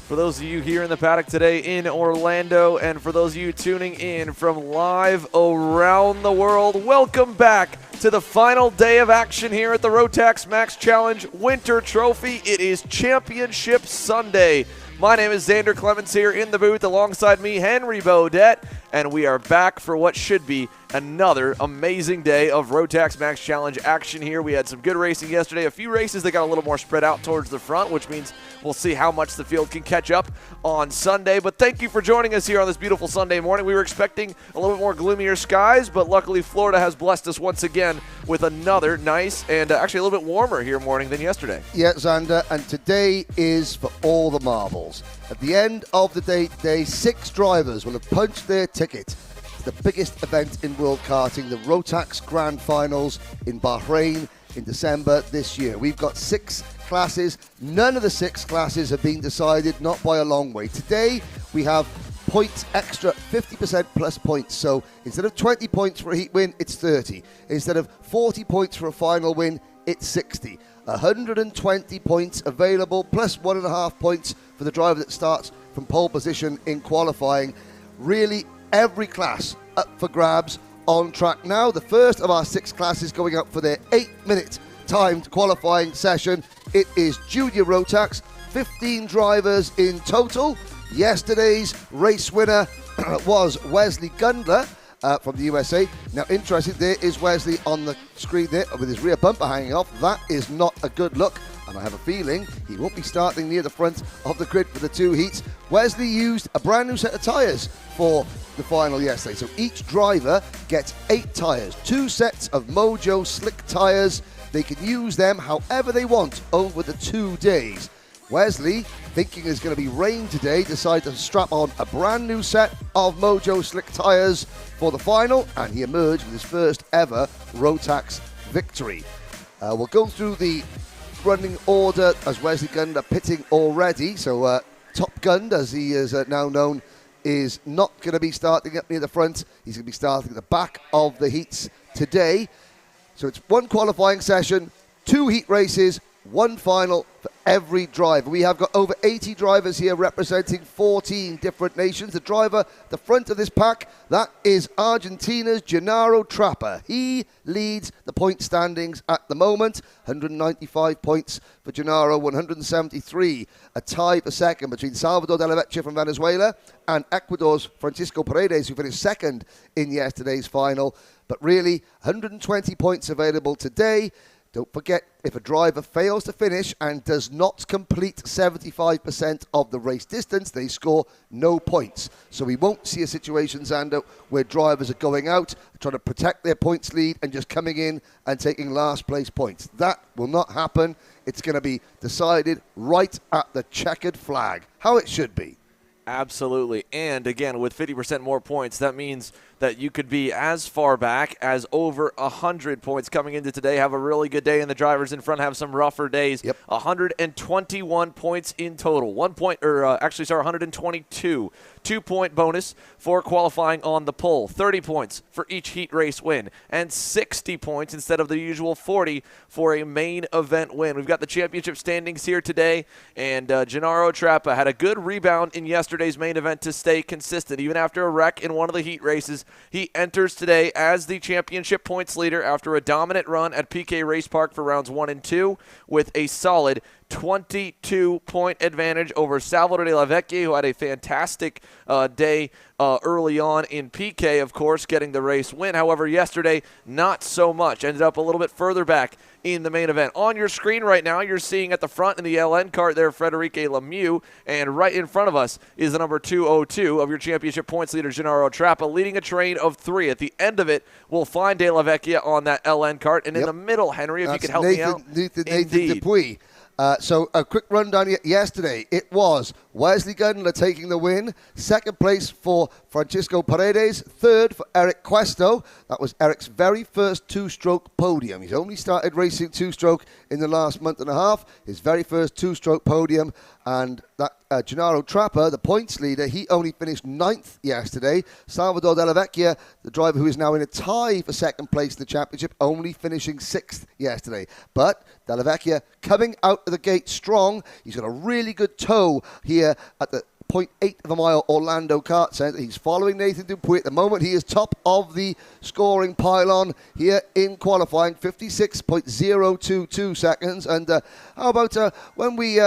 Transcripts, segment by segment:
For those of you here in the paddock today in Orlando, and for those of you tuning in from live around the world, welcome back to the final day of action here at the Rotax Max Challenge Winter Trophy. It is Championship Sunday. My name is Xander Clemens here in the booth, alongside me, Henry Beaudet, and we are back for what should be another amazing day of Rotax Max Challenge action here. We had some good racing yesterday, a few races that got a little more spread out towards the front, which means we'll see how much the field can catch up on Sunday. But thank you for joining us here on this beautiful Sunday morning. We were expecting a little bit more gloomier skies, but luckily Florida has blessed us once again with another nice and actually a little bit warmer here morning than yesterday. Yeah, Xander, and today is for all the marbles. At the end of the day today, 6 drivers will have punched their ticket to the biggest event in world karting, the Rotax Grand Finals in Bahrain in December this year. We've got 6 classes. None of the 6 classes have been decided, not by a long way. Today, we have points extra, 50% plus points. So instead of 20 points for a heat win, it's 30. Instead of 40 points for a final win, it's 60. 120 points available, plus 1.5 points for the driver that starts from pole position in qualifying. Really, every class up for grabs on track now. The first of our 6 classes going up for their 8-minute timed qualifying session. It is Junior Rotax, 15 drivers in total. Yesterday's race winner was Wesley Gundler from the USA. Now, interesting, there is Wesley on the screen there with his rear bumper hanging off. That is not a good look, and I have a feeling he won't be starting near the front of the grid for the 2 heats. Wesley used a brand new set of tyres for the final yesterday. So each driver gets 8 tyres, 2 sets of Mojo slick tyres. They can use them however they want over the 2 days. Wesley, thinking there's going to be rain today, decided to strap on a brand new set of Mojo slick tyres for the final, and he emerged with his first ever Rotax victory. We'll go through the running order as Wesley Gundler pitting already. So Top Gun, as he is now known, is not going to be starting up near the front. He's going to be starting at the back of the heats today. So it's 1 qualifying session, 2 heat races, one final for every driver. We have got over 80 drivers here representing 14 different nations. The driver at the front of this pack, that is Argentina's Gennaro Trapper. He leads the point standings at the moment. 195 points for Gennaro, 173. A tie for second between Salvador Della Vecchia from Venezuela and Ecuador's Francisco Paredes, who finished second in yesterday's final. But really, 120 points available today. Don't forget, if a driver fails to finish and does not complete 75% of the race distance, they score no points. So we won't see a situation, Xander, where drivers are going out, trying to protect their points lead and just coming in and taking last place points. That will not happen. It's going to be decided right at the checkered flag, how it should be. Absolutely. And again, with 50% more points, that means that you could be as far back as over 100 points coming into today. Have a really good day, and the drivers in front have some rougher days. Yep. 121 points in total. 122. 2-point bonus for qualifying on the pole. 30 points for each heat race win, and 60 points instead of the usual 40 for a main event win. We've got the championship standings here today, and Gennaro Trappa had a good rebound in yesterday's main event to stay consistent. Even after a wreck in one of the heat races, he enters today as the championship points leader after a dominant run at PK Race Park for rounds 1 and 2 with a solid 22-point advantage over Salvador de la Vecchia, who had a fantastic day early on in PK, of course, getting the race win. However, yesterday, not so much. Ended up a little bit further back in the main event. On your screen right now, you're seeing at the front in the LN cart there, Frederique Lemieux, and right in front of us is the number 202 of your championship points leader, Gennaro Trappa, leading a train of 3. At the end of it, we'll find De La Vecchia on that LN cart, and in the middle, Henry, if you could help me out. Nathan Dupuy. So a quick rundown yesterday. It was Wesley Gundler taking the win. Second place for Francisco Paredes. Third for Eric Cuesto. That was Eric's very first two-stroke podium. He's only started racing two-stroke in the last month and a half. His very first two-stroke podium. And that Gennaro Trappa, the points leader, he only finished 9th yesterday. Salvador Della Vecchia, the driver who is now in a tie for second place in the championship, only finishing 6th yesterday. But Della Vecchia coming out of the gate strong. He's got a really good toe here at the 0.8 of a mile Orlando Kart Center. He's following Nathan Dupuy at the moment. He is top of the scoring pylon here in qualifying, 56.022 seconds. And how about when we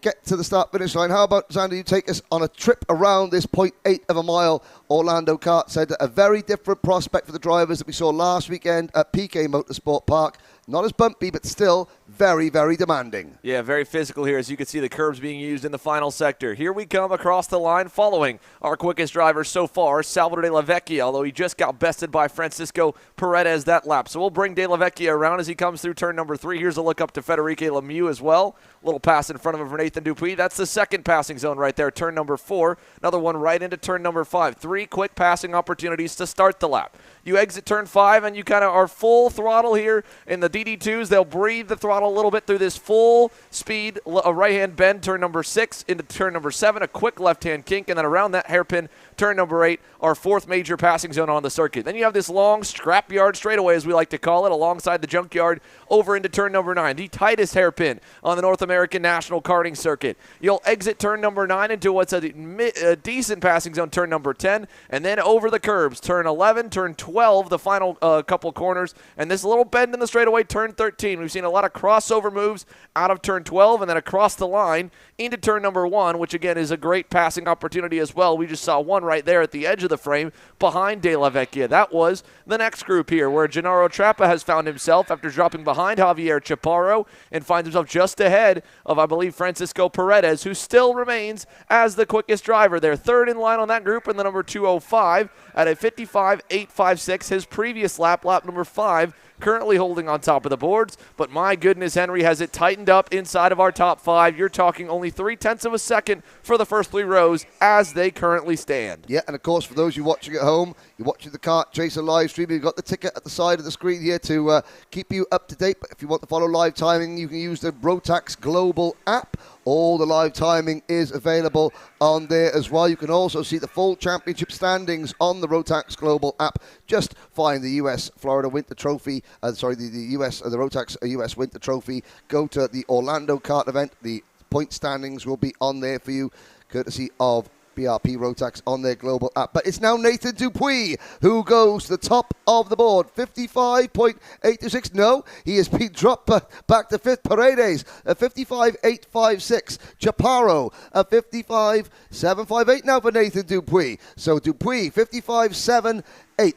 get to the start-finish line, how about, Xander, you take us on a trip around this 0.8 of a mile Orlando Kart Center, a very different prospect for the drivers that we saw last weekend at PK Motorsport Park. Not as bumpy, but still very, very demanding. Yeah, very physical here, as you can see the curbs being used in the final sector. Here we come across the line following our quickest driver so far, Salvador de la Vecchia, although he just got bested by Francisco Paredes that lap. So we'll bring de la Vecchia around as he comes through turn number 3. Here's a look up to Frederique Lemieux as well. A little pass in front of him for Nathan Dupuy. That's the second passing zone right there, turn number 4. Another one right into turn number 5. 3 quick passing opportunities to start the lap. You exit turn 5 and you kind of are full throttle here in the DD2s. They'll breathe the throttle a little bit through this full speed right-hand bend, turn number 6 into turn number 7, a quick left-hand kink, and then around that hairpin, turn number 8, our 4th major passing zone on the circuit. Then you have this long scrapyard straightaway, as we like to call it, alongside the junkyard over into turn number 9, the tightest hairpin on the North American National Karting Circuit. You'll exit turn number 9 into what's a decent passing zone, turn number 10, and then over the curbs, turn 11, turn 12, the final couple corners, and this little bend in the straightaway, turn 13. We've seen a lot of crossover moves out of turn 12 and then across the line into turn number 1, which again is a great passing opportunity as well. We just saw one right there at the edge of the frame behind De La Vecchia. That was the next group here, where Gennaro Trappa has found himself after dropping behind Javier Chaparro and finds himself just ahead of, I believe, Francisco Paredes, who still remains as the quickest driver. They're third in line on that group in the number 205 at a 55.856. His previous lap number 5, currently holding on top of the boards. But my goodness, Henry, has it tightened up inside of our top 5. You're talking only 0.3 of a second for the first 3 rows as they currently stand. Yeah, and of course, for those you watching at home, you're watching the Kart Chaser live stream, you've got the ticket at the side of the screen here to keep you up to date. But if you want to follow live timing, you can use the Rotax Global app, All the live timing is available on there as well. You can also see the full championship standings on the Rotax Global app. Just find the US Florida Winter Trophy, the Rotax US Winter Trophy. Go to the Orlando Kart event. The point standings will be on there for you, courtesy of BRP Rotax on their global app. But it's now Nathan Dupuis who goes to the top of the board. 55.826. No, he has been dropped back to fifth. Paredes at 55.856. Chaparro at 55.758 now for Nathan Dupuis. So Dupuis 55.758.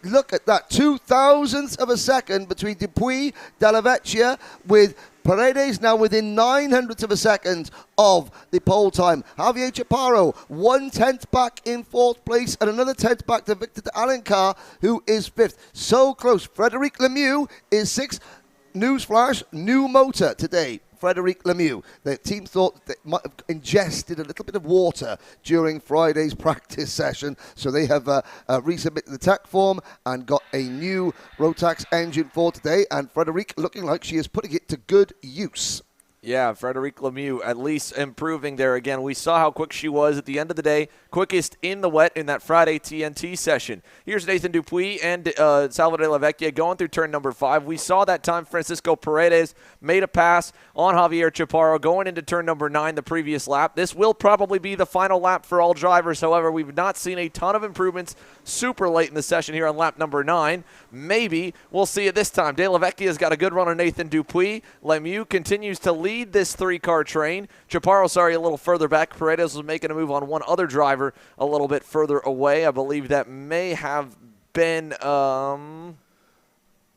Look at that. 0.02 of a second between Dupuis, Della Vecchia, with Paredes now within 0.09 of a second of the pole time. Javier Chaparro, 1/10 back in fourth place, and another 10th back to Victor Alencar, who is fifth. So close. Frederic Lemieux is sixth. Newsflash, new motor today. Frederic Lemieux. The team thought they might have ingested a little bit of water during Friday's practice session, so they have resubmitted the tech form and got a new Rotax engine for today, and Frederic looking like she is putting it to good use. Yeah, Frederic Lemieux at least improving there again. We saw how quick she was at the end of the day, quickest in the wet in that Friday TNT session. Here's Nathan Dupuis and Salvador de la Vecchia going through turn number 5. We saw that time Francisco Paredes made a pass on Javier Chaparro going into turn number 9 the previous lap. This will probably be the final lap for all drivers. However, we've not seen a ton of improvements super late in the session here on lap number 9. Maybe we'll see it this time. De la Vecchia's got a good run on Nathan Dupuis. Lemieux continues to lead this 3-car train. Chaparro, a little further back. Paredes was making a move on one other driver a little bit further away. I believe that may have been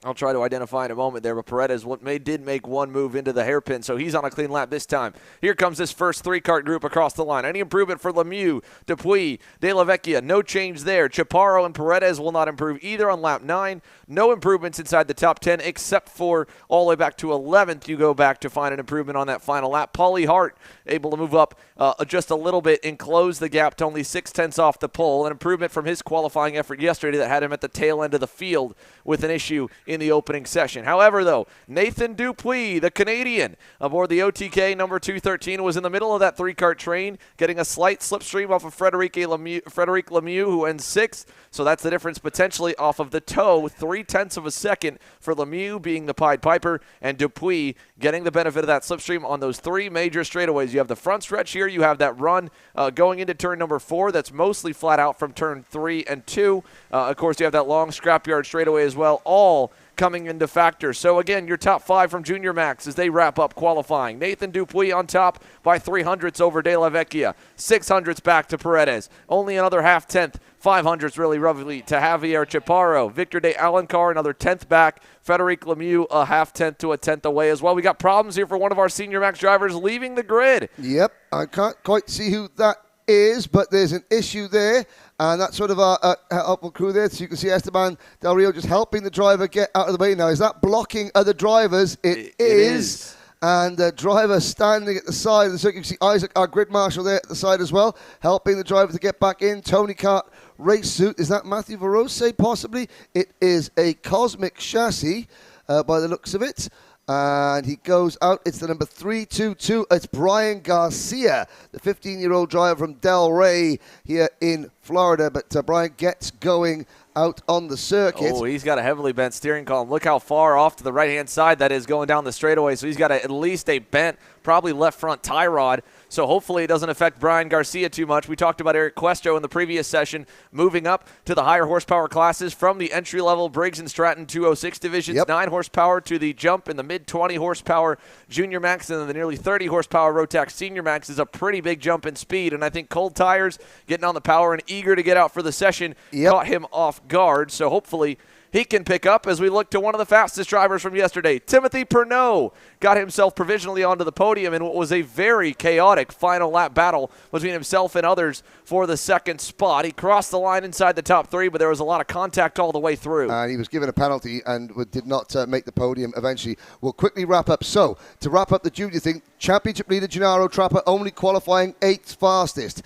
I'll try to identify in a moment there, but Paredes did make one move into the hairpin, so he's on a clean lap this time. Here comes this first 3-cart group across the line. Any improvement for Lemieux, Dupuis, De La Vecchia? No change there. Chaparro and Paredes will not improve either on lap 9. No improvements inside the top 10, except for all the way back to 11th. You go back to find an improvement on that final lap. Paulie Hart able to move up just a little bit and close the gap to only 0.6 off the pole. An improvement from his qualifying effort yesterday that had him at the tail end of the field with an issue in the opening session. However, though, Nathan Dupuis, the Canadian, aboard the OTK number 213, was in the middle of that 3-cart train, getting a slight slipstream off of Frederic Lemieux, who ends 6th. So that's the difference potentially off of the toe. 0.3 of a second for Lemieux being the Pied Piper, and Dupuis getting the benefit of that slipstream on those 3 major straightaways. You have the front stretch here. You have that run going into turn number 4 that's mostly flat out from turn 3 and 2. Of course, you have that long scrapyard straightaway as well, all coming into factor. So again, your top 5 from Junior Max as they wrap up qualifying. Nathan Dupuis on top by 300ths over De La Vecchia. 600ths back to Paredes. Only another 0.5, 500ths really roughly to Javier Chaparro. Victor de Alencar another 10th back. Frederic Lemieux a 0.5 to a 10th away as well. We got problems here for one of our Senior Max drivers leaving the grid. Yep, I can't quite see who that is, but there's an issue there. And that's sort of our helpful crew there. So you can see Esteban Del Rio just helping the driver get out of the way. Now, is that blocking other drivers? It is. And the driver standing at the side of the circuit. You can see Isaac, our grid marshal, there at the side as well, helping the driver to get back in. Tony Kart race suit. Is that Matthew Verose possibly? It is a Cosmic chassis by the looks of it. And he goes out. It's the number 322. It's Brian Garcia, the 15-year-old driver from Del Rey here in Florida. But Brian gets going out on the circuit. Oh, he's got a heavily bent steering column. Look how far off to the right-hand side that is going down the straightaway. So he's got at least a bent, probably left front tie rod. So hopefully it doesn't affect Brian Garcia too much. We talked about Eric Questo in the previous session, moving up to the higher horsepower classes from the entry-level Briggs & Stratton 206 divisions, 9 horsepower to the jump in the mid-20 horsepower Junior Max, and then the nearly 30 horsepower Rotax Senior Max is a pretty big jump in speed. And I think cold tires, getting on the power and eager to get out for the session, caught him off guard. So hopefully he can pick up as we look to one of the fastest drivers from yesterday. Timothy Pernod got himself provisionally onto the podium in what was a very chaotic final lap battle between himself and others for the second spot. He crossed the line inside the top 3, but there was a lot of contact all the way through. And he was given a penalty and did not make the podium eventually. We'll quickly wrap up. So, to wrap up the junior thing, championship leader Gennaro Trapper only qualifying 8th fastest.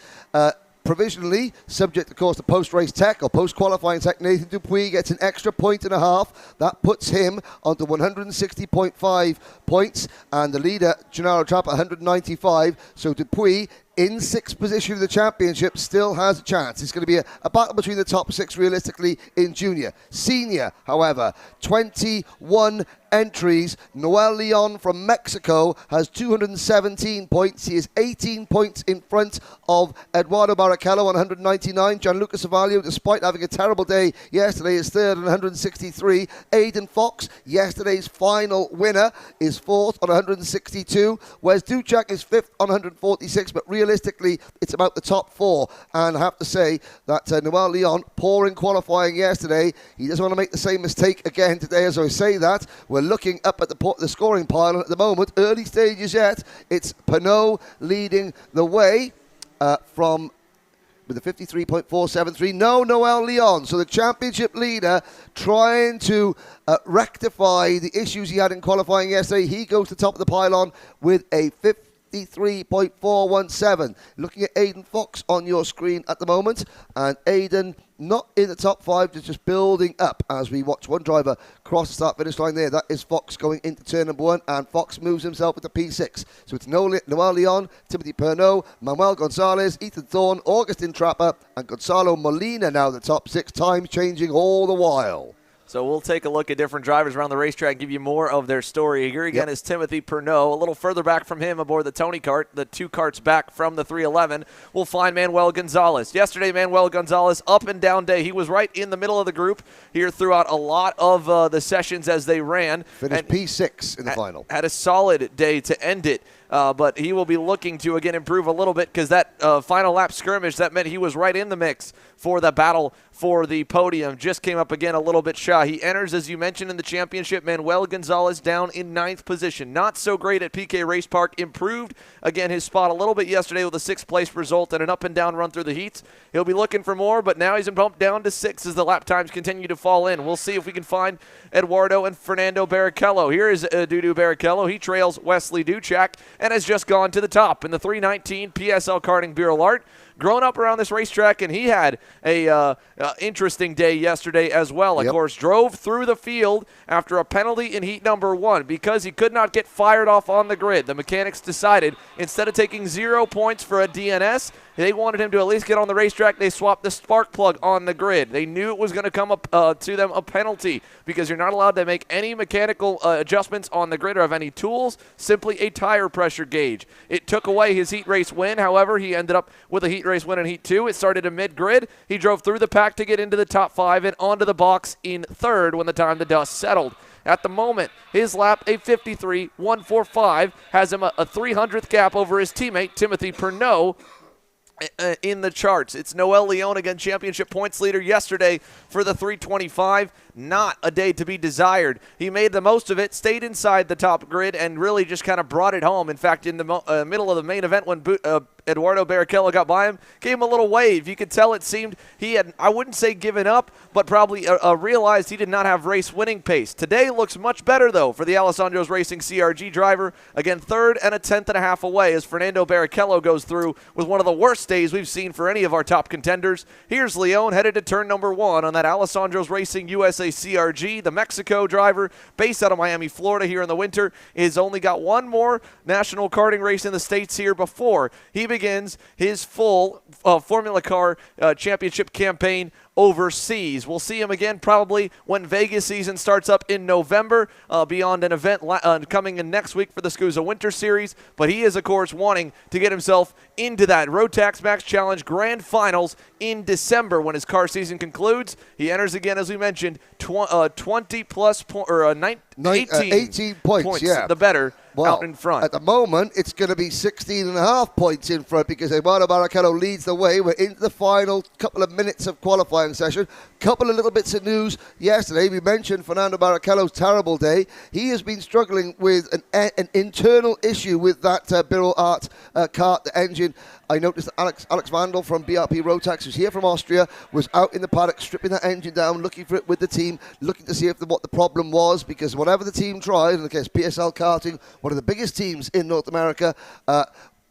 Provisionally, subject, of course, to post-race tech or post-qualifying tech, Nathan Dupuis gets an extra 1.5 points. That puts him onto 160.5 points, and the leader, Gennaro Trapp, 195. So Dupuis, in sixth position of the championship, still has a chance. It's going to be a battle between the top six, realistically, in junior. Senior, however, 21 entries. Noel Leon from Mexico has 217 points. He is 18 points in front of Eduardo Barrichello on 199. Gianluca Savalio, despite having a terrible day yesterday, is third on 163. Aidan Fox, yesterday's final winner, is fourth on 162. Wes Duchak is fifth on 146, but realistically, it's about the top four. And I have to say that Noel Leon, poor in qualifying yesterday, he doesn't want to make the same mistake again today. As I say that, we're looking up at the scoring pile, and at the moment, early stages yet, it's Pinot leading the way with a 53.473. No Noel Leon. So the championship leader trying to rectify the issues he had in qualifying yesterday. He goes to the top of the pylon with a 53.417. Looking at Aidan Fox on your screen at the moment, and Aidan not in the top five, just building up as we watch one driver cross the start-finish line there. That is Fox going into turn number one, and Fox moves himself into P6. So it's Noel Leon, Timothy Pernot, Manuel Gonzalez, Ethan Thorne, Augustin Trapper, and Gonzalo Molina now the top six, time changing all the while. So we'll take a look at different drivers around the racetrack and give you more of thetheir story. Here again is Timothy Pernot. A little further back from him aboard the Tony Kart, the two karts back from the 311, we'll find Manuel Gonzalez. Yesterday, Manuel Gonzalez, up and down day. He was right in the middle of the group here throughout a lot of the sessions as they ran. Finished P6 in the final. Had a solid day to end it. But he will be looking to, again, improve a little bit because that final lap skirmish, that meant he was right in the mix for the battle for the podium. Just came up again a little bit shy. He enters, as you mentioned, in the championship. Manuel Gonzalez down in 9th position. Not so great at PK Race Park. Improved, again, his spot a little bit yesterday with a 6th place result and an up-and-down run through the heats. He'll be looking for more, but now he's been bumped down to 6 as the lap times continue to fall in. We'll see if we can find Eduardo and Fernando Barrichello. Here is Dudu Barrichello. He trails Wesley Duchak and has just gone to the top in the 319 PSL Karting Bureau Art. Grown up around this racetrack, and he had a interesting day yesterday as well. Of course, drove through the field after a penalty in heat number 1 because he could not get fired off on the grid. The mechanics decided instead of taking 0 points for a DNS, they wanted him to at least get on the racetrack. They swapped the spark plug on the grid. They knew it was going to come up to them a penalty because you're not allowed to make any mechanical adjustments on the grid or have any tools, simply a tire pressure gauge. It took away his heat race win. However, he ended up with a heat race win in heat 2. It started in mid-grid. He drove through the pack to get into the top 5 and onto the box in 3rd when the time the dust settled. At the moment, his lap, a 53.145, has him a 300th gap over his teammate, Timothy Pernot, in the charts. It's Noel Leon, again, championship points leader yesterday for the 325. Not a day to be desired. He made the most of it, stayed inside the top grid, and really just kind of brought it home. In fact, in the middle of the main event when Eduardo Barrichello got by him, gave him a little wave. You could tell it seemed he had, I wouldn't say given up, but probably realized he did not have race winning pace. Today looks much better, though, for the Alessandro's Racing CRG driver. Again, 3rd and a 10th away as Fernando Barrichello goes through with one of the worst days we've seen for any of our top contenders. Here's Leon headed to turn number 1 on that Alessandro's Racing USA CRG. The Mexico driver, based out of Miami, Florida here in the winter, has only got one more national karting race in the States here before he begins his full Formula Car championship campaign overseas. We'll see him again probably when Vegas season starts up in November, beyond an event coming in next week for the SCUSA Winter Series. But he is, of course, wanting to get himself into that Rotax Max Challenge Grand Finals in December when his car season concludes. He enters again, as we mentioned, 20 plus or 18 points, the better. Well, out in front. At the moment, it's going to be 16.5 points in front because Eduardo Barrichello leads the way. We're into the final couple of minutes of qualifying session. Couple of little bits of news yesterday. We mentioned Fernando Barrichello's terrible day. He has been struggling with an internal issue with that Bureau Art kart, the engine. I noticed that Alex Vandal from BRP Rotax, who's here from Austria, was out in the paddock stripping that engine down, looking for it with the team, looking to see what the problem was, because whatever the team tried, in the case PSL Karting, one of the biggest teams in North America,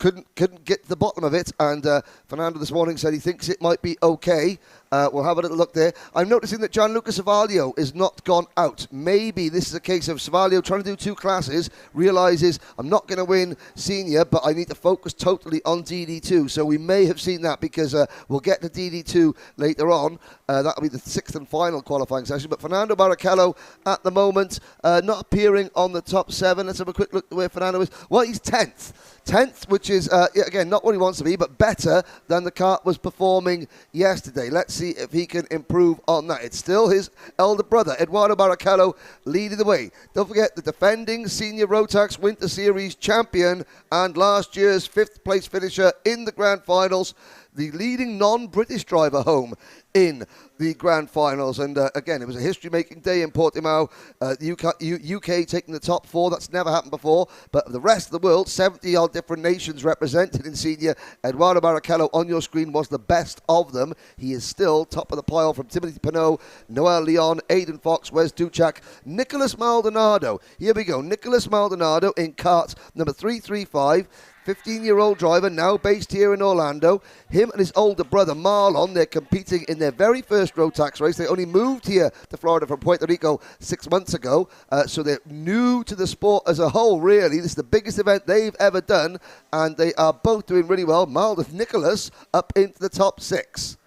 couldn't get to the bottom of it, and Fernando this morning said he thinks it might be okay. We'll have a little look there. I'm noticing that Gianluca Savaglio is not gone out. Maybe this is a case of Savaglio trying to do 2 classes, realises I'm not going to win senior, but I need to focus totally on DD2. So we may have seen that, because we'll get to DD2 later on. That'll be the 6th and final qualifying session. But Fernando Barrichello at the moment not appearing on the top 7. Let's have a quick look at where Fernando is. Well, he's 10th. 10th, which is, again, not what he wants to be, but better than the kart was performing yesterday. Let's see if he can improve on that. It's still his elder brother, Eduardo Barrichello, leading the way. Don't forget, the defending Senior Rotax Winter Series champion and last year's 5th place finisher in the Grand Finals, the leading non-British driver home in the Grand Finals. And again, it was a history-making day in Portimao. UK taking the top 4. That's never happened before. But the rest of the world, 70-odd different nations represented in senior. Eduardo Barrichello on your screen was the best of them. He is still top of the pile from Timothy Pinot, Noel Leon, Aidan Fox, Wes Duchak, Nicholas Maldonado. Here we go. Nicholas Maldonado in kart number 335. 15-year-old driver, now based here in Orlando. Him and his older brother, Marlon, they're competing in their very first Rotax race. They only moved here to Florida from Puerto Rico 6 months ago, so they're new to the sport as a whole, really. This is the biggest event they've ever done, and they are both doing really well. Nicholas up into the top 6.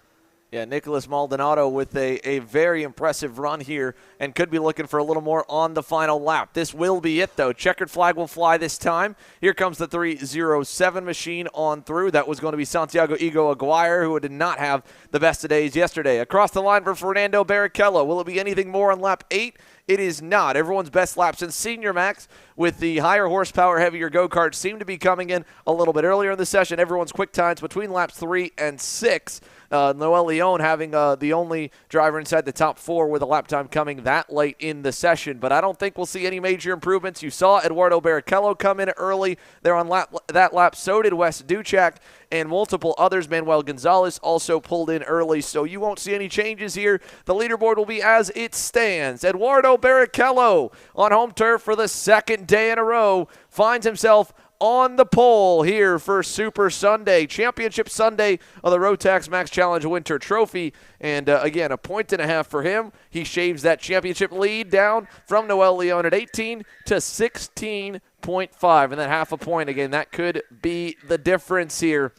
Yeah, Nicholas Maldonado with a very impressive run here and could be looking for a little more on the final lap. This will be it, though. Checkered flag will fly this time. Here comes the 307 machine on through. That was going to be Santiago Igo Aguirre, who did not have the best of days yesterday. Across the line for Fernando Barrichello. Will it be anything more on lap 8? It is not. Everyone's best laps in Senior Max with the higher horsepower, heavier go-karts seem to be coming in a little bit earlier in the session. Everyone's quick times between laps 3 and 6. Noel Leon having the only driver inside the top 4 with a lap time coming that late in the session. But I don't think we'll see any major improvements. You saw Eduardo Barrichello come in early there on that lap. So did Wes Duchak and multiple others. Manuel Gonzalez also pulled in early, so you won't see any changes here. The leaderboard will be as it stands. Eduardo Barrichello on home turf for the 2nd day in a row finds himself on the pole here for Super Sunday, Championship Sunday of the Rotax Max Challenge Winter Trophy. And again, a 1.5 points for him. He shaves that championship lead down from Noel Leon at 18 to 16.5. And that half a point, again, that could be the difference here.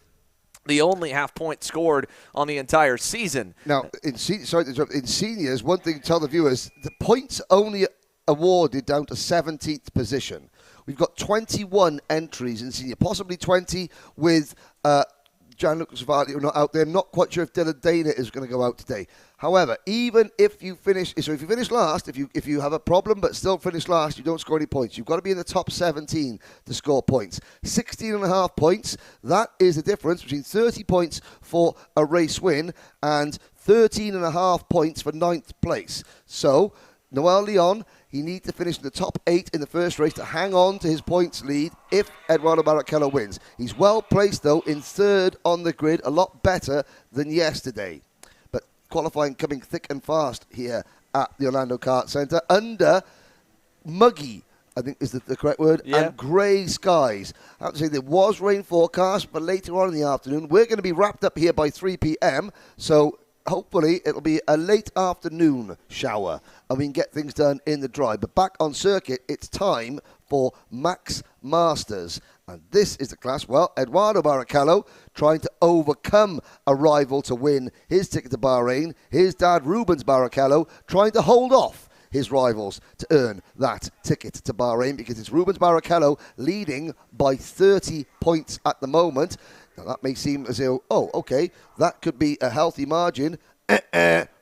The only half point scored on the entire season. Now, in seniors, one thing to tell the viewers, the points only awarded down to 17th position. We've got 21 entries in senior, possibly 20 with Gianluca Savaglio not out there. I'm not quite sure if Dylan Dana is going to go out today. However, even if you finish, so if you finish last, if you have a problem but still finish last, you don't score any points. You've got to be in the top 17 to score points. 16.5 points, that is the difference between 30 points for a race win and 13.5 points for 9th place. So, Noel Leon, he needs to finish in the top 8 in the first race to hang on to his points lead if Eduardo Barrichello wins. He's well placed, though, in 3rd on the grid, a lot better than yesterday. But qualifying coming thick and fast here at the Orlando Kart Center under muggy, I think is the correct word, and grey skies. I have to say there was rain forecast, but later on in the afternoon, we're going to be wrapped up here by 3 p.m., so hopefully it'll be a late afternoon shower and we can get things done in the dry. But back on circuit, it's time for Max Masters. And this is the class, well, Eduardo Barrichello trying to overcome a rival to win his ticket to Bahrain. His dad, Rubens Barrichello, trying to hold off his rivals to earn that ticket to Bahrain, because it's Rubens Barrichello leading by 30 points at the moment. Now, that may seem as though, okay, that could be a healthy margin.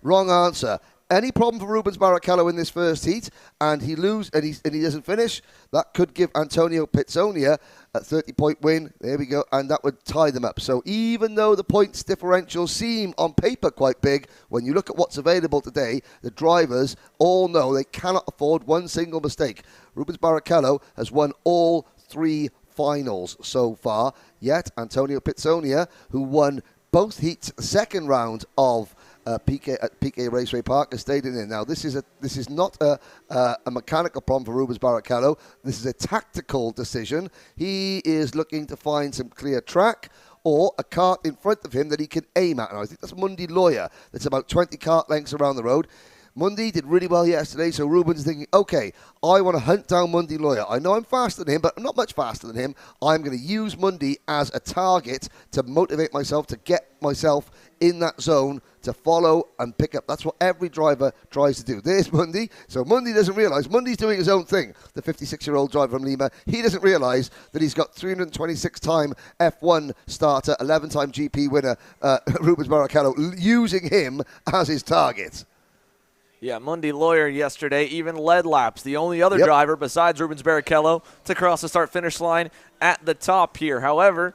Wrong answer. Any problem for Rubens Barrichello in this first heat, and he doesn't finish, that could give Antonio Pizzonia a 30-point win. There we go, and that would tie them up. So even though the points differential seem on paper quite big, when you look at what's available today, the drivers all know they cannot afford one single mistake. Rubens Barrichello has won all 3 finals so far, yet Antonio Pizzonia, who won both heats, second round of PK Raceway Park has stayed in there. Now, this is not a mechanical problem for Rubens Barrichello. This is a tactical decision. He is looking to find some clear track or a kart in front of him that he can aim at. And I think that's Mundi Lawyer. That's about 20 kart lengths around the road. Mundi did really well yesterday, so Rubens is thinking, okay, I want to hunt down Mundi Lawyer. I know I'm faster than him, but I'm not much faster than him. I'm going to use Mundi as a target to motivate myself, to get myself in that zone, to follow and pick up. That's what every driver tries to do. There's Mundi. So Mundi doesn't realise. Mundi's doing his own thing. The 56-year-old driver from Lima, he doesn't realise that he's got 326-time F1 starter, 11-time GP winner, Rubens Barrichello, using him as his target. Yeah, Mundi Lawyer yesterday even led laps. The only other driver besides Rubens Barrichello to cross the start-finish line at the top here. However,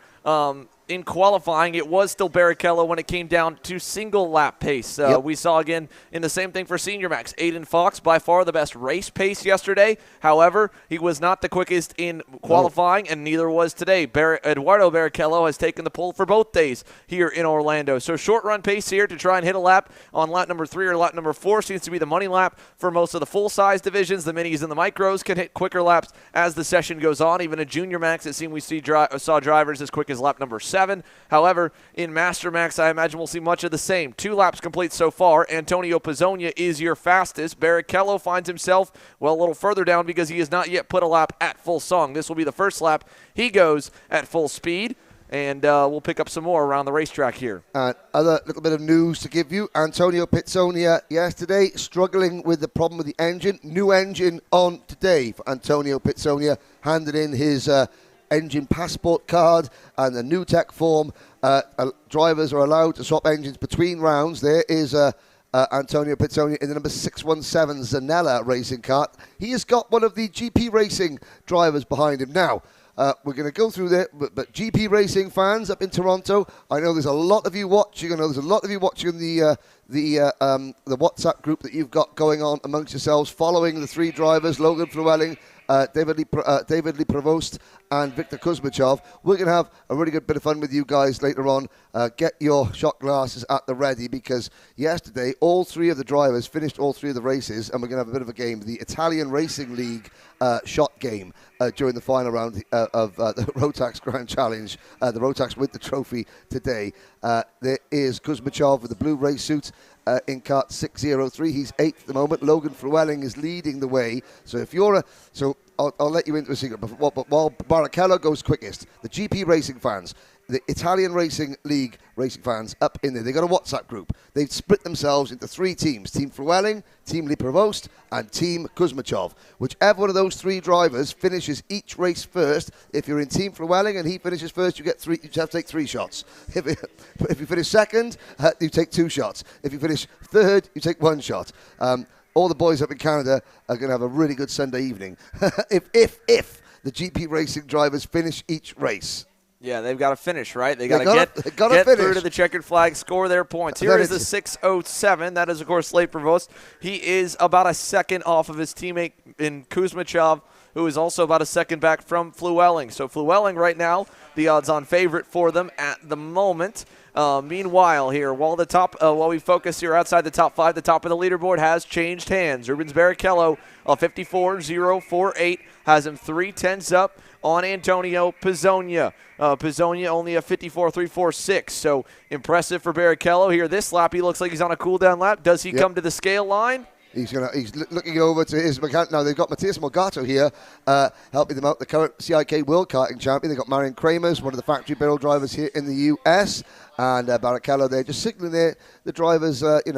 in qualifying, it was still Barrichello when it came down to single lap pace. We saw again in the same thing for Senior Max. Aiden Fox, by far the best race pace yesterday. However, he was not the quickest in qualifying, and neither was today. Eduardo Barrichello has taken the pole for both days here in Orlando. So short run pace here to try and hit a lap on lap number 3 or lap number 4 seems to be the money lap for most of the full-size divisions. The minis and the micros can hit quicker laps as the session goes on. Even a Junior Max, it seemed we saw drivers as quick as lap number 7. However, in Master Max, I imagine we'll see much of the same. 2 laps complete so far. Antonio Pizzonia is your fastest. Barrichello finds himself, well, a little further down because he has not yet put a lap at full song. This will be the first lap he goes at full speed, and we'll pick up some more around the racetrack here. Other little bit of news to give you. Antonio Pizzonia yesterday struggling with the problem with the engine. New engine on today for Antonio Pizzonia. Handed in his engine passport card and the new tech form. Drivers are allowed to swap engines between rounds. There is Antonio Pizzonia in the number 617 Zanella racing kart. He has got one of the GP Racing drivers behind him. Now, we're going to go through there, but GP Racing fans up in Toronto, I know there's a lot of you watching. I know there's a lot of you watching the WhatsApp group that you've got going on amongst yourselves, following the 3 drivers, Logan Flewelling, David Lee Provost, and Victor Kuzmichov. We're going to have a really good bit of fun with you guys later on. Get your shot glasses at the ready, because yesterday all 3 of the drivers finished all 3 of the races, and we're going to have a bit of a game, the Italian Racing League shot game during the final round of the Rotax Grand Challenge, the Rotax Winter Trophy today. There is Kuzmichov with the blue race suit in kart 603. He's 8th at the moment. Logan Flewelling is leading the way. So if you're I'll let you into a secret. But while Barrichello goes quickest, the GP Racing fans, the Italian Racing League racing fans up in there, they've got a WhatsApp group. They've split themselves into 3 teams: Team Flewelling, Team Lee Provost, and Team Kuzmichov. Whichever one of those 3 drivers finishes each race first, if you're in Team Flewelling and he finishes first, you have to take 3 shots. If you finish second, you take 2 shots. If you finish third, you take 1 shot. All the boys up in Canada are going to have a really good Sunday evening if the GP Racing drivers finish each race. Yeah, they've got to finish, right? They got to get through to the checkered flag, score their points. Here is the 607. That is, of course, Slade Provost. He is about a second off of his teammate in Kuzmichov, who is also about a second back from Flewelling. So Flewelling right now, the odds-on favorite for them at the moment. Meanwhile, here, while we focus here outside the top 5, the top of the leaderboard has changed hands. Rubens Barrichello, a 54.048, has him 3/10 up on Antonio Pizzonia. Pizzonia only a 54.346, so impressive for Barrichello here. This lap, he looks like he's on a cool-down lap. Does he come to the scale line? He's looking over to his mechanic. Now, they've got Matthias Morgato here helping them out, the current CIK World Karting Champion. They've got Marion Kramers, one of the factory barrel drivers here in the US. And Barrichello there just signaling there. The drivers, looking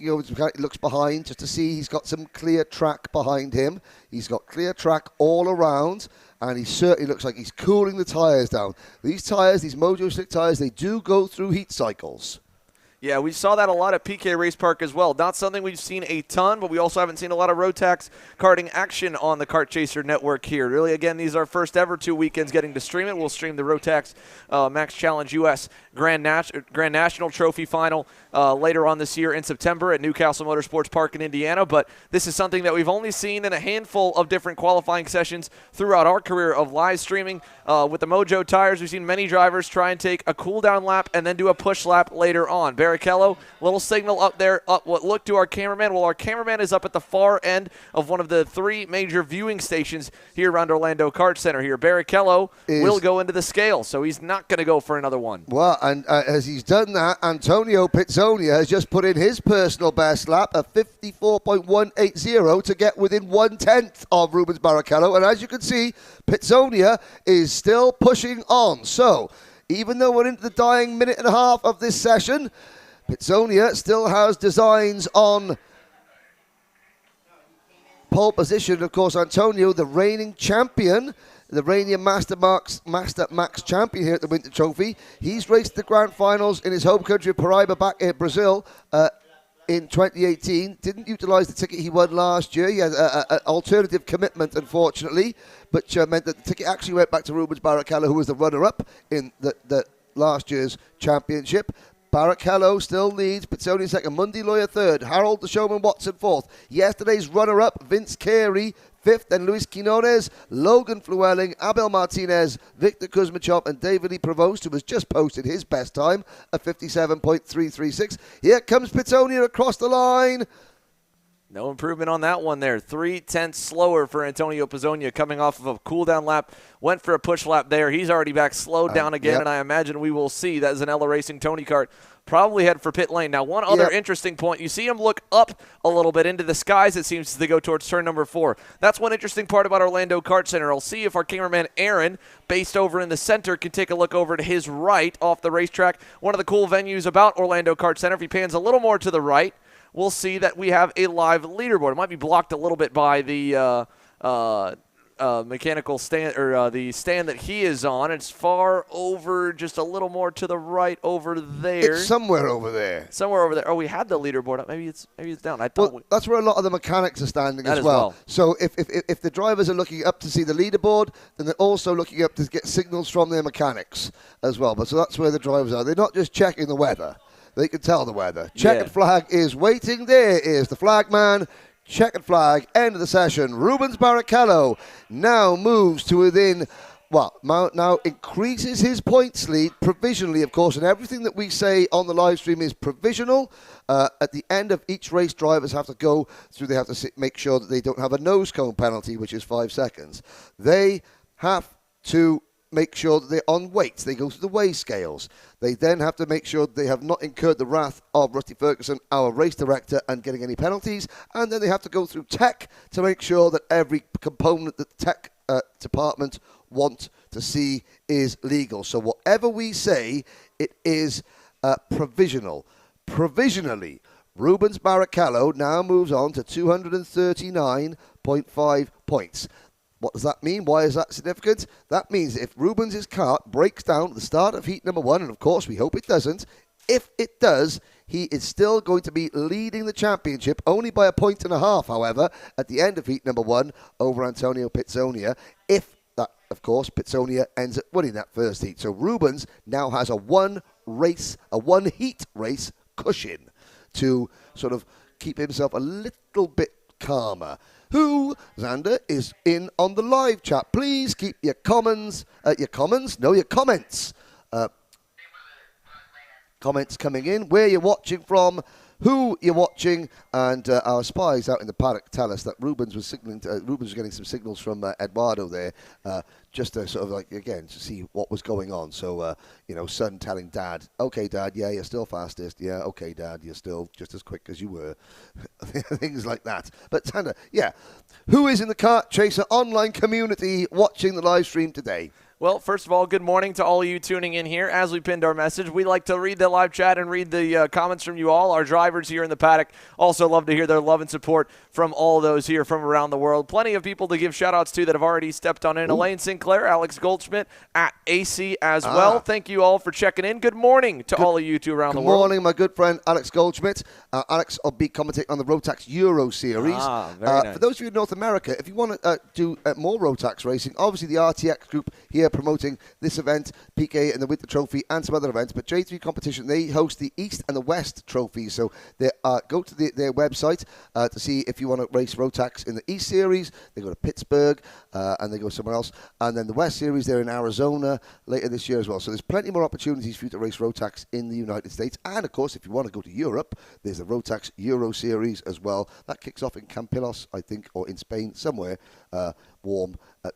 over to his mechanic, looks behind just to see he's got some clear track behind him. He's got clear track all around. And he certainly looks like he's cooling the tyres down. These tyres, these Mojo Slick tyres, they do go through heat cycles. Yeah, we saw that a lot at PK Race Park as well. Not something we've seen a ton, but we also haven't seen a lot of Rotax karting action on the Kart Chaser network here. Really, again, these are our first ever 2 weekends getting to stream it. We'll stream the Rotax Max Challenge US Grand National Trophy Final later on this year in September at Newcastle Motorsports Park in Indiana. But this is something that we've only seen in a handful of different qualifying sessions throughout our career of live streaming. With the Mojo tires, we've seen many drivers try and take a cool-down lap and then do a push lap later on. Barrichello, little signal up there, up what looked to our cameraman. Well, our cameraman is up at the far end of one of the 3 major viewing stations here around Orlando Kart Center here. Barrichello will go into the scale, so he's not going to go for another one. Well, and as he's done that, Antonio Pizzonia has just put in his personal best lap of 54.180 to get within 1/10 of Rubens Barrichello. And as you can see, Pizzonia is still pushing on. So, even though we're into the dying minute and a half of this session, Pizzonia still has designs on pole position. Of course, Antonio, the reigning champion, the reigning Master Max champion here at the Winter Trophy. He's raced the grand finals in his home country of Paraíba back in Brazil in 2018. Didn't utilize the ticket he won last year. He had an alternative commitment, unfortunately, which meant that the ticket actually went back to Rubens Barrichello, who was the runner-up in the last year's championship. Barrichello still leads, Pizzonia second, Mundy Lawyer third, Harold the Showman Watson fourth. Yesterday's runner-up, Vince Carey fifth, and Luis Quinones, Logan Flewelling, Abel Martinez, Victor Kuzmachov, and David E. Provost, who has just posted his best time of 57.336. Here comes Pizzonia across the line. No improvement on that one there. 3/10 slower for Antonio Pizzonia coming off of a cool-down lap. Went for a push lap there. He's already back, slowed down again, and I imagine we will see that Zanella Racing Tony Kart probably head for pit lane. Now, one other interesting point, you see him look up a little bit into the skies, it seems, as they go towards turn number 4. That's one interesting part about Orlando Kart Center. I'll see if our cameraman Aaron, based over in the center, can take a look over to his right off the racetrack. One of the cool venues about Orlando Kart Center, if he pans a little more to the right, we'll see that we have a live leaderboard. It might be blocked a little bit by the mechanical stand, or the stand that he is on. It's far over, just a little more to the right over there. It's somewhere over there. Somewhere over there. Oh, we had the leaderboard up. Maybe it's down. I thought that's where a lot of the mechanics are standing as well. well. So if the drivers are looking up to see the leaderboard, then they're also looking up to get signals from their mechanics as well. But so that's where the drivers are. They're not just checking the weather. They can tell the weather. Checkered flag is waiting. There is the flag man. Checkered flag, end of the session. Rubens Barrichello now moves to within, now increases his points lead provisionally, of course, and everything that we say on the live stream is provisional. At the end of each race, drivers have to go through, they have to make sure that they don't have a nose cone penalty, which is 5 seconds. They have to make sure that they're on weights. They go through the weigh scales. They then have to make sure they have not incurred the wrath of Rusty Ferguson, our race director, and getting any penalties. And then they have to go through tech to make sure that every component that the tech department want to see is legal. So whatever we say, it is provisional. Provisionally, Rubens Barrichello now moves on to 239.5 points. What does that mean? Why is that significant? That means if Rubens' car breaks down at the start of heat number 1, and of course we hope it doesn't, if it does, he is still going to be leading the championship, only by 1.5 points, however, at the end of heat number 1 over Antonio Pizzonia, if that, of course, Pizzonia ends up winning that first heat. So Rubens now has a one heat race cushion to sort of keep himself a little bit calmer. Who, Xander, is in on the live chat. Please keep your comments coming in, where you're watching from, who you're watching, and our spies out in the paddock tell us that Rubens was getting some signals from Eduardo there, just to sort of like, again, to see what was going on. So, son telling dad, okay, dad, yeah, you're still fastest. Yeah, okay, dad, you're still just as quick as you were. Things like that. But, Xander, yeah, who is in the Kart Chaser online community watching the live stream today? Well, first of all, good morning to all of you tuning in here. As we pinned our message, we like to read the live chat and read the comments from you all. Our drivers here in the paddock also love to hear their love and support from all those here from around the world. Plenty of people to give shout-outs to that have already stepped on in. Ooh. Elaine Sinclair, Alex Goldschmidt, at AC as well. Thank you all for checking in. Good morning to all of you two around the world. Good morning, my good friend Alex Goldschmidt. Alex will be commentating on the Rotax Euro Series. Very nice. For those of you in North America, if you want to do more Rotax racing, obviously the RTX group here here promoting this event, PK and the Winter Trophy, and some other events. But J3 Competition, they host the East and the West trophies. So they go to their website to see if you want to race Rotax in the East Series. They go to Pittsburgh and they go somewhere else. And then the West Series, they're in Arizona later this year as well. So there's plenty more opportunities for you to race Rotax in the United States. And, of course, if you want to go to Europe, there's the Rotax Euro Series as well. That kicks off in Campillos, I think, or in Spain somewhere warm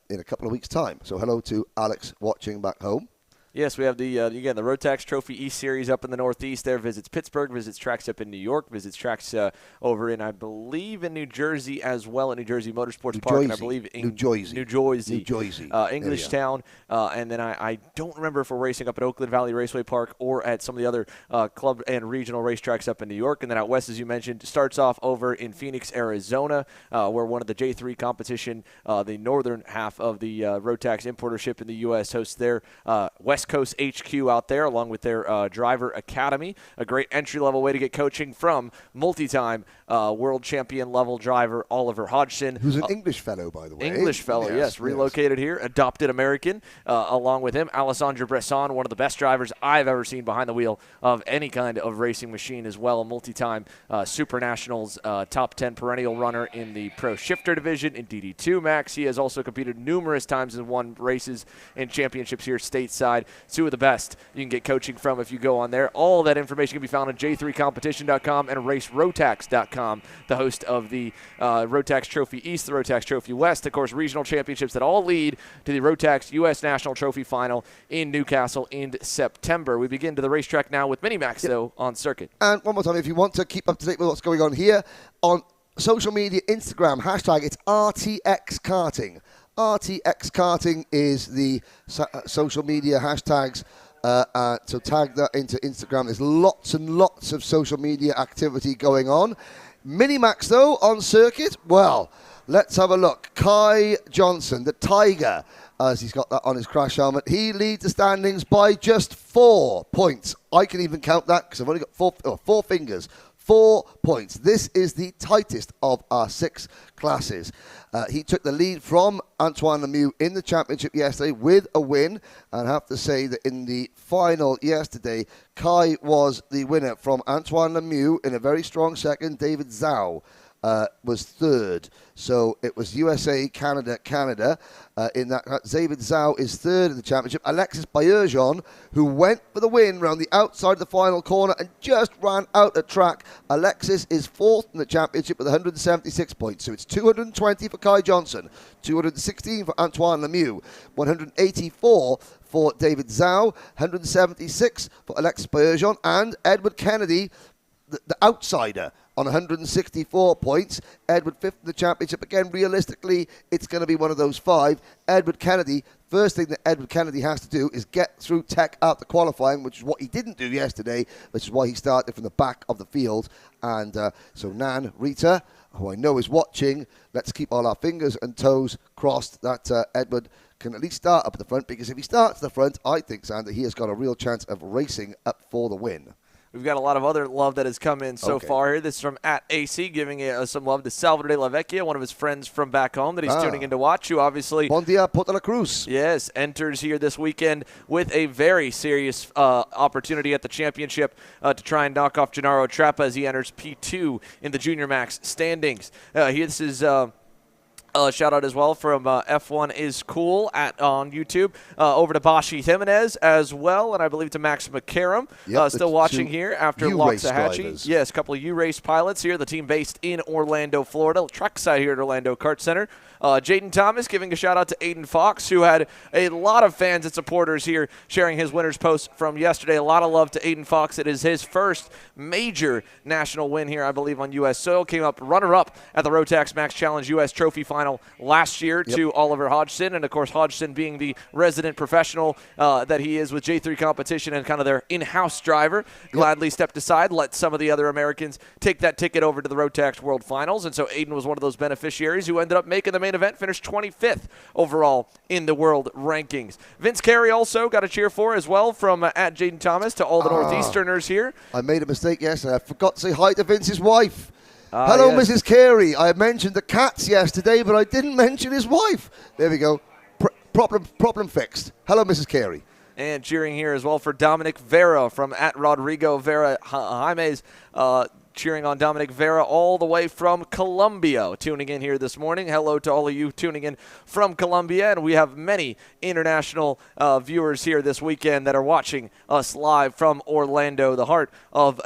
in a couple of weeks' time. So hello to Alex watching back home. Yes, we have the Rotax Trophy East Series up in the Northeast there. Visits Pittsburgh, visits tracks up in New York, visits tracks over in, I believe, in New Jersey as well, at New Jersey Motorsports Park, and I believe in New Jersey, Englishtown. And then I don't remember if we're racing up at Oakland Valley Raceway Park or at some of the other club and regional racetracks up in New York. And then out west, as you mentioned, starts off over in Phoenix, Arizona, where one of the J3 competition, the northern half of the Rotax importership in the U.S. hosts their West Coast HQ out there, along with their driver academy. A great entry-level way to get coaching from multi-time world champion level driver Oliver Hodgson. Who's an English fellow, by the way. English fellow, yes. Relocated here, adopted American. Along with him, Alessandro Bresson, one of the best drivers I've ever seen behind the wheel of any kind of racing machine as well. A multi-time Super Nationals top 10 perennial runner in the Pro Shifter division in DD2 Max. He has also competed numerous times and won races and championships here stateside. Two of the best you can get coaching from if you go on there. All of that information can be found on j3competition.com and racerotax.com, the host of the Rotax Trophy East, the Rotax Trophy West, of course, regional championships that all lead to the Rotax U.S. National Trophy Final in Newcastle in September. We begin to the racetrack now with Minimax, though, on circuit. And one more time, if you want to keep up to date with what's going on here, on social media, Instagram, hashtag, it's RTX Karting. RTX Karting is the social media hashtags, so tag that into Instagram. There's lots and lots of social media activity going on. Minimax, though, on circuit, well, let's have a look. Kai Johnson, the Tiger, as he's got that on his crash helmet, he leads the standings by just 4 points. I can even count that because I've only got four fingers. 4 points. This is the tightest of our 6 classes. He took the lead from Antoine Lemieux in the championship yesterday with a win. And I have to say that in the final yesterday, Kai was the winner from Antoine Lemieux in a very strong second. David Zhao was third. So it was USA, Canada in that. David Zhao is third in the championship. Alexis Baerjon, who went for the win round the outside of the final corner and just ran out of track. Alexis is fourth in the championship with 176 points. So it's 220 for Kai Johnson, 216 for Antoine Lemieux, 184 for David Zhao, 176 for Alexis Baerjon, and Edward Kennedy, the outsider, on 164 points. Edward fifth in the championship. Again, realistically, it's going to be one of those 5. Edward Kennedy, first thing that Edward Kennedy has to do is get through Tech out the qualifying, which is what he didn't do yesterday, which is why he started from the back of the field. And so Nan, Rita, who I know is watching, let's keep all our fingers and toes crossed that Edward can at least start up at the front, because if he starts at the front, I think, Sander, he has got a real chance of racing up for the win. We've got a lot of other love that has come in so far here. This is from @AC, giving some love to Salvador de la Vecchia, one of his friends from back home that he's tuning in to watch, who obviously... Bon dia, Puerto La Cruz. Yes, enters here this weekend with a very serious opportunity at the championship to try and knock off Gennaro Trappa as he enters P2 in the Junior Max standings. This is... shout out as well from F1 is Cool on YouTube, over to Bashi Jimenez as well, and I believe to Max McCarrum, still watching here after Loxahatchee. Yes, a couple of U-Race pilots here, the team based in Orlando, Florida, trackside here at Orlando Kart Center. Jaden Thomas giving a shout out to Aiden Fox, who had a lot of fans and supporters here sharing his winner's post from yesterday. A lot of love to Aiden Fox. It is his first major national win here, I believe, on U.S. soil. Came up runner-up at the Rotax Max Challenge U.S. Trophy Final last year to Oliver Hodgson. And, of course, Hodgson being the resident professional that he is with J3 Competition and kind of their in-house driver, gladly stepped aside, let some of the other Americans take that ticket over to the Rotax World Finals. And so Aiden was one of those beneficiaries who ended up making the main event, finished 25th overall in the world rankings. Vince Carey also got a cheer for as well from @Jaden Thomas to all the Northeasterners here. I made a mistake yesterday. I forgot to say hi to Vince's wife. Hello, Mrs. Carey. I mentioned the cats yesterday, but I didn't mention his wife. There we go. Problem fixed. Hello, Mrs. Carey. And cheering here as well for Dominic Vera from @Rodrigo Vera Jaimes. Cheering on Dominic Vera all the way from Colombia, tuning in here this morning. Hello to all of you tuning in from Colombia, and we have many international viewers here this weekend that are watching us live from Orlando, the heart of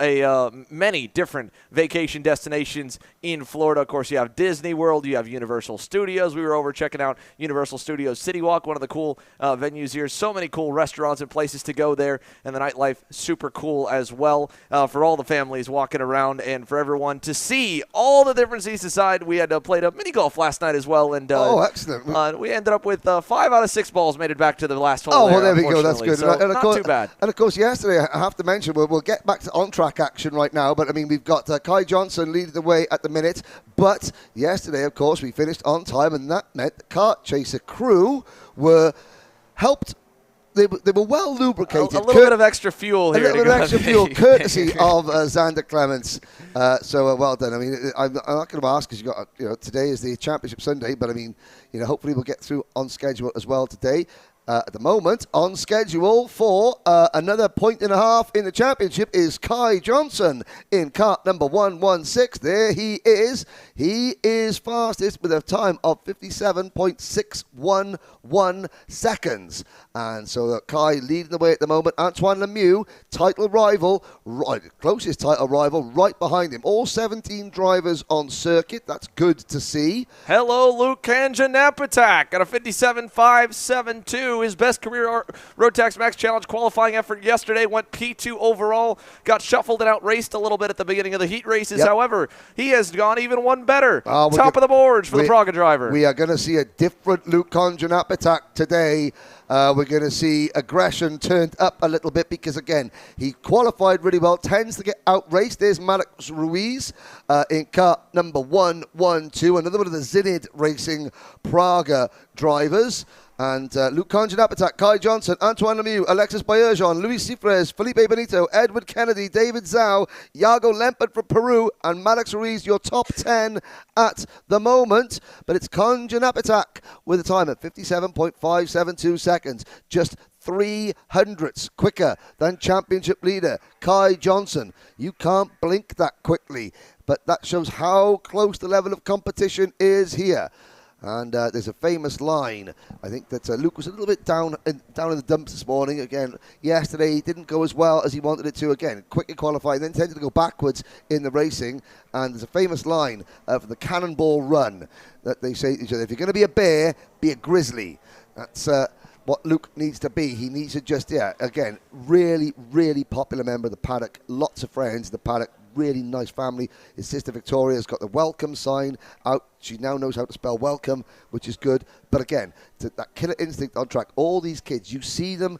many different vacation destinations in Florida. Of course, you have Disney World, you have Universal Studios. We were over checking out Universal Studios City Walk, one of the cool venues here. So many cool restaurants and places to go there, and the nightlife super cool as well for all the families walking around. And for everyone to see all the different seats aside, we had played a mini golf last night as well. And excellent. We ended up with 5 out of 6 balls made it back to the last hole. Oh, well, there we go. That's good. So and not course, too bad. And of course, yesterday, I have to mention, we'll get back to on-track action right now. But I mean, we've got Kai Johnson leading the way at the minute. But yesterday, of course, we finished on time, and that meant the kart chaser crew were helped. They were well lubricated. A little bit of extra fuel here. A little bit of extra fuel, courtesy of Xander Clements. So well done. I mean, I'm not going to ask because today is the Championship Sunday, but I mean, hopefully we'll get through on schedule as well today. At the moment, on schedule for another 1.5 points in the championship is Kai Johnson in kart number 116. There he is. He is fastest with a time of 57.611 seconds. And so Kai leading the way at the moment. Antoine Lemieux, title rival, closest title rival, right behind him. All 17 drivers on circuit. That's good to see. Hello, Luke Kanja-Napatak at a 57.572. His best career Rotax Max Challenge qualifying effort yesterday. Went P2 overall. Got shuffled and outraced a little bit at the beginning of the heat races. Yep. However, he has gone even one better. Top of the boards for the Praga driver. We are going to see a different Luke Kanja-Napatak today. We're going to see aggression turned up a little bit because, again, he qualified really well, tends to get outraced. There's Alex Ruiz in kart number 112, another one of the Zenit Racing Praga drivers. And Luke Kanja-Napatak, Kai Johnson, Antoine Lemieux, Alexis Baerjon, Luis Cifres, Felipe Benito, Edward Kennedy, David Zhao, Iago Lempert from Peru, and Alex Ruiz, your top 10 at the moment. But it's Kanja-Napatak with a time at 57.572 seconds. Just 300ths quicker than championship leader Kai Johnson. You can't blink that quickly, but that shows how close the level of competition is here. And there's a famous line. I think that Luke was a little bit down in the dumps this morning. Again, yesterday he didn't go as well as he wanted it to. Again, quickly qualifying, then tended to go backwards in the racing. And there's a famous line for the cannonball run that they say to each other. If you're going to be a bear, be a grizzly. That's what Luke needs to be. He needs to just, again, really, really popular member of the paddock. Lots of friends in the paddock. Really nice family. His sister Victoria's got the welcome sign out. She now knows how to spell welcome, which is good. But again, that killer instinct on track. All these kids, you see them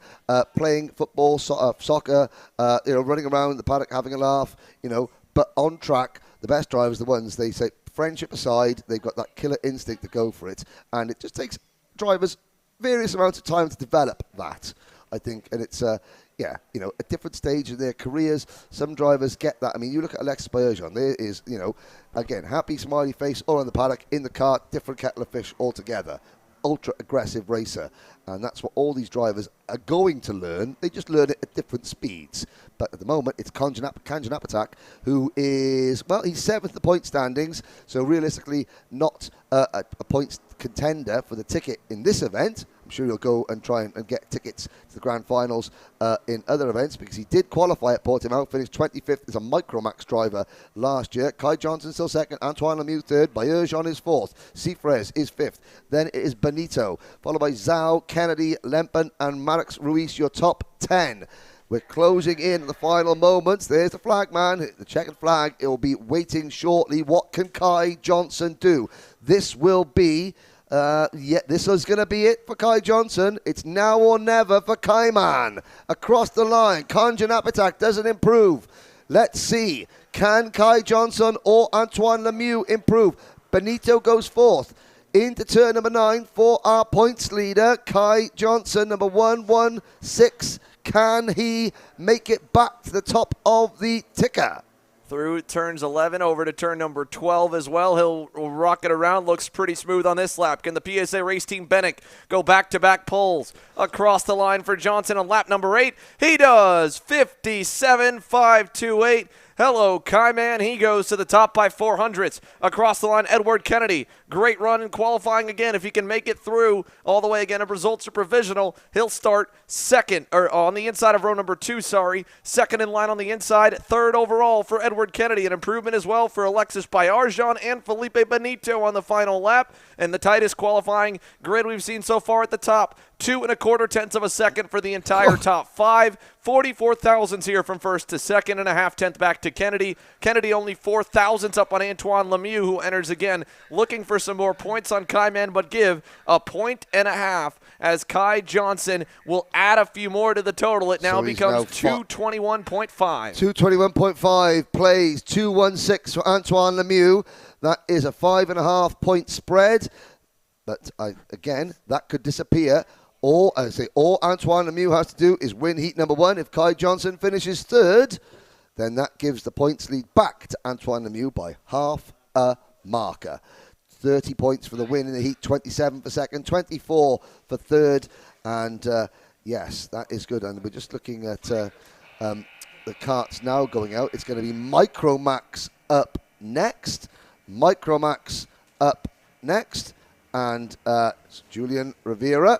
playing football, soccer, running around the paddock, having a laugh, But on track, the best drivers are the ones, they say, friendship aside, they've got that killer instinct to go for it. And it just takes drivers various amounts of time to develop that, I think. And it's a different stage in their careers. Some drivers get that. I mean, you look at Alexis Baerjon. There is, again, happy, smiley face all on the paddock, in the kart, different kettle of fish altogether. Ultra aggressive racer. And that's what all these drivers are going to learn. They just learn it at different speeds. But at the moment, it's Kanja-Napatak, who is, he's 7th in the point standings. So realistically, not a points contender for the ticket in this event. I'm sure he'll go and try and get tickets to the grand finals in other events, because he did qualify at Portimao, finished 25th as a Micromax driver last year. Kai Johnson still second, Antoine Lemieux third, Baerjon is fourth, Cifres is fifth. Then it is Benito, followed by Zhao, Kennedy, Lempen, and Alex Ruiz, your top 10. We're closing in the final moments. There's the flag man, the checkered flag. It will be waiting shortly. What can Kai Johnson do? This will be... this is going to be it for Kai Johnson. It's now or never for Kai Man. Across the line, Kanja-Napatak doesn't improve. Let's see. Can Kai Johnson or Antoine Lemieux improve? Benito goes fourth. Into turn number 9 for our points leader, Kai Johnson, number 116. Can he make it back to the top of the ticker? through turns 11 over to turn number 12 as well. He'll rock it around. Looks pretty smooth on this lap. Can the PSA Race Team Bennick go back-to-back poles across the line for Johnson on lap number 8? He does. 57.528. Hello, Kaiman. He goes to the top by 400ths. Across the line, Edward Kennedy. Great run in qualifying again. If he can make it through all the way again, if results are provisional, he'll start second, or on the inside of row number 2, Second in line on the inside. Third overall for Edward Kennedy. An improvement as well for Alexis Bayarjan and Felipe Benito on the final lap. And the tightest qualifying grid we've seen so far at the top. 2 1/4 tenths of a second for the entire top 5. 44 thousandths here from first to second, and a half tenth back to Kennedy. Kennedy only 4 thousandths up on Antoine Lemieux, who enters again looking for some more points on Kaiman, but give a 1.5 as Kai Johnson will add a few more to the total. It now becomes 221.5. 221.5 plays 216 for Antoine Lemieux. That is a 5.5 point spread. But again, that could disappear. All Antoine Lemieux has to do is win heat number 1. If Kai Johnson finishes third, then that gives the points lead back to Antoine Lemieux by half a marker. 30 points for the win in the heat, 27 for second, 24 for third. And yes, that is good. And we're just looking at the carts now going out. It's going to be Micromax up next. Micromax up next. And Julian Rivera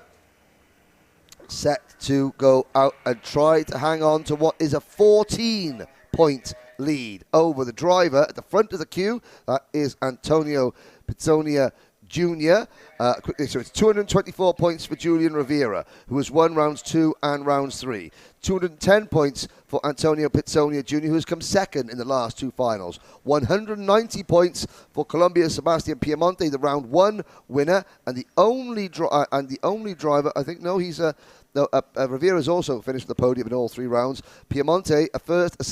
set to go out and try to hang on to what is a 14-point lead over the driver at the front of the queue. That is Antonio Pizzonia Jr. Quickly, so it's 224 points for Julian Rivera, who has won rounds 2 and rounds 3. 210 points for Antonio Pizzonia Jr., who has come second in the last 2 finals. 190 points for Colombia's Sebastian Piemonte, the round 1 winner, and the only driver. I think Rivera's also finished the podium in all 3 rounds. Piemonte, a first, a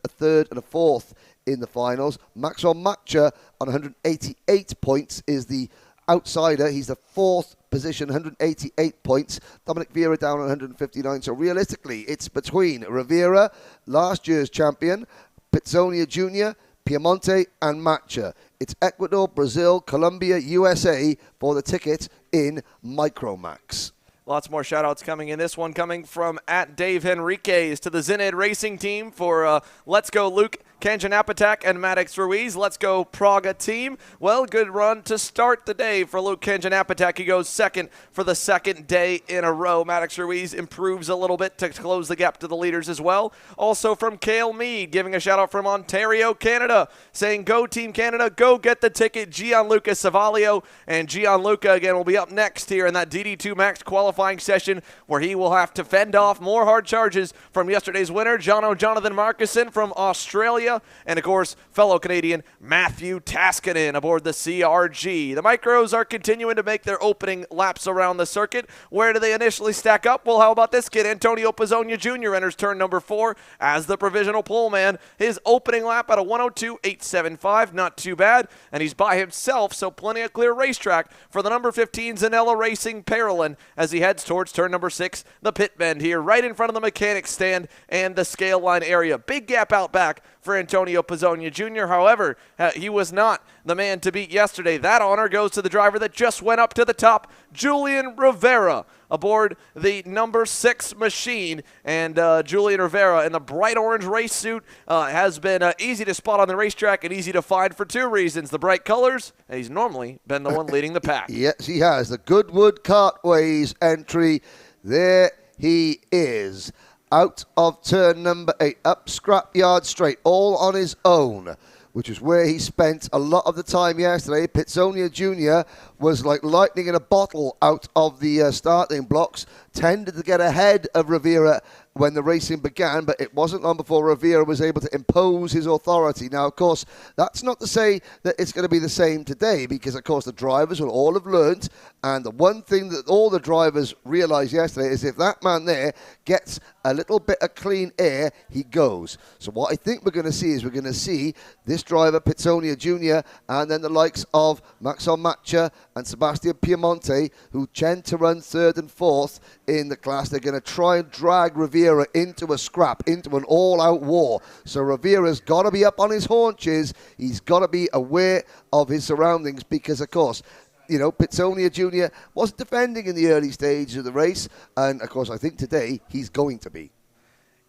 third, and a fourth in the finals. Maxwell Matcha on 188 points is the outsider. He's the 4th position, 188 points. Dominic Vieira down on 159. So realistically, it's between Rivera, last year's champion, Pizzonia Jr., Piemonte, and Matcha. It's Ecuador, Brazil, Colombia, USA for the ticket in Micromax. Lots more shout-outs coming in. This one coming from @Dave Henriquez to the Zined Racing Team for Let's Go Luke Kanjanapatak and Maddox Ruiz. Let's go Praga team. Well, good run to start the day for Luke Kanjanapatak. He goes second for the second day in a row. Maddox Ruiz improves a little bit to close the gap to the leaders as well. Also from Cale Mead, giving a shout-out from Ontario, Canada, saying, go Team Canada, go get the ticket, Gianluca Savalio. And Gianluca, again, will be up next here in that DD2 Max qualifying session, where he will have to fend off more hard charges from yesterday's winner, Jonathan Markison from Australia. And, of course, fellow Canadian Matthew Taskinen aboard the CRG. The Micros are continuing to make their opening laps around the circuit. Where do they initially stack up? Well, how about this kid? Antonio Pizzonia Jr. enters turn number 4 as the provisional pole man. His opening lap at a 102.875, not too bad. And he's by himself, so plenty of clear racetrack for the number 15 Zanella Racing Parolin as he heads towards turn number 6, the pit bend here, right in front of the mechanics stand and the scale line area. Big gap out back for Antonio Pizzonia Jr. However, he was not the man to beat yesterday. That honor goes to the driver that just went up to the top, Julian Rivera, aboard the number 6 machine. And Julian Rivera in the bright orange race suit has been easy to spot on the racetrack and easy to find for 2 reasons. The bright colors, and he's normally been the one leading the pack. Yes, he has. The Goodwood Kartways entry. There he is. Out of turn number 8, up Scrapyard Straight, all on his own, which is where he spent a lot of the time yesterday. Pizzonia Jr. was like lightning in a bottle out of the starting blocks, tended to get ahead of Rivera when the racing began, but it wasn't long before Rivera was able to impose his authority. Now, of course, that's not to say that it's going to be the same today, because, of course, the drivers will all have learned, and the one thing that all the drivers realized yesterday is if that man there gets a little bit of clean air, he goes. So what I think we're going to see is we're going to see this driver, Pizzonia Jr., and then the likes of Maxwell Matcha and Sebastian Piemonte, who tend to run 3rd and 4th in the class. They're going to try and drag Rivera Rivera into a scrap, into an all-out war. So Rivera's got to be up on his haunches. He's got to be aware of his surroundings because, of course, you know, Pitsonia Jr. wasn't defending in the early stage of the race. And, of course, I think today he's going to be.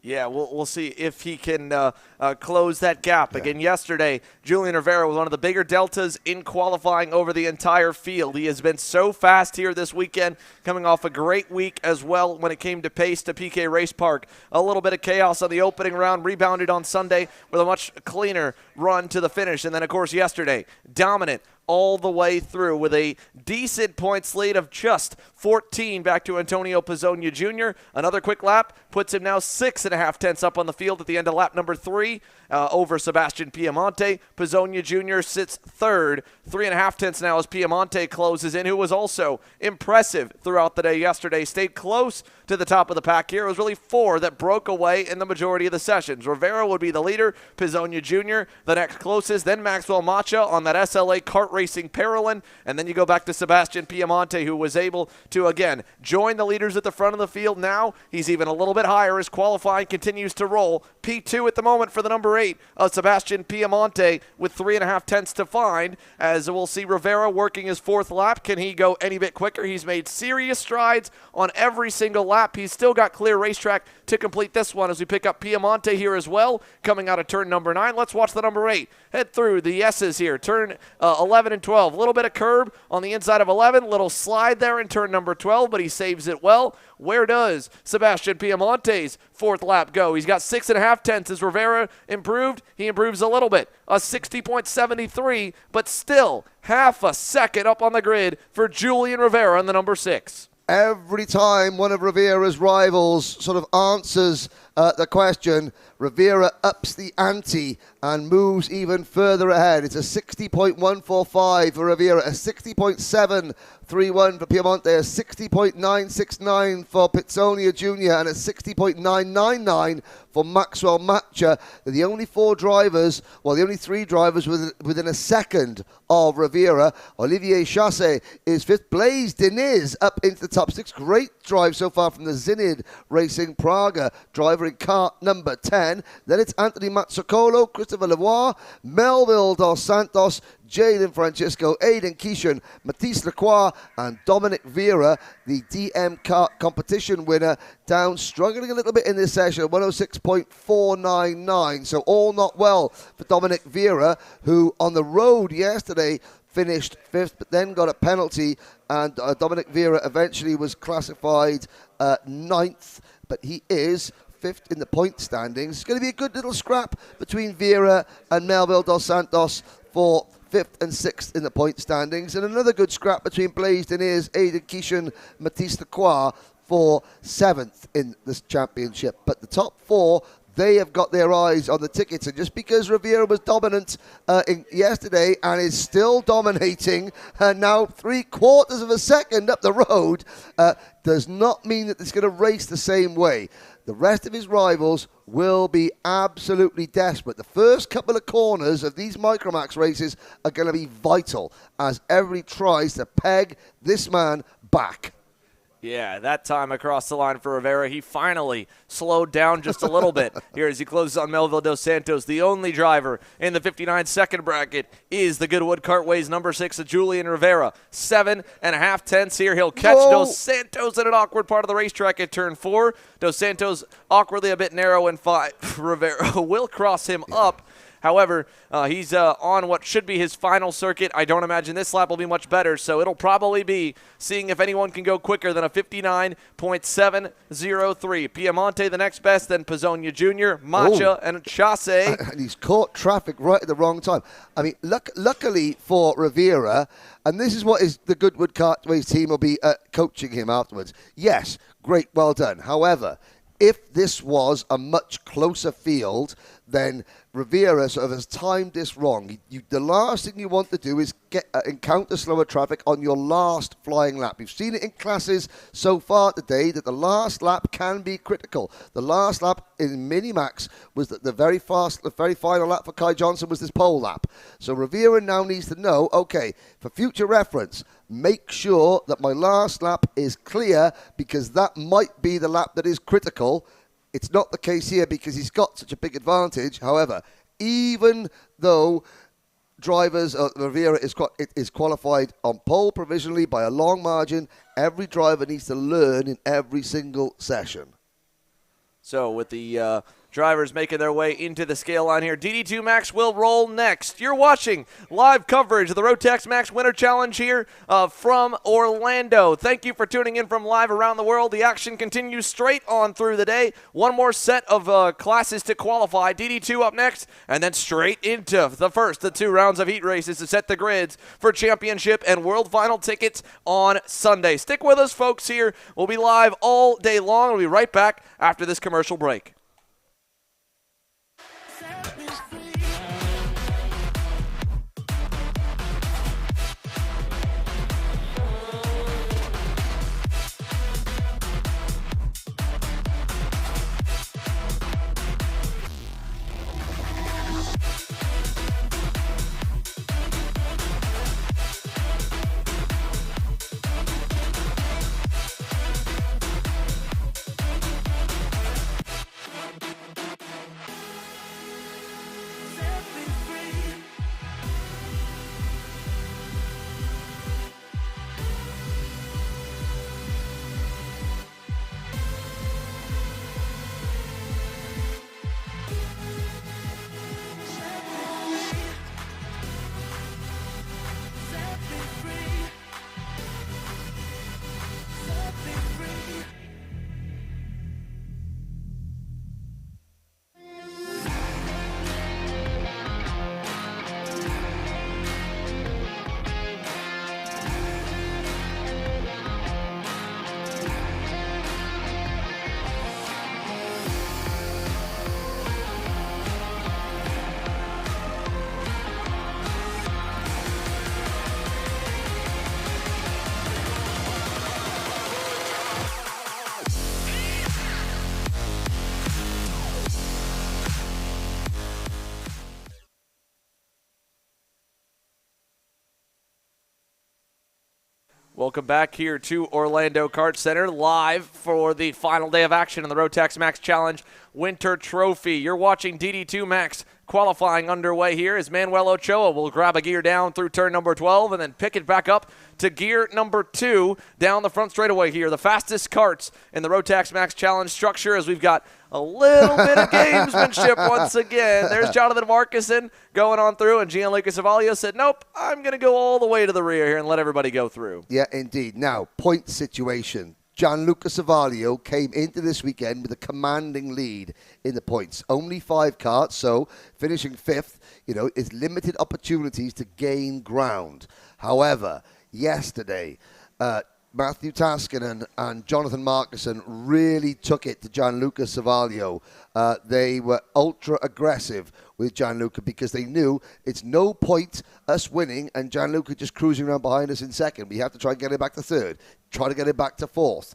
Yeah, we'll see if he can close that gap. Yeah. Again, yesterday, Julian Rivera was one of the bigger deltas in qualifying over the entire field. He has been so fast here this weekend, coming off a great week as well when it came to pace to PK Race Park. A little bit of chaos on the opening round, rebounded on Sunday with a much cleaner run to the finish. And then, of course, yesterday, dominant all the way through with a decent points lead of just 14 back to Antonio Pizzonia Jr. Another quick lap puts him now 6.5 tenths up on the field at the end of lap number 3 over Sebastian Piemonte. Pizzonia Jr. sits third, 3.5 tenths now as Piemonte closes in, who was also impressive throughout the day yesterday. Stayed close to the top of the pack here. It was really 4 that broke away in the majority of the sessions. Rivera would be the leader, Pizzonia Jr. the next closest, then Maxwell Macha on that SLA kart racing Parolin, and then you go back to Sebastian Piemonte, who was able to, again, join the leaders at the front of the field. Now he's even a little bit higher as qualifying continues to roll. P2 at the moment for the number 8 of Sebastian Piemonte with 3.5 tenths to find, as we'll see Rivera working his 4th lap. Can he go any bit quicker? He's made serious strides on every single lap. He's still got clear racetrack to complete this one as we pick up Piemonte here as well, coming out of turn number 9. Let's watch the number 8 head through the S's here. Turn 11 and 12. A little bit of curb on the inside of 11. Little slide there in turn number 12, but he saves it well. Where does Sebastian Piemonte's 4th lap go? He's got 6.5 tenths. As Rivera improved, he improves a little bit. A 60.73, but still half a second up on the grid for Julian Rivera in the number 6. Every time one of Rivera's rivals sort of answers the question, Rivera ups the ante and moves even further ahead. It's a 60.145 for Rivera, a 60.731 for Piemonte, a 60.969 for Pitsonia Jr., and a 60.999 for Maxwell Matcha. They're the only 4 drivers, well, the only 3 drivers within a second of Rivera. Olivier Chasse is 5th. Blaise Diniz up into the top 6. Great drive so far from the Zinid Racing Praga driver in kart number 10. Then it's Anthony Mazzuccolo, Christopher Lavoie, Melville Dos Santos, Jaden Francisco, Aiden Kishan, Matisse Lacroix, and Dominic Vera, the DM kart competition winner, down struggling a little bit in this session, 106.499. So all not well for Dominic Vera, who on the road yesterday finished 5th, but then got a penalty, and Dominic Vera eventually was classified 9th, but he is 5th in the point standings. It's going to be a good little scrap between Vera and Melville Dos Santos for 5th and 6th in the point standings, and another good scrap between Blaise Diniz, Aiden Kishan, Matisse Lacroix for 7th in this championship. But the top 4, they have got their eyes on the tickets, and just because Rivera was dominant yesterday and is still dominating now 3/4 of a second up the road, does not mean that it's going to race the same way. The rest of his rivals will be absolutely desperate. The first couple of corners of these Micromax races are going to be vital as everybody tries to peg this man back. Yeah, that time across the line for Rivera, he finally slowed down just a little bit here as he closes on Melville Dos Santos. The only driver in the 59-second bracket is the Goodwood Kartways number 6 of Julian Rivera. 7.5 tenths here. He'll catch Dos Santos at an awkward part of the racetrack at turn 4. Dos Santos awkwardly a bit narrow in 5. Rivera will cross him up. However, he's on what should be his final circuit. I don't imagine this lap will be much better, so it'll probably be seeing if anyone can go quicker than a 59.703. Piemonte the next best, then Pizzonia Jr., Macha, and Chasse. And he's caught traffic right at the wrong time. I mean, luckily for Rivera, and this is what the Goodwood Kartways team will be coaching him afterwards. Yes, great, well done. However, if this was a much closer field, then Rivera sort of has timed this wrong. The last thing you want to do is encounter slower traffic on your last flying lap. We've seen it in classes so far today that the last lap can be critical. The last lap in Minimax was the very final lap for Kai Johnson was this pole lap. So Rivera now needs to know, okay, for future reference, make sure that my last lap is clear because that might be the lap that is critical It's not the case here because he's got such a big advantage. However, even though Rivera is qualified on pole provisionally by a long margin, every driver needs to learn in every single session. So with the drivers making their way into the scale line here, DD2 Max will roll next. You're watching live coverage of the Rotax Max Winter Challenge here from Orlando. Thank you for tuning in from live around the world. The action continues straight on through the day. One more set of classes to qualify. DD2 up next, and then straight into the 2 rounds of heat races to set the grids for championship and world final tickets on Sunday. Stick with us, folks, here. We'll be live all day long. We'll be right back after this commercial break. Welcome back here to Orlando Kart Center, live for the final day of action in the Rotax Max Challenge Winter Trophy. You're watching DD2 Max qualifying underway here as Manuel Ochoa will grab a gear down through turn number 12 and then pick it back up to gear number 2 down the front straightaway here. The fastest karts in the Rotax Max Challenge structure as we've got a little bit of gamesmanship once again. There's Jonathan Marcuson going on through, and Gianluca Savaglio said, nope, I'm going to go all the way to the rear here and let everybody go through. Yeah, indeed. Now, point situation. Gianluca Savaglio came into this weekend with a commanding lead in the points. Only 5 karts, so finishing 5th, is limited opportunities to gain ground. However, yesterday, Matthew Taskinen and Jonathan Marcuson really took it to Gianluca Savaglio. They were ultra aggressive with Gianluca because they knew it's no point us winning and Gianluca just cruising around behind us in second. We have to try and get it back to third, try to get it back to fourth,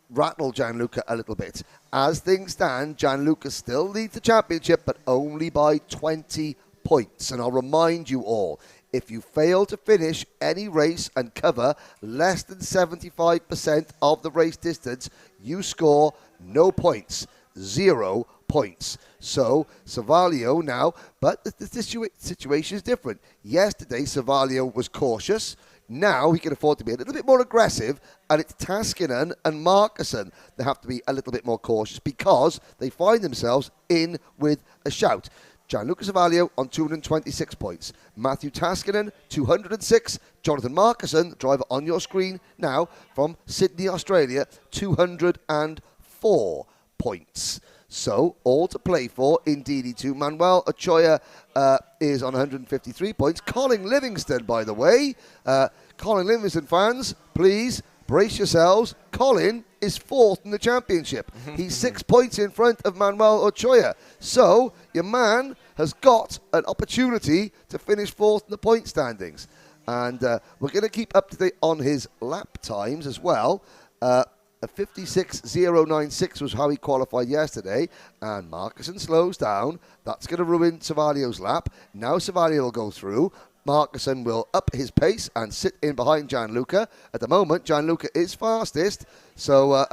rattle Gianluca a little bit. As things stand, Gianluca still leads the championship, but only by 20 points. And I'll remind you all, if you fail to finish any race and cover less than 75% of the race distance, you score no points, 0 points. So Savaglio now, but the situation is different. Yesterday, Savaglio was cautious. Now he can afford to be a little bit more aggressive, and it's Taskinen and Marcuson that have to be a little bit more cautious because they find themselves in with a shout. Gianluca Savaglio on 226 points. Matthew Taskinen, 206. Jonathan Marcuson, driver on your screen now from Sydney, Australia, 204 points. So, all to play for in DD2. Manuel Ochoa is on 153 points. Colin Livingston, by the way. Colin Livingston fans, please brace yourselves. Colin is 4th in the championship. He's 6 points in front of Manuel Ochoa. So, your man has got an opportunity to finish 4th in the point standings. And we're going to keep up to date on his lap times as well. A 56.096 was how he qualified yesterday. And Marcuson slows down. That's going to ruin Savaglio's lap. Now Savaglio will go through. Marcuson will up his pace and sit in behind Gianluca. At the moment, Gianluca is fastest. So,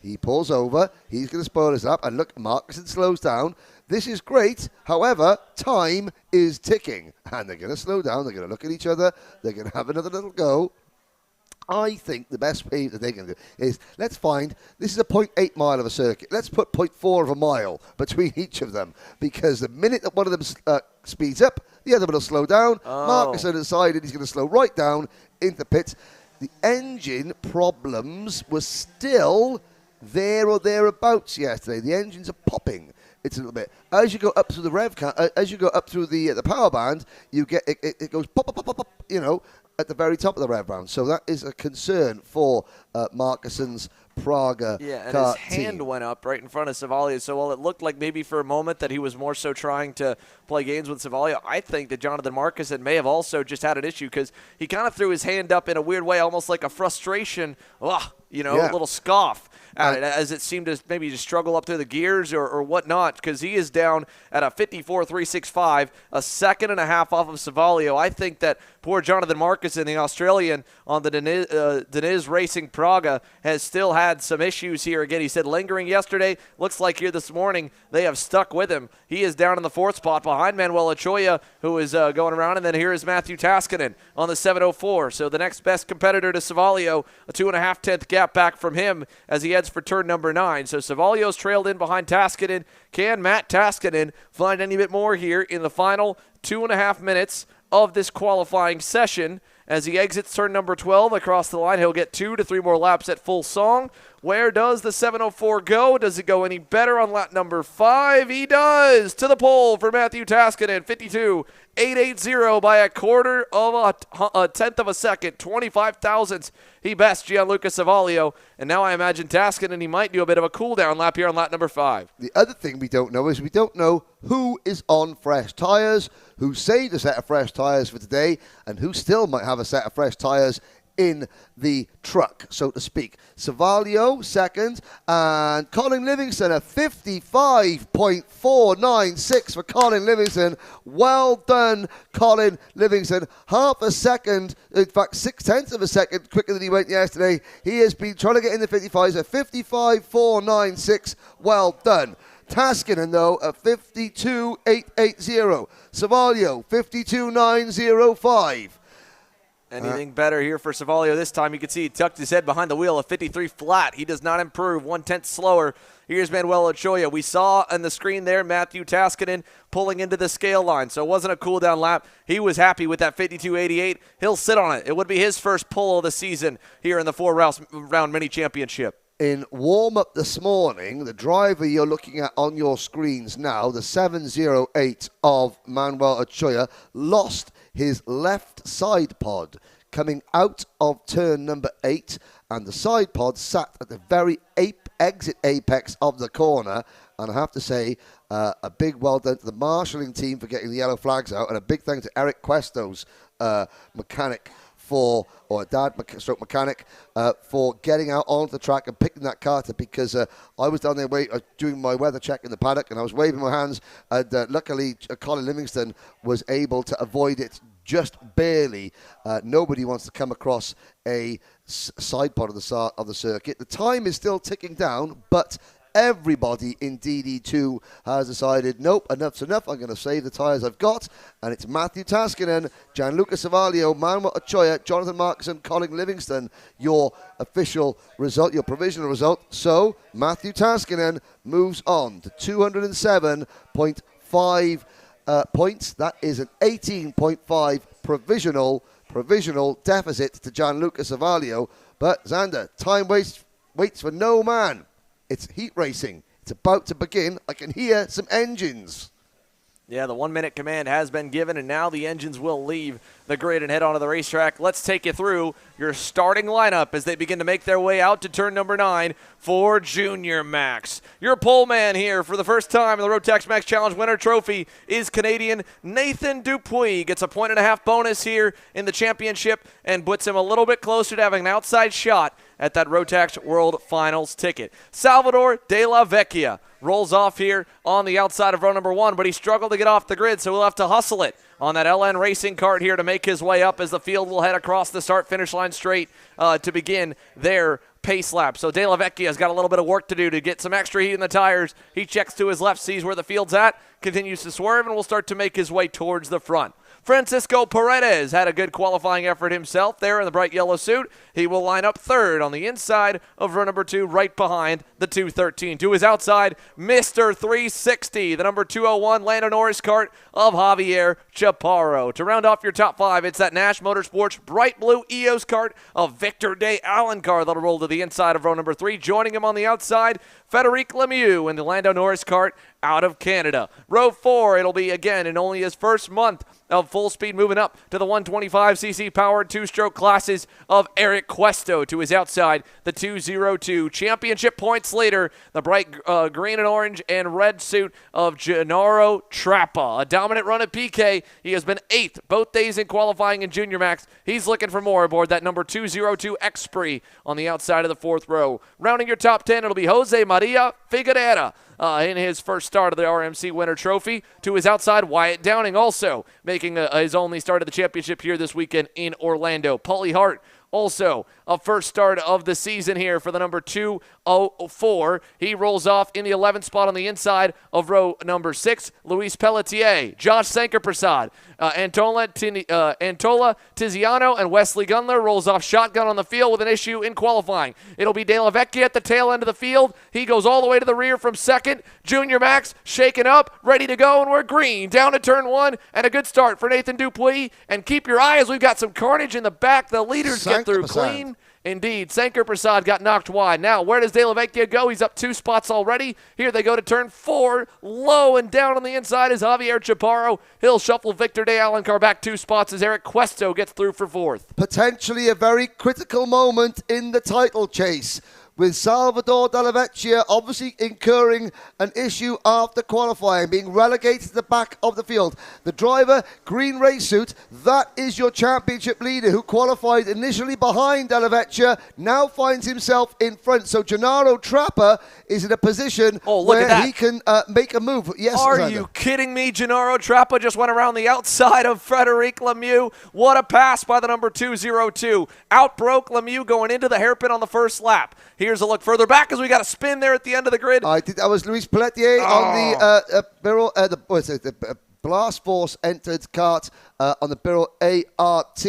He pulls over. He's going to spoil us up. And look, Markussen slows down. This is great. However, time is ticking. And they're going to slow down. They're going to look at each other. They're going to have another little go. I think the best way that they can do is, let's find, this is a 0.8 mile of a circuit. Let's put 0.4 of a mile between each of them, because the minute that one of them speeds up, the other one will slow down. Markussen decided he's going to slow right down into the pits. The engine problems were still there or thereabouts yesterday. The engines are popping. It's a little bit. As you go up through the rev count, as you go up through the power band, you get it goes pop, pop, pop, pop, pop, you know, at the very top of the rev band. So that is a concern for Markussen's Praga and kart his hand team. went up right in front of Savalia. So while it looked like maybe for a moment that he was more so trying to play games with Savalia, I think that Jonathan Markussen may have also just had an issue, because he kind of threw his hand up in a weird way, almost like a frustration, a little scoff at it, as it seemed to maybe just struggle up through the gears or whatnot, because he is down at a 54.365, a second and a half off of Savalia. I think that poor Jonathan Markussen, the Australian on the Deniz Racing Praga, has still had some issues here. Again, he said lingering yesterday. Looks like here this morning they have stuck with him. He is down in the fourth spot behind Manuel Ochoa, who is going around, and then here is Matthew Taskinen on the 704. So the next best competitor to Savalio, a 2.5 gap back from him as he heads for turn number 9. So Savalio's trailed in behind Taskinen. Can Matt Taskinen find any bit more here in the final 2.5 minutes of this qualifying session? As he exits turn number 12 across the line, he'll get 2 to 3 more laps at full song. Where does the 704 go? Does it go any better on lap number 5? He does! To the pole for Matthew Taskinen, 52.880 by a quarter of a tenth of a second, 25 thousandths. He bests Gianluca Savalio, and now I imagine Taskinen, he might do a bit of a cool-down lap here on lap number 5. The other thing we don't know is we don't know who is on fresh tyres, who saved a set of fresh tyres for today, and who still might have a set of fresh tyres in the truck, so to speak. Savalio second, and Colin Livingston a 55.496 for Colin Livingston. Well done, Colin Livingston. Half a second, in fact 0.6 of a second quicker than he went yesterday. He has been trying to get in the 55s at 55.496. Well done. Taskinen, though, at 52.880. Savalio, 52.905. Anything better here for Savalio this time? You can see he tucked his head behind the wheel at 53 flat. He does not improve, 1/10 slower. Here's Manuel Ochoa. We saw on the screen there Matthew Taskinen pulling into the scale line, so it wasn't a cool-down lap. He was happy with that 52.88. He'll sit on it. It would be his first pull of the season here in the 4-round mini-championship. In warm-up this morning, the driver you're looking at on your screens now, the 708 of Manuel Ochoa, lost his left side pod coming out of turn number 8, and the side pod sat at the very exit apex of the corner. And I have to say, a big well done to the marshalling team for getting the yellow flags out, and a big thank to Eric Questo's mechanic mechanic for getting out onto the track and picking that car up, because I was down there doing my weather check in the paddock, and I was waving my hands, and luckily Colin Livingston was able to avoid it just barely. Nobody wants to come across a side pod of the circuit. The time is still ticking down, but everybody in DD2 has decided, nope, enough's enough. I'm going to save the tyres I've got. And it's Matthew Taskinen, Gianluca Savalio, Manuel Ochoa, Jonathan Markussen, Colin Livingston, your official result, your provisional result. So Matthew Taskinen moves on to 207.5 points. That is an 18.5 provisional deficit to Gianluca Savalio. But Xander, time waits for no man. It's heat racing. It's about to begin. I can hear some engines. Yeah, the 1-minute command has been given, and now the engines will leave the grid and head onto the racetrack. Let's take you through your starting lineup as they begin to make their way out to turn number 9 for Junior Max. Your pole man here for the first time in the Rotax Max Challenge Winter Trophy is Canadian Nathan Dupuis. Gets a 1.5 bonus here in the championship and puts him a little bit closer to having an outside shot at that Rotax World Finals ticket. Salvador De La Vecchia rolls off here on the outside of row number 1, but he struggled to get off the grid, so he'll have to hustle it on that LN Racing kart here to make his way up as the field will head across the start-finish line straight to begin their pace lap. So De La Vecchia's got a little bit of work to do to get some extra heat in the tires. He checks to his left, sees where the field's at, continues to swerve, and will start to make his way towards the front. Francisco Paredes had a good qualifying effort himself there in the bright yellow suit. He will line up third on the inside of row number 2, right behind the 213. To his outside, Mr. 360, the number 201 Lando Norris kart of Javier Chaparro. To round off your top 5, it's that Nash Motorsports bright blue EOS kart of Victor de Alencar that'll roll to the inside of row number 3. Joining him on the outside, Frederic Lemieux in the Lando Norris kart out of Canada. Row 4, it'll be again in only his first month of full speed moving up to the 125cc powered two-stroke classes of Eric Cuesto. To his outside, the 202. Championship points later, the bright green and orange and red suit of Gennaro Trappa. A dominant run at PK. He has been 8th both days in qualifying in Junior Max. He's looking for more aboard that number 202 Xpree on the outside of the 4th row. Rounding your top 10, it'll be Jose Maria Figueroa in his first start of the RMC Winter Trophy. To his outside, Wyatt Downing also making his only start of the championship here this weekend in Orlando. Paulie Hart also a first start of the season here for the number 204. He rolls off in the 11th spot on the inside of row number 6. Luis Pelletier, Josh Sankerprasad, Antola Tiziano, and Wesley Gunler rolls off shotgun on the field with an issue in qualifying. It'll be De La Vecchia at the tail end of the field. He goes all the way to the rear from second. Junior Max shaken up, ready to go, and we're green. Down to turn 1, and a good start for Nathan Dupuis. And keep your eye as we've got some carnage in the back. The leaders get through clean. Indeed, Sankerprasad got knocked wide. Now, where does De La Vecchia go? He's up 2 spots already. Here they go to turn 4. Low and down on the inside is Javier Chaparro. He'll shuffle Victor de Alencar back 2 spots as Eric Cuesto gets through for 4th. Potentially a very critical moment in the title chase, with Salvador De La Vecchia obviously incurring an issue after qualifying, being relegated to the back of the field. The driver, green race suit, that is your championship leader who qualified initially behind De La Vecchia, now finds himself in front. So Gennaro Trappa is in a position where he can make a move. Yes, are you kidding me? Gennaro Trappa just went around the outside of Frederic Lemieux. What a pass by the number 202. Outbroke Lemieux going into the hairpin on the first lap. Here's a look further back as we got a spin there at the end of the grid. That was Luis Pelletier on the Blast Force entered kart on the Birro ART.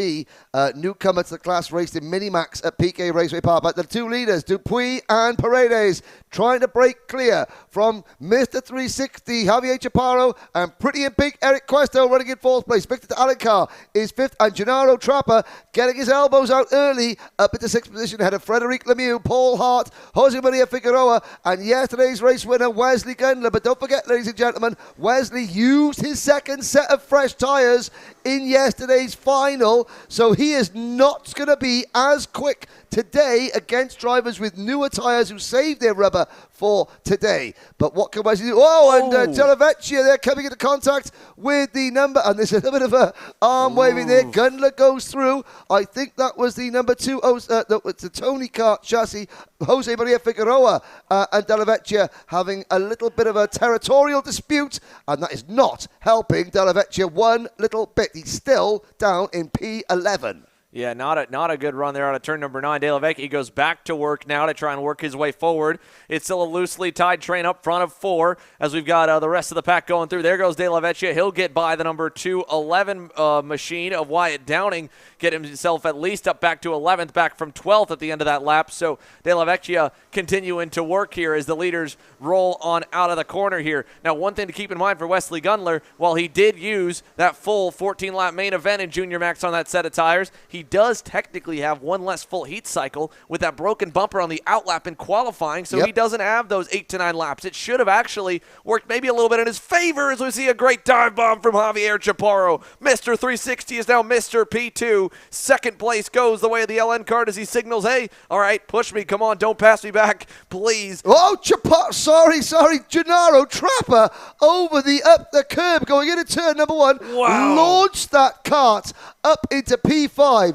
Newcomer to the class, raced in Minimax at PK Raceway Park. But the 2 leaders, Dupuis and Paredes, trying to break clear from Mr. 360, Javier Chaparro, and pretty in pink, Eric Cuesto running in 4th place. Victor de Alencar is 5th, and Gennaro Trappa getting his elbows out early, up into 6th position ahead of Frederic Lemieux, Paul Hart, Jose Maria Figueroa, and yesterday's race winner, Wesley Gunler. But don't forget, ladies and gentlemen, Wesley used his second set of fresh tyres in yesterday's final, so he is not going to be as quick today against drivers with newer tyres who saved their rubber for today. But what can Wesley do? And De La Vecchia, they're coming into contact with the number, and there's a little bit of a arm waving there. Gunler goes through. I think that was the number 2, the Tony Kart chassis, Jose Maria Figueroa, and De La Vecchia having a little bit of a territorial dispute, and that is not helping De La Vecchia one little bit. He's still down in P11. Yeah, not a good run there out of turn number 9. De La Vecchia goes back to work now to try and work his way forward. It's still a loosely tied train up front of 4 as we've got the rest of the pack going through. There goes De La Vecchia. He'll get by the number 211 machine of Wyatt Downing, get himself at least up back to 11th, back from 12th at the end of that lap. So De La Vecchia continuing to work here as the leaders roll on out of the corner here. Now, one thing to keep in mind for Wesley Gunler, while he did use that full 14-lap main event in Junior Max on that set of tires, he does technically have one less full heat cycle with that broken bumper on the outlap in qualifying, so he doesn't have those 8 to 9 laps. It should have actually worked maybe a little bit in his favor as we see a great dive bomb from Javier Chaparro. Mr. 360 is now Mr. P2. Second place goes the way of the LN kart as he signals, hey, all right, push me, come on, don't pass me back, please. Oh, Chaparro, sorry, Gennaro Trappa over up the curb going into turn number 1. Wow. Launched that kart up into P5.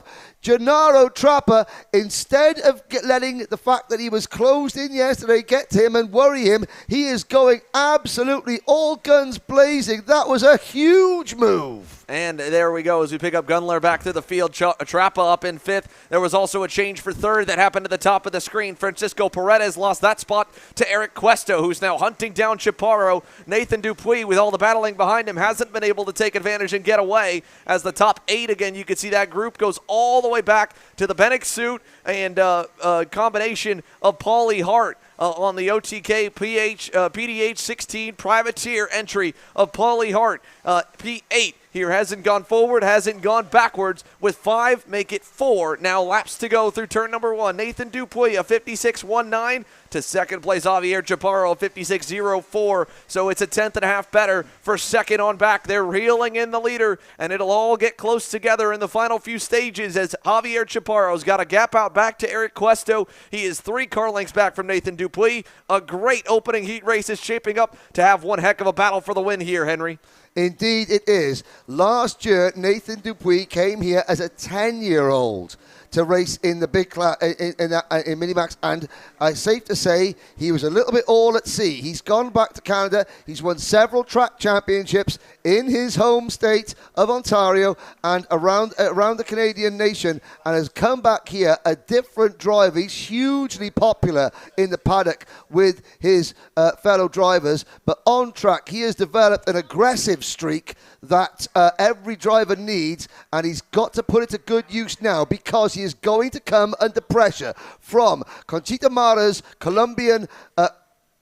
Gennaro Trapper, instead of letting the fact that he was closed in yesterday get to him and worry him, he is going absolutely all guns blazing. That was a huge move. And there we go as we pick up Gunler back to the field. Trappa up in 5th. There was also a change for 3rd that happened at the top of the screen. Francisco Paredes lost that spot to Eric Cuesto, who's now hunting down Chaparro. Nathan Dupuis, with all the battling behind him, hasn't been able to take advantage and get away. As the top 8, again, you can see that group goes all the way back to the Bennick suit and a combination of Paulie Hart. On the OTK PDH 16 privateer entry of Paulie Hart. P8 here hasn't gone forward, hasn't gone backwards. With 5, make it 4. Now laps to go through turn number 1. Nathan Dupuis, a 56.19 to 2nd place. Javier Chaparro, 56.04. So it's a 10th and a half better for 2nd on back. They're reeling in the leader, and it'll all get close together in the final few stages as Javier Chaparro's got a gap out back to Eric Cuesto. He is 3 car lengths back from Nathan Dupuis. A great opening heat race is shaping up to have one heck of a battle for the win here, Henry. Indeed it is. Last year, Nathan Dupuis came here as a 10-year-old to race in the big class in Minimax, and safe to say he was a little bit all at sea. He's gone back to Canada. He's won several track championships in his home state of Ontario and around the Canadian nation, and has come back here a different driver. He's hugely popular in the paddock with his fellow drivers, but on track he has developed an aggressive streak that every driver needs, and he's got to put it to good use now because he is going to come under pressure from Conchita Mara's Colombian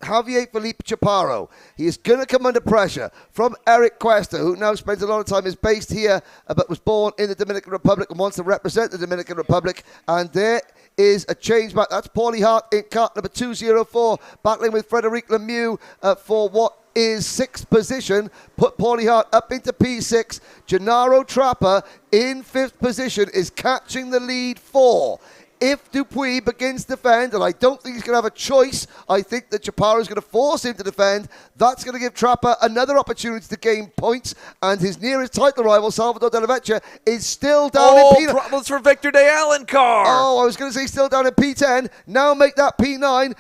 Javier Felipe Chaparro. He is going to come under pressure from Eric Cuesto, who now spends a lot of time, is based here, but was born in the Dominican Republic and wants to represent the Dominican Republic. And there is a change back. That's Paulie Hart in kart number 204, battling with Frederic Lemieux for what is 6th position. Put Paulie Hart up into P6. Gennaro Trapper in 5th position is catching the lead 4. If Dupuis begins to defend, and I don't think he's going to have a choice, I think that Chaparro is going to force him to defend. That's going to give Trapper another opportunity to gain points, and his nearest title rival, Salvador Della Vecchia, is still down in P9. Problems for Victor de Alencar. Oh, I was going to say still down in P10. Now make that P9.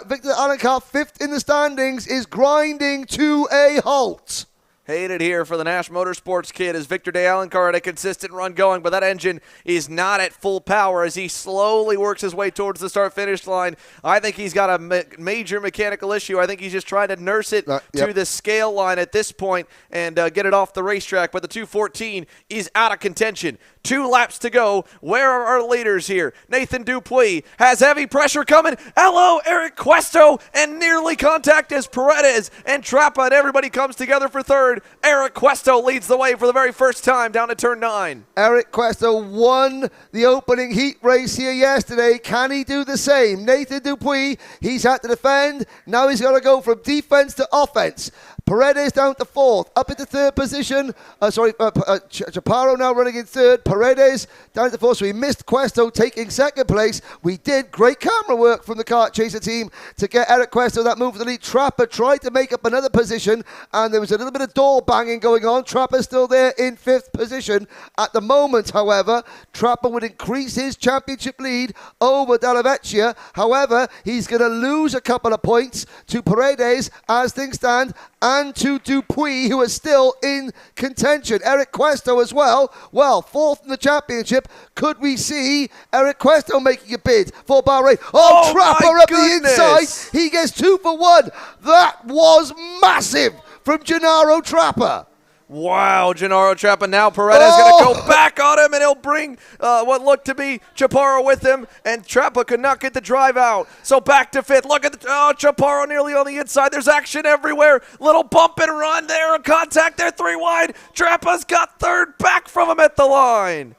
Victor de Alencar, 5th in the standings, is grinding to a halt. Hated here for the Nash Motorsports kid as Victor de Alencar had a consistent run going, but that engine is not at full power as he slowly works his way towards the start-finish line. I think he's got a major mechanical issue. I think he's just trying to nurse it to the scale line at this point and get it off the racetrack, but the 214 is out of contention. 2 laps to go. Where are our leaders here? Nathan Dupuis has heavy pressure coming. Hello, Eric Cuesto, and nearly contact as Paredes and Trappa, and everybody comes together for 3rd. Eric Cuesto leads the way for the very first time down to turn 9. Eric Cuesto won the opening heat race here yesterday. Can he do the same? Nathan Dupuis, he's had to defend. Now he's got to go from defense to offense. Paredes down to 4th, up into 3rd position. Chaparro now running in 3rd. Paredes down to 4th, so we missed Cuesto taking 2nd place. We did great camera work from the kart chaser team to get Eric Cuesto that move to the lead. Trapper tried to make up another position, and there was a little bit of door banging going on. Trapper's still there in 5th position. At the moment, however, Trapper would increase his championship lead over Della Vecchia. However, he's going to lose a couple of points to Paredes as things stand, and to Dupuis, who is still in contention. Eric Cuesto as well. Well, 4th in the championship. Could we see Eric Cuesto making a bid for Bahrain? Oh, Trapper up the inside. He gets 2 for 1. That was massive from Gennaro Trapper. Wow, Gennaro Trappa. Now Paredes going to go back on him, and he'll bring what looked to be Chaparro with him, and Trappa could not get the drive out. So back to 5th. Look at Chaparro nearly on the inside. There's action everywhere. Little bump and run there. Contact there, 3 wide. Trappa's got 3rd back from him at the line.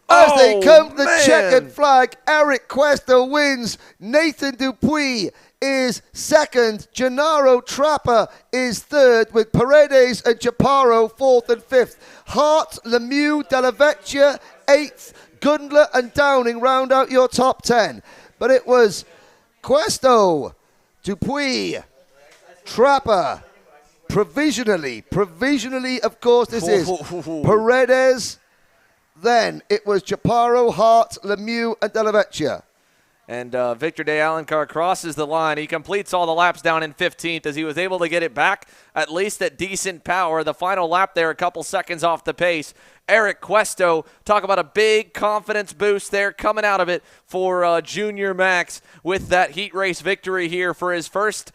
As they come to the checkered flag, Eric Cuesto wins. Nathan Dupuis is 2nd. Gennaro Trappa is 3rd, with Paredes and Chaparro 4th and 5th. Hart, Lemieux, Della Vecchia 8th. Gundler and Downing round out your top 10. But it was Cuesto, Dupuis, Trappa, provisionally, of course this is Paredes, Then it was Chaparro, Hart, Lemieux, and Della Vecchia. And Victor de Alencar crosses the line. He completes all the laps down in 15th as he was able to get it back at least at decent power. The final lap there, a couple seconds off the pace. Eric Cuesto, talk about a big confidence boost there coming out of it for Junior Max with that heat race victory here for his first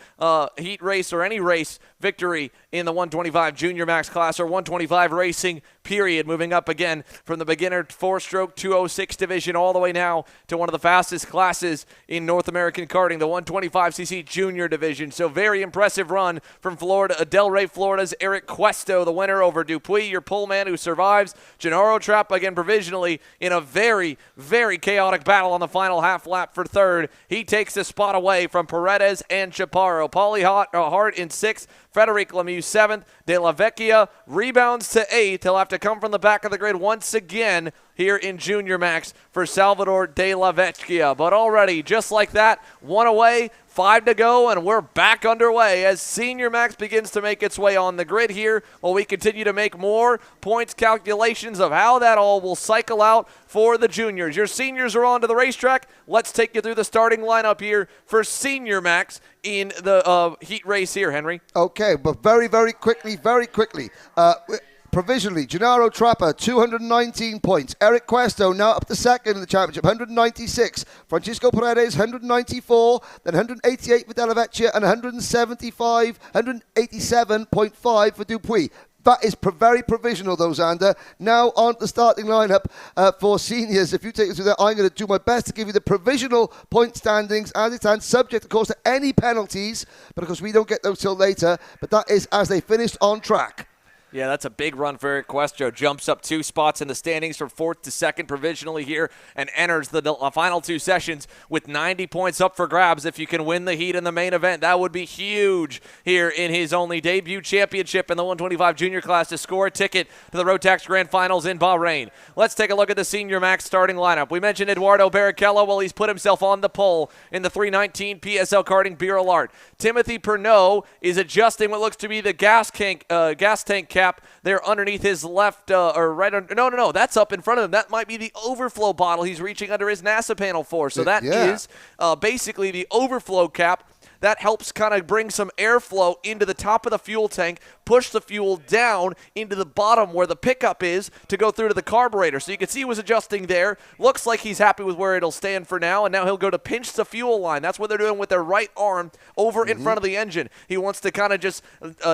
heat race or any race victory in the 125 Junior Max class or 125 racing period, moving up again from the beginner 4-stroke 206 division all the way now to one of the fastest classes in North American karting, the 125cc junior division. So very impressive run from Florida, Delray, Florida's Eric Cuesto, the winner over Dupuis, your pole man who survives. Gennaro Trappa again provisionally in a very, very chaotic battle on the final half lap for third. He takes the spot away from Paredes and Chaparro. Paulie Hart in 6th, Frederic Lemieux 7th, De La Vecchia rebounds to 8th. He'll have to come from the back of the grid once again here in Junior Max for Salvador De La Vecchia. But already, just like that, one away, 5 to go, and we're back underway as Senior Max begins to make its way on the grid here while we continue to make more points calculations of how that all will cycle out for the juniors. Your seniors are on to the racetrack. Let's take you through the starting lineup here for Senior Max in the heat race here, Henry. Okay, but very quickly. Provisionally, Gennaro Trappa, 219 points. Eric Cuesto now up to second in the championship, 196. Francisco Paredes, 194. Then 188 for Della Vecchia and 187.5 for Dupuis. That is very provisional, though, Xander. Now on the starting lineup for seniors. If you take us through that, I'm going to do my best to give you the provisional point standings as it stands, subject, of course, to any penalties, but of course we don't get those till later. But that is as they finished on track. Yeah, that's a big run for Eric Cuesto. Jumps up 2 spots in the standings from 4th to 2nd provisionally here and enters the final 2 sessions with 90 points up for grabs. If you can win the heat in the main event, that would be huge here in his only debut championship in the 125 junior class to score a ticket to the Rotax Grand Finals in Bahrain. Let's take a look at the Senior Max starting lineup. We mentioned Eduardo Barrichello. Well, he's put himself on the pole in the 319 PSL Karting Bureau Art. Timothy Pernod is adjusting what looks to be the gas tank cap there underneath his left or right under. No, that's up in front of him. That might be the overflow bottle he's reaching under his NASA panel for. So that is basically the overflow cap. That helps kind of bring some airflow into the top of the fuel tank, push the fuel down into the bottom where the pickup is to go through to the carburetor. So you can see he was adjusting there. Looks like he's happy with where it'll stand for now, and now he'll go to pinch the fuel line. That's what they're doing with their right arm over in front of the engine. He wants to kind of just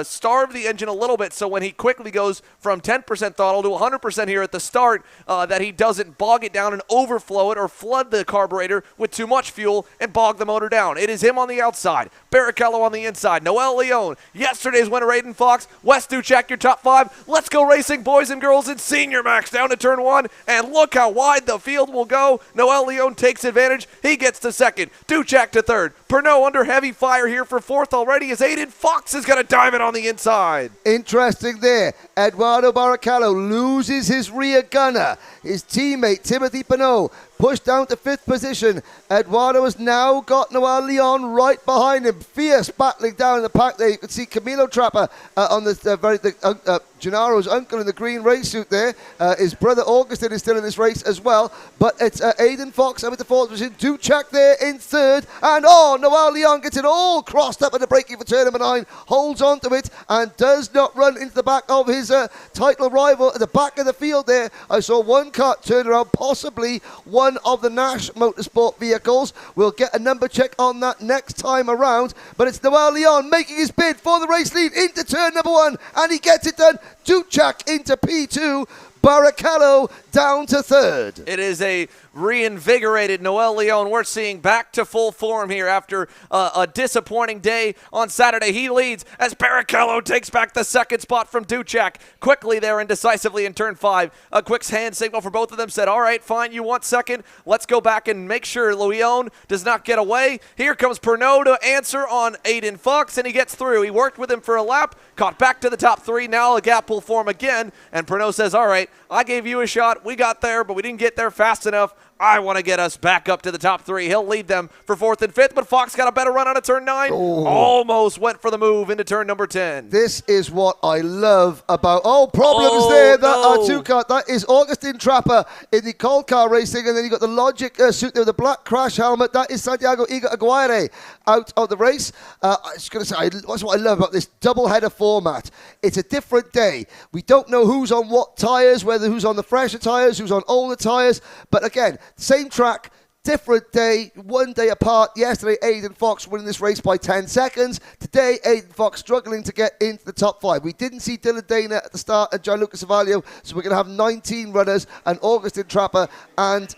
starve the engine a little bit so when he quickly goes from 10% throttle to 100% here at the start, that he doesn't bog it down and overflow it or flood the carburetor with too much fuel and bog the motor down. It is him on the outside. Barrichello on the inside. Noel Leon, yesterday's winner Aiden Fox. Wes Duchek, your top 5. Let's go racing, boys and girls, in Senior Max down to turn 1. And look how wide the field will go. Noel Leon takes advantage. He gets to 2nd. Duchek to 3rd. Pernod under heavy fire here for 4th already as Aiden Fox is going to dive it on the inside. Interesting there. Eduardo Barrichello loses his rear gunner. His teammate, Timothy Pernod, pushed down to 5th position. Eduardo has now got Noel Leon right behind him. Fierce battling down in the pack there. You can see Camilo Trappa on the Gennaro's uncle in the green race suit there. His brother Augustin is still in this race as well. But it's Aiden Fox with the 4th position. Duchek there in 3rd. And Noel Leon gets it all crossed up at the braking for turn number 9. Holds onto it and does not run into the back of his title rival at the back of the field there. I saw one car turn around, possibly one of the Nash Motorsport vehicles. We'll get a number check on that next time around. But it's Noel Leon making his bid for the race lead into turn number 1. And he gets it done. Duchek into P2. Barrichello down to 3rd. It is a reinvigorated Noel Leon. We're seeing back to full form here after a disappointing day on Saturday. He leads as Barrichello takes back the 2nd spot from Duchek. Quickly there and decisively in turn 5. A quick hand signal for both of them said, all right, fine, you want 2nd. Let's go back and make sure Leon does not get away. Here comes Pernod to answer on Aiden Fox, and he gets through. He worked with him for a lap, caught back to the top 3. Now a gap will form again, and Pernod says, all right, I gave you a shot. We got there, but we didn't get there fast enough. I want to get us back up to the top 3. He'll lead them for 4th and 5th, but Fox got a better run out of turn 9. Almost went for the move into turn number 10. This is what I love about, problems there. That are 2 car. That is Augustin Trapper in the cold car racing, and then you got the Logic suit there with the black crash helmet. That is Santiago Aguirre out of the race. I was going to say, that's what I love about this double-header format. It's a different day. We don't know who's on what tyres, whether who's on the fresher tyres, who's on older tyres, but again, same track, different day, 1 day apart. Yesterday, Aiden Fox winning this race by 10 seconds. Today, Aiden Fox struggling to get into the top 5. We didn't see Dylan Dana at the start and Gianluca Savaglio, so we're going to have 19 runners and Augustin Trapper and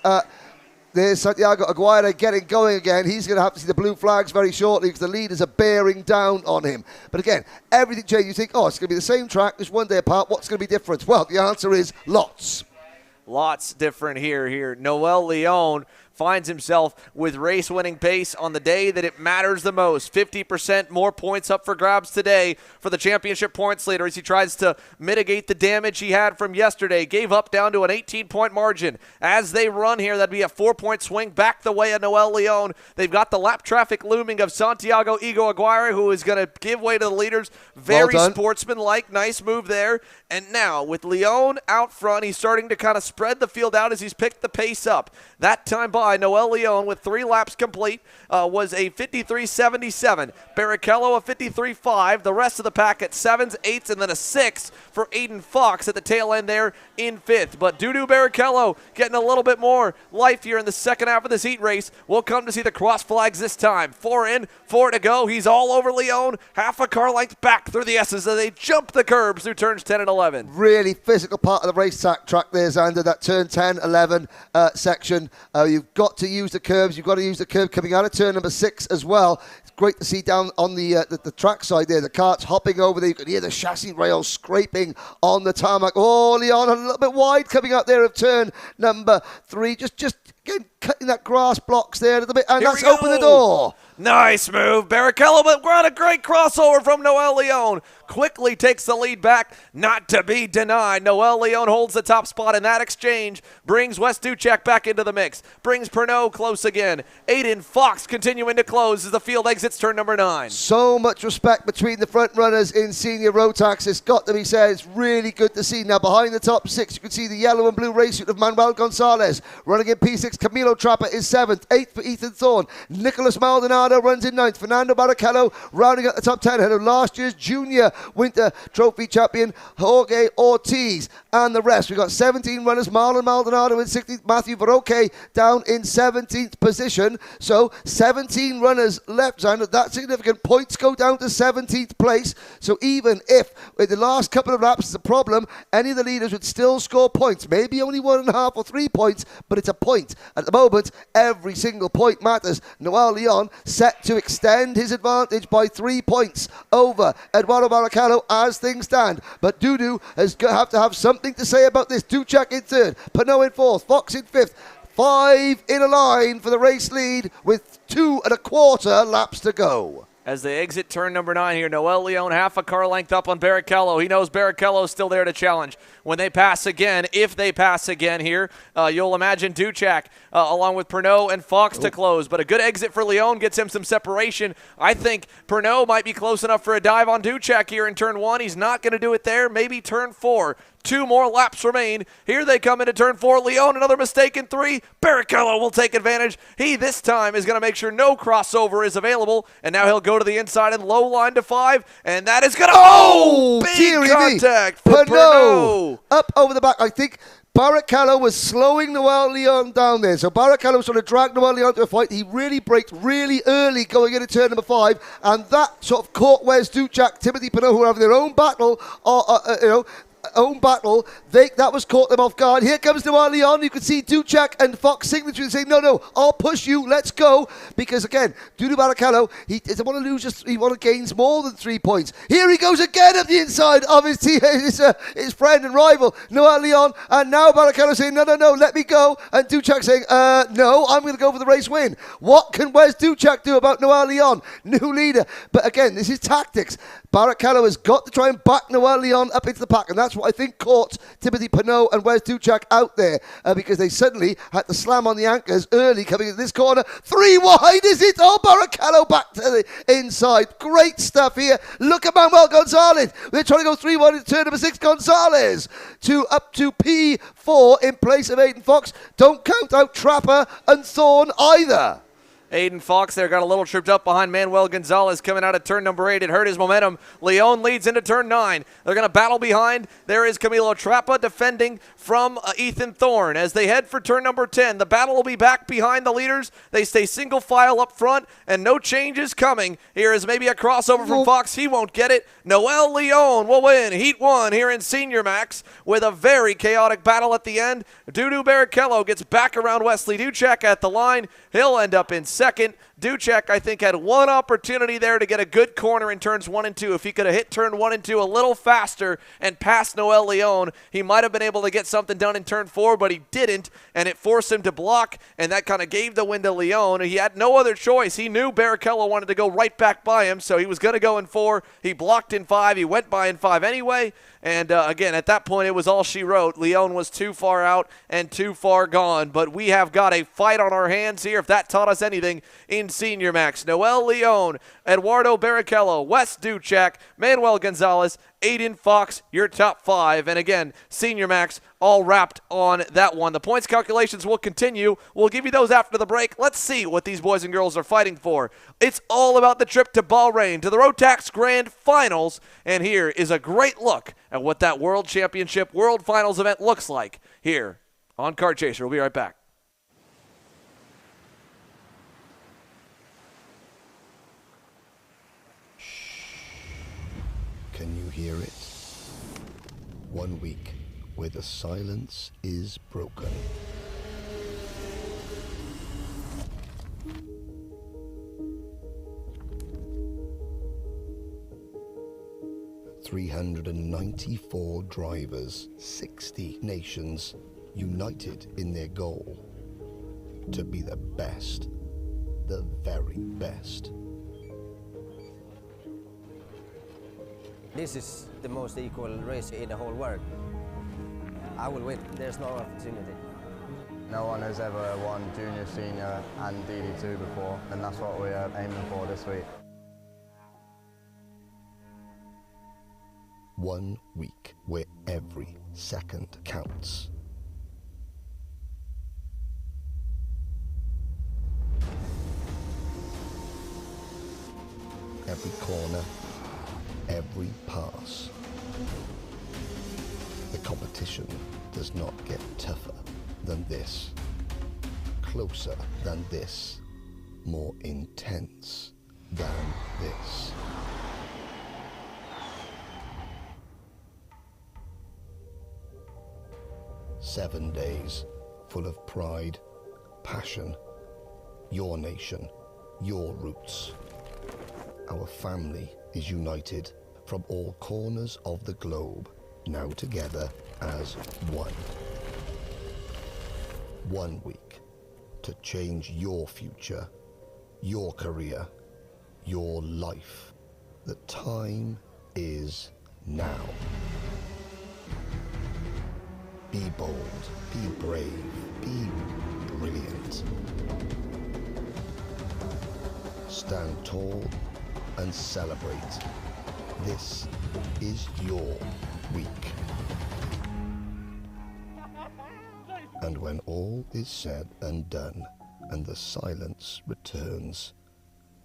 there's Santiago Aguirre getting going again. He's going to have to see the blue flags very shortly because the leaders are bearing down on him. But again, everything changes. You think, it's going to be the same track, just 1 day apart. What's going to be different? Well, the answer is lots. Lots different here. Noel Leon finds himself with race-winning pace on the day that it matters the most. 50% more points up for grabs today for the championship points leader as he tries to mitigate the damage he had from yesterday. Gave up down to an 18-point margin. As they run here, that'd be a 4-point swing back the way of Noel Leon. They've got the lap traffic looming of Santiago Aguirre, who is going to give way to the leaders. Very sportsmanlike, nice move there. And now, with Leon out front, he's starting to kind of spread the field out as he's picked the pace up. That time by Noel Leon with 3 laps complete was a 53.77. Barrichello a 53.5. The rest of the pack at 7s, 8s, and then a 6 for Aiden Fox at the tail end there in 5th. But Dudu Barrichello getting a little bit more life here in the second half of this heat race. We'll come to see the cross flags this time. 4 in, 4 to go. He's all over Leon. Half a car length back through the S's as they jump the curbs through turns 10 and 11. Really physical part of the race track there, Xander, that turn 10, 11 section. You've got to use the curbs. You've got to use the curb coming out of turn number 6 as well. It's great to see down on the track side there. The kart's hopping over there. You can hear the chassis rails scraping on the tarmac. Leon a little bit wide coming out there of turn number 3. Just again, cutting that grass blocks there a little bit, and that's opened the door. Nice move, Barrichello, but we're on a great crossover from Noel Leon. Quickly takes the lead back, not to be denied. Noel Leon holds the top spot in that exchange, brings Wes Duchek back into the mix, brings Pernod close again. Aiden Fox continuing to close as the field exits turn number 9. So much respect between the front runners in senior Rotax. It's got to be said, it's really good to see. Now behind the top 6, you can see the yellow and blue race suit of Manuel Gonzalez. Running in P6, Camilo Trapper is 7th, 8th for Ethan Thorne. Nicholas Maldonado runs in 9th. Fernando Barrichello rounding out the top 10 ahead of last year's junior Winter Trophy champion Jorge Ortiz and the rest. We've got 17 runners. Marlon Maldonado in 16th. Matthew Verroque down in 17th position. So 17 runners left, and that's significant. Points go down to 17th place. So even if with the last couple of laps is a problem, any of the leaders would still score points. Maybe only 1.5 or 3 points, but it's a point. At the moment, every single point matters. Noel Leon set to extend his advantage by 3 points over Eduardo Barrichello as things stand. But Dudu has have to have something to say about this. Duchek in 3rd, Pernod in 4th, Fox in 5th. 5 in a line for the race lead with 2 1/4 laps to go. As they exit turn number 9 here, Noel Leon half a car length up on Barrichello. He knows Barrichello's still there to challenge. When they pass again, if they pass again here, you'll imagine Duchek along with Pernod and Fox to close. But a good exit for Leon gets him some separation. I think Pernod might be close enough for a dive on Duchek here in turn 1. He's not going to do it there. Maybe turn 4. 2 more laps remain. Here they come into turn 4. Leon, another mistake in 3. Barrichello will take advantage. He, this time, is going to make sure no crossover is available. And now he'll go to the inside and low line to 5. And that is going to... big contact for Pernod. Up over the back. I think Barrichello was slowing Noel Leon down there. So Barrichello was trying to drag Noel Leon to a fight. He really braked really early going into turn number 5. And that sort of caught Wes Duchek, Timothy Pernod, who are having their own battle, that was caught them off guard. Here comes Noel Leon. You can see Duchek and Fox signature saying, no, I'll push you, let's go. Because again, Dudu Barrichello, he doesn't want to lose, he wants to gain more than 3 points. Here he goes again up the inside of his friend and rival, Noel Leon. And now Barrichello saying, no, let me go. And Duchek saying, no, I'm going to go for the race win. What can Wes Duchek do about Noel Leon? New leader. But again, this is tactics. Barrichello has got to try and back Noel Leon up into the pack, and that's what I think caught Timothy Pinot and Wes Duchak out there because they suddenly had to slam on the anchors early coming into this corner. 3 wide, is it? Oh, Barrichello back to the inside. Great stuff here. Look at Manuel Gonzalez. They're trying to go 3 wide into turn number 6. Gonzalez up to P4 in place of Aiden Fox. Don't count out Trapper and Thorne either. Aiden Fox there got a little tripped up behind Manuel Gonzalez coming out of turn number 8. It hurt his momentum. Leon leads into turn 9. They're going to battle behind. There is Camilo Trappa defending from Ethan Thorne. As they head for turn number 10, the battle will be back behind the leaders. They stay single file up front, and no changes coming. Here is maybe a crossover from Fox. He won't get it. Noel Leon will win Heat 1 here in Senior Max with a very chaotic battle at the end. Dudu Barrichello gets back around Wesley Duchek at the line. He'll end up in second. Duchek, I think, had one opportunity there to get a good corner in turns 1 and 2. If he could have hit turn 1 and 2 a little faster and passed Noel Leon, he might have been able to get something done in turn 4, but he didn't, and it forced him to block, and that kind of gave the win to Leon. He had no other choice. He knew Barrichello wanted to go right back by him, so he was going to go in 4. He blocked in 5. He went by in 5 anyway, and again, at that point, it was all she wrote. Leon was too far out and too far gone, but we have got a fight on our hands here, if that taught us anything, in Senior Max. Noel Leon, Eduardo Barrichello, Wes Duchek, Manuel Gonzalez, Aiden Fox, your top 5. And again, Senior Max all wrapped on that one. The points calculations will continue. We'll give you those after the break. Let's see what these boys and girls are fighting for. It's all about the trip to Bahrain, to the Rotax Grand Finals. And here is a great look at what that World Championship, World Finals event looks like here on Kart Chaser. We'll be right back. Can you hear it? 1 week where the silence is broken. "394 drivers, 60 nations, united in their goal to be the best, the very best." This is the most equal race in the whole world. I will win. There's no opportunity. No one has ever won junior, senior and DD2 before, and that's what we're aiming for this week. 1 week where every second counts. Every corner, every pass. The competition does not get tougher than this, closer than this, more intense than this. Seven days full of pride, passion, your nation, your roots. Our family is united from all corners of the globe, now together as one. 1 week to change your future, your career, your life. The time is now. Be bold, be brave, be brilliant. Stand tall and celebrate. This is your week. And when all is said and done, and the silence returns,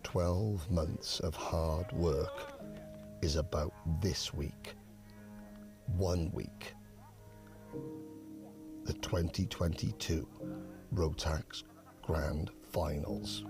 12 months of hard work is about this week. 1 week. The 2022 Rotax Grand Finals.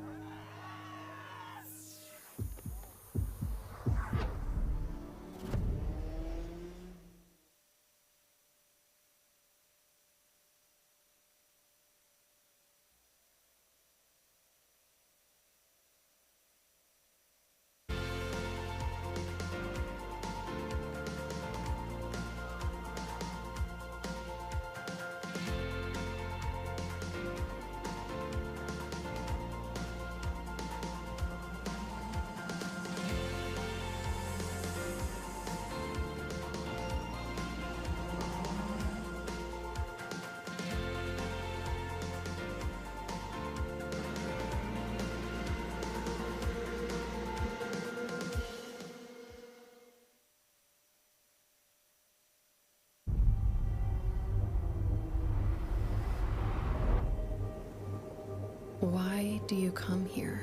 Why do you come here?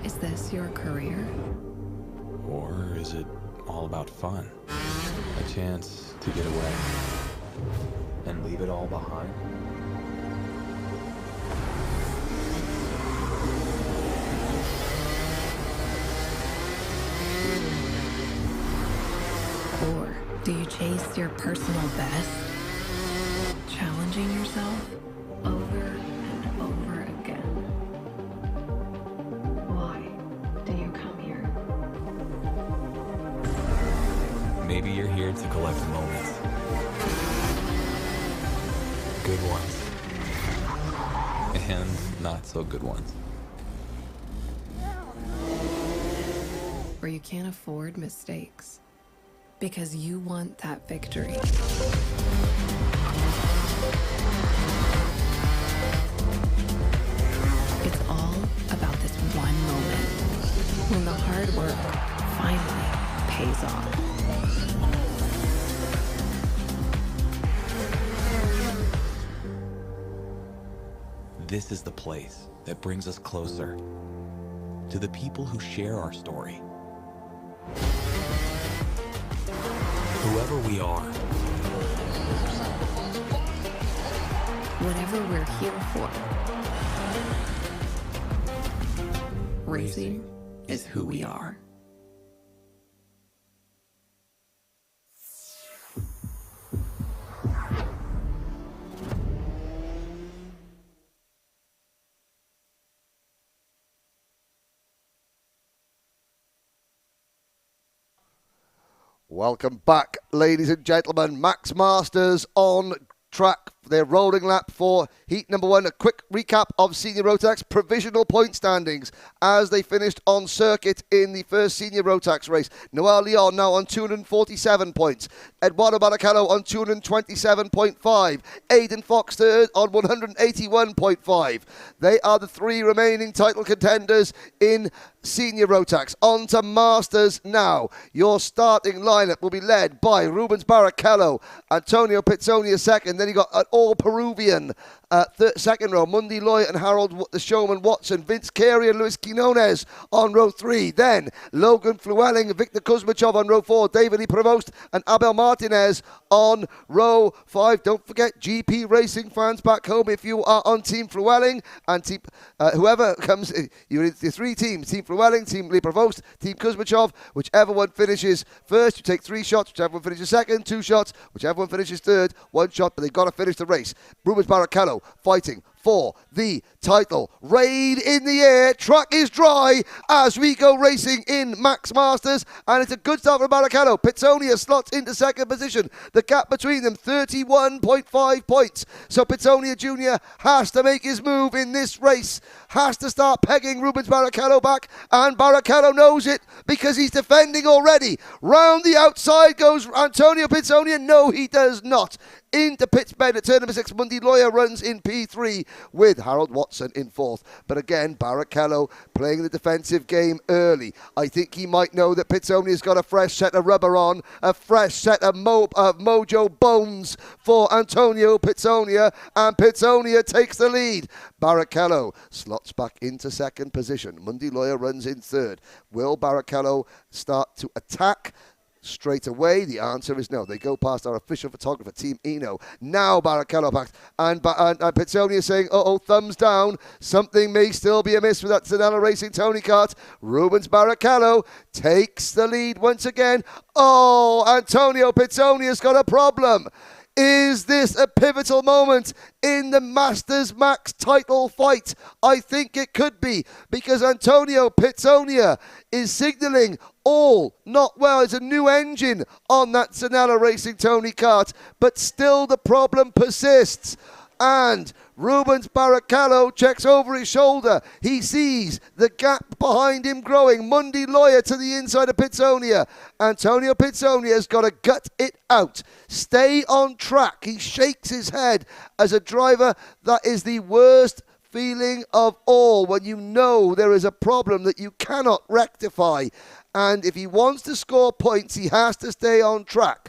Is this your career? Or is it all about fun? A chance to get away and leave it all behind? Or do you chase your personal best? Challenging yourself over and over again. Why do you come here? Maybe you're here to collect moments. Good ones. And not so good ones. Or you can't afford mistakes because you want that victory. It's all about this one moment when the hard work finally pays off. This is the place that brings us closer to the people who share our story. Whoever we are, Whatever we're here for, racing is who we are. Welcome back, ladies and gentlemen. Max Masters on track for their rolling lap for heat number 1. A quick recap of Senior Rotax provisional point standings as they finished on circuit in the first Senior Rotax race. Noel Leon now on 247 points. Eduardo Barrichello on 227.5. Aidan Fox third on 181.5. They are the 3 remaining title contenders in Senior Rotax. On to Masters now. Your starting lineup will be led by Rubens Barrichello, Antonio Pizzonia second. Then you got an all-Peruvian second row, Mundi Loy and Harold the Showman Watson, Vince Carey and Luis Quinones on row 3. Then Logan Fluelling, Victor Kuzmachov on row 4, David E. Prevost and Abel Martinez on row 5. Don't forget, GP Racing fans back home, if you are on Team Fluelling and team, whoever comes, you're in the 3 teams, Team Fluelling, Team Lee Prevost, Team Kuzmachov, whichever one finishes first, you take 3 shots, whichever one finishes second, 2 shots, whichever one finishes third, 1 shot, but they've got to finish the race. Rubens Barrichello fighting for the title. Rain in the air, track is dry as we go racing in Max Masters, and it's a good start for Barrichello. Pizzonia slots into second position. The gap between them, 31.5 points. So Pizzonia Jr. has to make his move in this race, has to start pegging Rubens Barrichello back, and Barrichello knows it because he's defending already. Round the outside goes Antonio Pizzonia. No, he does not. Into pits bed at turn number 6. Mundi Lawyer runs in P3 with Harold Watson in 4th. But again, Barrichello playing the defensive game early. I think he might know that Pizzonia's got a fresh set of rubber on, a fresh set of mojo bones for Antonio Pizzonia, and Pizzonia takes the lead. Barrichello slots back into second position. Mundi Lawyer runs in 3rd. Will Barrichello start to attack straight away? The answer is no. They go past our official photographer, Team Eno. Now Barrichello back, and Pizzonia saying, thumbs down. Something may still be amiss with that Zanella Racing Tony Kart. Rubens Barrichello takes the lead once again. Antonio Pizzonia's got a problem. Is this a pivotal moment in the Masters Max title fight? I think it could be, because Antonio Pizzonia is signalling all not well. It's a new engine on that Zanella Racing Tony Kart, but still the problem persists. And Rubens Barrichello checks over his shoulder. He sees the gap behind him growing. Mundi Lawyer to the inside of Pizzonia. Antonio Pizzonia has got to gut it out. Stay on track. He shakes his head as a driver. That is the worst feeling of all, when you know there is a problem that you cannot rectify. And if he wants to score points, he has to stay on track.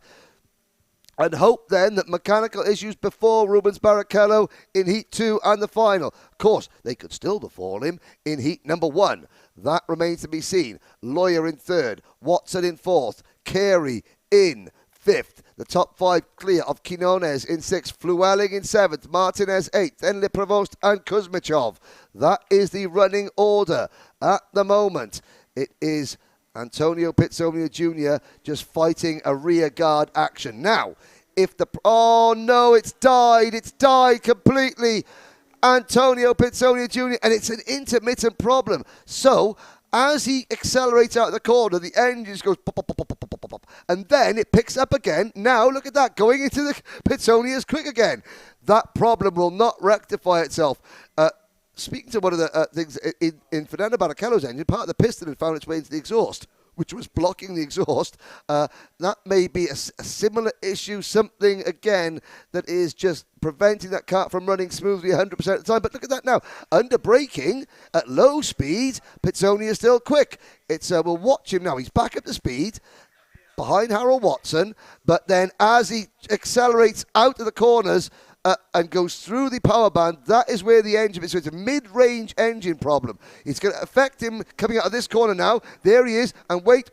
and hope then that mechanical issues before Rubens Barrichello in Heat 2 and the final. Of course, they could still befall him in Heat number 1. That remains to be seen. Lawyer in 3rd, Watson in 4th, Carey in 5th. The top 5 clear of Quinones in 6th, Fluelling in 7th, Martinez 8th, then Leprevost and Kuzmichov. That is the running order. At the moment, it is Antonio Pizzonia Jr. just fighting a rear guard action. Now, if the... Oh, no, it's died completely. Antonio Pizzonia Jr., and it's an intermittent problem. So, as he accelerates out of the corner, the engine just goes pop, pop, pop, pop, pop, pop, pop, and then it picks up again. Now, look at that, going into the Pizzonia's quick again. That problem will not rectify itself. Speaking to one of the things in Fernando Barrichello's engine, part of the piston had found its way into the exhaust, which was blocking the exhaust. That may be a similar issue, something, again, that is just preventing that kart from running smoothly 100% of the time. But look at that now. Under braking, at low speed, Pizzonia is still quick. We'll watch him now. He's back up to speed behind Harold Watson, but then as he accelerates out of the corners, and goes through the power band, that is where the engine is. So it's a mid-range engine problem. It's going to affect him coming out of this corner now. There he is. And wait.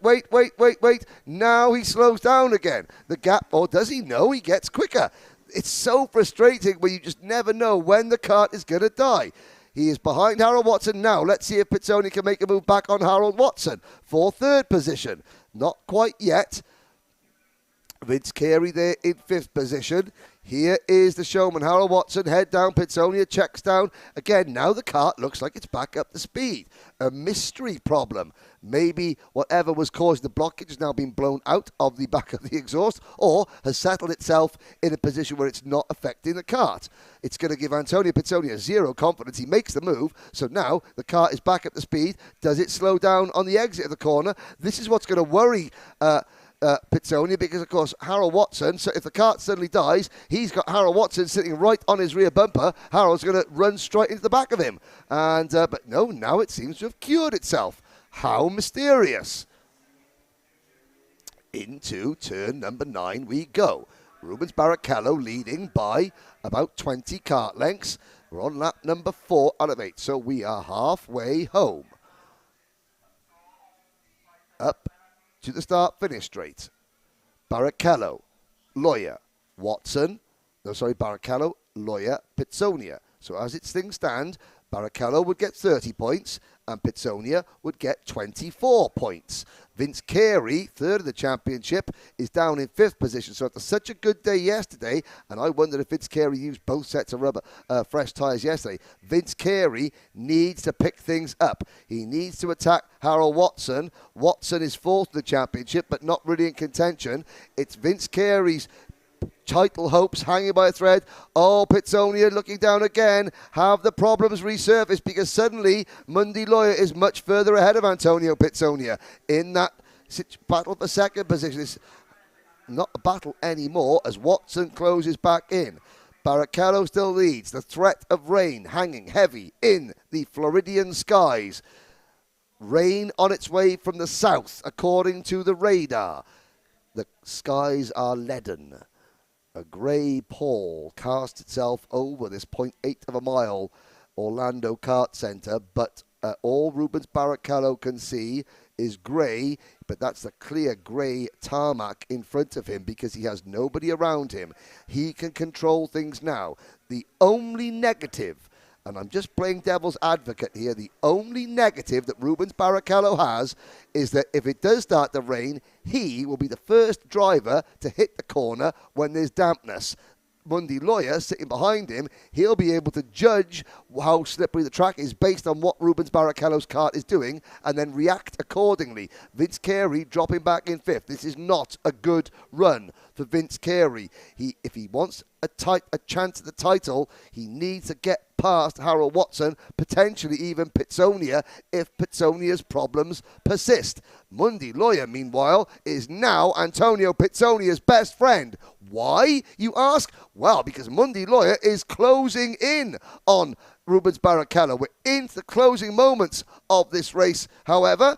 Now he slows down again. The gap, or does he? No, he gets quicker. It's so frustrating when you just never know when the kart is going to die. He is behind Harold Watson now. Let's see if Pizzoni can make a move back on Harold Watson for 3rd position. Not quite yet. Vince Carey there in 5th position. Here is the showman, Harold Watson, head down, Pizzonia checks down. Again, now the kart looks like it's back up to speed. A mystery problem. Maybe whatever was causing the blockage has now been blown out of the back of the exhaust, or has settled itself in a position where it's not affecting the kart. It's going to give Antonio Pizzonia zero confidence. He makes the move, so now the kart is back up to speed. Does it slow down on the exit of the corner? This is what's going to worry Pizzonia, because of course Harold Watson, so if the kart suddenly dies, he's got Harold Watson sitting right on his rear bumper. Harold's going to run straight into the back of him, and but no, now it seems to have cured itself. How mysterious. Into turn number 9 we go. Rubens Barrichello leading by about 20 kart lengths. We're on lap number 4 out of 8, so we are halfway home. Up to the start-finish straight. Barrichello, Lawyer, Watson. No, sorry, Barrichello, Lawyer, Pizzonia. So as things stand, Barrichello would get 30 points and Pizzonia would get 24 points. Vince Carey, 3rd of the championship, is down in 5th position. So after such a good day yesterday, and I wondered if Vince Carey used both sets of rubber fresh tyres yesterday, Vince Carey needs to pick things up. He needs to attack Harold Watson. Watson is 4th of the championship, but not really in contention. It's Vince Carey's title hopes hanging by a thread. Oh, Pizzonia looking down again. Have the problems resurfaced, because suddenly Mundi Lawyer is much further ahead of Antonio Pizzonia in that battle for 2nd position. It's not a battle anymore as Watson closes back in. Barrichello still leads. The threat of rain hanging heavy in the Floridian skies. Rain on its way from the south, according to the radar. The skies are leaden. A grey pall casts itself over this 0.8 of a mile Orlando Kart Center, but all Rubens Barrichello can see is grey, but that's the clear grey tarmac in front of him because he has nobody around him. He can control things now. The only negative, and I'm just playing devil's advocate here, the only negative that Rubens Barrichello has is that if it does start to rain, he will be the first driver to hit the corner when there's dampness. Mundi Lawyer sitting behind him, he'll be able to judge how slippery the track is based on what Rubens Barrichello's kart is doing and then react accordingly. Vince Carey dropping back in 5th. This is not a good run for Vince Carey. If he wants a chance at the title, he needs to get past Harold Watson, potentially even Pizzonia, if Pizzonia's problems persist. Mundi Lawyer, meanwhile, is now Antonio Pizzonia's best friend. Why, you ask? Well, because Mundi Lawyer is closing in on Rubens Barrichello. We're into the closing moments of this race, however.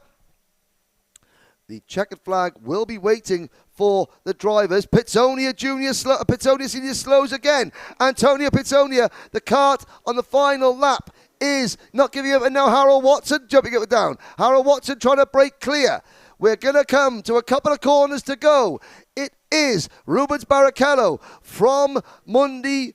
The checkered flag will be waiting for the drivers. Pitsonia Senior slows again. Antonio Pitsonia, the kart on the final lap, is not giving up. And now Harold Watson jumping up and down. Harold Watson trying to break clear. We're going to come to a couple of corners to go. It is Rubens Barrichello from Mundi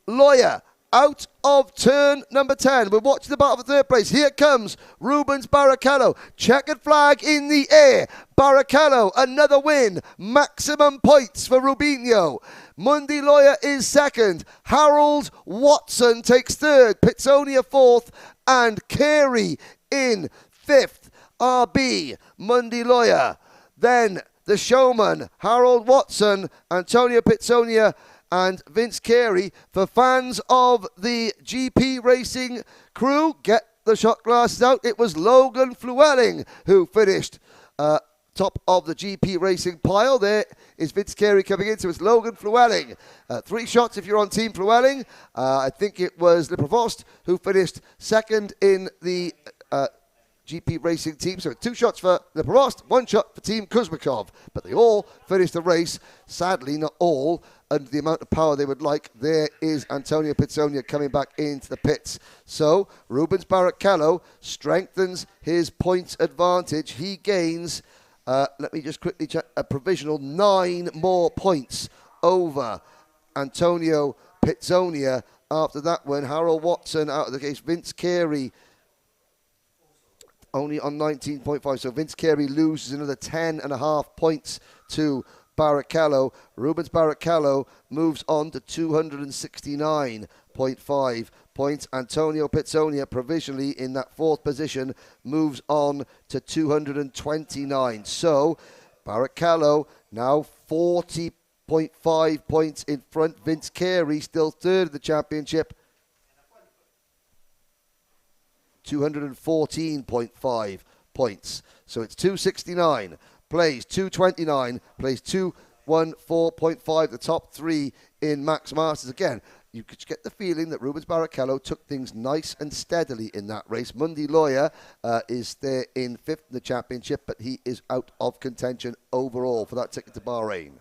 Loya out of turn number 10. We're watching the battle for third place. Here comes Rubens Barrichello. Checkered flag in the air. Barrichello, another win. Maximum points for Rubinho. Mundi Loya is second. Harold Watson takes third. Pitsonia fourth. And Carey in fifth. RB, Mundi Loya. Then the showman, Harold Watson, Antonio Pitsonia, and Vince Carey. For fans of the GP racing crew, get the shot glasses out. It was Logan Flewelling who finished top of the GP racing pile. There is Vince Carey coming in, so it's Logan Flewelling. 3 shots if you're on Team Flewelling. I think it was Le Provost who finished second in the GP racing team. So 2 shots for Le Provost, 1 shot for Team Kuzmakov. But they all finished the race. Sadly, not all under the amount of power they would like. There is Antonio Pitsonia coming back into the pits. So Rubens Barrichello strengthens his points advantage. He gains, let me just quickly check, a provisional 9 more points over Antonio Pitsonia. After that one, Harold Watson out of the case. Vince Carey only on 19.5. So Vince Carey loses another 10.5 points to Barrichello. Rubens Barrichello moves on to 269.5 points. Antonio Pitsonia, provisionally in that 4th position, moves on to 229. So Barrichello now 40.5 points in front. Vince Carey still 3rd of the championship, 214.5 points. So it's 269. Plays 229, plays 214.5, the top 3 in Max Masters. Again, you could get the feeling that Rubens Barrichello took things nice and steadily in that race. Mundi Loya is there in 5th in the championship, but he is out of contention overall for that ticket to Bahrain.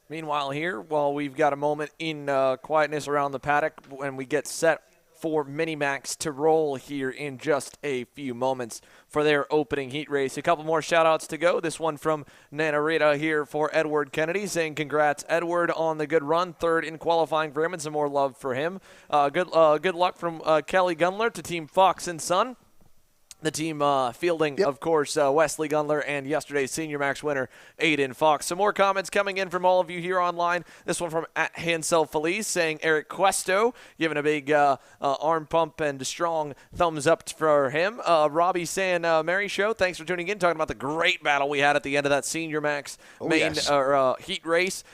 Meanwhile here, while we've got a moment in quietness around the paddock when we get set for Minimax to roll here in just a few moments for their opening heat race. A couple more shout-outs to go. This one from Nanarita here for Edward Kennedy, saying congrats, Edward, on the good run. 3rd in qualifying for him, and some more love for him. Good luck from Kelly Gunler to Team Fox and Son. The team fielding, of course, Wesley Gunler and yesterday's Senior Max winner, Aiden Fox. Some more comments coming in from all of you here online. This one from @Hansel Felice saying Eric Questo, giving a big arm pump and strong thumbs up for him. Robbie saying, Mary Show, thanks for tuning in, talking about the great battle we had at the end of that Senior Max heat race.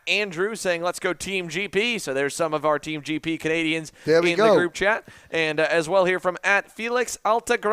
@Andrew saying, let's go Team GP. So there's some of our Team GP Canadians in the group chat. And as well here from @Felix Altagracia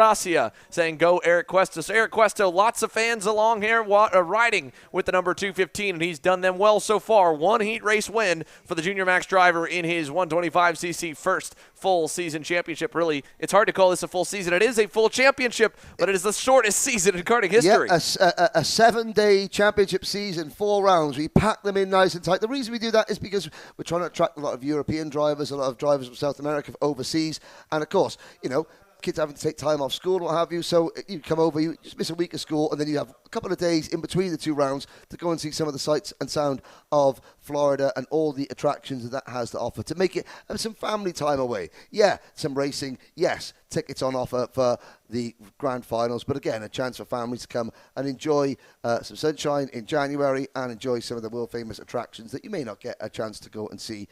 saying, go Eric Cuesto. So Eric Cuesto, lots of fans along here riding with the number 215, and he's done them well so far. 1 heat race win for the Junior Max driver in his 125cc first full season championship. Really, it's hard to call this a full season. It is a full championship, but it is the shortest season in karting history. Yeah, a 7-day championship season, 4 rounds. We pack them in nice and tight. The reason we do that is because we're trying to attract a lot of European drivers, a lot of drivers from South America, overseas, and of course, you know, kids having to take time off school and what have you, so you come over, you just miss a week of school, and then you have a couple of days in between the 2 rounds to go and see some of the sights and sound of Florida and all the attractions that has to offer, to make it some family time away. Yeah, some racing, yes, tickets on offer for the grand finals, but again, a chance for families to come and enjoy some sunshine in January and enjoy some of the world-famous attractions that you may not get a chance to go and see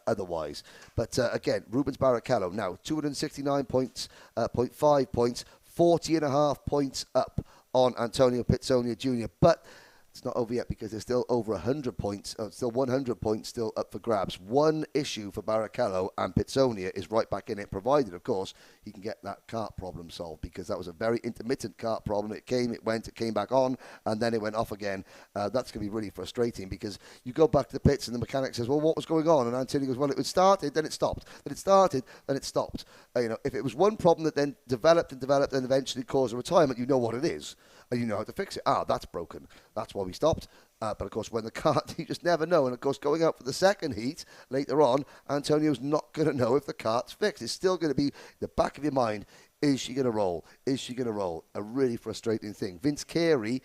otherwise. But again, Rubens Barrichello now 269 points, 0.5 points, 40.5 points up on Antonio Pitsonia Jr. But it's not over yet because there's still over 100 points, still 100 points still up for grabs. One issue for Barrichello, and Pitsonia is right back in it, provided, of course, he can get that kart problem solved, because that was a very intermittent kart problem. It came, it went, it came back on, and then it went off again. That's going to be really frustrating, because you go back to the pits and the mechanic says, well, what was going on? And Antonio goes, well, it started, then it stopped. Then it started, then it stopped. You know, if it was one problem that then developed and eventually caused a retirement, you know what it is. and you know how to fix it. That's broken. That's why we stopped. But of course, when the kart, you just never know. And of course, going out for the second heat later on, Antonio's not going to know if the kart's fixed. It's still going to be the back of your mind. Is she going to roll? Is she going to roll? A really frustrating thing. Vince Carey,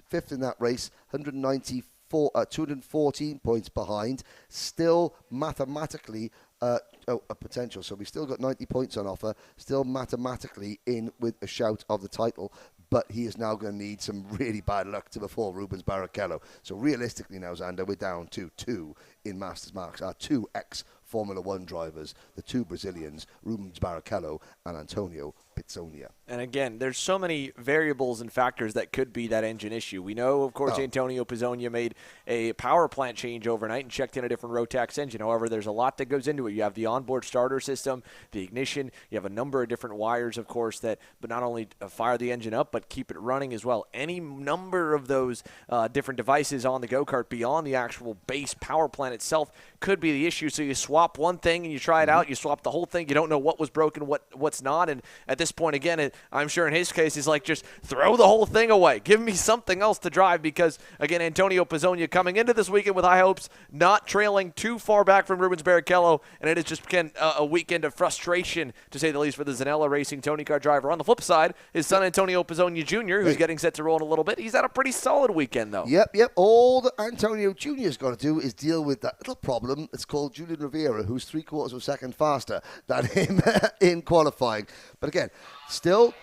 fifth in that race, 214 points behind, still mathematically a potential. So we've still got 90 points on offer, still mathematically in with a shout of the title. But he is now going to need some really bad luck to befall Rubens Barrichello. So realistically now, Xander, we're down to 2 in Masters Marks. Our 2 ex-Formula 1 drivers, the 2 Brazilians, Rubens Barrichello and Antonio Pizzonia. And again, there's so many variables and factors that could be that engine issue. We know, of course, Antonio Pizzonia made a power plant change overnight and checked in a different Rotax engine. However, there's a lot that goes into it. You have the onboard starter system, the ignition. You have a number of different wires, of course, that but not only fire the engine up, but keep it running as well. Any number of those different devices on the go-kart beyond the actual base power plant itself could be the issue. So you swap one thing and you try it out. You swap the whole thing. You don't know what was broken, what's not. And at this point, again, I'm sure in his case, he's like, just throw the whole thing away. Give me something else to drive because, again, Antonio Pizzonia coming into this weekend with high hopes, not trailing too far back from Rubens Barrichello, and it has just been a weekend of frustration, to say the least, for the Zanella Racing Tony Kart driver. On the flip side, his son Antonio Pizzonia Jr., who's getting set to roll in a little bit. He's had a pretty solid weekend, though. Yep. All that Antonio Jr.'s got to do is deal with that little problem. It's called Julian Rivera, who's 3/4 of a second faster than him in qualifying. But again, still,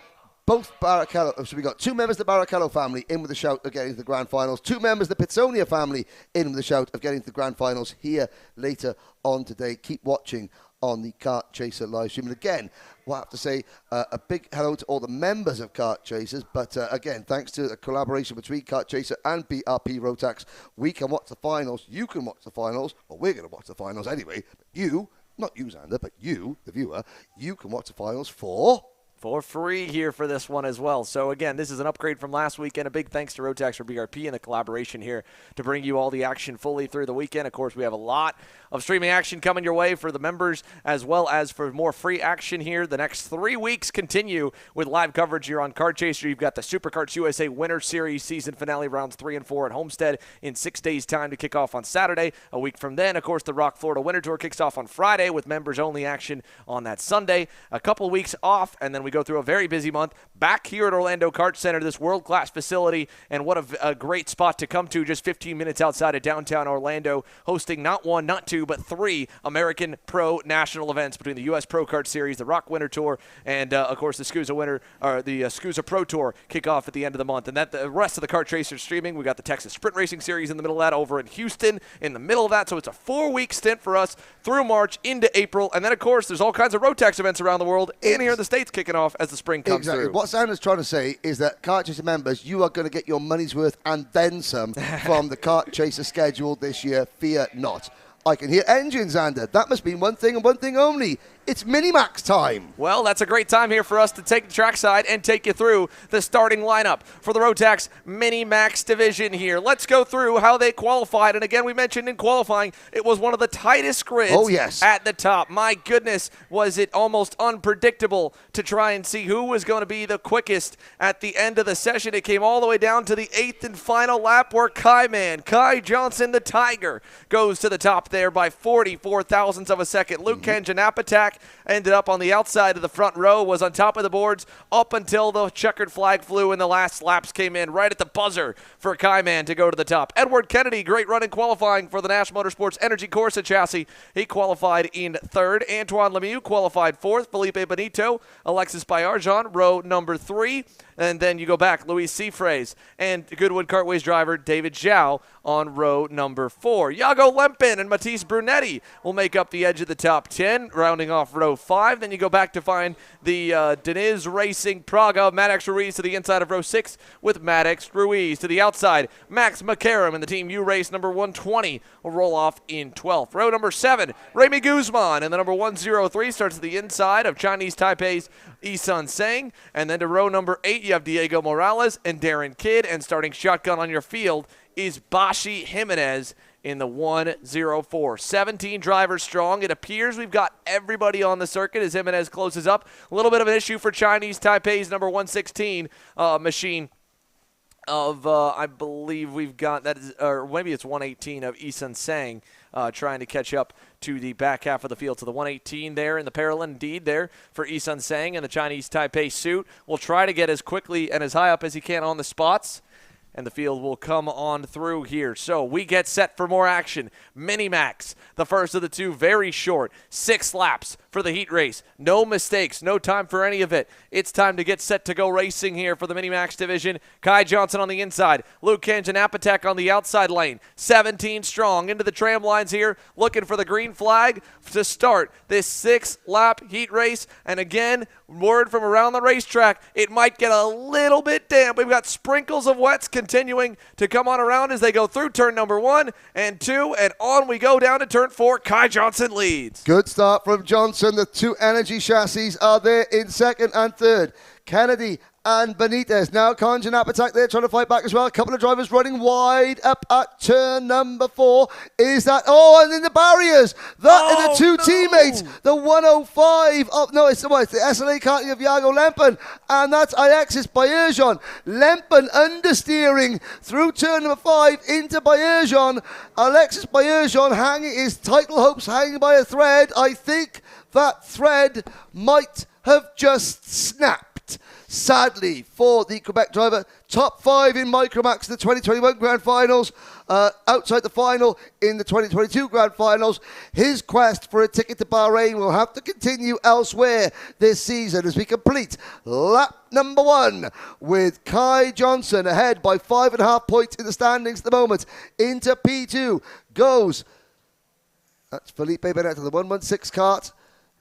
both Barrichello, so we got 2 members of the Barrichello family in with a shout of getting to the grand finals, 2 members of the Pizzonia family in with a shout of getting to the grand finals here later on today. Keep watching on the Kart Chaser live stream. And again, we'll have to say a big hello to all the members of Kart Chasers. But again, thanks to the collaboration between Kart Chaser and BRP Rotax, we can watch the finals. You can watch the finals. Well, we're going to watch the finals anyway. You, not you, Xander, but you, the viewer, you can watch the finals for free here for this one as well. So again, this is an upgrade from last weekend. A big thanks to Rotax for BRP and the collaboration here to bring you all the action fully through the weekend. Of course, we have a lot of streaming action coming your way for the members as well as for more free action here. The next 3 weeks continue with live coverage here on Kart Chaser. You've got the SuperKarts USA Winter Series season finale rounds 3 and 4 at Homestead in 6 days' time to kick off on Saturday. A week from then, of course, the Rock Florida Winter Tour kicks off on Friday with members-only action on that Sunday. A couple weeks off, and then we go through a very busy month back here at Orlando Kart Center, this world-class facility, and what a great spot to come to just 15 minutes outside of downtown Orlando, hosting not 1, not 2, but 3 American Pro national events between the U.S. Pro Kart Series, the Rock Winter Tour, and of course the SCUSA Pro Tour kick off at the end of the month. And that the rest of the Kart Chaser streaming, we got the Texas Sprint Racing Series in the middle of that, over in Houston in the middle of that. So it's a 4-week stint for us through March into April, and then of course there's all kinds of Rotax events around the world and here in the States kicking off as the spring comes through. What Sandra's trying to say is that Kart Chaser members, you are going to get your money's worth and then some from the Kart Chaser schedule this year. Fear not. I can hear engines, Xander. That must mean one thing and one thing only. It's Minimax time. Well, that's a great time here for us to take the trackside and take you through the starting lineup for the Rotax Minimax division here. Let's go through how they qualified. And again, we mentioned in qualifying, it was one of the tightest grids at the top. My goodness, was it almost unpredictable to try and see who was going to be the quickest at the end of the session. It came all the way down to the 8th and final lap where Kai Johnson, the Tiger, goes to the top there by 44 thousandths of a second. Luke Kanjanapatak ended up on the outside of the front row, was on top of the boards up until the checkered flag flew and the last laps came in right at the buzzer for Kaiman to go to the top. Edward Kennedy, great run in qualifying for the Nash Motorsports Energy Corsa chassis. He qualified in 3rd. Antoine Lemieux qualified 4th. Felipe Benito, Alexis Bayarjan, row number 3. And then you go back, Luis Seafraise and Goodwood Kartways driver David Zhao on row number 4. Iago Lempin and Matisse Brunetti will make up the edge of the top 10, rounding off row 5. Then you go back to find the Deniz Racing Praga, Maddox Ruiz to the inside of row 6 with Maddox Ruiz. To the outside, Max McCarron and the Team U Race number 120 will roll off in 12th. Row number 7, Remy Guzman and the number 103 starts at the inside of Chinese Taipei's Isan Seng. And then to row number 8, you have Diego Morales and Darren Kidd, and starting shotgun on your field is Bashi Jimenez in the 104. 17 drivers strong. It appears we've got everybody on the circuit as Jimenez closes up. A little bit of an issue for Chinese Taipei's number 116 machine of, I believe we've got, that is, or maybe it's 118 of Isun Sang trying to catch up to the back half of the field. So the 118 there in the parallel indeed there for Isun Sang and the Chinese Taipei suit will try to get as quickly and as high up as he can on the spots. And the field will come on through here. So we get set for more action. Minimax, the first of the two, very short. 6 laps for the heat race. No mistakes, no time for any of it. It's time to get set to go racing here for the Minimax division. Kai Johnson on the inside. Luke Kanjanapatek on the outside lane. 17 strong into the tram lines here, looking for the green flag to start this 6-lap heat race. And again, word from around the racetrack, it might get a little bit damp. We've got sprinkles of wets continuing to come on around as they go through turn number 1 and 2, and on we go down to turn 4. Kai Johnson leads. Good start from Johnson. The 2 energy chassis are there in second and third. Kennedy and Benitez. Now Kanjanapatek there trying to fight back as well. A couple of drivers running wide up at turn number 4. Is that, and in the barriers. That are the 2 teammates. The 105 of, no, it's the SLA karting of Jago Lempen. And that's Alexis Bayerjon. Lempen understeering through turn number 5 into Bayerjon. Alexis Bayerjon hanging his title hopes hanging by a thread. I think that thread might have just snapped. Sadly for the Quebec driver, top 5 in Micromax in the 2021 Grand Finals, outside the final in the 2022 Grand Finals. His quest for a ticket to Bahrain will have to continue elsewhere this season as we complete lap number 1 with Kai Johnson ahead by 5.5 points in the standings at the moment. Into P2 goes, that's Felipe Benetta, the 116 kart.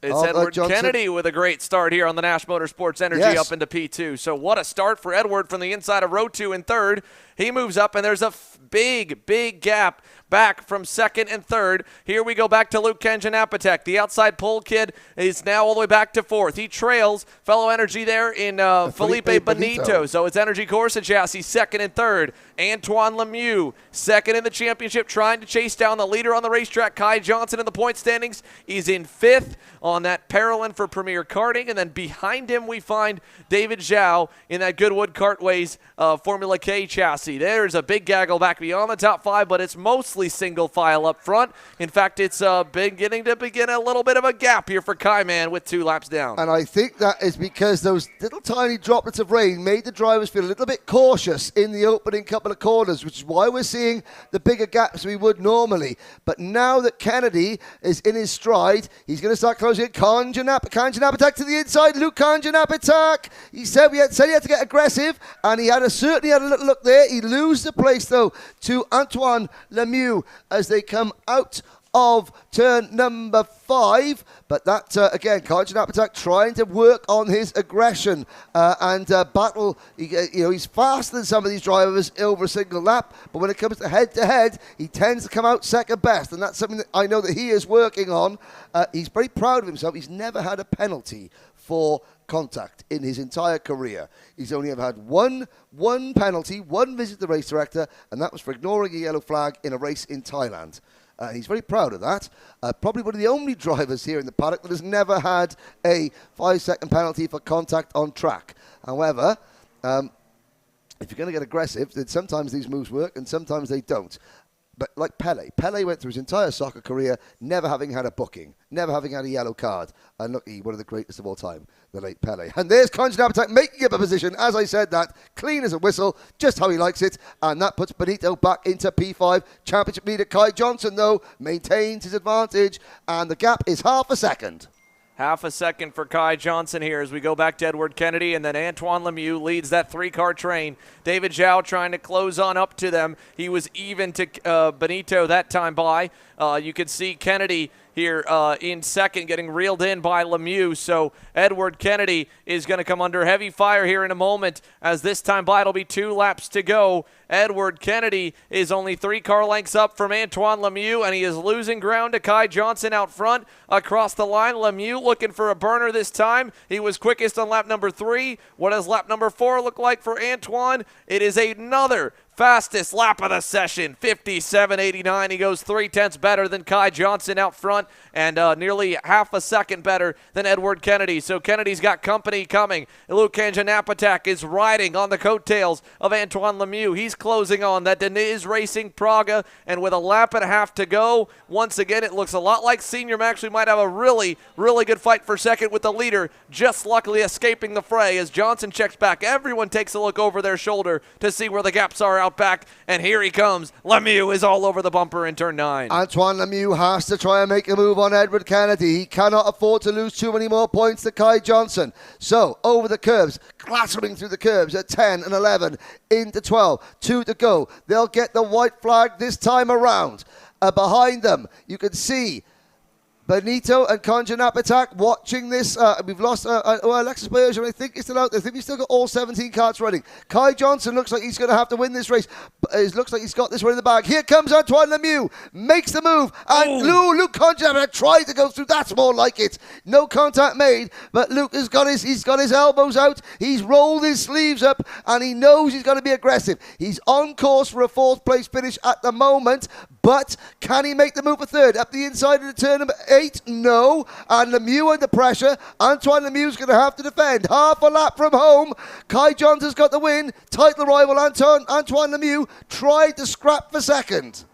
It's Edward Kennedy with a great start here on the Nash Motorsports Energy up into P2. So what a start for Edward from the inside of row 2 in third. He moves up, and there's a big, big gap back from second and third. Here we go back to Luke Kanjanapatek. The outside pole kid is now all the way back to fourth. He trails fellow Energy there in Felipe Benito. So it's Energy Corsa chassis second and third. Antoine Lemieux second in the championship, trying to chase down the leader on the racetrack, Kai Johnson, in the point standings. He's in fifth on that parallel for Premier Karting. And then behind him we find David Zhao in that Goodwood Kartways Formula K chassis. There's a big gaggle back beyond the top 5, but it's mostly single file up front. In fact, it's beginning to begin a little bit of a gap here for Kai Man with 2 laps down. And I think that is because those little tiny droplets of rain made the drivers feel a little bit cautious in the opening couple of corners, which is why we're seeing the bigger gaps we would normally. But now that Kennedy is in his stride, he's going to start closing it. Kanjanapatek to the inside. Luke Kanjanapatek. He said he had to get aggressive, and he certainly had a little look there. He loses the place, though, to Antoine Lemieux as they come out of turn number 5. But that, again, Kanjanapatek trying to work on his aggression and battle. He's faster than some of these drivers over a single lap, but when it comes to head-to-head, he tends to come out second best, and that's something that I know that he is working on. He's very proud of himself. He's never had a penalty for contact in his entire career. He's only ever had one penalty, one visit to the race director, and that was for ignoring a yellow flag in a race in Thailand. He's very proud of that. Probably one of the only drivers here in the paddock that has never had a 5-second penalty for contact on track. However, if you're going to get aggressive, then sometimes these moves work and sometimes they don't. But like Pele went through his entire soccer career never having had a booking, never having had a yellow card. And look, one of the greatest of all time, the late Pele. And there's Kanjanapatek making up a position, as I said that, clean as a whistle, just how he likes it. And that puts Benito back into P5. Championship leader Kai Johnson, though, maintains his advantage. And the gap is half a second. Half a second for Kai Johnson here as we go back to Edward Kennedy, and then Antoine Lemieux leads that 3-car train. David Zhao trying to close on up to them. He was even to Benito that time by. You can see Kennedy here in second, getting reeled in by Lemieux. So Edward Kennedy is going to come under heavy fire here in a moment, as this time by it'll be 2 laps to go. Edward Kennedy is only 3 car lengths up from Antoine Lemieux, and he is losing ground to Kai Johnson out front across the line. Lemieux looking for a burner this time. He was quickest on lap number 3. What does lap number 4 look like for Antoine? It is another Fastest lap of the session, 57.89. He goes 0.3 better than Kai Johnson out front and nearly half a second better than Edward Kennedy. So Kennedy's got company coming. Luke Kanganapatak is riding on the coattails of Antoine Lemieux. He's closing on. That is racing Praga, and with a lap and a half to go, once again, it looks a lot like Senior Max. We might have a really, really good fight for second with the leader just luckily escaping the fray as Johnson checks back. Everyone takes a look over their shoulder to see where the gaps are out back, and here he comes. Lemieux is all over the bumper in turn 9. Antoine Lemieux has to try and make a move on Edward Kennedy. He cannot afford to lose too many more points to Kai Johnson. So, over the curbs, clattering through the curbs at 10 and 11, into 12, 2 to go. They'll get the white flag this time around. Behind them, you can see Benito and Kanganapatak watching this. We've lost Alexis Baerger, I think he's still out there. I think we've still got all 17 carts running. Kai Johnson looks like he's going to have to win this race. It looks like he's got this one in the bag. Here comes Antoine Lemieux. Makes the move. And Luke Kanganapatak tried to go through. That's more like it. No contact made, but Luke has got his elbows out. He's rolled his sleeves up, and he knows he's going to be aggressive. He's on course for a 4th place finish at the moment, but can he make the move for 3rd? Up the inside of the turn number 8? No. And Lemieux under pressure. Antoine Lemieux's going to have to defend. Half a lap from home. Kai Johnson's got the win. Title rival Antoine Lemieux tried to scrap for 2nd.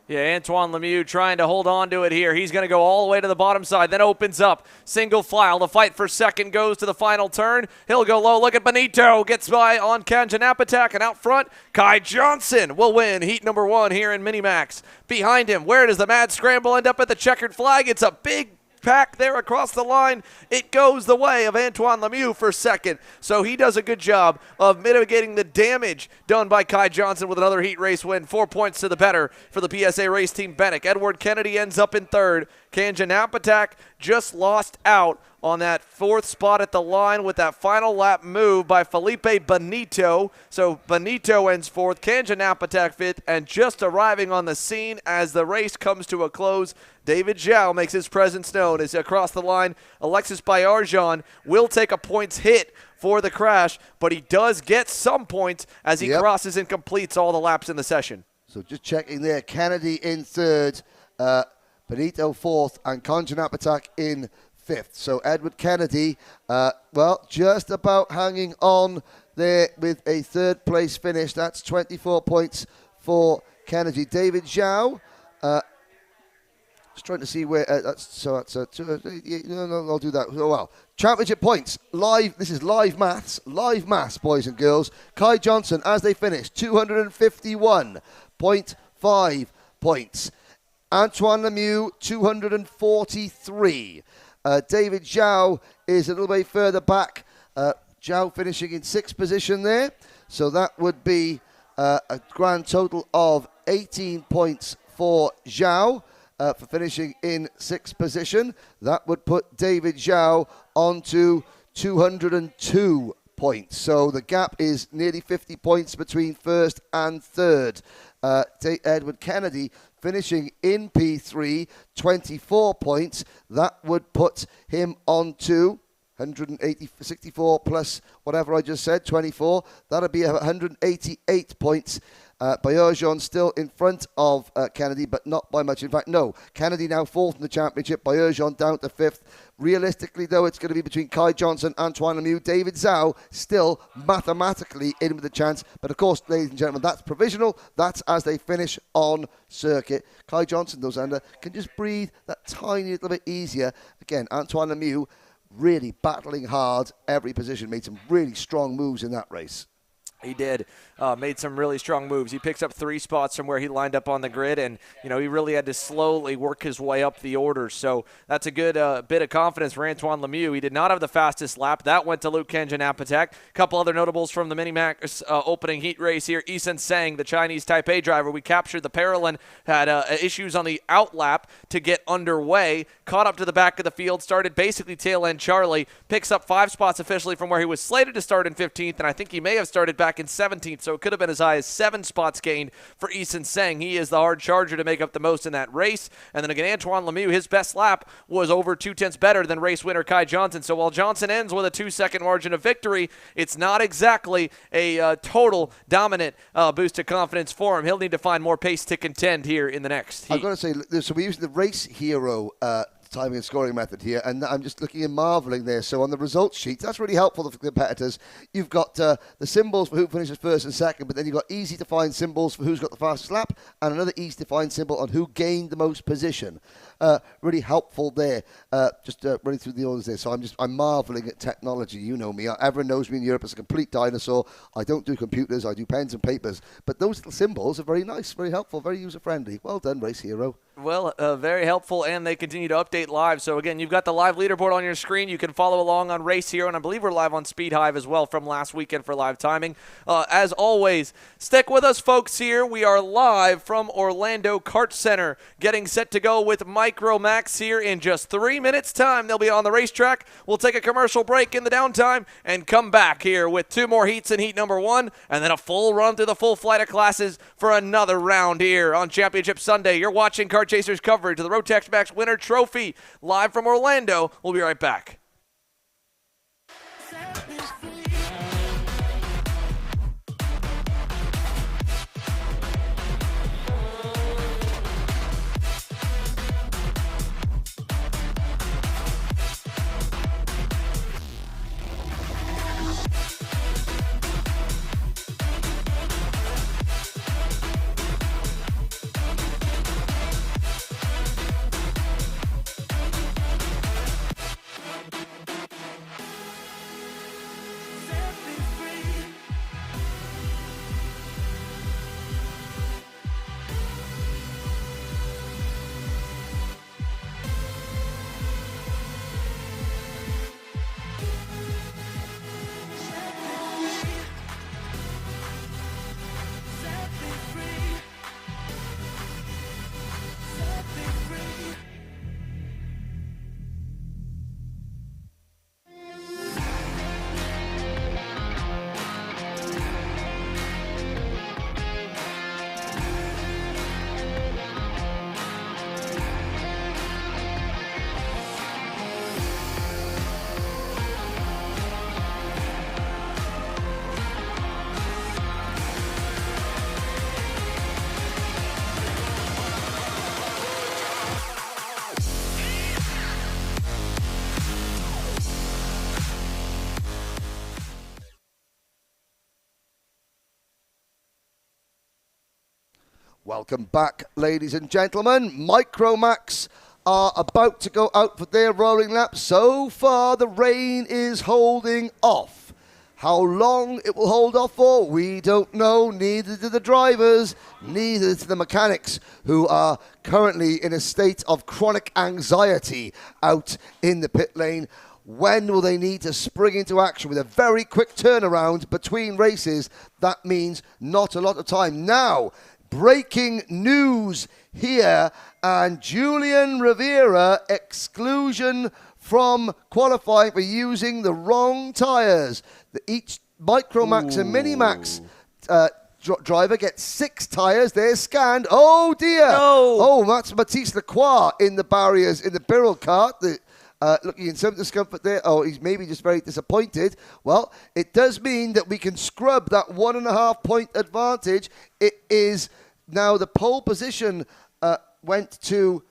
Yeah, Antoine Lemieux trying to hold on to it here. He's going to go all the way to the bottom side, then opens up. Single file. The fight for 2nd goes to the final turn. He'll go low. Look at Benito. Gets by on Kanganapatak, and out front, Kai Johnson will win heat number 1 here in Minimax. Behind him, where does the mad scramble end up at the checkered flag? It's a big pack there across the line. It goes the way of Antoine Lemieux for 2nd. So he does a good job of mitigating the damage done by Kai Johnson with another heat race win. 4 points to the better for the PSA Race Team Bennick. Edward Kennedy ends up in 3rd. Kanganapatak just lost out on that 4th spot at the line with that final lap move by Felipe Benito. So Benito ends 4th, Kanganapatak 5th, and just arriving on the scene as the race comes to a close, David Zhao makes his presence known as across the line. Alexis Baerger will take a points hit for the crash, but he does get some points as he crosses and completes all the laps in the session. So just checking there, Kennedy in 3rd, Benito 4th, and Kanganapatak in 5th. So Edward Kennedy, just about hanging on there with a 3rd place finish. That's 24 points for Kennedy. David Zhao, just trying to see where I'll do that. Oh, well, championship points live. This is live maths, boys and girls. Kai Johnson, as they finish, 251.5 points. Antoine Lemieux, 243. David Zhao is a little way further back. Zhao finishing in 6th position there. So that would be a grand total of 18 points for Zhao for finishing in 6th position. That would put David Zhao onto 202 points. So the gap is nearly 50 points between 1st and 3rd. Edward Kennedy finishing in P3, 24 points. That would put him on to 64 plus whatever I just said, 24. That would be 188 points. Baerger still in front of Kennedy, but not by much. In fact, no. Kennedy now 4th in the championship. Baerger down to 5th. Realistically, though, it's going to be between Kai Johnson, Antoine Lemieux, David Zhao, still mathematically in with a chance. But, of course, ladies and gentlemen, that's provisional. That's as they finish on circuit. Kai Johnson, though, Xander, can just breathe that tiny little bit easier. Again, Antoine Lemieux really battling hard every position. Made some really strong moves in that race. He did. Made some really strong moves. He picks up 3 spots from where he lined up on the grid, and, he really had to slowly work his way up the order. So that's a good bit of confidence for Antoine Lemieux. He did not have the fastest lap. That went to Luke Kanganapatak. A couple other notables from the Minimax opening heat race here. Eason Sang, the Chinese Taipei driver. We captured the Paralin, had issues on the out lap to get underway. Caught up to the back of the field, started basically tail end Charlie. Picks up 5 spots officially from where he was slated to start in 15th, and I think he may have started back back in 17th, so it could have been as high as 7 spots gained for Eason Seng. He is the hard charger to make up the most in that race. And then again, Antoine Lemieux, his best lap was over 2/10 better than race winner Kai Johnson. So while Johnson ends with a 2-second margin of victory, it's not exactly a total dominant boost of confidence for him. He'll need to find more pace to contend here in the next heat. I've got to say, so we're using the race hero timing and scoring method here, and I'm just looking and marveling there. So on the results sheet, that's really helpful for the competitors. You've got the symbols for who finishes first and second, but then you've got easy to find symbols for who's got the fastest lap, and another easy to find symbol on who gained the most position. Really helpful there. Just running through the orders there. So I'm marveling at technology. You know me. Everyone knows me in Europe as a complete dinosaur. I don't do computers. I do pens and papers. But those little symbols are very nice, very helpful, very user friendly. Well done, race hero. Well, very helpful, and they continue to update live. So, again, you've got the live leaderboard on your screen. You can follow along on Race Hero, and I believe we're live on Speed Hive as well from last weekend for live timing. As always, stick with us, folks, here. We are live from Orlando Kart Center, getting set to go with Micro Max here in just 3 minutes' time. They'll be on the racetrack. We'll take a commercial break in the downtime and come back here with 2 more heats in heat number 1, and then a full run through the full flight of classes for another round here on Championship Sunday. You're watching Kart Chasers coverage of the Rotax Max Winter Trophy live from Orlando. We'll be right back. Welcome back, ladies and gentlemen. Micromax are about to go out for their rolling lap. So far, the rain is holding off. How long it will hold off for, we don't know. Neither do the drivers, neither do the mechanics, who are currently in a state of chronic anxiety out in the pit lane. When will they need to spring into action with a very quick turnaround between races? That means not a lot of time. Now, breaking news here, and Julian Rivera exclusion from qualifying for using the wrong tyres. Each Micromax and Minimax driver gets 6 tyres. They're scanned. Oh dear! No. Oh, that's Matisse Lacroix in the barriers in the Birrell kart. Looking in some discomfort there. Oh, he's maybe just very disappointed. Well, it does mean that we can scrub that 1.5 point advantage. It is now the pole position went to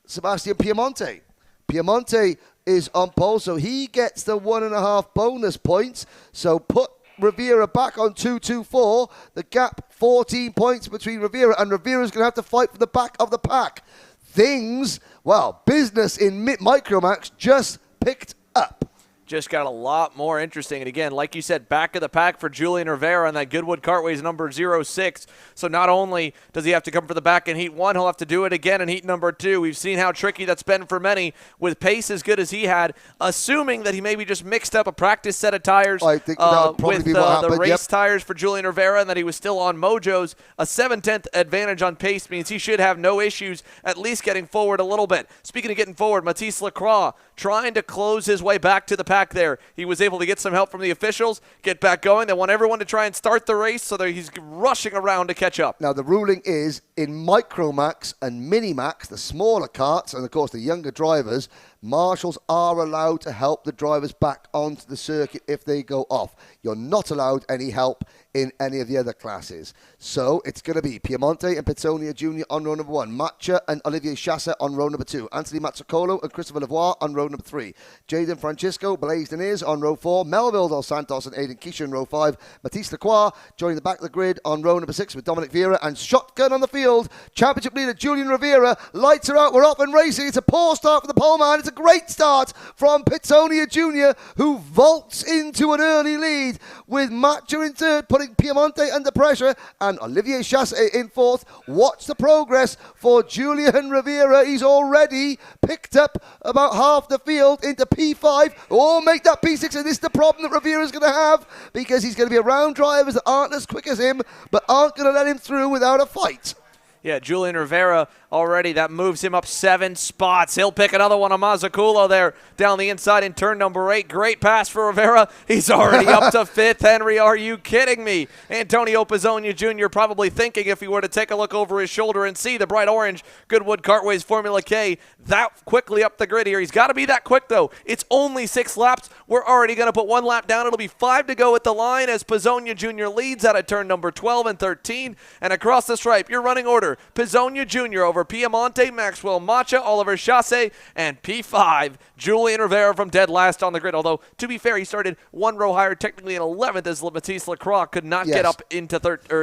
Sebastian Piemonte. Piemonte is on pole, so he gets the 1.5 bonus points. So put Rivera back on 2-2-4. The gap 14 points between Rivera, and Rivera's going to have to fight for the back of the pack. Things, well, business in Micromax just picked up. Just got a lot more interesting. And again, like you said, back of the pack for Julian Rivera on that Goodwood Kartways number 06. So not only does he have to come for the back in Heat 1, he'll have to do it again in Heat number 2. We've seen how tricky that's been for many with pace as good as he had, assuming that he maybe just mixed up a practice set of tires I think that would probably with be what happened. the race tires for Julian Rivera, and that he was still on Mojo's. A 7/10 advantage on pace means he should have no issues at least getting forward a little bit. Speaking of getting forward, Matisse Lacroix trying to close his way back to the pack pack there. He was able to get some help from the officials, get back going. They want everyone to try and start the race so that he's rushing around to catch up. Now, the ruling is in Micromax and Minimax, the smaller karts, and of course the younger drivers, marshals are allowed to help the drivers back onto the circuit if they go off. You're not allowed any help in any of the other classes. So it's going to be Piemonte and Petsonia Jr. on row number 1, Matcha and Olivier Chasset on row number 2, Anthony Mazzacolo and Christopher Lavoie on row number 3, Jaden Francisco, Blaise Deniz on row 4, Melville Dos Santos and Aidan Keisha on row 5, Matisse Lacroix joining the back of the grid on row number 6 with Dominic Vieira, and shotgun on the field, championship leader Julian Rivera. Lights are out, we're off and racing. It's a poor start for the pole man. It's a great start from Petsonia Jr., who vaults into an early lead with Matcha in third, putting Piemonte under pressure, and Olivier Chasset in fourth. Watch the progress for Julian Rivera. He's already picked up about half the field into P5. Oh, make that P6, and this is the problem that Rivera's going to have, because he's going to be around drivers that aren't as quick as him, but aren't going to let him through without a fight. Yeah, Julian Rivera already, that moves him up 7 spots. He'll pick another one on Mazzacolo there down the inside in turn number 8. Great pass for Rivera. He's already up to 5th. Henry, are you kidding me? Antonio Pizzonia Jr. probably thinking, if he were to take a look over his shoulder and see the bright orange Goodwood Kartways Formula K that quickly up the grid here. He's got to be that quick, though. It's only 6 laps. We're already going to put 1 lap down. It'll be 5 to go at the line as Pizzonia Jr. leads out of turn number 12 and 13. And across the stripe, your running order, Pizzonia Jr. over Piemonte, Maxwell Matcha, Oliver Chasset, and P5, Julian Rivera from dead last on the grid. Although, to be fair, he started 1 row higher, technically in 11th, as Matisse Lacroix could not get up into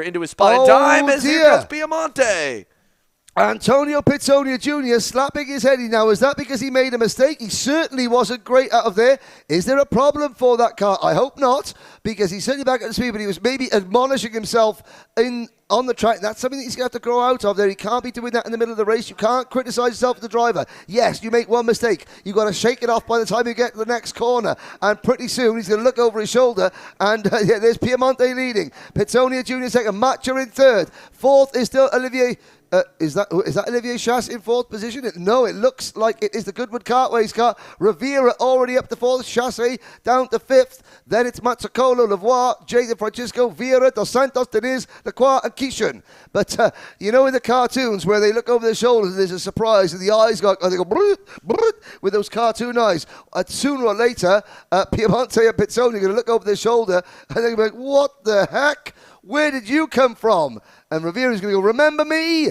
into his spot in time, as here comes Piemonte. Antonio Pizzonia Jr. slapping his head. Now, is that because he made a mistake? He certainly wasn't great out of there. Is there a problem for that car? I hope not, because he's certainly back at the speed, but he was maybe admonishing himself on the track. That's something that he's got to grow out of there. He can't be doing that in the middle of the race. You can't criticize yourself as the driver. Yes, you make one mistake. You've got to shake it off by the time you get to the next corner. And pretty soon he's going to look over his shoulder, and there's Piemonte leading. Pizzonia Jr. second. Matcha in third. Fourth is still Olivier. Is that Olivier Chasset in fourth position? No, it looks like it is the Goodwood Kartways car. Rivera already up to fourth. Chasset down to fifth. Then it's Mazzacolo, Lavoie, Jaden Francisco, Vieira, Dos Santos, Deniz, Lacroix, and Keishan. But you know, in the cartoons where they look over their shoulders and there's a surprise and the eyes go brrrt, brrrt, with those cartoon eyes. Sooner or later, Piemonte and Pizzonia are going to look over their shoulder and they're going to be like, what the heck? Where did you come from? And Rivera's going to go, remember me?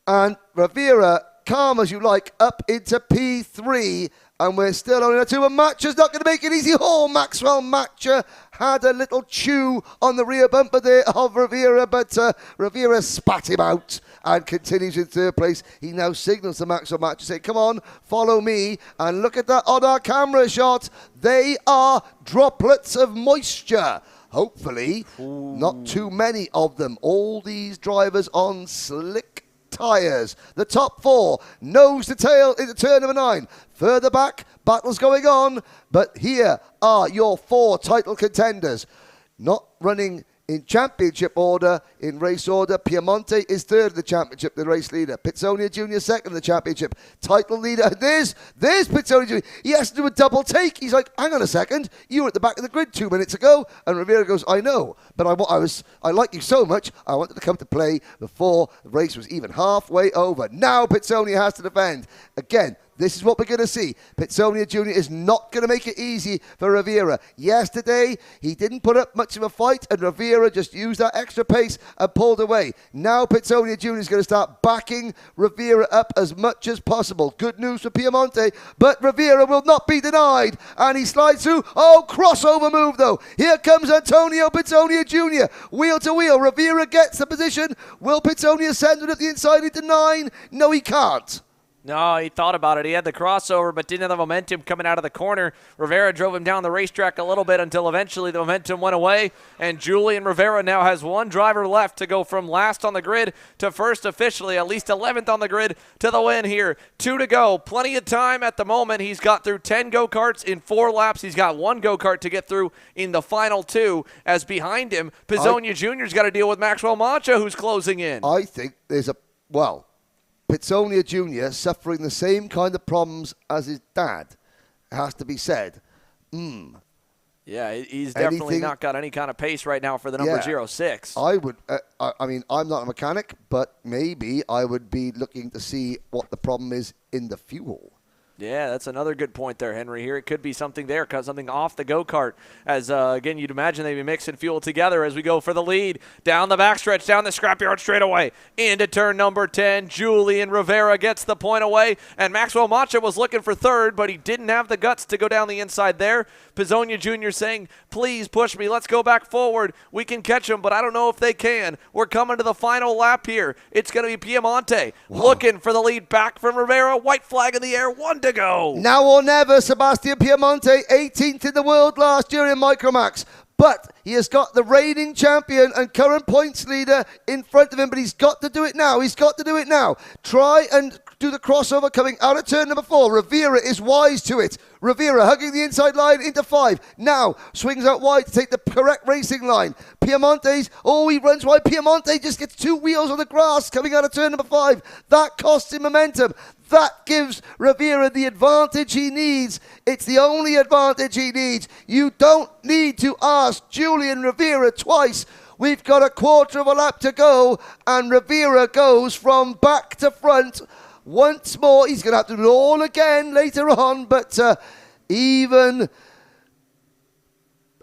And Rivera, calm as you like, up into P3. And we're still on a 2. And Matcha's not going to make it easy. Oh, Maxwell Matcha had a little chew on the rear bumper there of Rivera, but Rivera spat him out and continues in third place. He now signals to Maxwell Matcha, say, come on, follow me. And look at that on our camera shot. They are droplets of moisture. Hopefully, not too many of them. All these drivers on slick tyres. The top 4, nose to tail into turn number 9. Further back, battle's going on. But here are your 4 title contenders. Not running in championship order, in race order. Piemonte is third in the championship, the race leader. Pizzonia Jr. second in the championship. Title leader. There's Pizzonia Jr. He has to do a double take. He's like, hang on a second. You were at the back of the grid 2 minutes ago. And Rivera goes, I know, but I like you so much, I wanted to come to play before the race was even halfway over. Now Pizzonia has to defend. Again, this is what we're going to see. Pizzonia Jr. is not going to make it easy for Rivera. Yesterday, he didn't put up much of a fight, and Rivera just used that extra pace and pulled away. Now Pizzonia Jr. is going to start backing Rivera up as much as possible. Good news for Piemonte, but Rivera will not be denied, and he slides through. Oh, crossover move, though. Here comes Antonio Pizzonia Jr. Wheel to wheel. Rivera gets the position. Will Pizzonia send it up the inside into 9? No, he can't. No, he thought about it. He had the crossover, but didn't have the momentum coming out of the corner. Rivera drove him down the racetrack a little bit until eventually the momentum went away, and Julian Rivera now has 1 driver left to go from last on the grid to first officially, at least 11th on the grid to the win here. 2 to go. Plenty of time at the moment. He's got through 10 go-karts in 4 laps. He's got 1 go-kart to get through in the final 2, as behind him, Pizzonia Jr.'s got to deal with Maxwell Matcha, who's closing in. I think there's Pizzonia Jr. suffering the same kind of problems as his dad, has to be said. Yeah, he's definitely not got any kind of pace right now for the number 06. I would, I mean, I'm not a mechanic, but maybe I would be looking to see what the problem is in the fuel. Yeah, that's another good point there, Henry. Here it could be something there, something off the go-kart. As, again, you'd imagine they'd be mixing fuel together as we go for the lead. Down the backstretch, down the scrapyard straightaway. Into turn number 10. Julian Rivera gets the point away. And Maxwell Macha was looking for third, but he didn't have the guts to go down the inside there. Pizzonia Jr. saying, please push me. Let's go back forward. We can catch them, but I don't know if they can. We're coming to the final lap here. It's going to be Piemonte looking for the lead back from Rivera. White flag in the air. 1 to go. Now or never, Sebastian Piemonte, 18th in the world last year in Micromax. But he has got the reigning champion and current points leader in front of him, but he's got to do it now. He's got to do it now. Try and do the crossover coming out of turn number 4. Rivera is wise to it. Rivera hugging the inside line into 5. Now swings out wide to take the correct racing line. Piemonte's, he runs wide. Piemonte just gets 2 wheels on the grass coming out of turn number 5. That costs him momentum. That gives Rivera the advantage he needs. It's the only advantage he needs. You don't need to ask Julian Rivera twice. We've got a quarter of a lap to go, and Rivera goes from back to front once more. He's going to have to do it all again later on, but even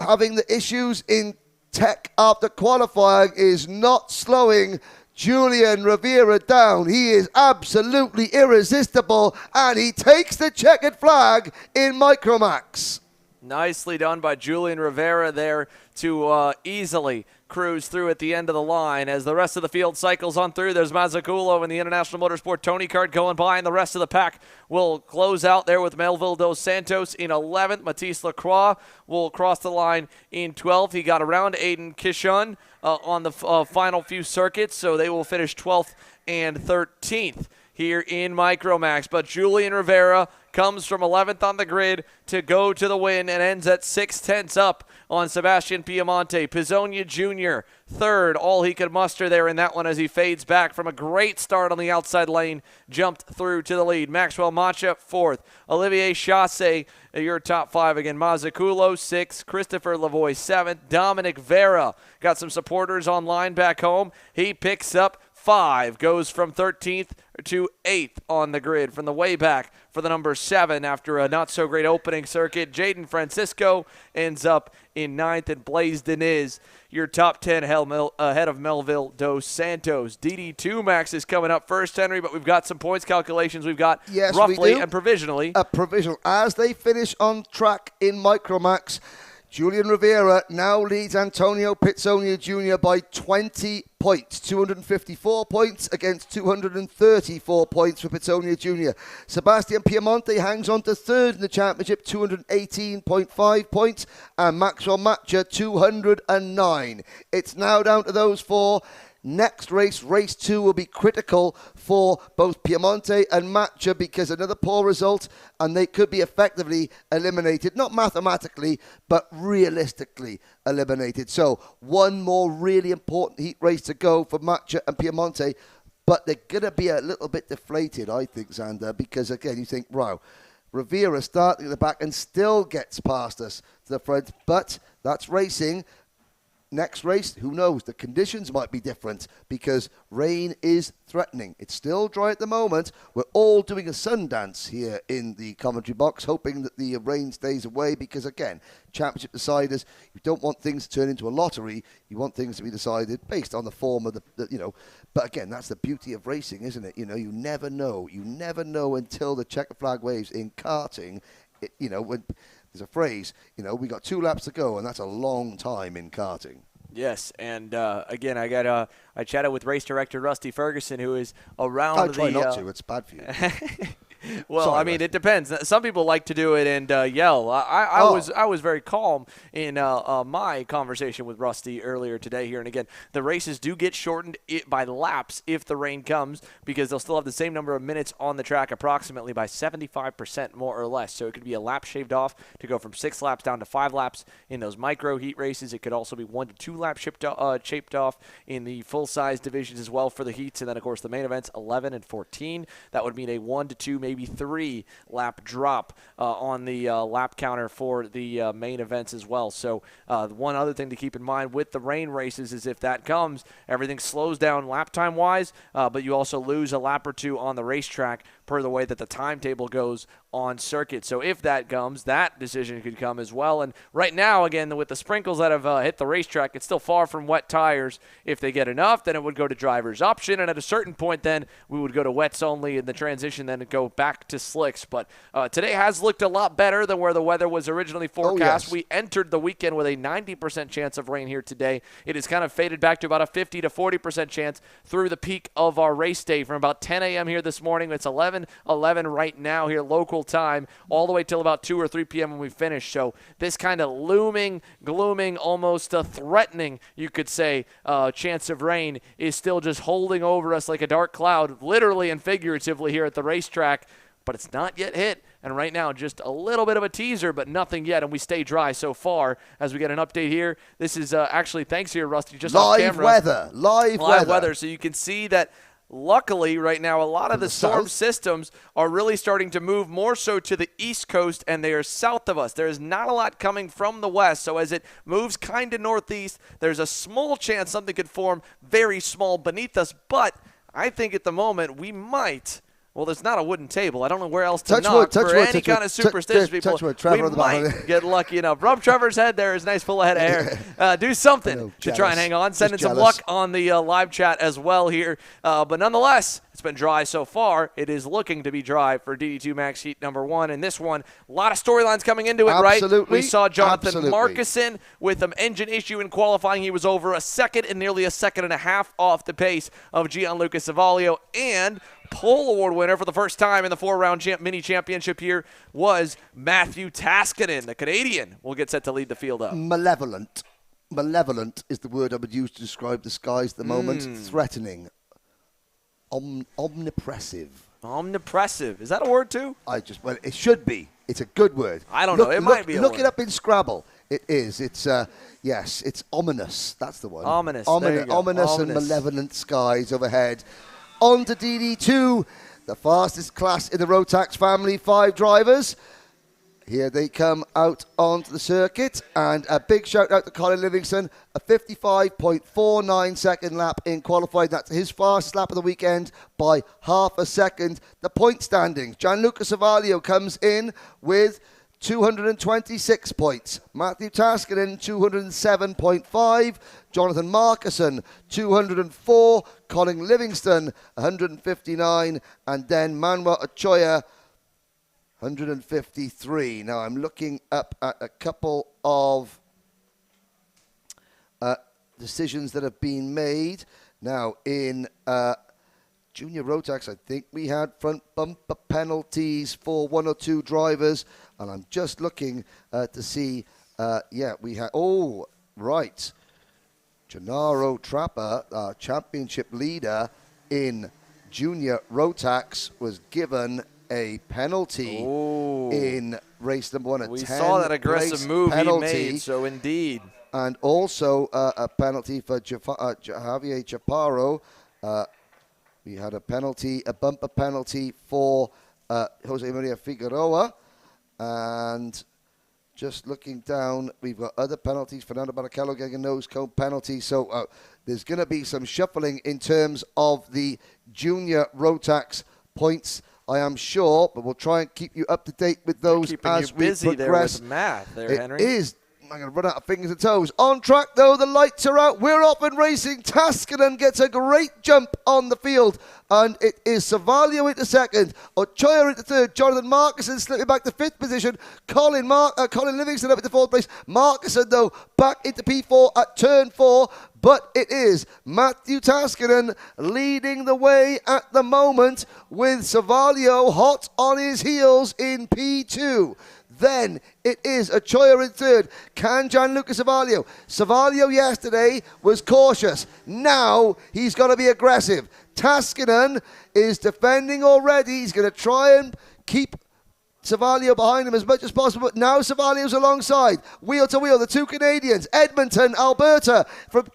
having the issues in tech after qualifying is not slowing Julian Rivera down. He is absolutely irresistible, and he takes the checkered flag in Micromax. Nicely done by Julian Rivera there to easily cruise through at the end of the line. As the rest of the field cycles on through, there's Mazzucchello in the International Motorsport Tony Kart going by, and the rest of the pack will close out there with Melville dos Santos in 11th. Matisse Lacroix will cross the line in 12th. He got around Aiden Kishon on the final few circuits, so they will finish 12th and 13th here in Micromax. But Julian Rivera comes from 11th on the grid to go to the win and ends at 6/10 up on Sebastian Piemonte. Pizzonia Jr., third, all he could muster there in that one as he fades back from a great start on the outside lane, jumped through to the lead. Maxwell Macha, fourth. Olivier Chasse, your top 5 again. Mazzucchello, 6th. Christopher Lavoie, 7th. Dominic Vera got some supporters online back home. He picks up 5, goes from 13th to 8th on the grid from the way back for the number 7 after a not-so-great opening circuit. Jaden Francisco ends up in 9th, and Blaise Diniz, your top 10 ahead of Melville dos Santos. DD2 Max is coming up first, Henry, but we've got some points calculations. We've got roughly and provisionally. A provisional. As they finish on track in Micromax, Julian Rivera now leads Antonio Pizzonia Jr. by 20 points. 254 points against 234 points for Pizzonia Jr. Sebastian Piemonte hangs on to third in the championship, 218.5 points, and Maxwell Macha, 209. It's now down to those 4. Next race, race 2, will be critical for both Piemonte and Macha because another poor result and they could be effectively eliminated, not mathematically, but realistically eliminated. So one more really important heat race to go for Macha and Piemonte, but they're going to be a little bit deflated, I think, Xander, because again, you think, wow, Rivera starting at the back and still gets past us to the front, but that's racing. Next race, who knows? The conditions might be different because rain is threatening. It's still dry at the moment. We're all doing a sun dance here in the commentary box, hoping that the rain stays away because, again, championship deciders, you don't want things to turn into a lottery. You want things to be decided based on the form of the. But again, that's the beauty of racing, isn't it? You never know. You never know until the checkered flag waves in karting. When there's a phrase, we got 2 laps to go, and that's a long time in karting. Yes, and again, I chatted with race director Rusty Ferguson, who is around. I try not to. It's bad for you. Well, Sorry, I mean, it depends. Some people like to do it and yell. I was very calm in my conversation with Rusty earlier today here. And again, the races do get shortened by laps if the rain comes because they'll still have the same number of minutes on the track, approximately by 75% more or less. So it could be a lap shaved off to go from 6 laps down to 5 laps in those micro heat races. It could also be 1 to 2 laps shaved off in the full-size divisions as well for the heats. And then, of course, the main events, 11 and 14. That would mean a 1 to 2, maybe maybe 3 lap drop on the lap counter for the main events as well. So one other thing to keep in mind with the rain races is if that comes, everything slows down lap time wise, but you also lose a lap or 2 on the racetrack per the way that the timetable goes on circuit. So if that comes, that decision could come as well. And right now, again, with the sprinkles that have hit the racetrack, it's still far from wet tires. If they get enough, then it would go to driver's option, and at a certain point then we would go to wets only in the transition, then it'd go back to slicks. But today has looked a lot better than where the weather was originally forecast. Yes. We entered the weekend with a 90% chance of rain here today. It has kind of faded back to about a 50 to 40% chance through the peak of our race day from about 10 a.m. here this morning. It's 11 right now here local time, all the way till about 2 or 3 p.m. when we finish. So this kind of looming, glooming, almost threatening, you could say, chance of rain is still just holding over us like a dark cloud, literally and figuratively here at the racetrack, but it's not yet hit. And right now, just a little bit of a teaser, but nothing yet, and we stay dry so far as we get an update here. This is actually, thanks here, Rusty, just off camera. Live weather. So you can see that luckily right now a lot of the storm systems are really starting to move more so to the east coast, and they are south of us. There is not a lot coming from the west, so as it moves kind of northeast, there's a small chance something could form very small beneath us. But I think at the moment we might, well, there's not a wooden table. I don't know where else to knock for any kind of superstitious people. We might get lucky enough. Rub Trevor's head there is nice full head of hair. Do something to try and hang on. Send in some luck on the live chat as well here. But nonetheless, it's been dry so far. It is looking to be dry for DD2 Max Heat number 1. And this one, a lot of storylines coming into it, right? We saw Jonathan Markison with an engine issue in qualifying. He was over a second and nearly a second and a half off the pace of Gianluca Savalio. And pole award winner for the first time in the 4-round mini championship here was Matthew Taskinen, the Canadian, will get set to lead the field up. Malevolent. Malevolent is the word I would use to describe the skies at the moment. Threatening. Omnipressive. Omnipressive. Is that a word too? Well, it should be. It's a good word. I don't know. It might be a Look word. it up in Scrabble. It is. It's, yes, it's ominous. That's the one. Ominous. Ominous and malevolent skies overhead. On to DD2, the fastest class in the Rotax family, 5 drivers. Here they come out onto the circuit, and a big shout out to Colin Livingston, a 55.49 second lap in qualifying. That's his fastest lap of the weekend by half a second. The point standings, Gianluca Savalio comes in with 226 points. Matthew Taskinen, 207.5. Jonathan Markison, 204. Colin Livingston, 159. And then Manuel Ochoa, 153. Now I'm looking up at a couple of decisions that have been made. Now in Junior Rotax, I think we had front bumper penalties for 1 or 2 drivers. And I'm just looking to see, we had, right. Gennaro Trapper, championship leader in Junior Rotax, was given a penalty in race number 1. We saw that aggressive move penalty, he made, so indeed. And also a penalty for Javier Chaparro. We had a penalty, a bumper penalty for Jose Maria Figueroa. And just looking down, we've got other penalties. Fernando Barrichello getting a nose cone penalty. So there's going to be some shuffling in terms of the Junior Rotax points, I am sure. But we'll try and keep you up to date with those as we progress. There with math there, Henry. It is. I'm going to run out of fingers and toes. On track, though, the lights are out. We're off and racing. Taskinen gets a great jump on the field. And it is Savalio into second. Ochoa into third. Jonathan Markison slipping back to 5th position. Colin Livingston up into 4th place. Markison, though, back into P4 at turn 4. But it is Matthew Taskinen leading the way at the moment, with Savalio hot on his heels in P2. Then it is Ochoa in third. Can Gianluca Savalio? Savalio yesterday was cautious. Now he's got to be aggressive. Taskinen is defending already. He's going to try and keep Savalio behind him as much as possible. But now Savalio's alongside. Wheel to wheel, the 2 Canadians. Edmonton, Alberta, from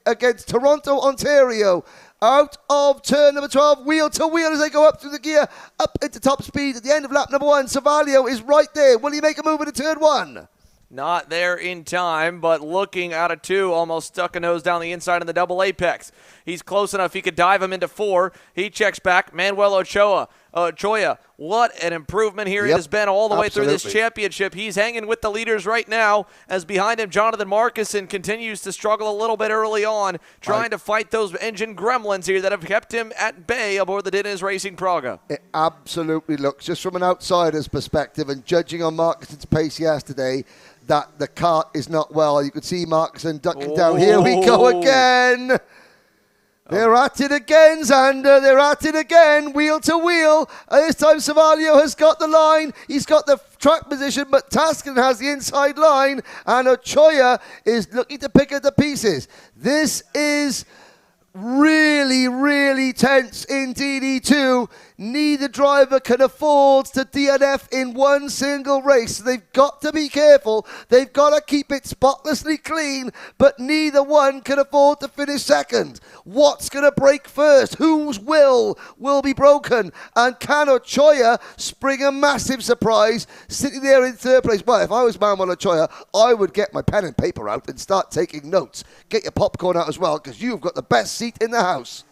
against Toronto, Ontario. out of turn number 12, wheel to wheel as they go up through the gear, up into top speed at the end of lap number 1. Savalio is right there. Will he make a move into turn 1? Not there in time, but looking out of 2, almost stuck a nose down the inside in the double apex. He's close enough. He could dive him into 4. He checks back. Manuel Ochoa, what an improvement here it has been all the way through this championship. He's hanging with the leaders right now, as behind him Jonathan Marcuson continues to struggle a little bit early on, trying to fight those engine gremlins here that have kept him at bay aboard the Diniz Racing Praga. It absolutely looks, just from an outsider's perspective and judging on Marcuson's pace yesterday, that the kart is not well. You could see Marcuson ducking down. Here we go again. They're at it again, Xander. They're at it again, wheel to wheel. This time Savalio has got the line. He's got the track position, but Taskin has the inside line, and Ochoa is looking to pick at the pieces. This is really, really tense in DD2. Neither driver can afford to DNF in one single race. They've got to be careful. They've got to keep it spotlessly clean, but neither one can afford to finish second. What's going to break first? Whose will be broken? And can Ochoa spring a massive surprise sitting there in third place? Well, if I was Manuel Ochoa, I would get my pen and paper out and start taking notes. Get your popcorn out as well, because you've got the best seat in the house.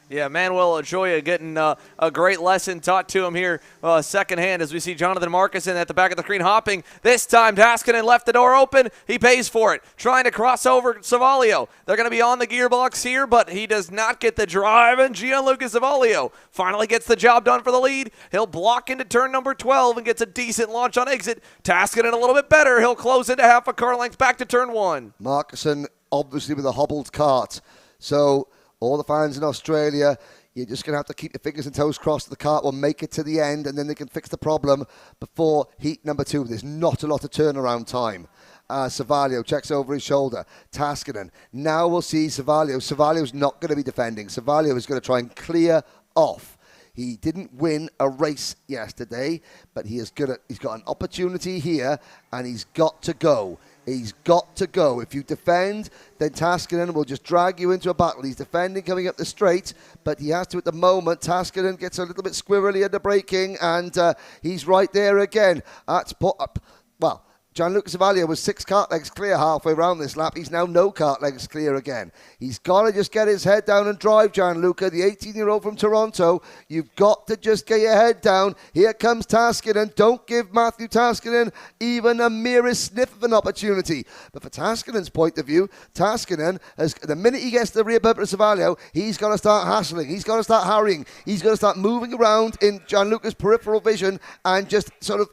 Yeah, Manuel Ochoa getting a great lesson taught to him here secondhand, as we see Jonathan Marcuson at the back of the screen hopping. This time, Taskinen left the door open. He pays for it, trying to cross over Savalio. They're going to be on the gearbox here, but he does not get the drive, and Gianluca Savalio finally gets the job done for the lead. He'll block into turn number 12 and gets a decent launch on exit. Taskinen a little bit better. He'll close into half a car length back to turn 1. Marcuson, obviously, with a hobbled kart. So all the fans in Australia, you're just going to have to keep your fingers and toes crossed. The kart will make it to the end, and then they can fix the problem before heat number 2. There's not a lot of turnaround time. Savalio checks over his shoulder. Taskinen. Now we'll see Savalio. Savalio's not going to be defending. Savalio is going to try and clear off. He didn't win a race yesterday, but he's got an opportunity here, and he's got to go. He's got to go. If you defend, then Taskinen will just drag you into a battle. He's defending coming up the straight, but he has to at the moment. Taskinen gets a little bit squirrely under braking, and he's right there again. That's put up. Well, Gianluca Savalio was 6 kart legs clear halfway around this lap. He's now no kart legs clear again. He's got to just get his head down and drive, Gianluca, the 18-year-old from Toronto. You've got to just get your head down. Here comes Taskinen. Don't give Matthew Taskinen even a merest sniff of an opportunity. But for Taskinen's point of view, Taskinen, the minute he gets to the rear bumper of Savalio, he's got to start hassling. He's got to start hurrying. He's got to start moving around in Gianluca's peripheral vision and just sort of,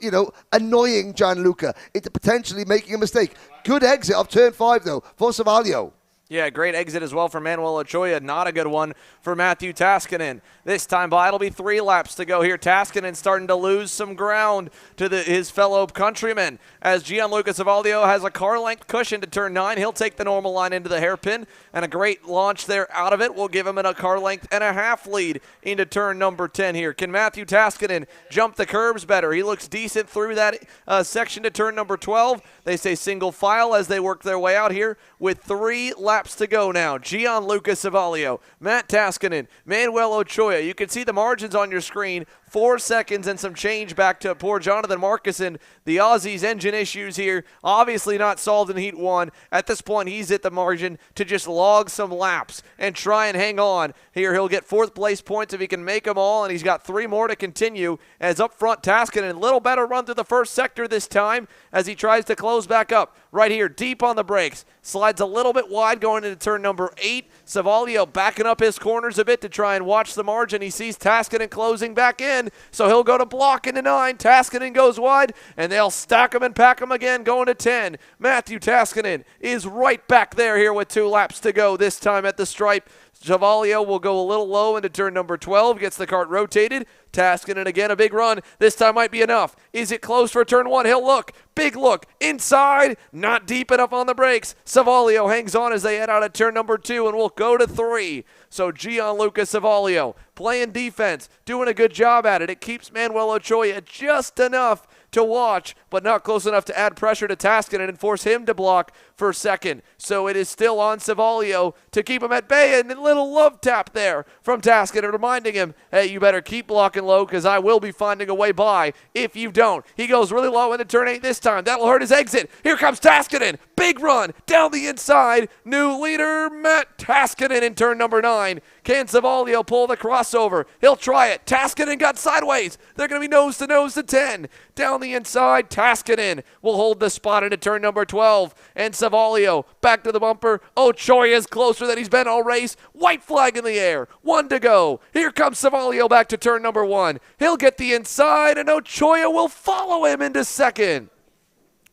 annoying Gianluca into potentially making a mistake. Good exit off turn 5, though, for Savalio. Yeah, great exit as well for Manuel Ochoa. Not a good one for Matthew Taskinen. This time by, it'll be 3 laps to go here. Taskinen starting to lose some ground to his fellow countrymen, as Gianluca Savalio has a car length cushion to turn 9. He'll take the normal line into the hairpin, and a great launch there out of it will give him a car length and a half lead into turn number 10 here. Can Matthew Taskinen jump the curbs better? He looks decent through that section to turn number 12. They say single file as they work their way out here with 3 laps to go now. Gianluca Savalio, Matt Taskinen, Manuel Ochoa. You can see the margins on your screen. 4 seconds and some change back to poor Jonathan Marcuson. The Aussies' engine issues here, obviously not solved in Heat 1. At this point, he's at the margin to just log some laps and try and hang on. Here, he'll get 4th place points if he can make them all, and he's got 3 more to continue. As up front, Taskinen, a little better run through the first sector this time as he tries to close back up. Right here, deep on the brakes. Slides a little bit wide going into turn number 8. Savalio backing up his corners a bit to try and watch the margin. He sees Taskinen closing back in, so he'll go to block into 9. Taskinen goes wide, and they'll stack him and pack him again going to 10. Matthew Taskinen is right back there here with 2 laps to go, this time at the stripe. Savalio will go a little low into turn number 12, gets the kart rotated. Taskinen again, a big run. This time might be enough. Is it close for turn 1? He'll look. Big look. Inside. Not deep enough on the brakes. Savalio hangs on as they head out at turn number 2, and we'll go to 3. So Gianluca Savalio playing defense, doing a good job at it. It keeps Manuel Ochoa just enough to watch, but not close enough to add pressure to Taskinen and force him to block for for second. So it is still on Savalio to keep him at bay, and a little love tap there from Taskinen, reminding him, hey, you better keep blocking low because I will be finding a way by if you don't. He goes really low into turn 8 this time. That'll hurt his exit. Here comes Taskinen. Big run down the inside. New leader, Matt Taskinen in turn number 9. Can Savalio pull the crossover? He'll try it. Taskinen got sideways. They're going to be nose to 10. Down the inside, Taskinen will hold the spot into turn number 12. And Savalio back to the bumper. Ochoa is closer than he's been all race. White flag in the air. 1 to go. Here comes Savalio back to turn number 1. He'll get the inside, and Ochoa will follow him into second.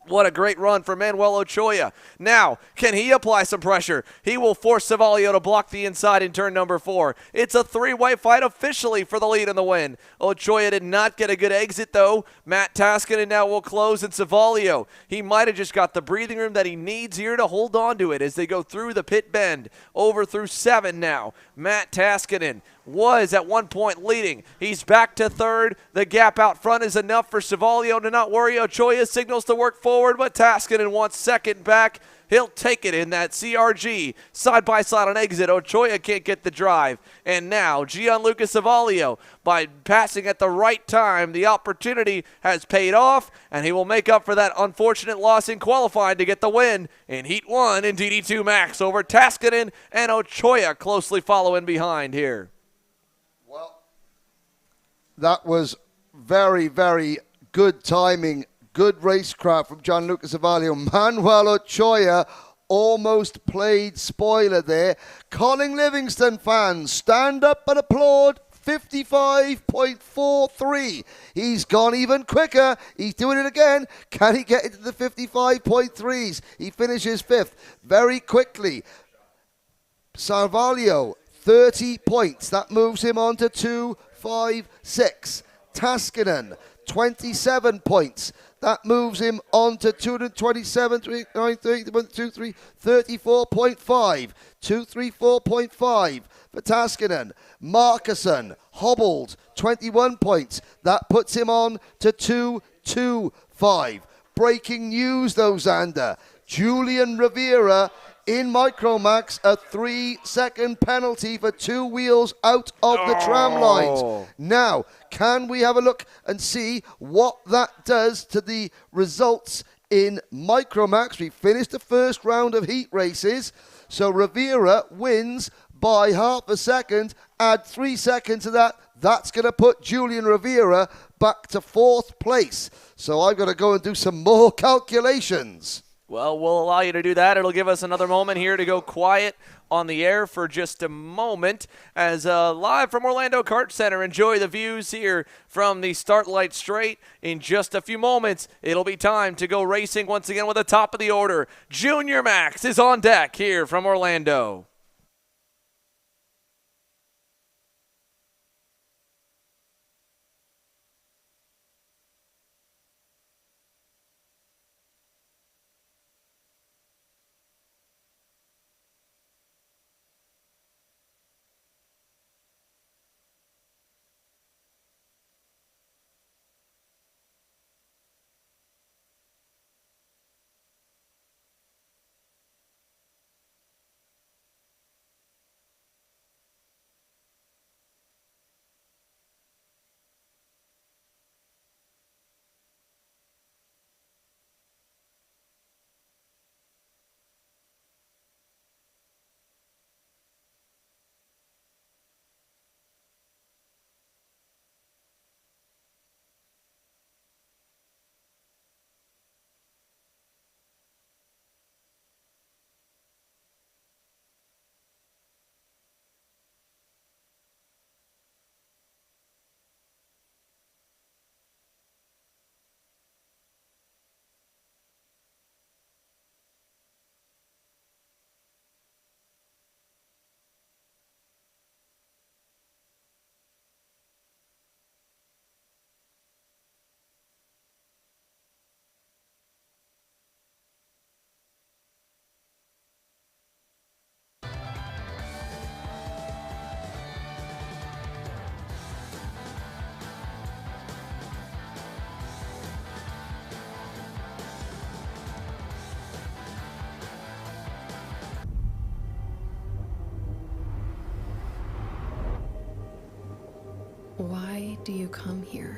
What a great run for Manuel Ochoa. Now, can he apply some pressure? He will force Savalio to block the inside in turn number 4. It's a three-way fight officially for the lead and the win. Ochoa did not get a good exit, though. Matt Taskinen now will close, and Savalio, he might have just got the breathing room that he needs here to hold on to it as they go through the pit bend. Over through 7 now. Matt Taskinen was at one point leading. He's back to third. The gap out front is enough for Savalio to not worry. Ochoa signals to work forward, but Taskinen wants second back. He'll take it in that CRG. Side by side on exit. Ochoa can't get the drive. And now Gianluca Savalio, by passing at the right time, the opportunity has paid off, and he will make up for that unfortunate loss in qualifying to get the win in Heat 1 in DD2 Max over Taskinen and Ochoa closely following behind here. Well, that was very, very good timing. Good racecraft from Gianluca Savalio. Manuel Ochoa almost played spoiler there. Colin Livingston fans, stand up and applaud. 55.43. He's gone even quicker. He's doing it again. Can he get into the 55.3s? He finishes 5th very quickly. Savalio, 30 points. That moves him on to 256. Taskinen, 27 points. That moves him on to 227, 34.5. 234.5 for Taskinen. Markuson, hobbled, 21 points. That puts him on to 225. Breaking news though, Xander. Julian Rivera in Micromax, a 3-second penalty for 2 wheels out of the tram lines. Now, can we have a look and see what that does to the results in Micromax? We finished the first round of heat races, so Rivera wins by half a second. Add 3 seconds to that. That's going to put Julian Rivera back to 4th place. So I've got to go and do some more calculations. Well, we'll allow you to do that. It'll give us another moment here to go quiet on the air for just a moment as live from Orlando Kart Center. Enjoy the views here from the start light straight. In just a few moments, it'll be time to go racing once again with the top of the order. Junior Max is on deck here from Orlando. Why do you come here?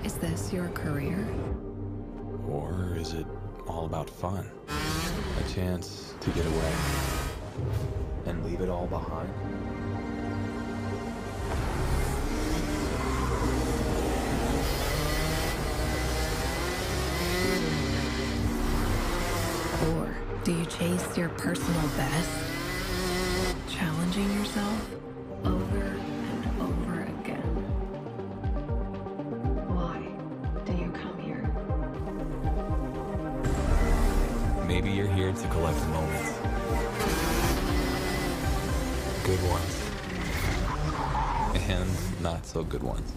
Is this your career? Or is it all about fun? A chance to get away and leave it all behind? Or do you chase your personal best? Challenging yourself over and over again. Why do you come here? Maybe you're here to collect moments. Good ones. And not so good ones.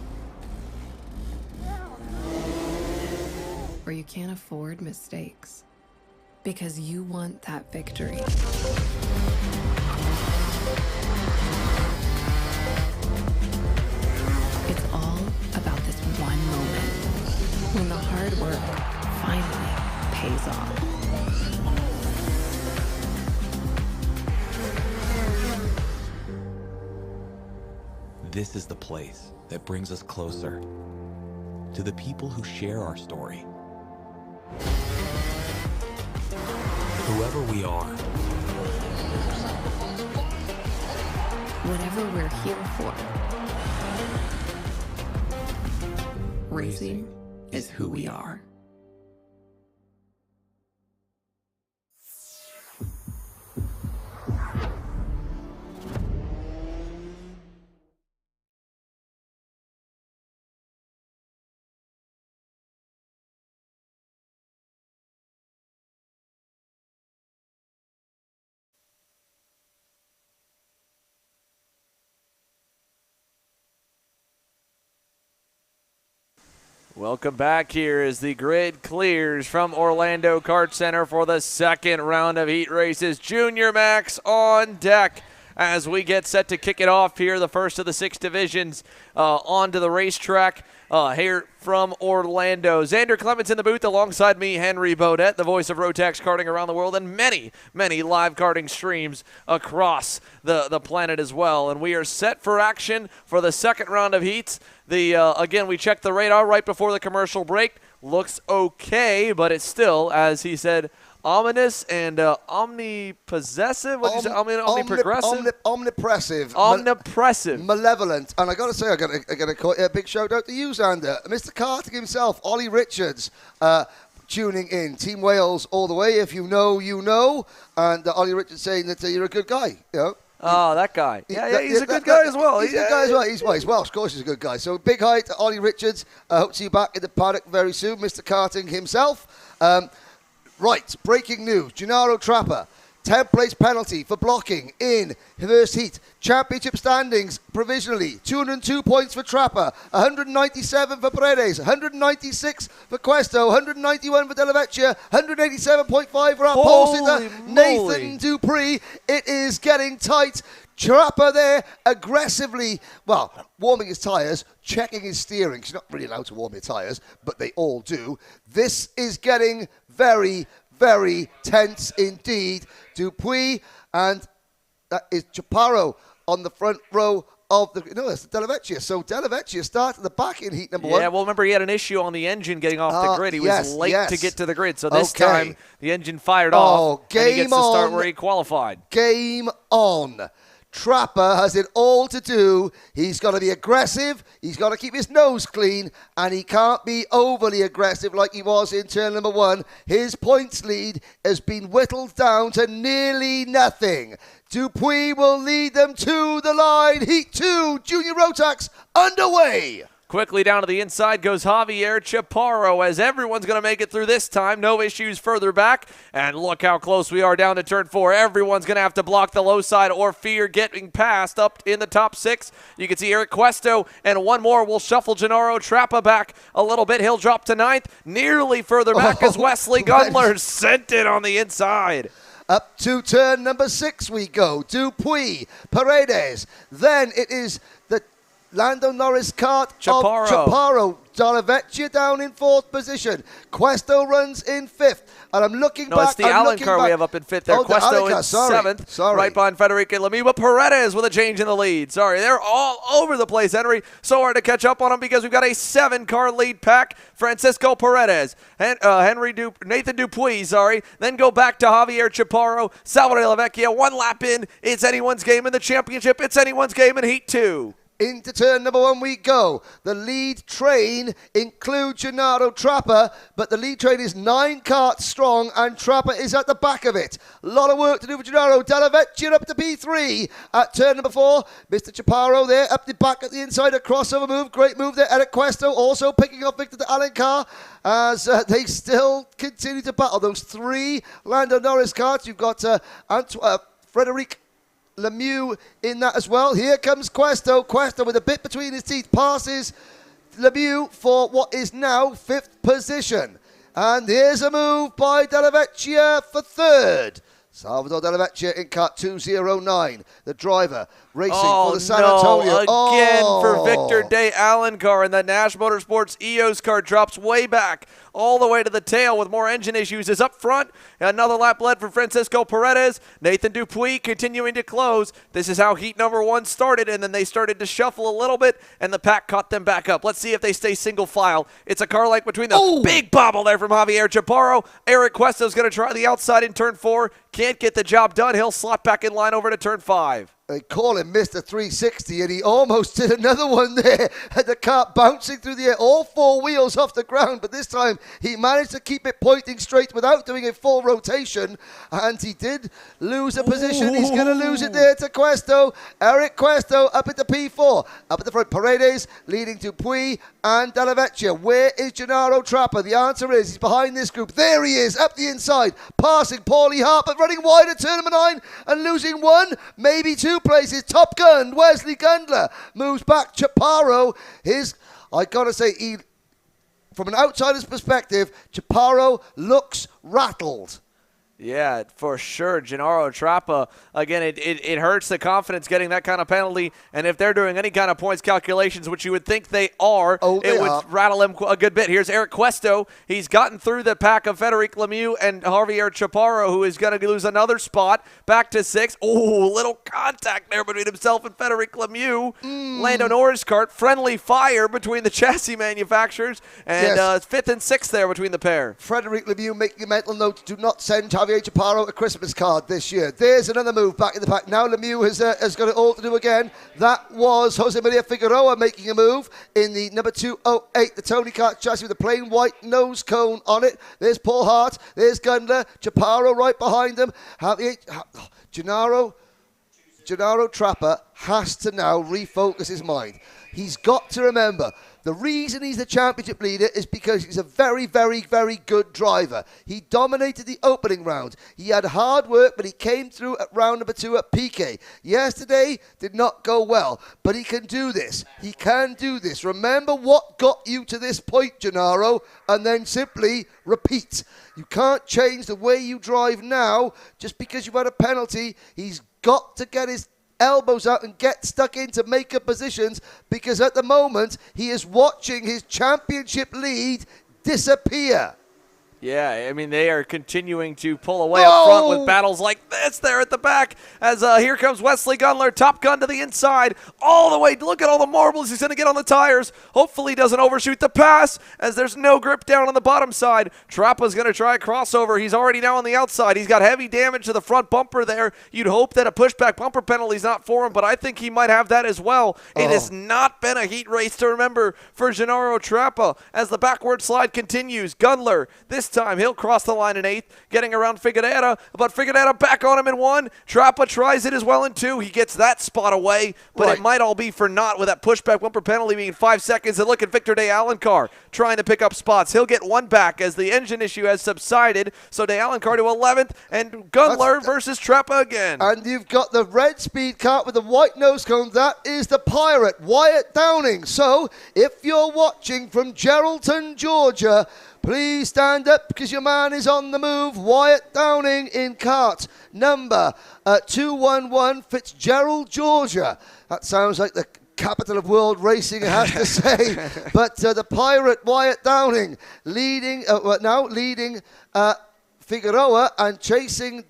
Or you can't afford mistakes because you want that victory. It's all about this one moment when the hard work finally pays off. This is the place that brings us closer to the people who share our story. Whoever we are, Whatever we're here for, racing is who we are. Welcome back. Here as the grid clears from Orlando Kart Center for the second round of heat races. Junior Max on deck as we get set to kick it off here, the first of the 6 divisions onto the racetrack here from Orlando. Xander Clements in the booth alongside me, Henry Beaudet, the voice of Rotax karting around the world, and many, many live karting streams across the planet as well. And we are set for action for the second round of heats. Again, we checked the radar right before the commercial break. Looks okay, but it's still, as he said, ominous and omnipossessive. What did you say? Omniprogressive? Omnipressive. Omnipressive. Malevolent. And I got to say, I got to call a big shout out to you, Xander. Mr. Karting himself, Ollie Richards, tuning in. Team Wales all the way. If you know, you know. And Ollie Richards saying that you're a good guy. You know. Oh, that guy. Yeah, he's a good guy as well. He's a good guy as well. He's Welsh. Of course he's a good guy. So big hi to Ollie Richards. Hope to see you back in the paddock very soon. Mr. Karting himself. Right, breaking news. Gennaro Trapper, 10th place penalty for blocking in first heat. Championship standings provisionally. 202 points for Trapper, 197 for Paredes, 196 for Questo, 191 for Della Vecchia, 187.5 for our pole sitter, Nathan Dupree. It is getting tight. Trapper there aggressively, well, warming his tyres, checking his steering. He's not really allowed to warm his tyres, but they all do. This is getting very, very tense indeed. Dupuis, and that is Chaparro on the front row of the... No, that's Della Vecchia. So Della Vecchia started the back in heat number 1. Yeah, well, remember he had an issue on the engine getting off the grid. He was late to get to the grid. So this time the engine fired off, and he gets to start where he qualified. Game on. Trapper has it all to do. He's got to be aggressive. He's got to keep his nose clean. And he can't be overly aggressive like he was in turn number 1. His points lead has been whittled down to nearly nothing. Dupuis will lead them to the line. Heat 2, Junior Rotax, underway. Quickly down to the inside goes Javier Chaparro as everyone's going to make it through this time. No issues further back. And look how close we are down to turn 4. Everyone's going to have to block the low side or fear getting past up in the top 6. You can see Eric Questo and one more will shuffle Gennaro Trappa back a little bit. He'll drop to 9th. Nearly further back as Wesley Gundler sent it on the inside. Up to turn number 6 we go. Dupuis, Paredes. Then it is the Lando Norris kart Chaparro. of Chaparro. Dalavecchia down in 4th position. Questo runs in 5th. And I'm looking back. No, it's the Allen car we have up in 5th there. Oh, Questo in in 7th. Right behind Federico Lemieux. But Paredes with a change in the lead. Sorry, they're all over the place, Henry. So hard to catch up on them because we've got a 7-car lead pack. Francisco Paredes, Nathan Dupuis, then go back to Javier Chaparro, Salvador Lavecchia. 1 lap in. It's anyone's game in the championship. It's anyone's game in Heat 2. Into turn number 1 we go. The lead train includes Gennaro Trapper, but the lead train is 9 karts strong, and Trapper is at the back of it. A lot of work to do for Gennaro. Dalavecchia up to P3 at turn number 4. Mr. Chaparro there up the back at the inside. A crossover move. Great move there. Eric Questo also picking up Victor de Alencar as they still continue to battle. Those 3 Lando Norris karts. You've got Frederic Lemieux in that as well. Here comes Questo. Questo with a bit between his teeth passes Lemieux for what is now 5th position. And here's a move by Dalavecchia for 3rd. Salvador Dalavecchia in kart 209. The driver racing for the San Antonio. Again for Victor de Alencar, and the Nash Motorsports EOS car drops way back all the way to the tail with more engine issues. Is up front. Another lap led for Francisco Paredes. Nathan Dupuis continuing to close. This is how heat number 1 started, and then they started to shuffle a little bit, and the pack caught them back up. Let's see if they stay single file. It's a car like between them. Big bobble there from Javier Chaparro. Eric Questo's going to try the outside in turn 4. Can't get the job done. He'll slot back in line over to turn 5. They call him Mr. 360, and he almost did another one there. Had the car bouncing through the air, all 4 wheels off the ground, but this time he managed to keep it pointing straight without doing a full rotation, and he did lose a position. He's going to lose it there to Questo. Eric Questo up at the P4. Up at the front, Paredes leading to Puy and Dalavecchia. Where is Gennaro Trapper? The answer is he's behind this group. There he is, up the inside, passing Paulie Harper, running wide at turn number 9 and losing 1, maybe 2 places. Top Gun, Wesley Gundler moves back. Chaparro, I gotta say, from an outsider's perspective, Chaparro looks rattled. Yeah, for sure. Gennaro Trappa, again, it hurts the confidence getting that kind of penalty. And if they're doing any kind of points calculations, which you would think they are, it would rattle him a good bit. Here's Eric Questo. He's gotten through the pack of Federic Lemieux and Javier Chaparro, who is going to lose another spot. Back to 6. Oh, little contact there between himself and Federic Lemieux. Lando Norris kart. Friendly fire between the chassis manufacturers. And 5th and 6th there between the pair. Federic Lemieux making a mental note, do not send Javier Chaparro a Christmas card this year. There's another move back in the pack. Now Lemieux has got it all to do again. That was Jose Maria Figueroa making a move in the number 208, the Tony Kart chassis with a plain white nose cone on it. There's Paul Hart. There's Gundler. Chaparro right behind him. Gennaro Trapper has to now refocus his mind. He's got to remember, the reason he's the championship leader is because he's a very, very, very good driver. He dominated the opening round. He had hard work, but he came through at round number 2 at Piquet. Yesterday did not go well, but he can do this. He can do this. Remember what got you to this point, Gennaro, and then simply repeat. You can't change the way you drive now just because you've had a penalty. He's got to get his elbows out and get stuck into make-up positions, because at the moment he is watching his championship lead disappear. Yeah, I mean, they are continuing to pull away up front with battles like this there at the back as here comes Wesley Gundler, Top Gun to the inside, all the way. Look at all the marbles he's going to get on the tires. Hopefully he doesn't overshoot the pass as there's no grip down on the bottom side. Trappa's going to try a crossover. He's already now on the outside. He's got heavy damage to the front bumper there. You'd hope that a pushback bumper penalty is not for him, but I think he might have that as well. It has not been a heat race to remember for Gennaro Trappa as the backward slide continues. Gundler, this time he'll cross the line in 8th, getting around Figueroa, but Figueroa back on him in 1. Trappa tries it as well in 2. He gets that spot away, but it might all be for naught with that pushback bumper penalty being 5 seconds. And look at Victor de Alencar trying to pick up spots. He'll get 1 back as the engine issue has subsided. So de Alencar to 11th, and Gundler versus Trappa again. And you've got the red speed kart with the white nose cone. That is the Pirate, Wyatt Downing. So if you're watching from Geraldton, Georgia, please stand up because your man is on the move. Wyatt Downing in kart number 211, Fitzgerald, Georgia. That sounds like the capital of world racing, I have to say. But the Pirate Wyatt Downing leading Figueroa and chasing,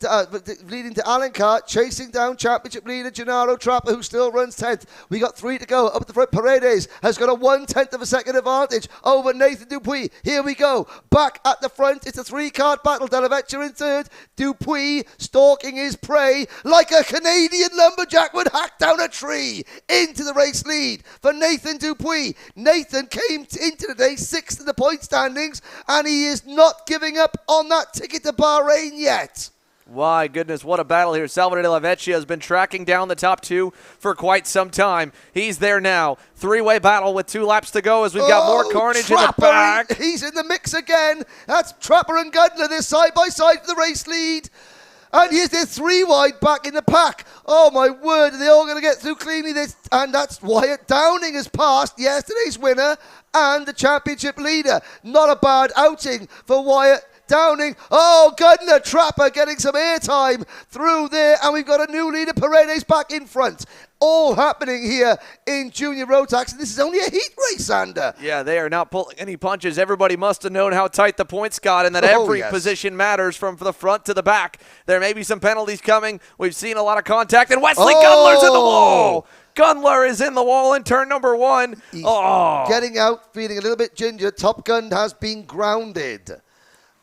leading to Alan Carr, chasing down championship leader Gennaro Trapper, who still runs 10th. We got 3 to go. Up at the front, Paredes has got a 1/10 of a second advantage over Nathan Dupuis. Here we go. Back at the front, it's a 3-card battle. Della Vecchia in third. Dupuis stalking his prey like a Canadian lumberjack would hack down a tree. Into the race lead for Nathan Dupuis. Nathan came into the day 6th in the point standings, and he is not giving up on that ticket to Bahrain yet. My goodness, what a battle here. Salvador Della Vecchia has been tracking down the top 2 for quite some time. He's there now. 3-way battle with 2 laps to go as we've got more carnage Trapper, in the back. He's in the mix again. That's Trapper and Gundler. They're side by side for the race lead. And here's their 3 wide back in the pack. Oh, my word. Are they all going to get through cleanly? And that's Wyatt Downing has passed yesterday's winner and the championship leader. Not a bad outing for Wyatt Downing. Oh, Gundler, Trapper getting some airtime through there. And we've got a new leader, Paredes, back in front. All happening here in Junior Rotax. And this is only a heat race, Sander. Yeah, they are not pulling any punches. Everybody must have known how tight the points got and that every position matters from the front to the back. There may be some penalties coming. We've seen a lot of contact. And Wesley Gundler's in the wall. Gundler is in the wall in turn number 1. He's getting out, feeling a little bit ginger. Top Gun has been grounded.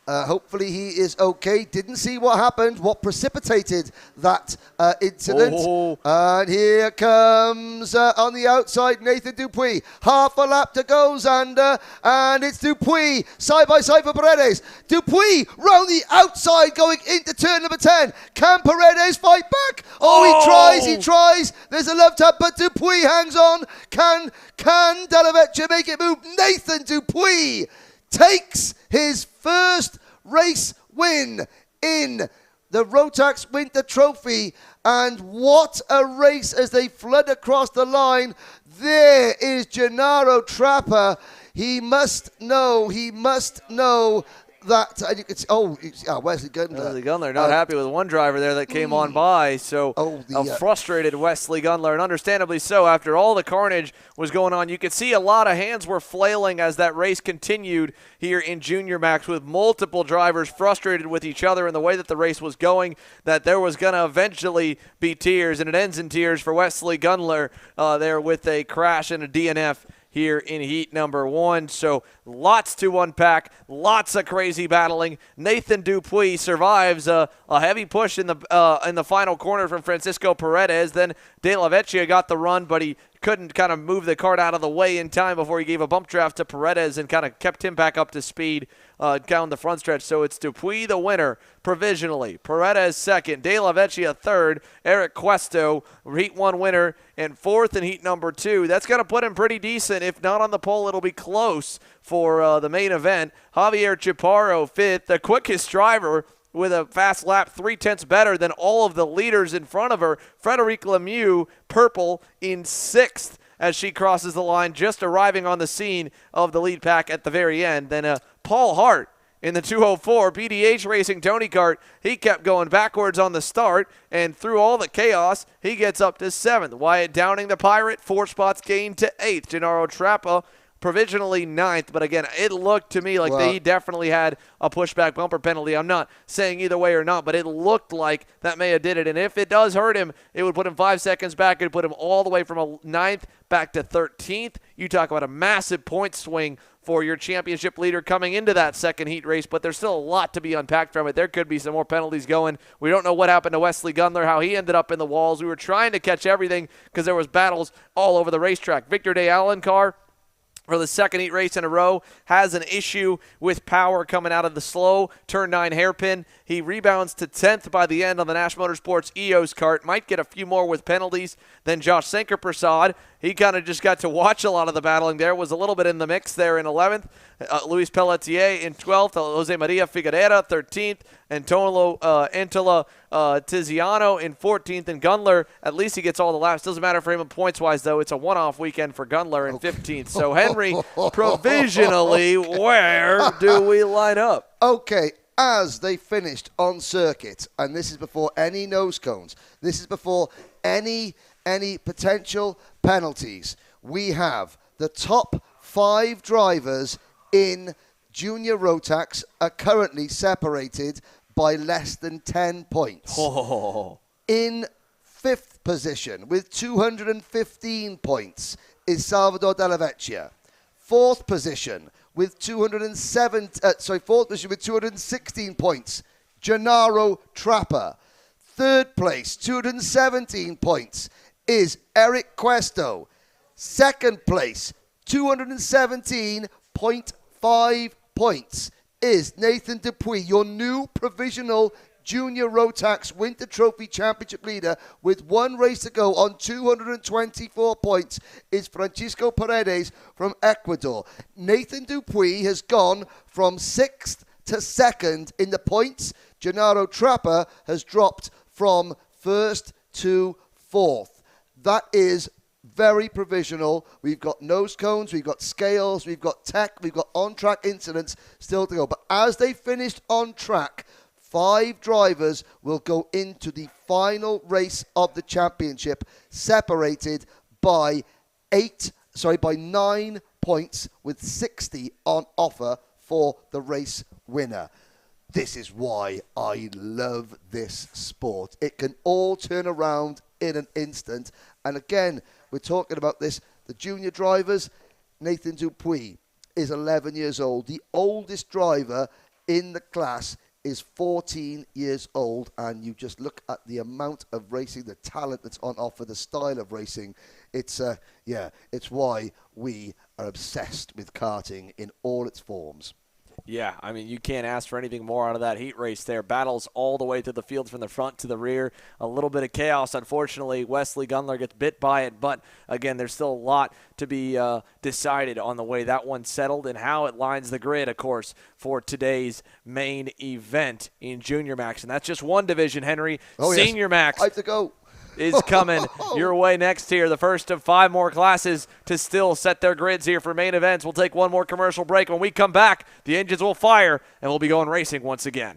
Hopefully he is okay. Didn't see what happened, what precipitated that incident. And here comes on the outside Nathan Dupuis. Half a lap to go, Xander. And it's Dupuis side by side for Paredes. Dupuis round the outside going into turn number 10. Can Paredes fight back? He tries. There's a love tap, but Dupuis hangs on. Can Della Vecchia make it move? Nathan Dupuis takes his first race win in the Rotax Winter Trophy. And what a race as they flood across the line. There is Gennaro Trapper. He must know that, Wesley Gundler. Wesley Gundler not happy with one driver there that came on by, so a frustrated Wesley Gundler, and understandably so after all the carnage was going on. You could see a lot of hands were flailing as that race continued here in Junior Max, with multiple drivers frustrated with each other and the way that the race was going, that there was going to eventually be tears, and it ends in tears for Wesley Gundler there with a crash and a DNF here in heat number 1. So lots to unpack, lots of crazy battling. Nathan Dupuis survives a heavy push in the final corner from Francisco Paredes. Then De La Vecchia got the run, but he couldn't kind of move the kart out of the way in time before he gave a bump draft to Paredes and kind of kept him back up to speed down the front stretch. So it's Dupuis the winner provisionally, Paredes second, De La Vecchia third, Eric Cuesto heat 1 winner, and 4th in heat number 2. That's going to put him pretty decent. If not on the pole, it'll be close for the main event. Javier Chaparro 5th, the quickest driver with a fast lap, 3/10 better than all of the leaders in front of her. Frederic Lemieux, purple, in 6th as she crosses the line, just arriving on the scene of the lead pack at the very end. Then Paul Hart in the 204, PDH Racing Tony Kart, he kept going backwards on the start, and through all the chaos, he gets up to 7th. Wyatt Downing, the Pirate, 4 spots gained to 8th. Gennaro Trapper, provisionally 9th, but again, it looked to me like he definitely had a pushback bumper penalty. I'm not saying either way or not, but it looked like that may have did it, and if it does hurt him, it would put him 5 seconds back. It would put him all the way from a 9th back to 13th. You talk about a massive point swing for your championship leader coming into that second heat race, but there's still a lot to be unpacked from it. There could be some more penalties going. We don't know what happened to Wesley Gundler, how he ended up in the walls. We were trying to catch everything because there was battles all over the racetrack. Victor de Alencar, for the second heat race in a row, has an issue with power coming out of the slow turn 9 hairpin. He rebounds to 10th by the end on the Nash Motorsports EOS kart. Might get a few more with penalties than Josh Sanker-Prasad. He kind of just got to watch a lot of the battling there, was a little bit in the mix there in 11th. Luis Pelletier in 12th, Jose Maria Figueroa 13th, Antonio Tiziano in 14th, and Gundler, at least he gets all the laps. Doesn't matter for him points-wise, though. It's a one-off weekend for Gundler in 15th. So, Henry, provisionally, where do we line up? Okay, as they finished on circuit, and this is before any nose cones, this is before any any potential penalties. We have the top 5 drivers in Junior Rotax are currently separated by less than 10 points. Oh. In 5th position with 215 points is Salvador Della Vecchia. 4th position with 216 points, Gennaro Trapper. 3rd place, 217 points, is Eric Questo. 2nd place, 217.5 points, is Nathan Dupuis, your new provisional Junior Rotax Winter Trophy Championship leader with 1 race to go on 224 points is Francisco Paredes from Ecuador. Nathan Dupuis has gone from 6th to 2nd in the points. Gennaro Trapper has dropped from 1st to 4th. That is very provisional. We've got nose cones, we've got scales, we've got tech, we've got on-track incidents still to go. But as they finished on track, 5 drivers will go into the final race of the championship, separated by 9 points with 60 on offer for the race winner. This is why I love this sport. It can all turn around in an instant. And again, we're talking about this, the junior drivers. Nathan Dupuis is 11 years old. The oldest driver in the class is 14 years old, and you just look at the amount of racing, the talent that's on offer, the style of racing. It's why we are obsessed with karting in all its forms. Yeah, I mean, you can't ask for anything more out of that heat race there. Battles all the way through the field from the front to the rear. A little bit of chaos. Unfortunately, Wesley Gunler gets bit by it. But, again, there's still a lot to be decided on the way that one settled and how it lines the grid, of course, for today's main event in Junior Max. And that's just one division, Henry. Senior yes. Max. 5 to go. Is coming your way next here. The first of 5 more classes to still set their grids here for main events. We'll take one more commercial break. When we come back, the engines will fire, and we'll be going racing once again.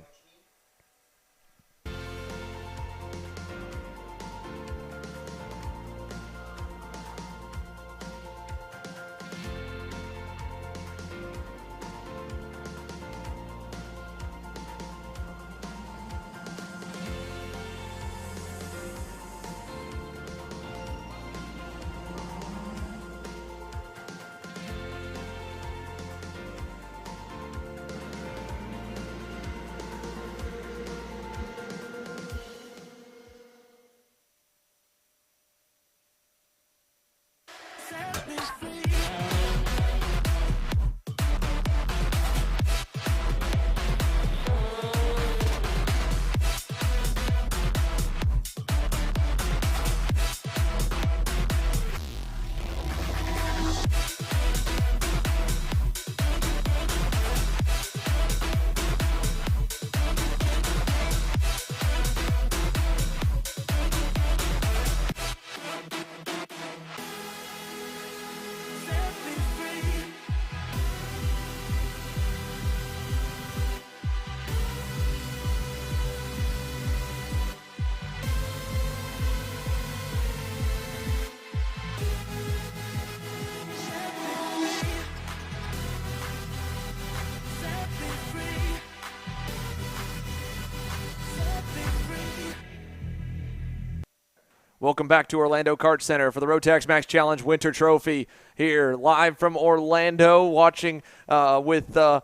Welcome back to Orlando Kart Center for the Rotax Max Challenge Winter Trophy here live from Orlando, watching with a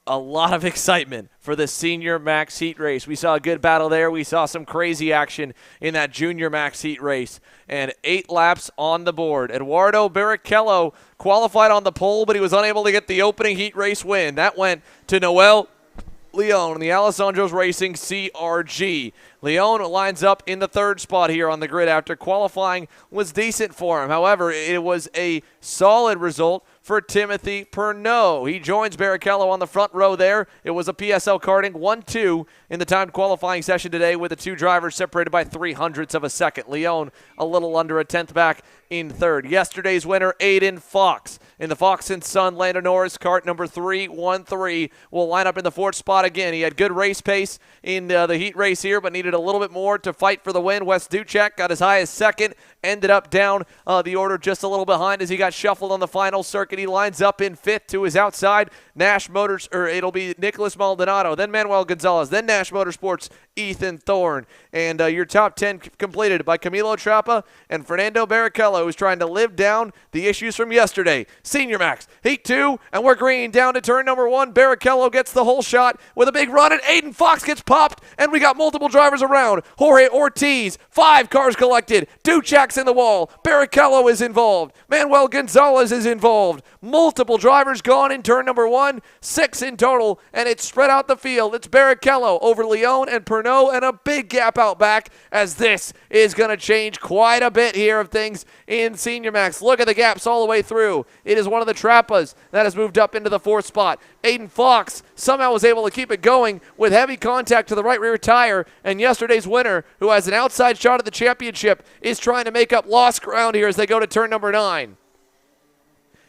lot of excitement for the Senior Max Heat Race. We saw a good battle there. We saw some crazy action in that Junior Max Heat Race, and 8 laps on the board. Eduardo Barrichello qualified on the pole, but he was unable to get the opening heat race win. That went to Noel Leon, the Alessandro's Racing CRG. Leon lines up in the 3rd spot here on the grid after qualifying was decent for him. However, it was a solid result for Timothy Pernod. He joins Barrichello on the front row there. It was a PSL karting 1-2 in the timed qualifying session today, with the 2 drivers separated by 0.03 of a second. Leon a little under a 10th back in 3rd. Yesterday's winner, Aiden Fox, in the Fox & Son Lando Norris kart number 313 will line up in the 4th spot again. He had good race pace in the heat race here, but needed a little bit more to fight for the win. Wes Duchek got as high as 2nd, ended up down the order just a little behind as he got shuffled on the final circuit. He lines up in 5th to his outside. Nash Motors, or it'll be Nicholas Maldonado, then Manuel Gonzalez, then Nash Motorsports, Ethan Thorne. And your top 10 completed by Camilo Trappa and Fernando Barrichello, who's trying to live down the issues from yesterday. Senior Max, Heat 2, and we're green down to turn number 1. Barrichello gets the whole shot with a big run, and Aiden Fox gets popped, and we got multiple drivers around. Jorge Ortiz, 5 cars collected. Duchek's in the wall. Barrichello is involved. Manuel Gonzalez is involved. Multiple drivers gone in turn number 1, 6 in total, and it's spread out the field. It's Barrichello over Leon and Pernod, and a big gap out back, as this is going to change quite a bit here of things in Senior Max. Look at the gaps all the way through. It is one of the Trappas that has moved up into the 4th spot. Aiden Fox somehow was able to keep it going with heavy contact to the right rear tire, and yesterday's winner, who has an outside shot at the championship, is trying to make up lost ground here as they go to turn number 9.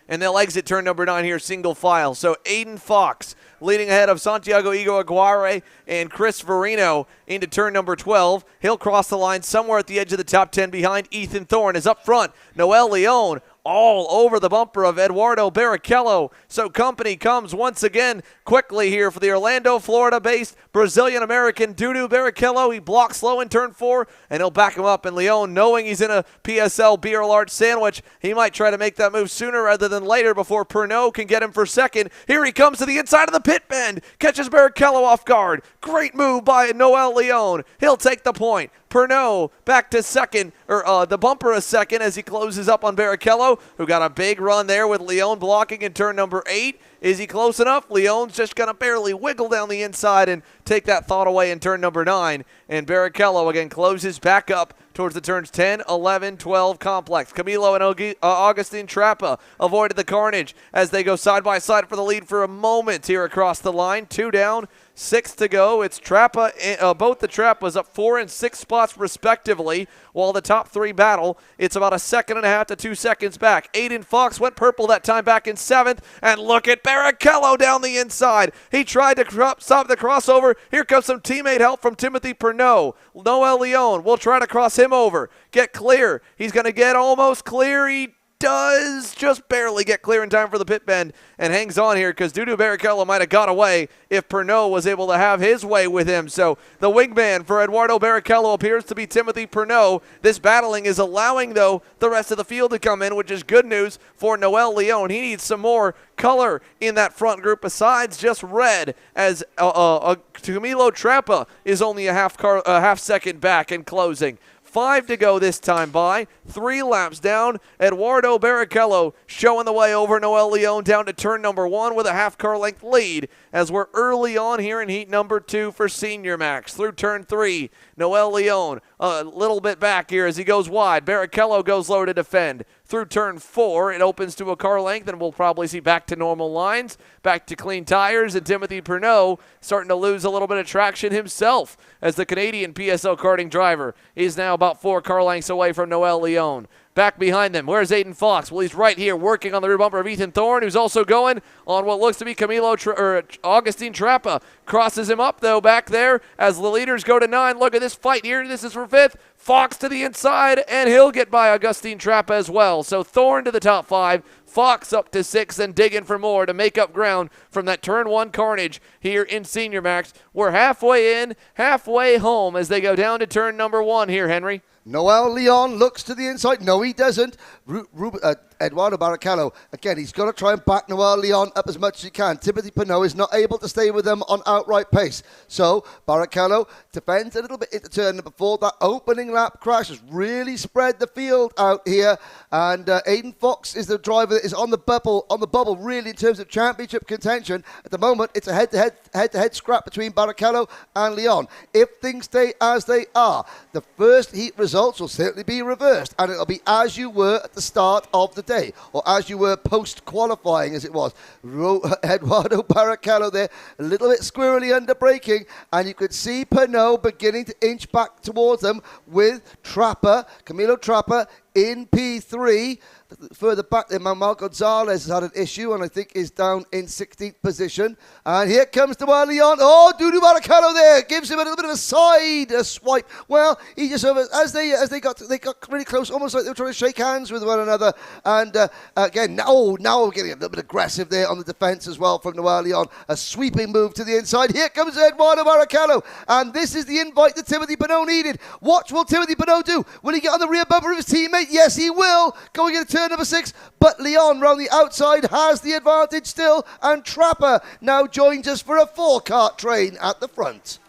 And they'll exit turn number 9 here, single file. So Aiden Fox leading ahead of Santiago Igo Aguirre and Chris Verino into turn number 12. He'll cross the line somewhere at the edge of the top 10 behind Ethan Thorne. Is up front, Noel Leon all over the bumper of Eduardo Barrichello. So company comes once again quickly here for the Orlando, Florida-based Brazilian-American Dudu Barrichello. He blocks low in turn 4, and he'll back him up. And Leon, knowing he's in a PSL beer large sandwich, he might try to make that move sooner rather than later before Pernod can get him for 2nd. Here he comes to the inside of the pit bend, catches Barrichello off guard. Great move by Noel Leon. He'll take the point. Pernod back to 2nd, or the bumper a 2nd as he closes up on Barrichello, who got a big run there with Leon blocking in turn number 8. Is he close enough? Leon's just going to barely wiggle down the inside and take that thought away in turn number 9. And Barrichello again closes back up towards the turns 10, 11, 12 complex. Camilo and Agustin Trappa avoided the carnage as they go side by side for the lead for a moment here across the line. 2 down, 6 to go. It's Trappa, both the Trappas up 4 and 6 spots respectively, while the top 3 battle. It's about a 1.5 to 2 seconds back. Aiden Fox went purple that time back in 7th, and look at Barrichello down the inside. He tried to stop the crossover. Here comes some teammate help from Timothy Pernod. Noel Leon will try to cross him over. Get clear. He's going to get almost clear. He does just barely get clear in time for the pit bend and hangs on here because Dudu Barrichello might have got away if Pernod was able to have his way with him. So the wingman for Eduardo Barrichello appears to be Timothy Pernod. This battling is allowing, though, the rest of the field to come in, which is good news for Noel Leon. He needs some more color in that front group besides just red, as Camilo Trappa is only a half second back and closing. 5 to go this time by. 3 laps down. Eduardo Barrichello showing the way over Noel Leon down to turn number 1 with a half car length lead as we're early on here in heat number 2 for Senior Max. Through turn 3, Noel Leon a little bit back here as he goes wide. Barrichello goes low to defend. Through turn 4, it opens to a car length, and we'll probably see back to normal lines, back to clean tires, and Timothy Pernod starting to lose a little bit of traction himself as the Canadian PSL karting driver is now about 4 car lengths away from Noel Leon. Back behind them, where's Aiden Fox? Well, he's right here working on the rear bumper of Ethan Thorne, who's also going on what looks to be Agustin Trappa. Crosses him up, though, back there as the leaders go to 9. Look at this fight here. This is for 5th. Fox to the inside, and he'll get by Agustin Trappa as well. So Thorne to the top 5. Fox up to 6 and digging for more to make up ground from that turn 1 carnage here in Senior Max. We're halfway in, halfway home as they go down to turn number 1 here, Henry. Noel Leon looks to the inside. No, he doesn't. Eduardo Barrichello, again, he's got to try and back Noel Leon up as much as he can. Timothy Pernod is not able to stay with them on outright pace. So Barrichello defends a little bit into turn number 4. That opening lap crash has really spread the field out here. And Aiden Fox is the driver that is on the bubble, really, in terms of championship contention. At the moment, it's a head-to-head scrap between Barrichello and Leon. If things stay as they are, the first heat results will certainly be reversed, and it'll be as you were at the start of the day, or as you were post-qualifying, as it was. Eduardo Barrichello there, a little bit squirrely under braking, and you could see Pernod beginning to inch back towards them with Camilo Trappa, in P3. Further back there, Manuel Gonzalez has had an issue and I think is down in 16th position. And here comes Noel Leon. Oh, Dudu Barrichello there gives him a little bit of a swipe. Well, he just as they got really close, almost like they were trying to shake hands with one another. And again, now we're getting a little bit aggressive there on the defense as well from Noel Leon. A sweeping move to the inside. Here comes Eduardo Barrichello, and this is the invite that Timothy Pinot needed. What will Timothy Pinot do? Will he get on the rear bumper of his teammate? Yes, he will. Going into turn number 6, but Leon round the outside has the advantage still, and Trapper now joins us for a 4-kart train at the front.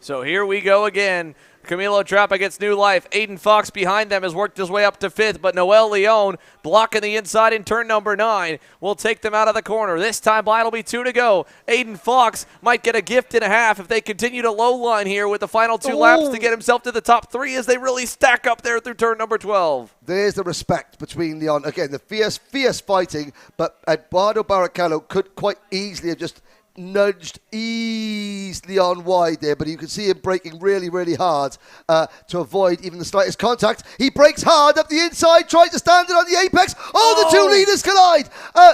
So here we go again. Camilo Trappa gets new life. Aiden Fox behind them has worked his way up to 5th, but Noel Leon blocking the inside in turn number 9 will take them out of the corner. This time by it'll be 2 to go. Aiden Fox might get a gift and a half if they continue to low line here with the final 2 laps to get himself to the top 3 as they really stack up there through turn number 12. There's the respect between Leon. Again, the fierce fighting, but Eduardo Barrichello could quite easily have just nudged easily on wide there, but you can see him braking really, really hard to avoid even the slightest contact. He brakes hard up the inside, tries to stand it on the apex. The 2 leaders collide.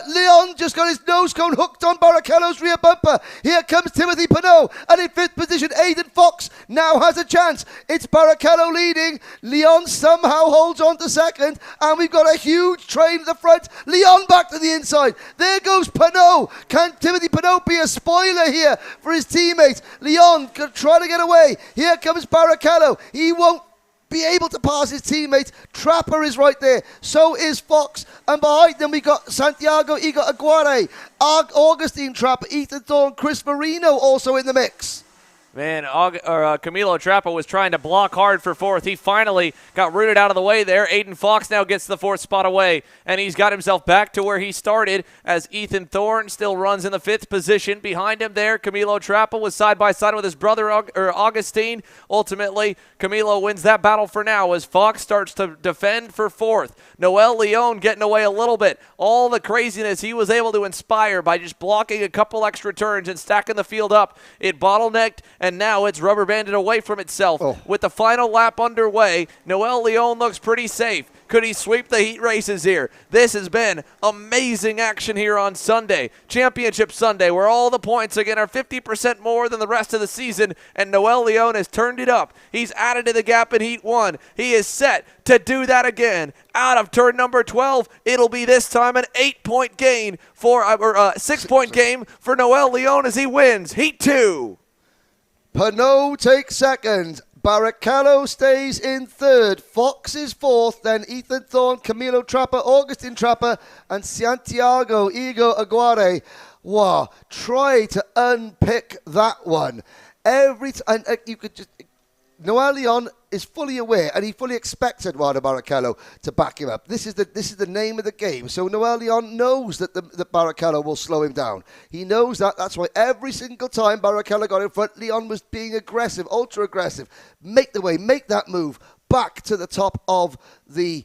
Leon just got his nose cone hooked on Barrichello's rear bumper. Here comes Timothy Pinot, and in 5th position, Aiden Fox now has a chance. It's Barrichello leading. Leon somehow holds on to 2nd, and we've got a huge train at the front. Leon back to the inside. There goes Pinot. Can Timothy Pinot be a spoiler here for his teammates? Leon trying to get away. Here comes Barrichello. He won't be able to pass his teammates. Trapper is right there. So is Fox. And behind them we got Santiago Igor Aguirre, Augustine Trapper, Ethan Thorne, Chris Marino also in the mix. Man, Camilo Trappa was trying to block hard for 4th. He finally got rooted out of the way there. Aiden Fox now gets the 4th spot away, and he's got himself back to where he started as Ethan Thorne still runs in the 5th position. Behind him there, Camilo Trappa was side by side with his brother Augustine. Ultimately, Camilo wins that battle for now as Fox starts to defend for 4th. Noel Leon getting away a little bit. All the craziness he was able to inspire by just blocking a couple extra turns and stacking the field up. It bottlenecked, and now it's rubber banded away from itself. With the final lap underway, Noel Leon looks pretty safe. Could he sweep the heat races here? This has been amazing action here on Sunday. Championship Sunday, where all the points again are 50% more than the rest of the season, and Noel Leon has turned it up. He's added to the gap in Heat 1. He is set to do that again. Out of turn number 12, it'll be this time an 8-point gain for, 6-point game for Noel Leon as he wins Heat 2. Pinot takes 2nd. Barrichello stays in 3rd. Fox is 4th. Then Ethan Thorne, Camilo Trapper, Augustine Trapper, and Santiago Igor Aguirre. Wow. Try to unpick that one. You could just... Noel Leon is fully aware, and he fully expects Eduardo Barrichello to back him up. This is the name of the game. So Noel Leon knows that Barrichello will slow him down. He knows that. That's why every single time Barrichello got in front, Leon was being aggressive, ultra aggressive. Make that move back to the top of the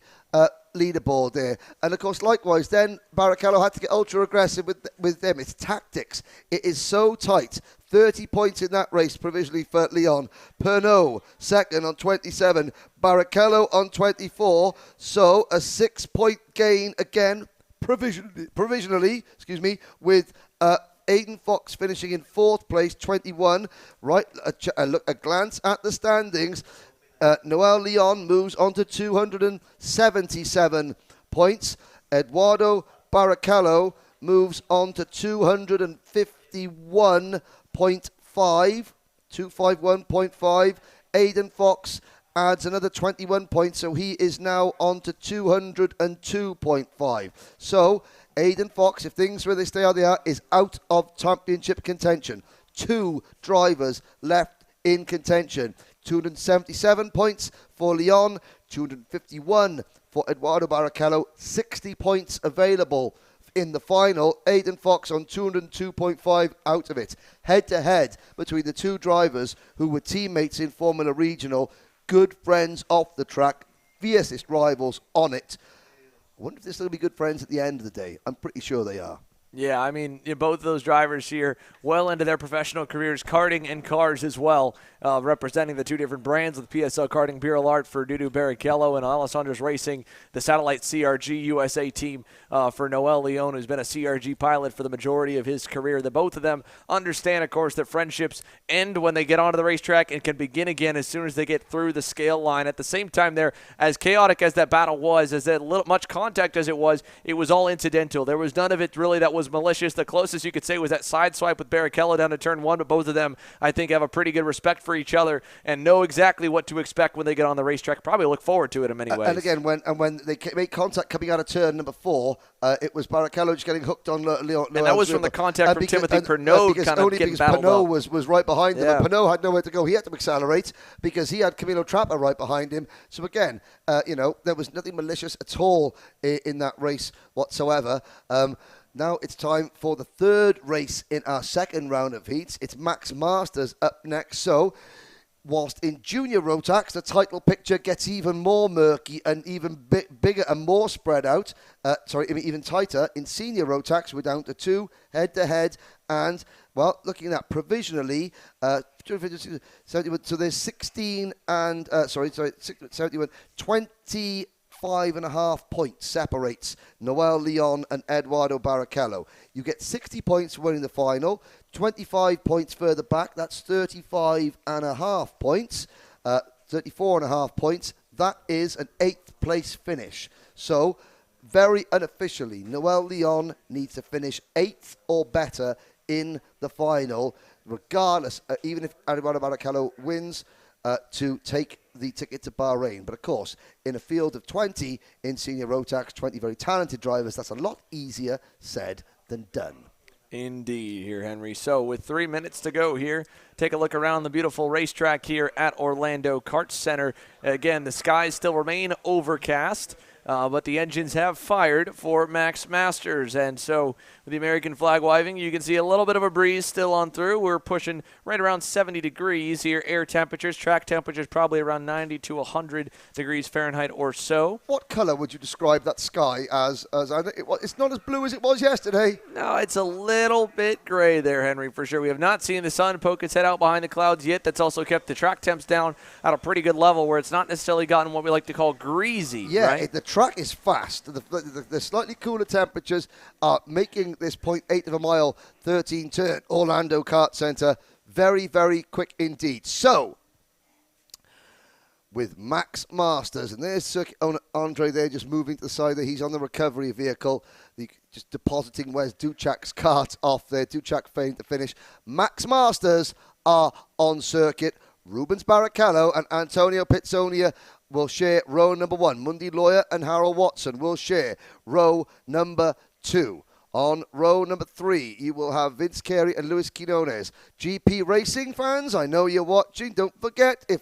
leaderboard there. And of course, likewise, then Barrichello had to get ultra aggressive with them. It's tactics. It is so tight. 30 points in that race provisionally for Leon. Pinot, 2nd on 27. Barrichello on 24. So a 6-point gain again, provisionally, with Aiden Fox finishing in 4th place, 21. Right, a glance at the standings. Noel Leon moves on to 277 points. Eduardo Barrichello moves on to 251.5. 251.5. Aiden Fox adds another 21 points, so he is now on to 202.5. So Aiden Fox, if things where they stay how they are, is out of championship contention. 2 drivers left in contention. 277 points for Leon, 251 for Eduardo Barrichello, 60 points available in the final. Aiden Fox on 202.5 out of it. Head-to-head between the 2 drivers who were teammates in Formula Regional, good friends off the track, fiercest rivals on it. I wonder if they're still going to be good friends at the end of the day. I'm pretty sure they are. Yeah, I mean, both of those drivers here well into their professional careers, karting and cars as well, representing the two different brands with PSL Karting Bureau Art for Dudu Barrichello and Alessandro's Racing, the Satellite CRG USA team for Noel Leon, who's been a CRG pilot for the majority of his career. The both of them understand, of course, that friendships end when they get onto the racetrack and can begin again as soon as they get through the scale line. At the same time there, as chaotic as that battle was, as much contact as it was all incidental. There was none of it really that was malicious. The closest you could say was that side swipe with Barrichello down to turn 1, but both of them, I think, have a pretty good respect for each other and know exactly what to expect when they get on the racetrack. Probably look forward to it in many ways. And again, when they make contact coming out of turn number 4, it was Barrichello just getting hooked on Leon. And that was from the contact from Timothy Pernod kind of getting battled up. Pernod was right behind him, and Pernod had nowhere to go. He had to accelerate because he had Camilo Trapper right behind him. So again, there was nothing malicious at all in that race whatsoever. Now it's time for the third race in our second round of heats. It's Max Masters up next. So, whilst in junior Rotax, the title picture gets even more murky and even bigger and more spread out. Even tighter. In senior Rotax, we're down to 2 head-to-head. And, well, looking at provisionally, 71, so there's 16 and, 71, 25.5 points separates Noel Leon and Eduardo Barrichello. You get 60 points for winning the final, 25 points further back, that's 35.5 points, 34.5 points. That is an 8th place finish. So, very unofficially, Noel Leon needs to finish 8th or better in the final, regardless, even if Eduardo Barrichello wins, to take the ticket to Bahrain. But of course, in a field of 20 in senior Rotax, 20 very talented drivers, that's a lot easier said than done. Indeed here, Henry. So with 3 minutes to go here, take a look around the beautiful racetrack here at Orlando Kart Center. Again, the skies still remain overcast, but the engines have fired for Max Masters. And so with the American flag waving, you can see a little bit of a breeze still on through. We're pushing right around 70 degrees here. Air temperatures, track temperatures probably around 90 to 100 degrees Fahrenheit or so. What color would you describe that sky as? It's not as blue as it was yesterday. No, it's a little bit gray there, Henry, for sure. We have not seen the sun poke its head out behind the clouds yet. That's also kept the track temps down at a pretty good level where it's not necessarily gotten what we like to call greasy. Yeah, right? The track is fast. The slightly cooler temperatures are making this 0.8 of a mile 13 turn Orlando Kart Center very, very quick indeed. So, with Max Masters, and there's Circuit owner Andre there just moving to the side there. He's on the recovery vehicle, just depositing Wes Duchak's kart off there. Duchak failing to finish. Max Masters are on circuit. Rubens Barrichello and Antonio Pizzonia will share row number 1. Mundy Lawyer and Harold Watson will share row number 2. On row number 3, you will have Vince Carey and Luis Quinones. GP Racing fans, I know you're watching. Don't forget, if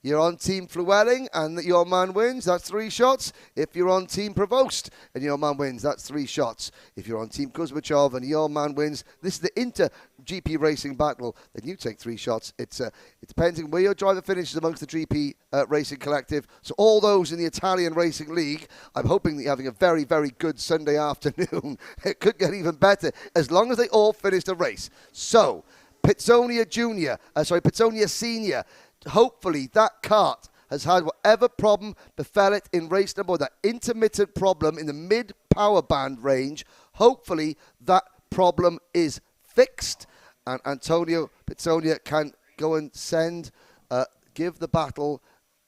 you're on Team Flewelling and your man wins, that's 3 shots. If you're on Team Provost and your man wins, that's 3 shots. If you're on Team Kuzmachov and your man wins, this is the Inter-GP Racing battle, then you take 3 shots. It depends on where your driver finishes amongst the GP Racing Collective. So all those in the Italian Racing League, I'm hoping that you're having a very, very good Sunday afternoon. It could get even better as long as they all finish the race. So, Pizzonia Senior, hopefully that kart has had whatever problem befell it in race number 1, that intermittent problem in the mid-power band range. Hopefully that problem is fixed and Antonio Pizzonia can go and give the battle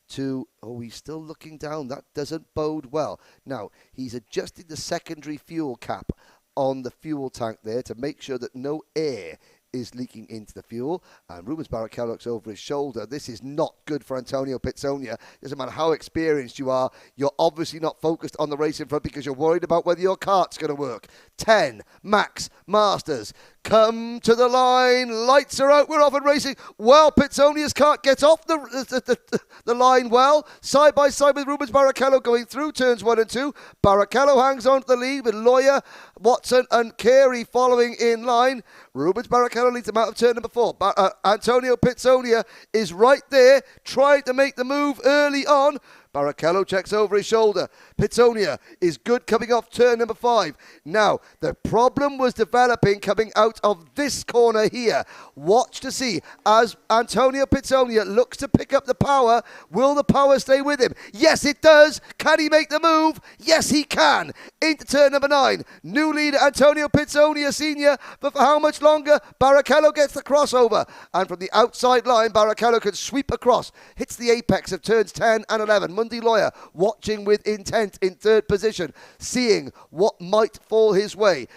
to, he's still looking down. That doesn't bode well. Now, he's adjusted the secondary fuel cap on the fuel tank there to make sure that no air is leaking into the fuel, and Rubens Barrichello looks over his shoulder. This is not good for Antonio Pizzonia. Doesn't matter how experienced you are, you're obviously not focused on the race in front because you're worried about whether your kart's going to work. 10, Max Masters, come to the line. Lights are out. We're off and racing. Well, Pizzonia's kart gets off the line well. Side by side with Rubens Barrichello going through turns 1 and 2. Barrichello hangs on to the lead with Lawyer, Watson and Carey following in line. Rubens Barrichello leads them out of turn number 4. Antonio Pizzonia is right there, trying to make the move early on. Barrichello checks over his shoulder. Pitsonia is good coming off turn number 5. Now, the problem was developing coming out of this corner here. Watch to see as Antonio Pitsonia looks to pick up the power. Will the power stay with him? Yes, it does. Can he make the move? Yes, he can. Into turn number 9. New leader Antonio Pitsonia Sr. But for how much longer? Barrichello gets the crossover. And from the outside line, Barrichello can sweep across. Hits the apex of turns 10 and 11. Mundi Lawyer watching with intent in third position, seeing what might fall his way.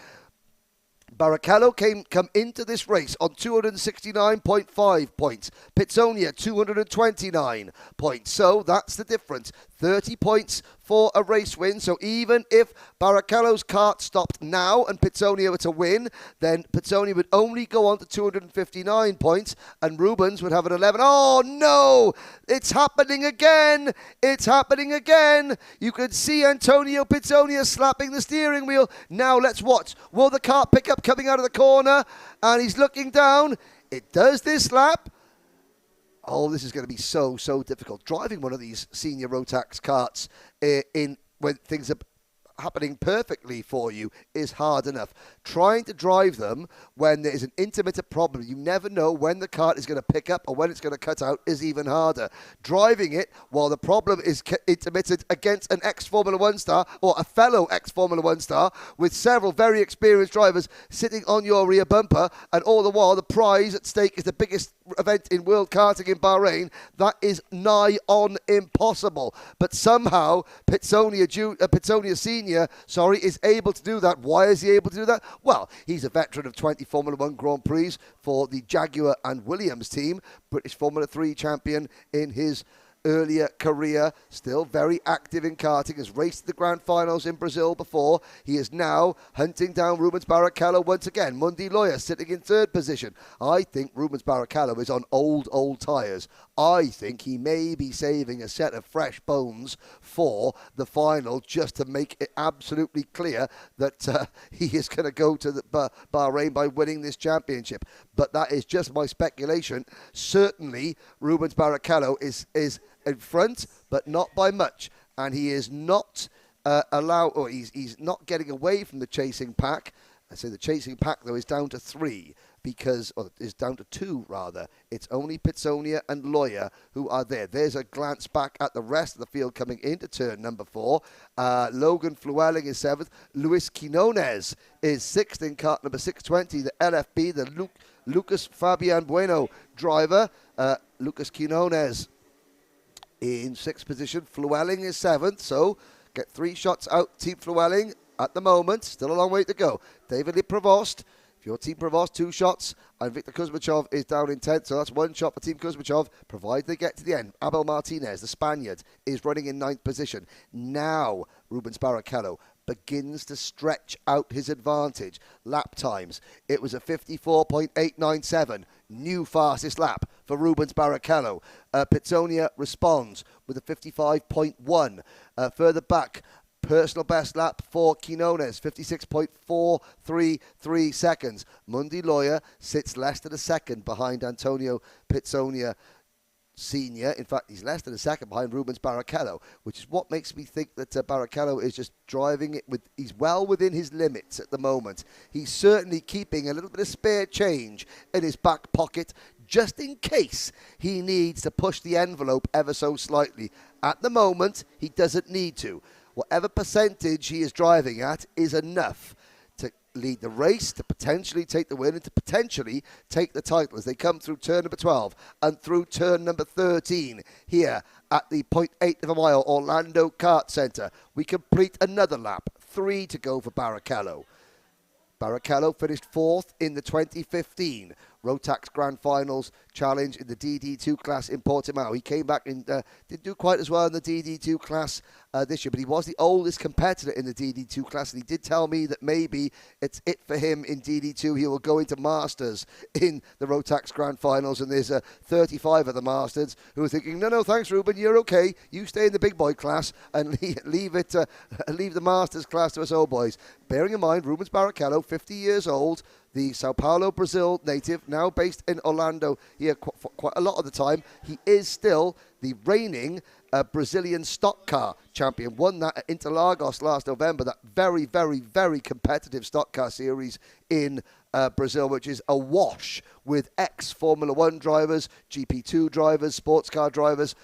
Barrichello come into this race on 269.5 points. Pitsonia 229 points. So that's the difference. 30 points for a race win. So even if Barrichello's kart stopped now and Pitsonia were to win, then Pitsonia would only go on to 259 points and Rubens would have an 11. Oh no! It's happening again! It's happening again! You can see Antonio Pitsonia slapping the steering wheel. Now let's watch. Will the kart pick up coming out of the corner? And he's looking down. It does this lap. Oh, this is going to be so difficult. Driving one of these senior Rotax karts when things are happening perfectly for you is hard enough. Trying to drive them when there is an intermittent problem, you never know when the kart is going to pick up or when it's going to cut out, is even harder. Driving it while the problem is intermittent against an ex-Formula 1 star or a fellow ex-Formula 1 star with several very experienced drivers sitting on your rear bumper, and all the while the prize at stake is the biggest event in world karting in Bahrain. That is nigh on impossible. But somehow Pitsonia Senior is able to do that. Why is he able to do that? Well, he's a veteran of 20 Formula 1 Grand Prix for the Jaguar and Williams team, British Formula 3 champion in his earlier career, still very active in karting, has raced the grand finals in Brazil before. He is now hunting down Rubens Barrichello once again. Mundi Lawyer sitting in third position. I think Rubens Barrichello is on old tyres. I think he may be saving a set of fresh bones for the final just to make it absolutely clear that he is going to go to the Bahrain by winning this championship. But that is just my speculation. Certainly, Rubens Barrichello is in front, but not by much. And he is not he's not getting away from the chasing pack. I say the chasing pack, though, is down to 3 or is down to 2, rather. It's only Pitsonia and Lawyer who are there. There's a glance back at the rest of the field coming into turn number 4. Logan Flewelling is 7th. Luis Quinones is 6th in kart number 620. The LFB, the Lucas Fabian Bueno driver. Lucas Quinones in 6th position. Flewelling is 7th, so get 3 shots out. Team Flewelling at the moment, still a long way to go. David Provost, if you're Team Provost, 2 shots, and Victor Kuzmachov is down in 10th, so that's 1 shot for Team Kuzmachov, provided they get to the end. Abel Martinez, the Spaniard, is running in 9th position. Now, Rubens Barrichello begins to stretch out his advantage. Lap times, it was a 54.897, new fastest lap for Rubens Barrichello. Pitsonia responds with a 55.1. Further back, personal best lap for Quinones, 56.433 seconds. Mundi Lawyer sits less than a second behind Antonio Pitsonia Senior. In fact, he's less than a second behind Rubens Barrichello, which is what makes me think that Barrichello is just driving it he's well within his limits at the moment. He's certainly keeping a little bit of spare change in his back pocket just in case he needs to push the envelope ever so slightly. At the moment, he doesn't need to. Whatever percentage he is driving at is enough to lead the race, to potentially take the win, and to potentially take the title as they come through turn number 12 and through turn number 13 here at the 0.8 of a mile Orlando Kart Center. We complete another lap, 3 to go for Barrichello. Barrichello finished 4th in the 2015 Rotax Grand Finals Challenge in the DD2 class in Portimao. He came back and didn't do quite as well in the DD2 class this year, but he was the oldest competitor in the DD2 class, and he did tell me that maybe it's it for him in DD2. He will go into Masters in the Rotax Grand Finals, and there's 35 of the Masters who are thinking, no, thanks, Ruben, you're okay. You stay in the big boy class and leave the Masters class to us old boys. Bearing in mind, Rubens Barrichello, 50 years old, the Sao Paulo, Brazil native, now based in Orlando here for quite a lot of the time. He is still the reigning Brazilian stock car champion. Won that at Interlagos last November, that very, very, very competitive stock car series in Brazil, which is awash with ex-Formula 1 drivers, GP2 drivers, sports car drivers,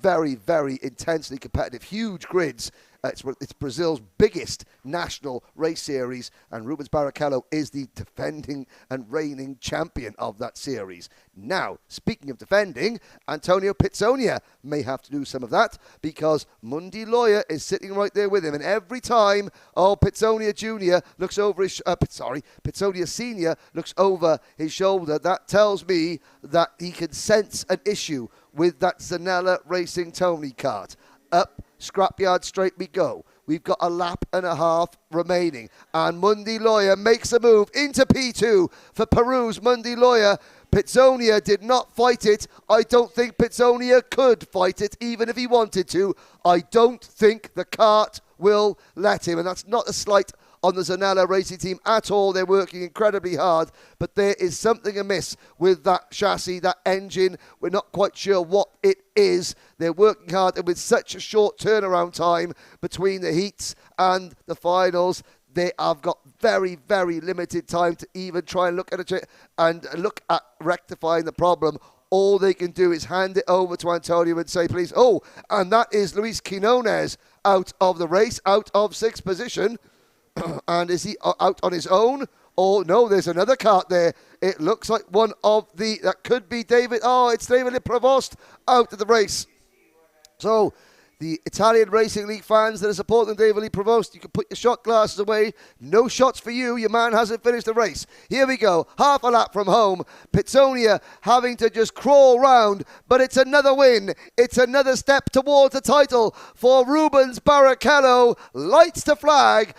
very, very intensely competitive, huge grids. It's Brazil's biggest national race series, and Rubens Barrichello is the defending and reigning champion of that series. Now, speaking of defending, Antonio Pizzonia may have to do some of that, because Mundi Loya is sitting right there with him, and every time Pizzonia Jr. looks over his Pizzonia Sr. looks over his shoulder, that tells me that he can sense an issue with that Zanella Racing Tony kart. Up scrapyard straight we go. We've got a lap and a half remaining, and Mundi Loya makes a move into P2 for Peru's Mundi Loya. Pizzonia did not fight it. I don't think Pizzonia could fight it, even if he wanted to. I don't think the kart will let him, and that's not a slight on the Zanella Racing team at all. They're working incredibly hard, but there is something amiss with that chassis, that engine. We're not quite sure what it is. They're working hard, and with such a short turnaround time between the heats and the finals, they have got very, very limited time to even try and look at rectifying the problem. All they can do is hand it over to Antonio and say, please. Oh, and that is Luis Quinones out of the race, out of sixth position. And is he out on his own? Oh, no, there's another kart there. It looks like one of that could be David. Oh, it's David Provost out of the race. So, the Italian Racing League fans that are supporting David Lee Provost, you can put your shot glasses away. No shots for you. Your man hasn't finished the race. Here we go. Half a lap from home. Pizzonia having to just crawl round, but it's another win. It's another step towards the title for Rubens Barrichello. Lights the flag.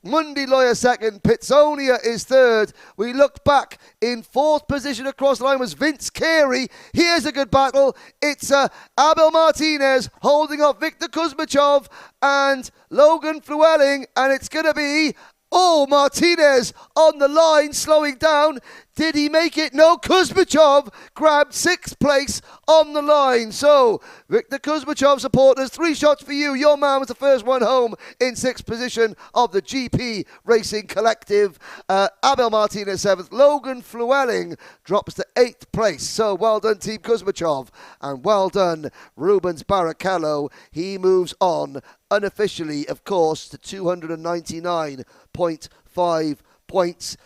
Mundi Loya second, Pizzonia is third. We look back, in fourth position across the line was Vince Carey. Here's a good battle. It's Abel Martinez holding off Victor Kuzmachov and Logan Flewelling, and it's going to be Martinez on the line, slowing down. Did he make it? No, Kuzmachov grabbed sixth place on the line. So, Victor Kuzmachov supporters, 3 shots for you. Your man was the first one home in sixth position of the GP Racing Collective. Abel Martinez 7th. Logan Flewelling drops to 8th place. So, well done, Team Kuzmachov. And well done, Rubens Barrichello. He moves on unofficially, of course, to 299.5 points.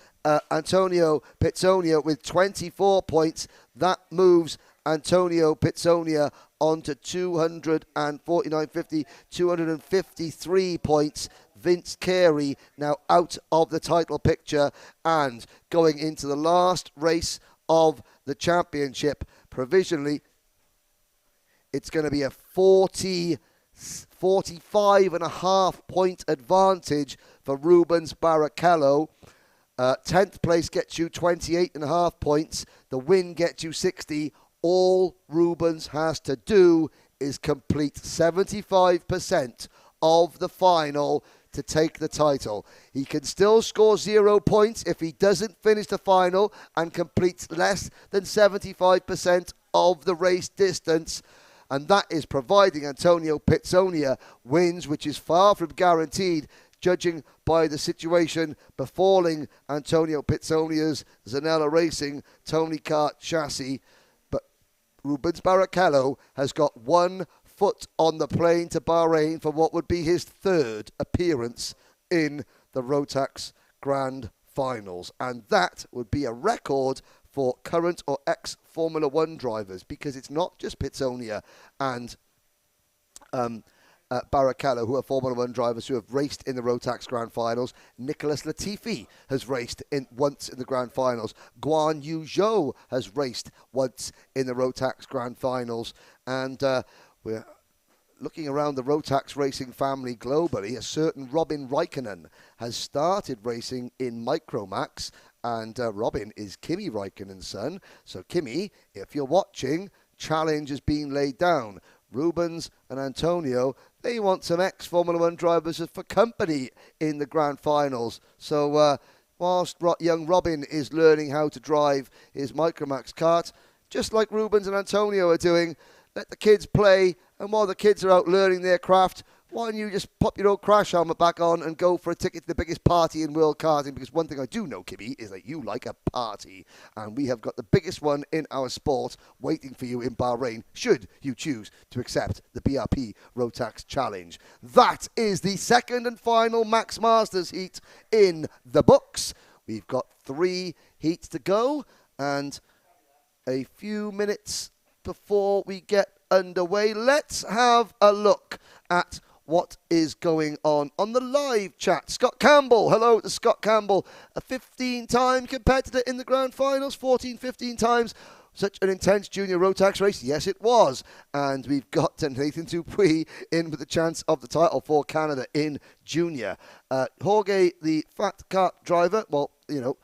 Antonio Pizzonia with 24 points. That moves Antonio Pizzonia on to 249.50, 253 points. Vince Carey now out of the title picture and going into the last race of the championship. Provisionally, it's going to be a 45.5 point advantage for Rubens Barrichello. 10th place gets you 28.5 points. The win gets you 60. All Rubens has to do is complete 75% of the final to take the title. He can still score 0 points if he doesn't finish the final and completes less than 75% of the race distance. And that is providing Antonio Pizzonia wins, which is far from guaranteed, judging by the situation befalling Antonio Pizzonia's Zanella Racing Tony Kart chassis. But Rubens Barrichello has got 1 foot on the plane to Bahrain for what would be his 3rd appearance in the Rotax Grand Finals. And that would be a record for current or ex-Formula 1 drivers, because it's not just Pizzonia and Barrichello, who are Formula 1 drivers who have raced in the Rotax Grand Finals. Nicholas Latifi has raced once in the Grand Finals. Guan Yu Zhou has raced once in the Rotax Grand Finals. And we're looking around the Rotax racing family globally. A certain Robin Raikkonen has started racing in Micromax, and Robin is Kimi Raikkonen's son. So Kimi, if you're watching, challenge is being laid down. Rubens and Antonio, they want some ex-Formula 1 drivers for company in the Grand Finals. So, whilst young Robin is learning how to drive his Micromax kart, just like Rubens and Antonio are doing, let the kids play, and while the kids are out learning their craft, why don't you just pop your old crash helmet back on and go for a ticket to the biggest party in world karting? Because one thing I do know, Kibby, is that you like a party. And we have got the biggest one in our sport waiting for you in Bahrain, should you choose to accept the BRP Rotax Challenge. That is the second and final Max Masters heat in the books. We've got 3 heats to go and a few minutes before we get underway. Let's have a look at what is going on the live chat. Scott Campbell, hello to Scott Campbell, a 15-time competitor in the grand finals, 15 times. Such an intense junior Rotax race. Yes, it was. And we've got Nathan Dupuy in with the chance of the title for Canada in junior. Jorge, the fat kart driver, well, you know,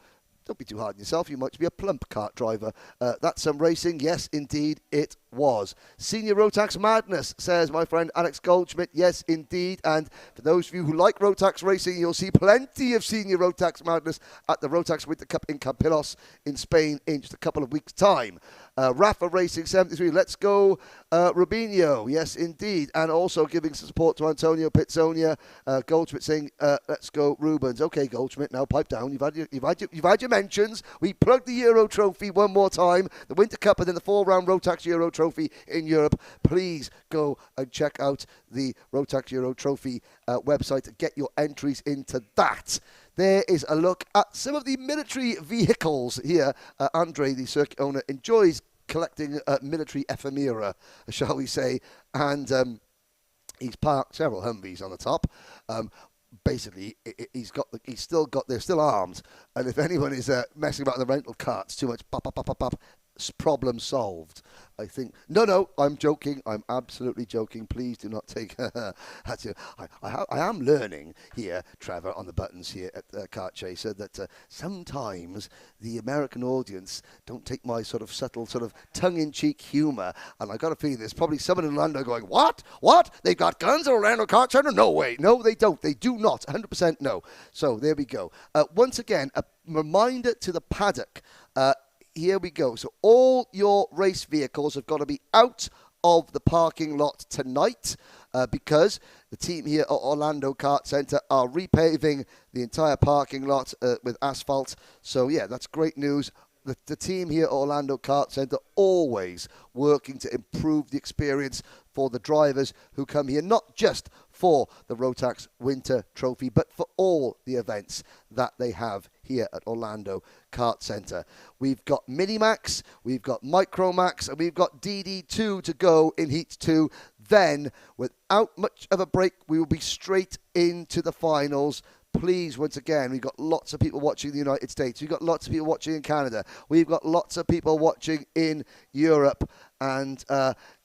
don't be too hard on yourself. You might be a plump kart driver. That's some racing. Yes, indeed, it was. Senior Rotax Madness, says my friend Alex Goldschmidt. Yes, indeed. And for those of you who like Rotax racing, you'll see plenty of Senior Rotax Madness at the Rotax Winter Cup in Campilos in Spain in just a couple of weeks' time. Rafa Racing 73, let's go Rubinho. Yes, indeed. And also giving some support to Antonio Pizzonia. Goldschmidt saying, let's go Rubens. Okay, Goldschmidt, now pipe down. You've had your mentions. We plugged the Euro Trophy one more time. The Winter Cup and then the 4-round Rotax Euro Trophy in Europe. Please go and check out the Rotax Euro Trophy website to get your entries into that. There is a look at some of the military vehicles here. Andre, the circuit owner, enjoys collecting military ephemera, shall we say, and he's parked several Humvees on the top. Basically, they're still armed, and if anyone is messing about in the rental carts too much, problem solved. I think. No, I'm joking. I'm absolutely joking. Please do not take. I am learning here, Trevor, on the buttons here at Kart Chaser, that sometimes the American audience don't take my sort of subtle, sort of tongue-in-cheek humour, and I got a feeling there's probably someone in Orlando going, "What? They've got guns at Orlando Kart Center? No way. No, they don't. They do not. 100% no." So there we go. Once again, a reminder to the paddock. Here we go. So all your race vehicles have got to be out of the parking lot tonight because the team here at Orlando Kart Center are repaving the entire parking lot with asphalt. So, yeah, that's great news. The team here at Orlando Kart Center always working to improve the experience for the drivers who come here, not just for the Rotax Winter Trophy, but for all the events that they have here at Orlando Kart Center. We've got Minimax, we've got Micromax, and we've got DD2 to go in Heat 2. Then, without much of a break, we will be straight into the finals. Please, once again, we've got lots of people watching in the United States. We've got lots of people watching in Canada. We've got lots of people watching in Europe. And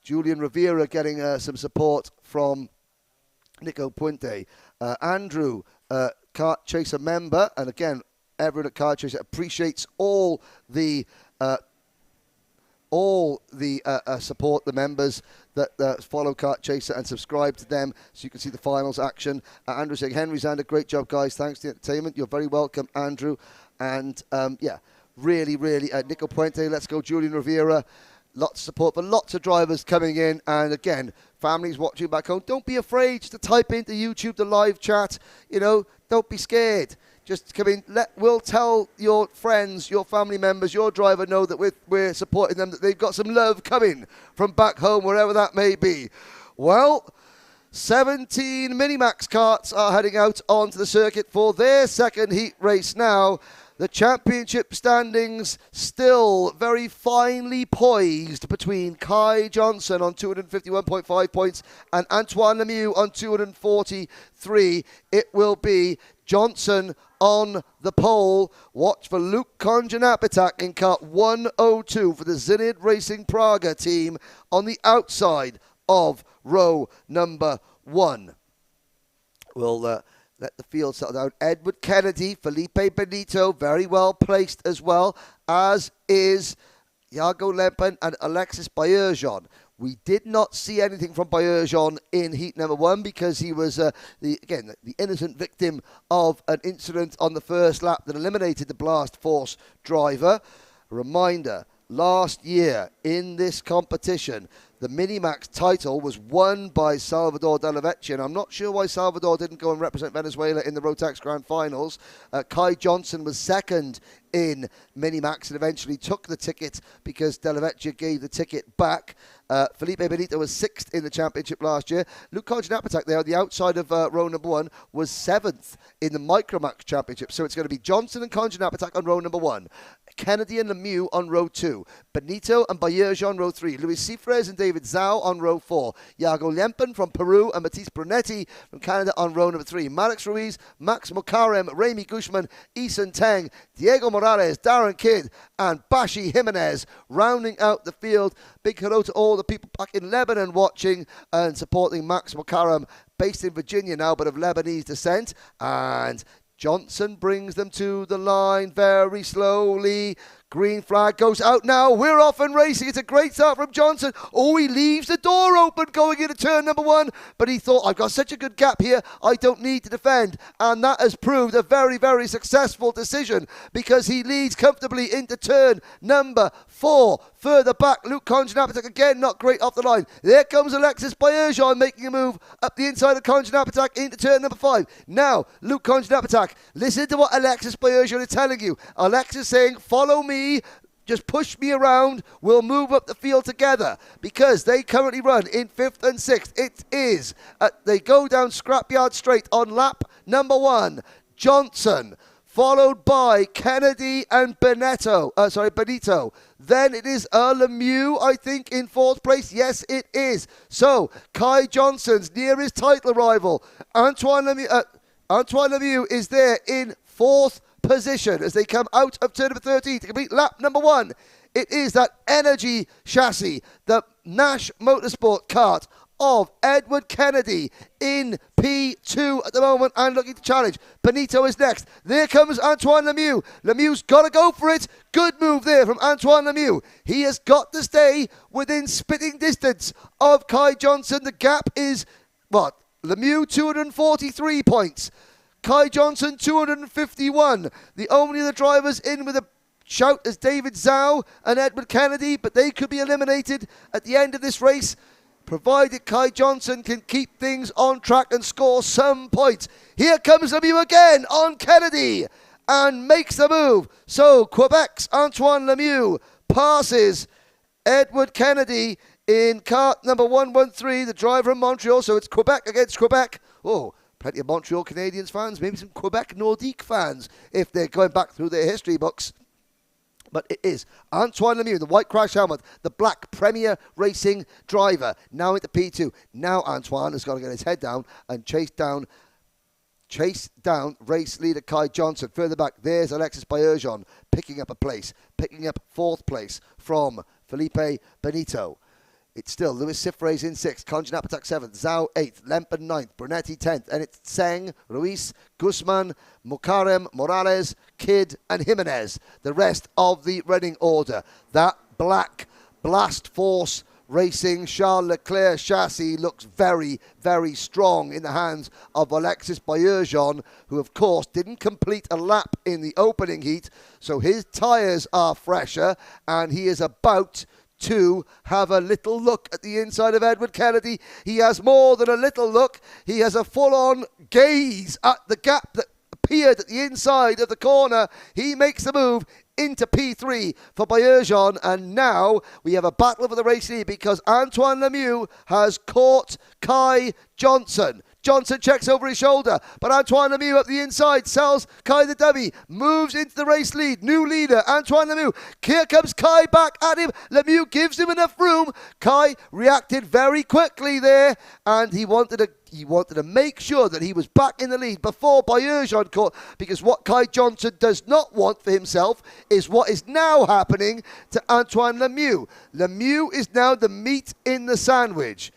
Julian Rivera getting some support from Nico Puente. Andrew, Kart Chaser member. And again, everyone at Kart Chaser appreciates all the support, the members that follow Kart Chaser and subscribe to them so you can see the finals action. Andrew saying, Henry Zander, great job, guys. Thanks to the entertainment. You're very welcome, Andrew. And, yeah, really, Nico Puente, let's go, Julian Rivera. Lots of support for lots of drivers coming in. And, again, families watching back home, don't be afraid just to type into YouTube the live chat. You know, don't be scared. Just come in. We'll tell your friends, your family members, your driver know that we're supporting them, that they've got some love coming from back home, wherever that may be. Well, 17 Minimax karts are heading out onto the circuit for their second heat race now. The championship standings still very finely poised between Kai Johnson on 251.5 points and Antoine Lemieux on 243. It will be Johnson on the pole. Watch for Luke Konjanapitak in kart 102 for the Zenit Racing Praga team on the outside of row number 1. We'll let the field settle down. Edward Kennedy, Felipe Benito, very well placed as well, as is Iago Lempen and Alexis Bayerjon. We did not see anything from Baerjon in heat number 1 because he was, the innocent victim of an incident on the first lap that eliminated the Blast Force driver. A reminder, last year in this competition, the Minimax title was won by Salvador Della Vecchia, and I'm not sure why Salvador didn't go and represent Venezuela in the Rotax Grand Finals. Kai Johnson was second in Minimax and eventually took the ticket because Della Vecchia gave the ticket back. Felipe Benito was 6th in the championship last year. Luke Konjanapatak there on the outside of row number 1 was 7th in the Micromax championship. So it's going to be Johnson and Konjanapatak on row number 1. Kennedy and Lemieux on row 2. Benito and Baerjon on row 3. Luis Cifres and David Zhao on row 4. Iago Lempen from Peru and Matisse Brunetti from Canada on row number 3. Marix Ruiz, Max Mukarem, Remy Guzman, Eason Teng, Diego Morales, Darren Kidd and Bashi Jimenez rounding out the field. Big hello to all the people back in Lebanon watching and supporting Max Mukarem, based in Virginia now but of Lebanese descent. And Johnson brings them to the line very slowly. Green flag goes out now. We're off and racing. It's a great start from Johnson. Oh, he leaves the door open going into turn number 1. But he thought, I've got such a good gap here, I don't need to defend. And that has proved a very, very successful decision because he leads comfortably into turn number 4. Further back, Luke Konjanapatak again not great off the line. There comes Alexis Baerjon making a move up the inside of Konjanapatak into turn number 5. Now, Luke Konjanapatak, listen to what Alexis Baerjon is telling you. Alexis saying, follow me. Just push me around. We'll move up the field together because they currently run in 5th and 6th. It is, they go down Scrapyard Straight on lap number 1. Johnson, followed by Kennedy and Benito. Then it is Lemieux, I think, in 4th place. Yes, it is. So, Kai Johnson's nearest title rival, Antoine Lemieux is there in 4th position as they come out of turn number 13 to complete lap number 1. It is that energy chassis, the Nash Motorsport kart of Edward Kennedy in P2 at the moment and looking to challenge. Benito is next. There comes Antoine Lemieux. Lemieux's got to go for it. Good move there from Antoine Lemieux. He has got to stay within spitting distance of Kai Johnson. The gap is, Lemieux 243 points. Kai Johnson, 251. The only other drivers in with a shout is David Zhao and Edward Kennedy, but they could be eliminated at the end of this race, provided Kai Johnson can keep things on track and score some points. Here comes Lemieux again on Kennedy and makes the move. So Quebec's Antoine Lemieux passes Edward Kennedy in kart number 113, the driver from Montreal. So it's Quebec against Quebec. Oh, plenty of Montreal Canadiens fans, maybe some Quebec Nordique fans if they're going back through their history books. But it is Antoine Lemieux, the white crash helmet, the black Premier Racing driver, now into P2. Now Antoine has got to get his head down and chase down race leader Kai Johnson. Further back, there's Alexis Baerjon picking up 4th place from Felipe Benito. It's still Luis Cifres in 6th, Konjanapatak 7th, Zhao 8th, Lempen 9th, Brunetti 10th, and it's Tseng, Ruiz, Guzman, Mukarem, Morales, Kidd, and Jimenez. The rest of the running order. That black Blast Force Racing Charles Leclerc chassis looks very, very strong in the hands of Alexis Baerjon, who of course didn't complete a lap in the opening heat, so his tyres are fresher, and he is about to have a little look at the inside of Edward Kennedy. He has more than a little look. He has a full-on gaze at the gap that appeared at the inside of the corner. He makes the move into P3 for Baerjon, and now we have a battle for the race lead because Antoine Lemieux has caught Kai Johnson. Johnson checks over his shoulder, but Antoine Lemieux up the inside sells Kai the dummy, moves into the race lead. New leader, Antoine Lemieux. Here comes Kai back at him. Lemieux gives him enough room. Kai reacted very quickly there, and he wanted to make sure that he was back in the lead before Baerjon caught, because what Kai Johnson does not want for himself is what is now happening to Antoine Lemieux. Lemieux is now the meat in the sandwich,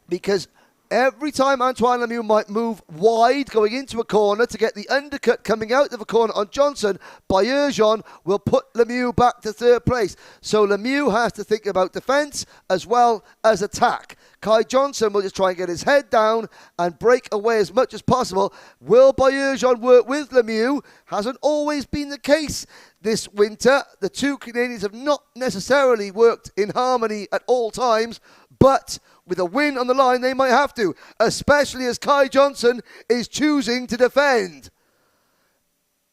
because Every time Antoine Lemieux might move wide going into a corner to get the undercut coming out of a corner on Johnson, Baerjean will put Lemieux back to third place. So Lemieux has to think about defence as well as attack. Kai Johnson will just try and get his head down and break away as much as possible. Will Baerjean work with Lemieux? Hasn't always been the case this winter. The two Canadians have not necessarily worked in harmony at all times, but with a win on the line, they might have to, especially as Kai Johnson is choosing to defend.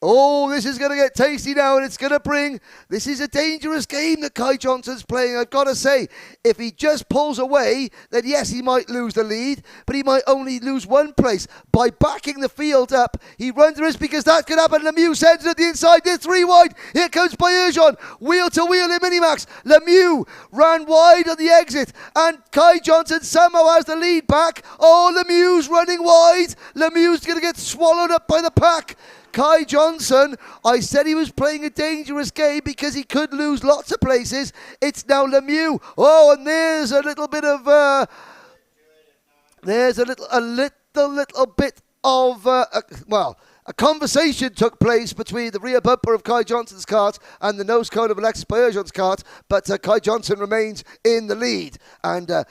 Oh, this is going to get tasty now, and it's going to bring... This is a dangerous game that Kai Johnson's playing, I've got to say. If he just pulls away, then yes, he might lose the lead, but he might only lose one place. By backing the field up, he runs the risk because that could happen. Lemieux sends it at the inside, they're 3 wide. Here comes Baerjean, wheel to wheel in Minimax. Lemieux ran wide on the exit, and Kai Johnson somehow has the lead back. Oh, Lemieux's running wide. Lemieux's going to get swallowed up by the pack. Kai Johnson, I said he was playing a dangerous game because he could lose lots of places. It's now Lemieux. Oh, and there's a little bit of, a conversation took place between the rear bumper of Kai Johnson's kart and the nose cone of Alexis Baerjean's kart, but Kai Johnson remains in the lead. And, I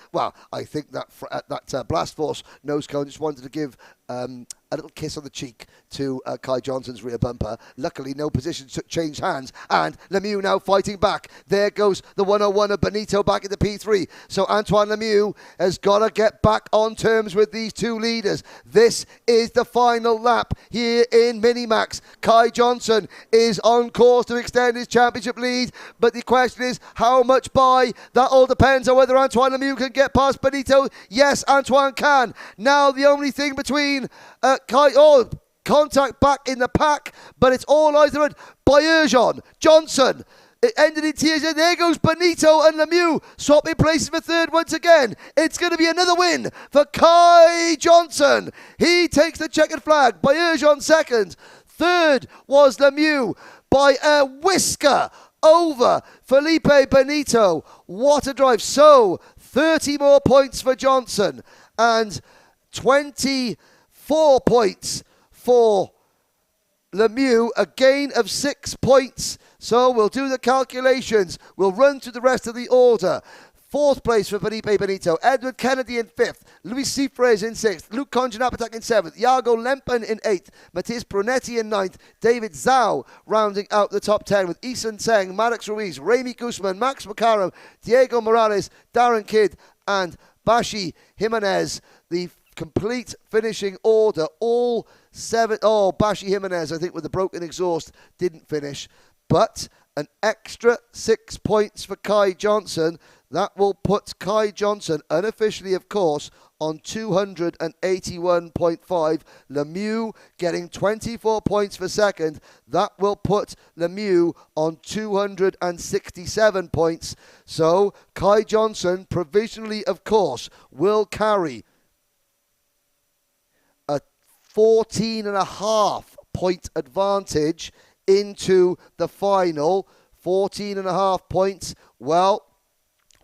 think that Blast Force nose cone just wanted to give a little kiss on the cheek to Kai Johnson's rear bumper. Luckily, no position changed hands, and Lemieux now fighting back. There goes the 101 of Benito back into P3. So Antoine Lemieux has got to get back on terms with these two leaders. This is the final lap here in Minimax. Kai Johnson is on course to extend his championship lead, but the question is how much by? That all depends on whether Antoine Lemieux can get past Benito. Yes, Antoine can. Now the only thing between contact back in the pack, but it's all eyes on Baerjean, Johnson. It ended in tears, and there goes Benito and Lemieux swapping places for third once again. It's going to be another win for Kai Johnson. He takes the checkered flag. Baerjean second. Third was Lemieux by a whisker over Felipe Benito. What a drive. So 30 more points for Johnson and 24 points for Lemieux, a gain of 6 points. So we'll do the calculations. We'll run through the rest of the order. Fourth place for Felipe Benito. Edward Kennedy in fifth. Luis Cifres in sixth. Luke Conjanapatak in seventh. Iago Lempen in eighth. Matthias Brunetti in ninth. David Zhao rounding out the top 10 with Isan Tseng, Maddox Ruiz, Remy Guzman, Max Macaram, Diego Morales, Darren Kidd, and Bashi Jimenez. The complete finishing order, all seven. Oh, Bashi Jimenez, I think, with the broken exhaust, didn't finish. But an extra 6 points for Kai Johnson. That will put Kai Johnson, unofficially, of course, on 281.5. Lemieux getting 24 points for second. That will put Lemieux on 267 points. So Kai Johnson, provisionally, of course, will carry a 14.5 point advantage into the final. 14.5 points. Well,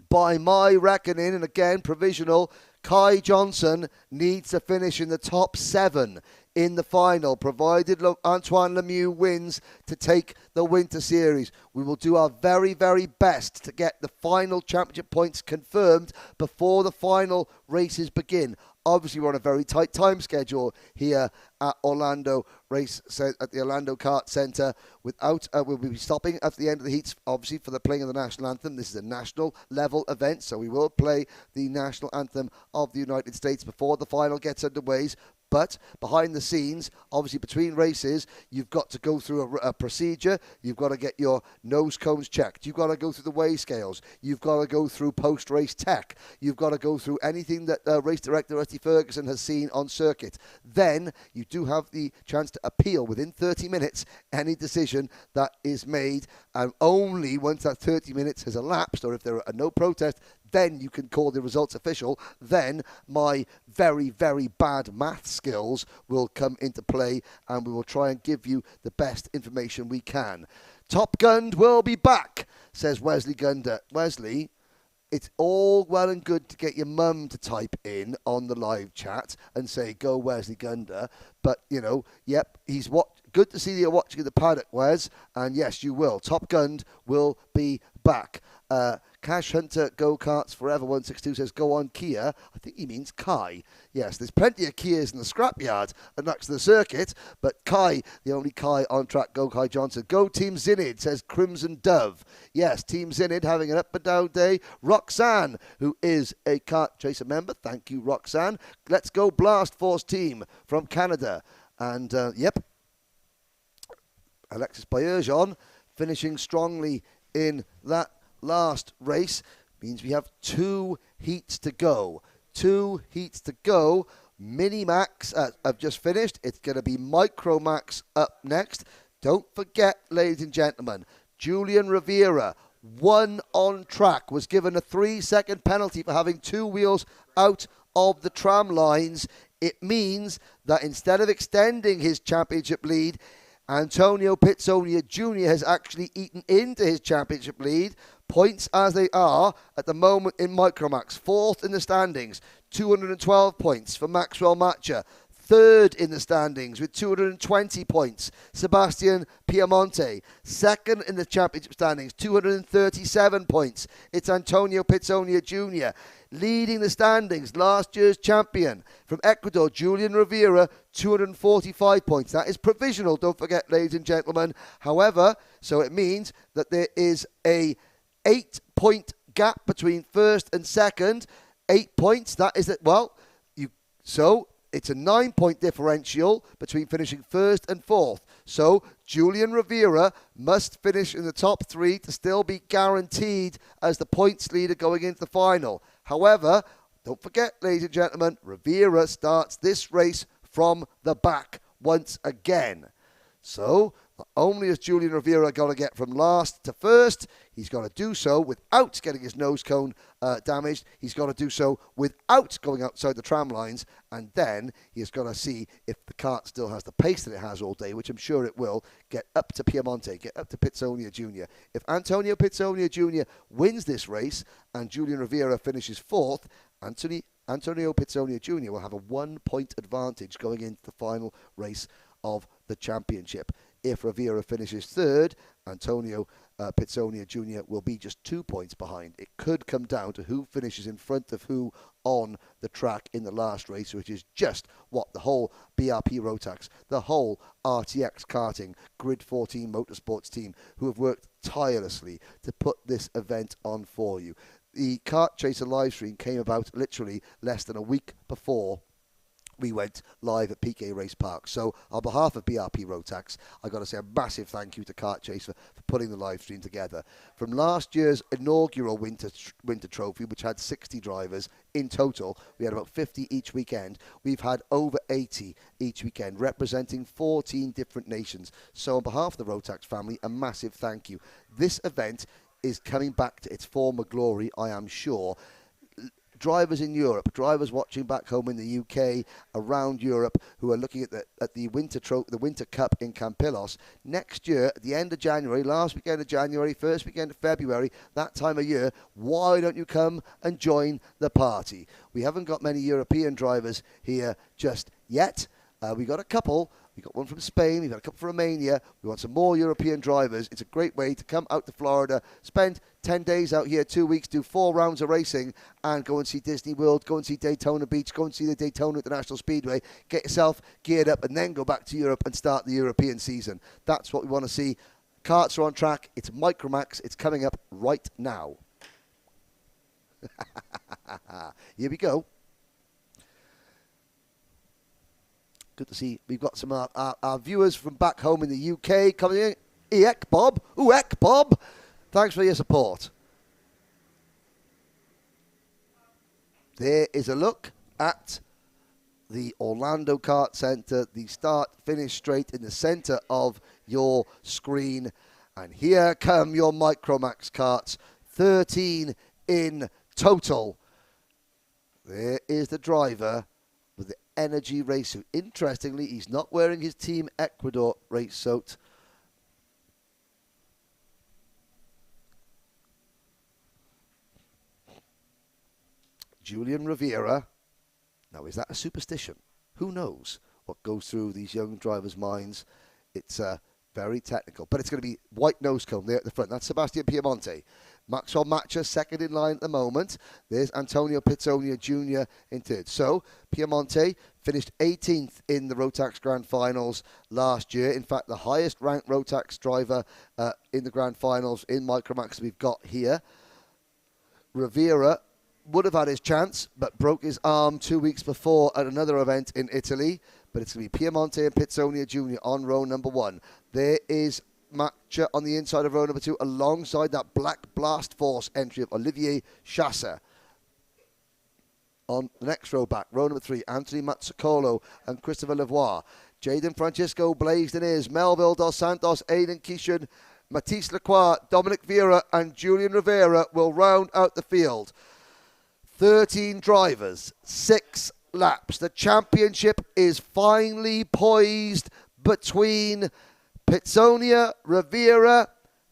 by my reckoning, and again, provisional, Kai Johnson needs to finish in the top 7 in the final, provided Antoine Lemieux wins to take the Winter Series. We will do our very, very best to get the final championship points confirmed before the final races begin. Obviously, we're on a very tight time schedule here at Orlando at the Orlando Kart Center. We'll be stopping at the end of the heats, obviously, for the playing of the national anthem. This is a national level event, so we will play the national anthem of the United States before the final gets underway. But behind the scenes, obviously between races, you've got to go through a procedure. You've got to get your nose cones checked. You've got to go through the weigh scales. You've got to go through post-race tech. You've got to go through anything that race director Rusty Ferguson has seen on circuit. Then you do have the chance to appeal within 30 minutes any decision that is made. And only once that 30 minutes has elapsed, or if there are no protests, then you can call the results official. Then my very, very bad math skills will come into play, and we will try and give you the best information we can. Top Gun will be back, says Wesley Gunder. Wesley, it's all well and good to get your mum to type in on the live chat and say, go Wesley Gunder. But, you know, yep, good to see that you're watching in the paddock, Wes. And yes, you will. Top Gun will be back. Cash Hunter Go-Karts Forever 162 says, go on Kia. I think he means Kai. Yes, there's plenty of Kias in the scrapyard and next to the circuit, but Kai, the only Kai on track, go Kai Johnson. Go Team Zinid, says Crimson Dove. Yes, Team Zinid having an up and down day. Roxanne, who is a Kart Chaser member. Thank you, Roxanne. Let's go Blast Force team from Canada. And, yep, Alexis Baerjon finishing strongly in that last race. Means we have 2 heats to go. 2 heats to go. Mini Max have just finished. It's going to be Micro Max up next. Don't forget, ladies and gentlemen, Julian Rivera, one on track, was given a 3-second penalty for having 2 wheels out of the tram lines. It means that instead of extending his championship lead, Antonio Pizzonia Jr. has actually eaten into his championship lead. Points as they are at the moment in Micromax. 4th in the standings, 212 points for Maxwell Matcha. 3rd in the standings with 220 points, Sebastian Piemonte. 2nd in the championship standings, 237 points. It's Antonio Pizzonia Jr. Leading the standings, last year's champion from Ecuador, Julian Rivera, 245 points. That is provisional, don't forget, ladies and gentlemen. However, so it means that there is a 8-point gap between 1st and 2nd. 8 points, that is it. Well, so it's a 9-point differential between finishing 1st and 4th. So Julian Rivera must finish in the top 3 to still be guaranteed as the points leader going into the final. However, don't forget, ladies and gentlemen, Rivera starts this race from the back once again. So not only is Julian Rivera going to get from last to 1st, he's going to do so without getting his nose cone damaged. He's going to do so without going outside the tram lines. And then he's going to see if the kart still has the pace that it has all day, which I'm sure it will, get up to Piemonte, get up to Pizzonia Jr. If Antonio Pizzonia Jr. wins this race and Julian Rivera finishes 4th, Antonio Pizzonia Jr. will have a 1-point advantage going into the final race of the championship. If Rivera finishes 3rd, Antonio Pizzonia Jr. will be just 2 points behind. It could come down to who finishes in front of who on the track in the last race, which is just what the whole BRP Rotax, the whole RTX karting, Grid 14 Motorsports team, who have worked tirelessly to put this event on for you. The Kart Chaser live stream came about literally less than a week before we went live at PK Race Park. So on behalf of BRP Rotax, I've got to say a massive thank you to Kart Chaser for putting the live stream together. From last year's inaugural Winter Trophy, which had 60 drivers in total, we had about 50 each weekend. We've had over 80 each weekend, representing 14 different nations. So on behalf of the Rotax family, a massive thank you. This event is coming back to its former glory, I am sure. Drivers in Europe, drivers watching back home in the UK, around Europe, who are looking at the Winter Cup in Campillos next year at the end of January, last weekend of January, first weekend of February, that time of year. Why don't you come and join the party? We haven't got many European drivers here just yet. We got a couple. We got one from Spain, we've got a couple from Romania. We want some more European drivers. It's a great way to come out to Florida, spend 10 days out here, 2 weeks, do 4 rounds of racing, and go and see Disney World, go and see Daytona Beach, go and see the Daytona International Speedway, get yourself geared up, and then go back to Europe and start the European season. That's what we want to see. Karts are on track. It's Micromax. It's coming up right now. Here we go. Good to see. We've got some our viewers from back home in the UK coming in. Eek, Bob. Ooh, Eek, Bob. Thanks for your support. There is a look at the Orlando Kart Center. The start-finish straight in the center of your screen. And here come your Micromax karts. 13 in total. There is the driver with the Energy race suit. Interestingly, he's not wearing his Team Ecuador race suit. Julian Rivera. Now, is that a superstition? Who knows what goes through these young drivers' minds? It's very technical, but it's going to be white nose cone there at the front. That's Sebastian Piemonte. Maxwell Matcher second in line at the moment. There's Antonio Pizzonia Jr. in third. So Piemonte finished 18th in the Rotax Grand Finals last year. In fact, the highest ranked Rotax driver in the Grand Finals in Micromax we've got here. Rivera would have had his chance, but broke his arm 2 weeks before at another event in Italy. But it's going to be Piemonte and Pizzonia Jr. on row number 1. There is Matcher on the inside of row number 2, alongside that Black Blast Force entry of Olivier Chasser. On the next row back, row number 3, Anthony Mazzacolo and Christopher Lavoie. Jaden Francisco blazed in his. Melville Dos Santos, Aidan Kishan, Matisse Lacroix, Dominic Vieira and Julian Rivera will round out the field. 13 drivers, 6 laps. The championship is finally poised between Pizzonia, Rivera,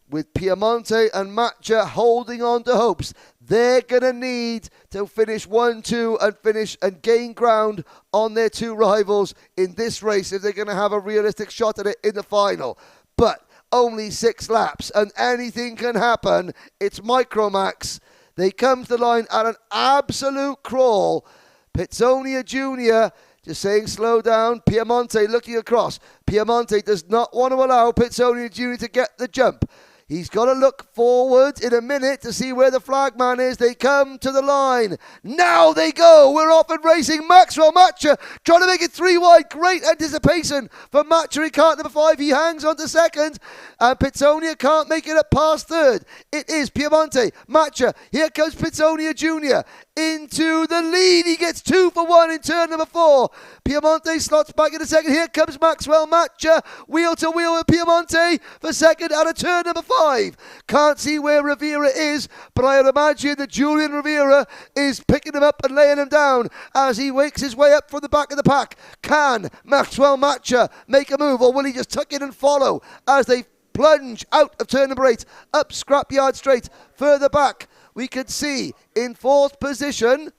with Piemonte and Matcher holding on to hopes. They're going to need to finish 1-2 and finish and gain ground on their 2 rivals in this race if they're going to have a realistic shot at it in the final. But only 6 laps and anything can happen. It's Micromax. They come to the line at an absolute crawl. Pizzonia Jr. just saying slow down. Piemonte looking across. Piemonte does not want to allow Pizzonia Jr. to get the jump. He's got to look forward in a minute to see where the flagman is. They come to the line. Now they go. We're off and racing. Maxwell Matcher trying to make it 3 wide. Great anticipation for Matcher in cart number 5. He hangs on to second. And Pizzonia can't make it up past third. It is Piemonte. Matcher. Here comes Pizzonia Jr. into the lead. He gets 2 for 1 in turn number 4. Piemonte slots back in the second. Here comes Maxwell Matcher. Wheel to wheel with Piemonte for second out of turn number 5. Can't see where Rivera is, but I would imagine that Julian Rivera is picking him up and laying him down as he wakes his way up from the back of the pack. Can Maxwell Matcher make a move, or will he just tuck in and follow as they plunge out of turn number 8, up Scrapyard Straight? Further back, we can see in 4th position,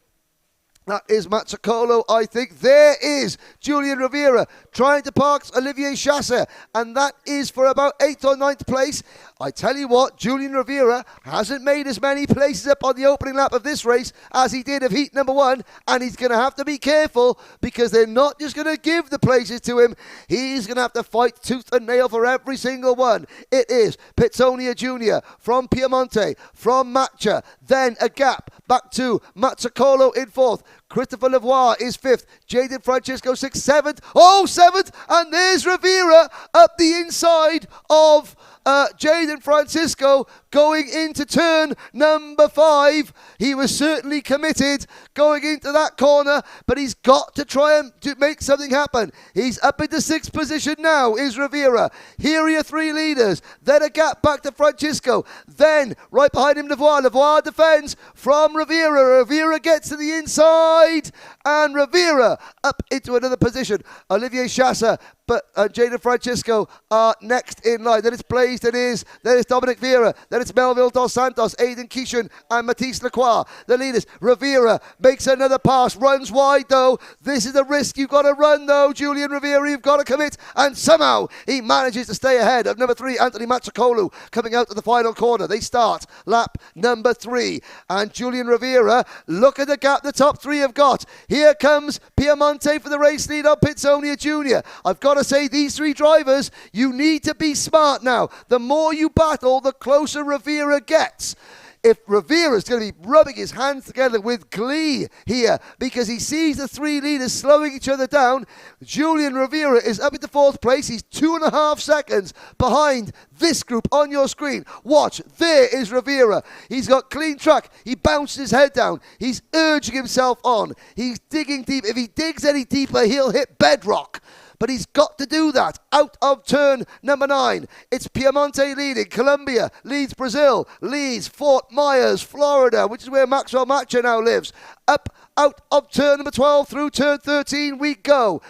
that is Mazzacolo, I think. There is Julian Rivera trying to park Olivier Chasser, and that is for about 8th or 9th place. I tell you what, Julian Rivera hasn't made as many places up on the opening lap of this race as he did of heat number 1, and he's going to have to be careful because they're not just going to give the places to him. He's going to have to fight tooth and nail for every single one. It is Pizzonia Jr. from Piemonte, from Matcher, then a gap back to Mazzacolo in 4th. Christopher Lavoie is 5th. Jaden Francisco 6th, 7th. Oh, 7th. And there's Rivera up the inside of Jaden Francisco going into turn number 5. He was certainly committed going into that corner, but he's got to try and make something happen. He's up into 6th position now, is Rivera. Here are your 3 leaders. Then a gap back to Francisco. Then right behind him, Lavoie. Lavoie defends from Rivera. Rivera gets to the inside, and Rivera up into another position. Olivier Chasser, but Jaden Francisco are next in line. Then it's Blazed and is. Then it's Dominic Vieira. Then it's Melville Dos Santos, Aidan Kishan and Matisse Lacroix. The leaders. Rivera makes another pass. Runs wide though. This is the risk you've got to run though. Julian Rivera, you've got to commit. And somehow he manages to stay ahead of number 3, Anthony Mazzacolo, coming out to the final corner. They start lap number 3. And Julian Rivera, look at the gap the top 3 have got. Here comes Piemonte for the race lead on Pizzonia Jr. I've got to say, these 3 drivers, you need to be smart now. The more you battle, the closer Rivera gets. If Rivera's going to be rubbing his hands together with glee here because he sees the 3 leaders slowing each other down, Julian Rivera is up into 4th place. He's 2.5 seconds behind this group on your screen. Watch, there is Rivera. He's got clean track. He bounces his head down. He's urging himself on. He's digging deep. If he digs any deeper, he'll hit bedrock. But he's got to do that out of turn number 9. It's Piemonte leading. Colombia leads Brazil, leads Fort Myers, Florida, which is where Maxwell Matcher now lives. Up out of turn number 12 through turn 13 we go.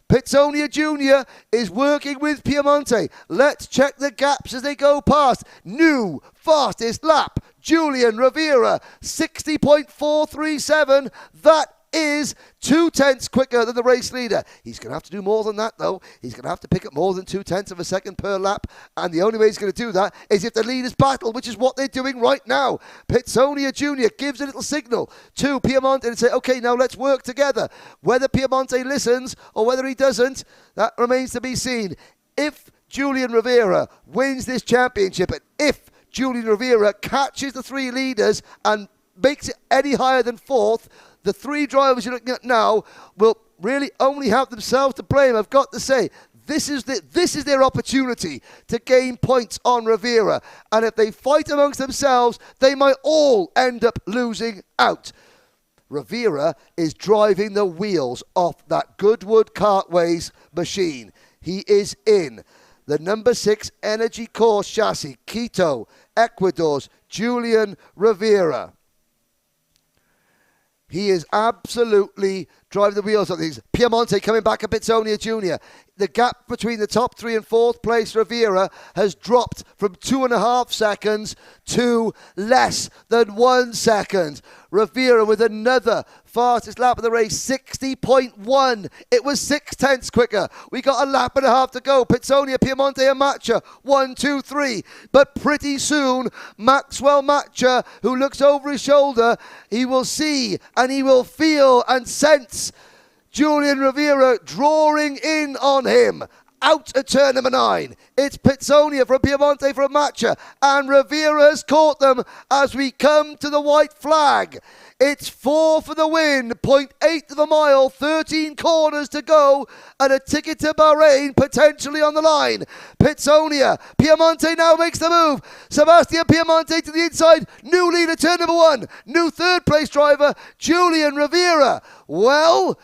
Pizzonia Jr. is working with Piemonte. Let's check the gaps as they go past. New fastest lap. Julian Rivera, 60.437. That is 0.2 quicker than the race leader. He's going to have to do more than that, though. He's going to have to pick up more than 0.2 of a second per lap, and the only way he's going to do that is if the leaders battle, which is what they're doing right now. Pitsonia Jr. gives a little signal to Piemonte and say, okay, now let's work together. Whether Piemonte listens or whether he doesn't, that remains to be seen. If Julian Rivera wins this championship, and if Julian Rivera catches the three leaders and makes it any higher than fourth, the three drivers you're looking at now will really only have themselves to blame. I've got to say, this is their opportunity to gain points on Rivera. And if they fight amongst themselves, they might all end up losing out. Rivera is driving the wheels off that Goodwood Kartways machine. He is in the number 6 Energy Course chassis, Quito, Ecuador's Julian Rivera. He is absolutely driving the wheels of these. Piemonte coming back at Pitsonia Jr. The gap between the top 3 and 4th place Rivera has dropped from 2.5 seconds to less than 1 second. Rivera with another fastest lap of the race, 60.1. It was 0.6 quicker. We got a lap and a half to go. Pitsonia, Piemonte and Matcha, 1, 2, 3. But pretty soon, Maxwell Matcha, who looks over his shoulder, he will see and he will feel and sense Julian Rivera drawing in on him. Out at turn number 9. It's Pitsonia from Piemonte from Matcha, and Rivera has caught them as we come to the white flag. It's 4 for the win, 0.8 of a mile, 13 corners to go, and a ticket to Bahrain potentially on the line. Pitsonia, Piemonte now makes the move. Sebastian Piemonte to the inside, new leader, turn number 1. New third place driver, Julian Rivera. Well,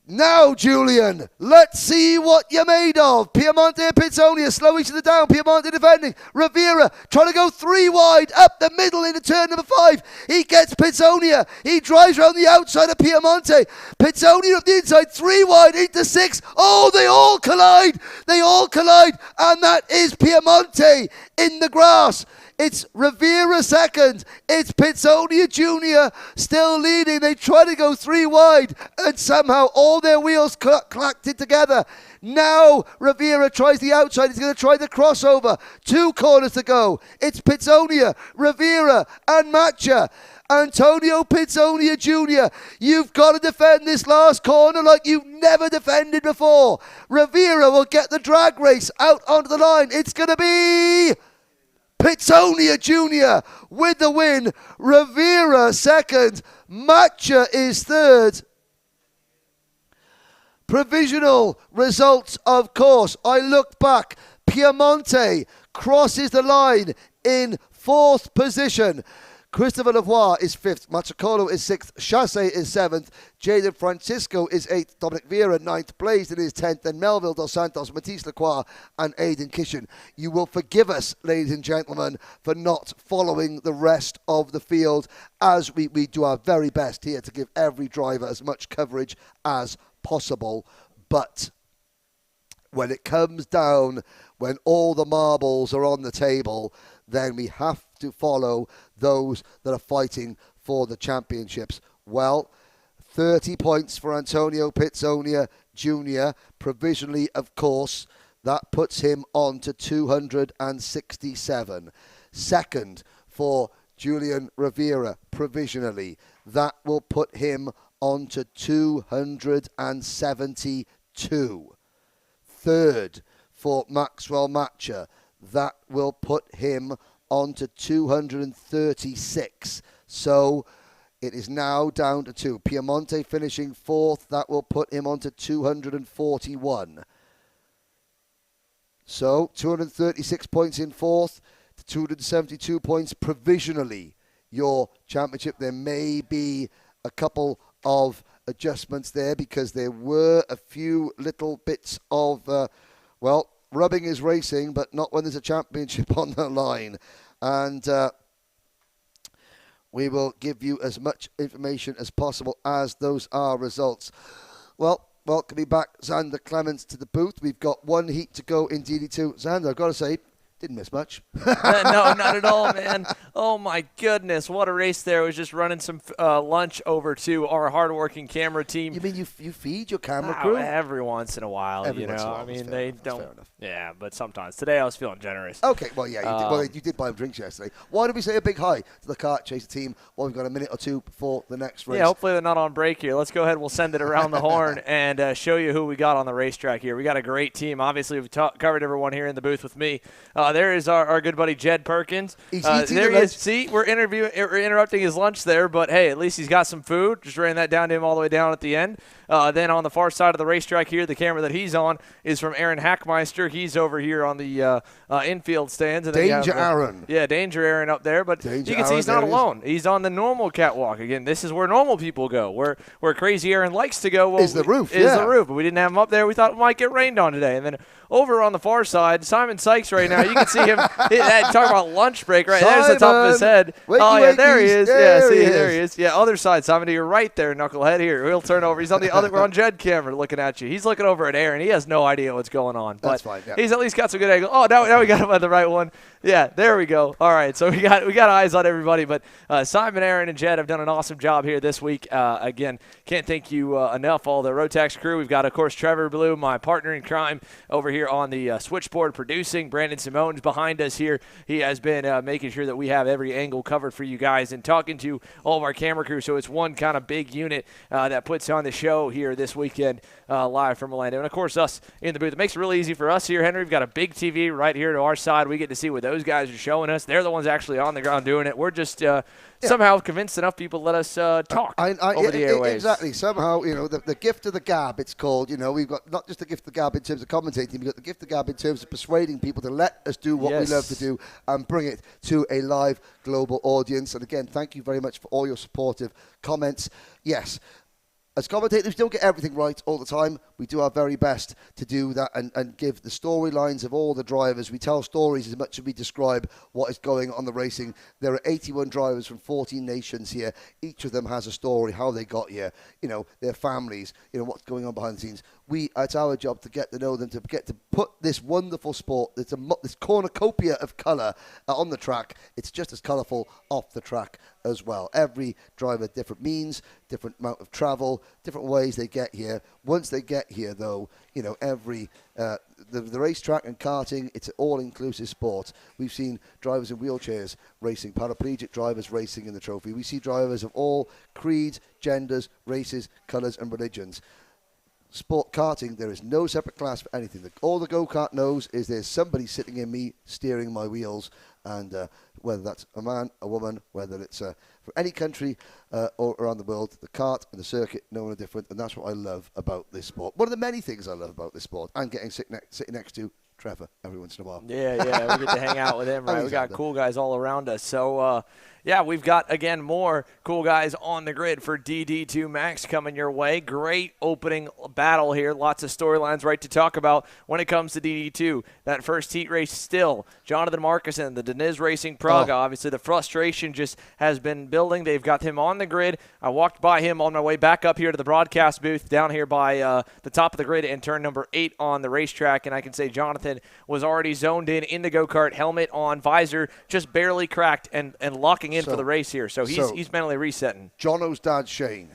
now, Julian, let's see what you're made of. Piemonte and Pitsonia slow each other down. Piemonte defending. Rivera trying to go 3 wide up the middle into turn number 5. He gets Pitsonia. He drives around the outside of Piemonte. Pitsonia up the inside, 3 wide into 6. Oh, they all collide. They all collide. And that is Piemonte in the grass. It's Rivera second. It's Pitsonia Jr. still leading. They try to go 3 wide, and somehow all their wheels clacked it together. Now Rivera tries the outside. He's going to try the crossover. 2 corners to go. It's Pitsonia, Rivera, and Matcha. Antonio Pitsonia Jr., you've got to defend this last corner like you've never defended before. Rivera will get the drag race out onto the line. It's going to be Pitsonia Jr. with the win. Rivera second. Matcha is third. Provisional results, of course. I looked back. Piemonte crosses the line in 4th position. Christopher Lavoie is 5th. Machacolo is 6th. Chassé is 7th. Jaden Francisco is 8th. Dominic Vieira, 9th. Blaisdon is 10th. Then Melville Dos Santos, Matisse Lacroix, and Aidan Kishan. You will forgive us, ladies and gentlemen, for not following the rest of the field, as we do our very best here to give every driver as much coverage as possible. But when it comes down, when all the marbles are on the table, then we have to follow those that are fighting for the championships. Well, 30 points for Antonio Pitsonia Jr. provisionally, of course. That puts him on to 267. Second for Julian Rivera provisionally. That will put him on to 272. Third for Maxwell Matcha. That will put him on to 236. So it is now down to 2. Piemonte finishing 4th. That will put him on to 241. So 236 points in 4th to 272 points provisionally. Your championship. There may be a couple of adjustments there because there were a few little bits of, rubbing is racing, but not when there's a championship on the line. And we will give you as much information as possible as those are results. Well, welcoming back Xander Clements to the booth. We've got 1 heat to go in DD2. Xander, I've got to say, Didn't miss much. No, not at all, man. Oh, my goodness. What a race there. I was just running some lunch over to our hardworking camera team. You mean you feed your camera crew? Every once in a while, Every once in a while. I mean, Fair they enough. don't. Fair enough. Yeah, but sometimes. Today I was feeling generous. Okay, well, yeah, you did buy them drinks yesterday. Why don't we say a big hi to the Kart Chaser team while we've got a minute or two before the next race? Yeah, hopefully they're not on break here. Let's go ahead. We'll send it around the horn and show you who we got on the racetrack here. We got a great team. Obviously, we've covered everyone here in the booth with me. There is our good buddy Jed Perkins. There he is. See, we're interrupting his lunch there, but hey, at least he's got some food. Just ran that down to him all the way down at the end. Then on the far side of the racetrack here, the camera that he's on is from Aaron Hackmeister. He's over here on the infield stands. And Danger Aaron. Yeah, Danger Aaron up there. But you can see he's not alone. He's on the normal catwalk. Again, this is where normal people go. Where Crazy Aaron likes to go. Is the roof. Is the roof. But we didn't have him up there. We thought it might get rained on today. And then over on the far side, Simon Sykes right now. You can see him talking about lunch break right there's the top of his head. There he is. There he is. Yeah, other side, Simon, to your right there, knucklehead. Here, he'll turn over. He's on the other. We're on Jed camera looking at you. He's looking over at Aaron. He has no idea what's going on. But that's fine. Yeah. He's at least got some good angle. Oh, now we got him on the right one. Yeah, there we go. All right, so we got eyes on everybody. But Simon, Aaron, and Jed have done an awesome job here this week. Again, can't thank you enough, all the Rotax crew. We've got, of course, Trevor Blue, my partner in crime, over here on the switchboard producing. Brandon Simone's behind us here. He has been making sure that we have every angle covered for you guys and talking to all of our camera crew. So it's one kind of big unit that puts on the show here this weekend live from Orlando. And, of course, us in the booth. It makes it really easy for us here, Henry. We've got a big TV right here to our side. We get to see what those guys are showing us. They're the ones actually on the ground doing it. We're just somehow convinced enough people to let us talk over the airwaves. Exactly. Somehow, the gift of the gab, it's called. We've got not just the gift of the gab in terms of commentating, we've got the gift of the gab in terms of persuading people to let us do what we love to do and bring it to a live global audience. And again, thank you very much for all your supportive comments. Yes. As commentators, we don't get everything right all the time. We do our very best to do that and give the storylines of all the drivers. We tell stories as much as we describe what is going on the racing. There are 81 drivers from 14 nations here. Each of them has a story, how they got here, their families, what's going on behind the scenes. It's our job to get to know them, to get to put this wonderful sport, this cornucopia of colour on the track. It's just as colourful off the track as well. Every driver, different means, different amount of travel, different ways they get here. Once they get here, though, the racetrack and karting, it's an all-inclusive sport. We've seen drivers in wheelchairs racing, paraplegic drivers racing in the trophy. We see drivers of all creeds, genders, races, colours and religions. Sport karting, there is no separate class for anything. All the go-kart knows is there's somebody sitting in me steering my wheels, and whether that's a man, a woman, whether it's from any country or around the world, the kart and the circuit, no one are different, and that's what I love about this sport. One of the many things I love about this sport, and getting sitting next to Trevor every once in a while. Yeah, we get to hang out with him, right? We got cool guys all around us. So, we've got, again, more cool guys on the grid for DD2 Max coming your way. Great opening battle here. Lots of storylines, right, to talk about when it comes to DD2. That first heat race still. Jonathan Markussen, the Deniz Racing Praga. Obviously, the frustration just has been building. They've got him on the grid. I walked by him on my way back up here to the broadcast booth down here by the top of the grid and turn number 8 on the racetrack, and I can say Jonathan was already zoned in the go-kart, helmet on, visor just barely cracked and locking in for the race here. So he's mentally resetting. Jono's dad, Shane,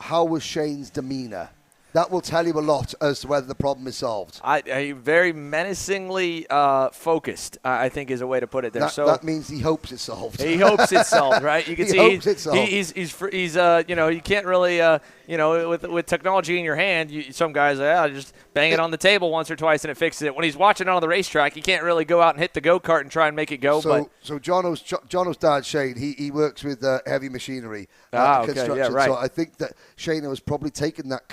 how was Shane's demeanor? That will tell you a lot as to whether the problem is solved. Very menacingly focused, I think, is a way to put it there. That means he hopes it's solved. He hopes it's solved, right? You can see he's you can't really with technology in your hand, some guys just bang it on the table once or twice and it fixes it. When he's watching on the racetrack, you can't really go out and hit the go-kart and try and make it go. So Jono's dad, Shane, he works with heavy machinery construction. Yeah, right. So I think that Shane has probably taken that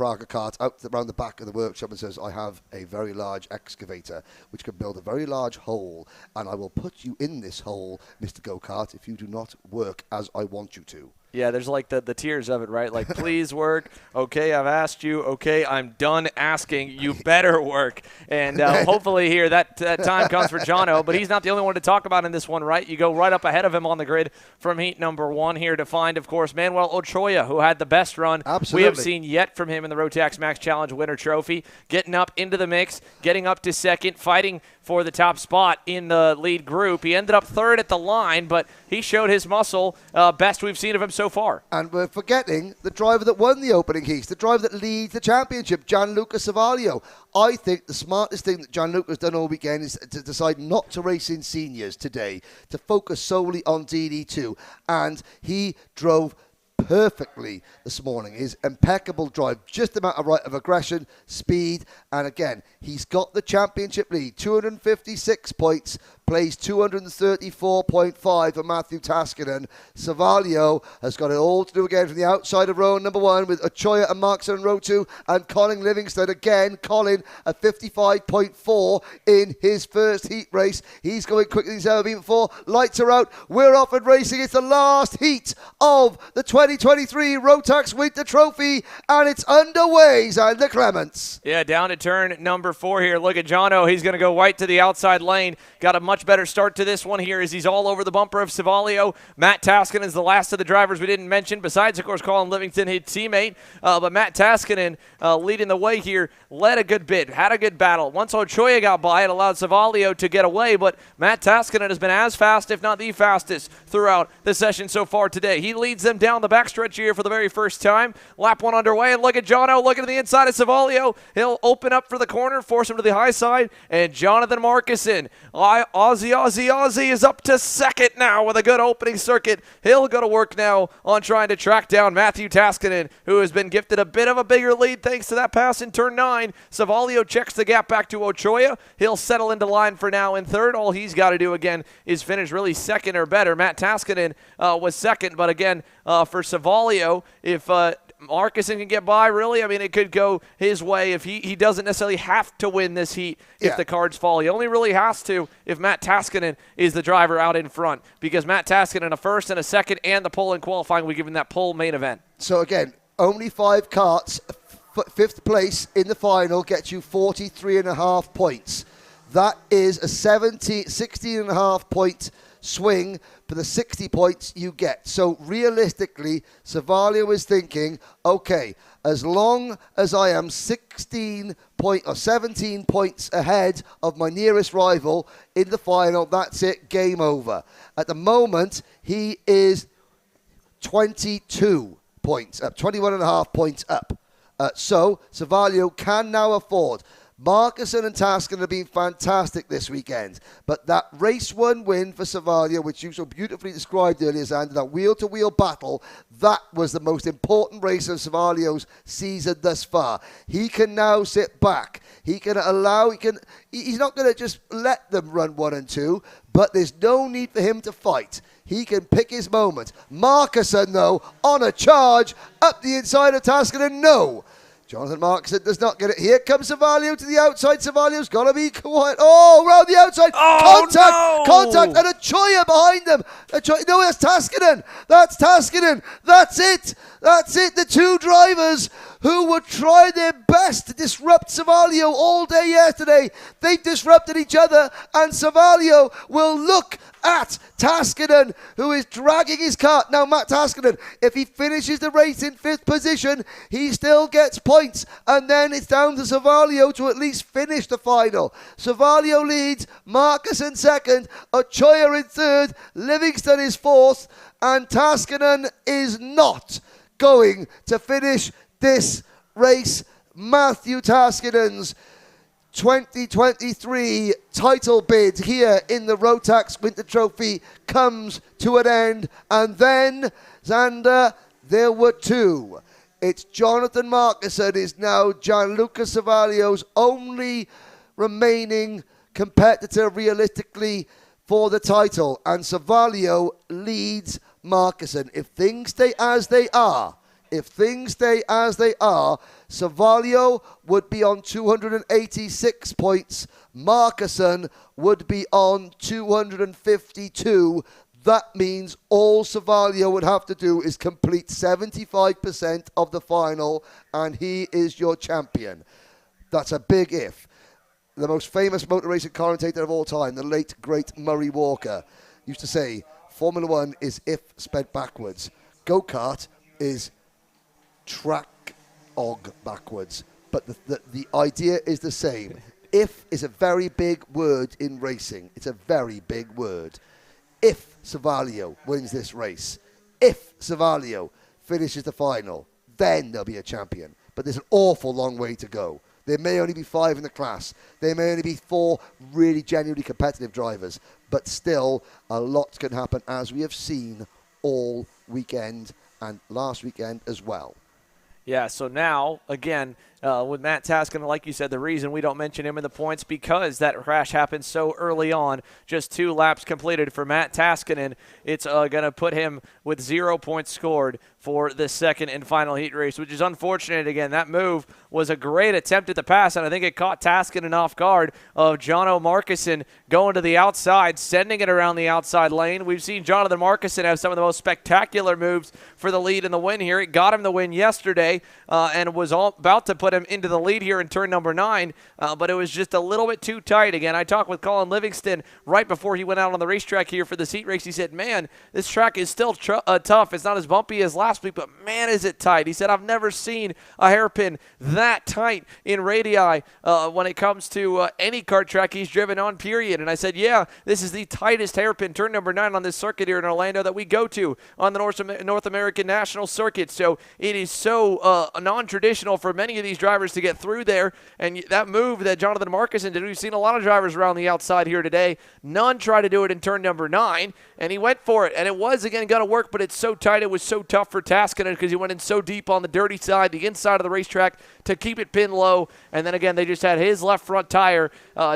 Praga kart out around the back of the workshop and says, I have a very large excavator which can build a very large hole, and I will put you in this hole, Mr. Go-Kart, if you do not work as I want you to. Yeah, there's like the tiers of it, right? Like, please work. Okay, I've asked you. Okay, I'm done asking. You better work. And hopefully here that time comes for Jono. But he's not the only one to talk about in this one, right? You go right up ahead of him on the grid from heat number 1 here to find, of course, Manuel Ochoa, who had the best run we have seen yet from him in the Rotax Max Challenge Winter Trophy. Getting up into the mix, getting up to second, fighting for the top spot in the lead group. He ended up third at the line, but he showed his muscle, best we've seen of him so far. And we're forgetting the driver that won the opening heats, the driver that leads the championship, Gianluca Savalio. I think the smartest thing that Gianluca's done all weekend is to decide not to race in seniors today, to focus solely on DD2. And he drove perfectly this morning. His impeccable drive, just the amount of right of aggression, speed, and again, he's got the championship lead, 256 points, plays 234.5 for Matthew Taskinen. Savalio has got it all to do again from the outside of row number 1 with Ochoa and Markson in row 2 and Colin Livingston again. Colin at 55.4 in his first heat race. He's going quicker than he's ever been before. Lights are out. We're off and racing. It's the last heat of the 2023 Rotax Winter Trophy, and it's underway, Xander Clements. Yeah, down to turn number 4 here. Look at Jono. He's going to go right to the outside lane. Got a much better start to this one here as he's all over the bumper of Savalio. Matt Taskinen is the last of the drivers we didn't mention, besides, of course, Colin Livingston, his teammate. But Matt Taskinen leading the way here, led a good bit, had a good battle. Once Ochoa got by, it allowed Savalio to get away, but Matt Taskinen has been as fast, if not the fastest, throughout the session so far today. He leads them down the backstretch here for the very first time. Lap 1 underway, and look at Jono looking to the inside of Savalio. He'll open up for the corner, force him to the high side, and Jonathan Markison, Aussie is up to second now with a good opening circuit. He'll go to work now on trying to track down Matthew Taskinen, who has been gifted a bit of a bigger lead thanks to that pass in turn 9. Savalio checks the gap back to Ochoa. He'll settle into line for now in third. All he's got to do again is finish really second or better. Matt Taskinen was second, but again, for Savalio, if Markison can get by, really, I mean, it could go his way if he doesn't necessarily have to win this heat if the cards fall. He only really has to if Matt Taskinen is the driver out in front, because Matt Taskinen a first and a second and the pole in qualifying, we give him that pole main event. So again, only 5 karts, 5th place in the final gets you 43.5 points. That is a 16.5 point swing for the 60 points you get. So realistically, Savalio is thinking, okay, as long as I am 17 points ahead of my nearest rival in the final, that's it, game over. At the moment, he is 22 points up, 21.5 points up. So Savalio can now afford. Markison and Taskinen have been fantastic this weekend, but that race 1 win for Savalio, which you so beautifully described earlier, Xander, that wheel-to-wheel battle, that was the most important race of Savalio's season thus far. He can now sit back. He's not going to just let them run 1 and 2, but there's no need for him to fight. He can pick his moment. Markison, though, on a charge, up the inside of Taskinen, no. Jonathan Markison does not get it. Here comes Savalio to the outside. Savalio's got to be quiet. Oh, round the outside. Contact, and Ochoa behind them. No, that's Taskinen. That's it. The 2 drivers who would try their best to disrupt Savalio all day yesterday, they've disrupted each other, and Savalio will look at Taskinen, who is dragging his kart. Now, Matt Taskinen, if he finishes the race in 5th position, he still gets points, and then it's down to Savalio to at least finish the final. Savalio leads, Markison second, Ochoa in third, Livingston is 4th, and Taskinen is not going to finish this race. Matthew Taskinen's 2023 title bid here in the Rotax Winter Trophy comes to an end. And then, Xander, there were 2. It's Jonathan Markison is now Gianluca Savalio's only remaining competitor realistically for the title. And Savalio leads Markison. If things stay as they are, Savalio would be on 286 points. Markison would be on 252. That means all Savaglio would have to do is complete 75% of the final, and he is your champion. That's a big if. The most famous motor racing commentator of all time, the late, great Murray Walker, used to say, Formula One is if sped backwards. Go-kart is track-og backwards. But the idea is the same. If is a very big word in racing. It's a very big word. If Savaglio wins this race, if Savaglio finishes the final, then there'll be a champion. But there's an awful long way to go. There may only be 5 in the class. There may only be 4 really genuinely competitive drivers. But still, a lot can happen, as we have seen all weekend and last weekend as well. Yeah, so now, again, with Matt Taskinen, like you said, the reason we don't mention him in the points because that crash happened so early on, just 2 laps completed for Matt Taskinen. It's going to put him with 0 points scored for the second and final heat race, which is unfortunate. Again, that move was a great attempt at the pass, and I think it caught Taskinen off guard of Jono Markison going to the outside, sending it around the outside lane. We've seen Jonathan Markison have some of the most spectacular moves for the lead and the win here. It got him the win yesterday and was about to put him into the lead here in turn number 9, but it was just a little bit too tight. Again, I talked with Colin Livingston right before he went out on the racetrack here for this heat race. He said, man, this track is still tough. It's not as bumpy as last week, but man, is it tight. He said, I've never seen a hairpin that tight in radii when it comes to any kart track he's driven on, period. And I said, yeah, this is the tightest hairpin, turn number 9 on this circuit here in Orlando that we go to on the North American National Circuit. So it is so non-traditional for many of these drivers to get through there. And that move that Jonathan Markison did, we've seen a lot of drivers around the outside here today. None try to do it in turn number 9, and he went for it. And it was, again, going to work, but it's so tight. It was so tough for Taskinen because he went in so deep on the dirty side, the inside of the racetrack, to keep it pinned low. And then, again, they just had his left front tire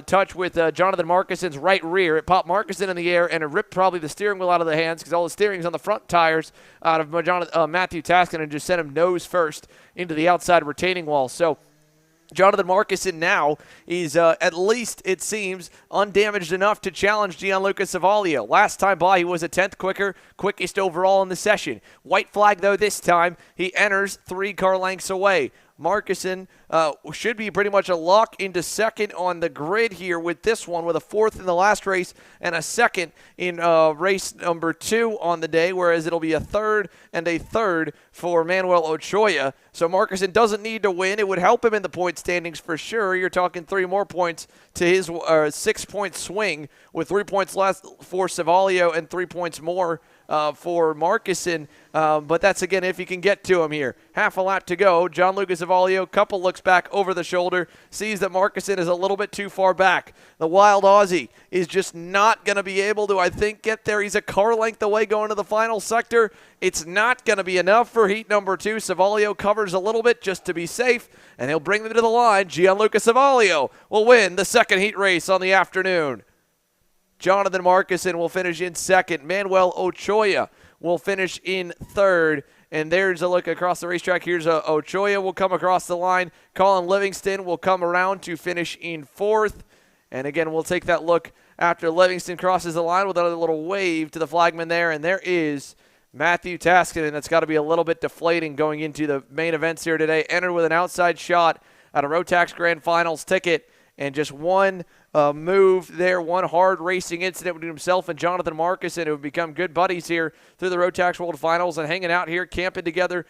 touch with Jonathan Markison's right rear. It popped Markison in the air, and it ripped probably the steering wheel out of the hands because all the steering's on the front tires out of Matthew Taskinen, and just sent him nose first into the outside retaining wall. So Jonathan Markison now is, at least it seems, undamaged enough to challenge Gianluca Savaglio. Last time by, he was a 10th quickest overall in the session. White flag, though, this time. He enters 3 car lengths away. Markison should be pretty much a lock into second on the grid here with this one, with a 4th in the last race and a 2nd in race number 2 on the day, whereas it'll be a 3rd and a 3rd for Manuel Ochoa. So Markison doesn't need to win. It would help him in the point standings for sure. You're talking 3 more points to his 6-point swing, with 3 points less for Savaglio and 3 points more for Markison, but that's, again, if you can get to him here. Half a lap to go. Gianluca Savaglio, couple looks back over the shoulder, sees that Markison is a little bit too far back. The wild Aussie is just not going to be able to, I think, get there. He's a car length away going to the final sector. It's not going to be enough for heat number 2. Savaglio covers a little bit just to be safe, and he'll bring them to the line. Gianluca Savaglio will win the second heat race on the afternoon. Jonathan Markison will finish in 2nd. Manuel Ochoa will finish in 3rd. And there's a look across the racetrack. Here's Ochoa will come across the line. Colin Livingston will come around to finish in 4th. And again, we'll take that look after Livingston crosses the line with another little wave to the flagman there. And there is Matthew Taskinen. That's got to be a little bit deflating going into the main events here today. Entered with an outside shot at a Rotax Grand Finals ticket. And just one move there, one hard racing incident between himself and Jonathan Markison, who have become good buddies here through the Rotax World Finals and hanging out here, camping together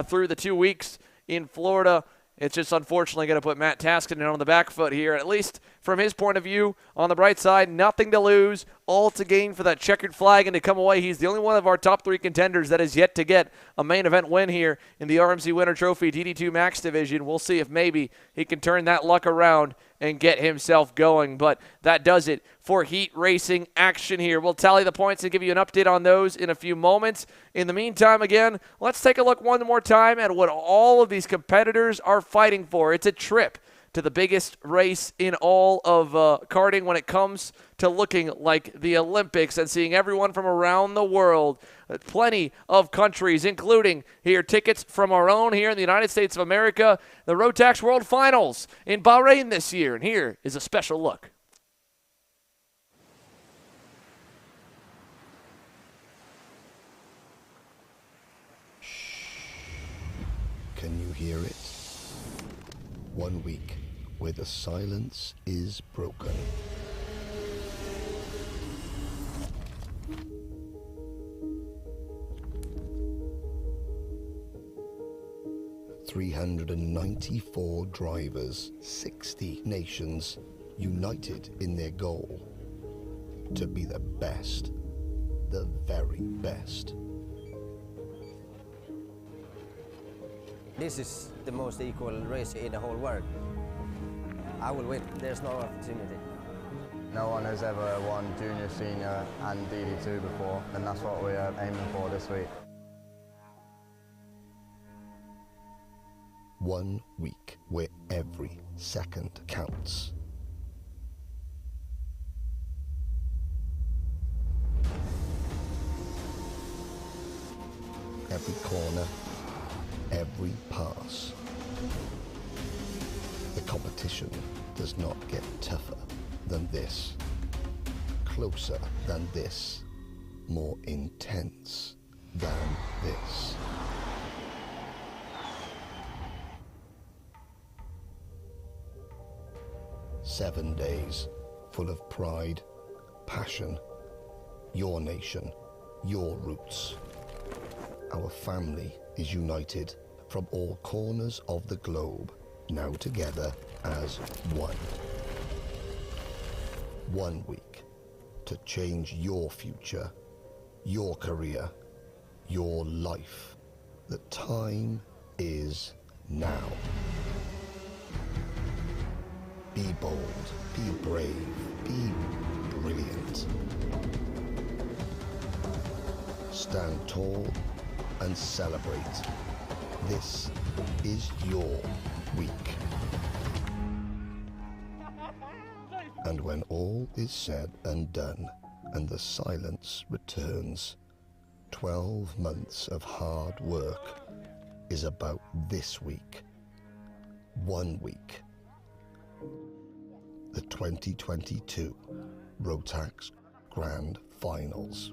through the 2 weeks in Florida. It's just unfortunately going to put Matt Taskinen on the back foot here. At least from his point of view, on the bright side, nothing to lose, all to gain for that checkered flag and to come away. He's the only one of our top 3 contenders that has yet to get a main event win here in the RMC Winter Trophy DD2 Max Division. We'll see if maybe he can turn that luck around and get himself going. But that does it for heat racing action here. We'll tally the points and give you an update on those in a few moments. In the meantime, again, let's take a look one more time at what all of these competitors are fighting for. It's a trip to the biggest race in all of karting when it comes to looking like the Olympics and seeing everyone from around the world. Plenty of countries, including here tickets from our own here in the United States of America, the Rotax World Finals in Bahrain this year. And here is a special look. you hear it? 1 week where the silence is broken. "394 drivers, 60 nations, united in their goal to be the best, the very best." This is the most equal race in the whole world. I will win. There's no opportunity. No one has ever won junior, senior and DD2 before, and that's what we're aiming for this week. 1 week where every second counts. Every corner, every pass. The competition does not get tougher than this, closer than this, more intense than this. "7 days full of pride, passion, your nation, your roots. Our family is united from all corners of the globe, now together as one. 1 week to change your future, your career, your life. The time is now. Be bold, be brave, be brilliant. Stand tall and celebrate. This is your week." And when all is said and done, and the silence returns, 12 months of hard work is about this week. 1 week. The 2022 Rotax Grand Finals.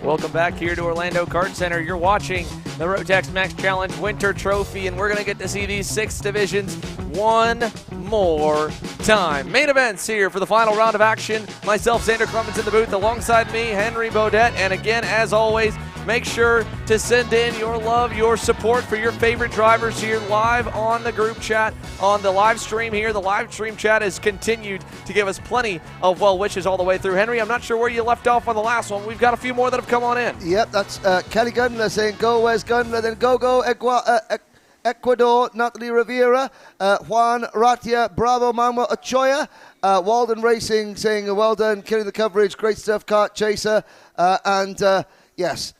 Welcome back here to Orlando Kart Center. You're watching the Rotax Max Challenge Winter Trophy, and we're going to get to see these 6 divisions one more time. Main events here for the final round of action. Myself, Xander Clemens in the booth. Alongside me, Henry Baudet. And again, as always, Make sure to send in your love, your support for your favorite drivers here live on the group chat, on the live stream here. The live stream chat has continued to give us plenty of well wishes all the way through. Henry, I'm not sure where you left off on the last one. We've got a few more that have come on in. Yep, that's Kelly Gundler saying go Wes Gundler, then go Ecuador, Natalie Rivera, Juan Ratia, Bravo Manuel Ochoa, Walden Racing saying well done, killing the coverage, great stuff, Kart Chaser, and yes,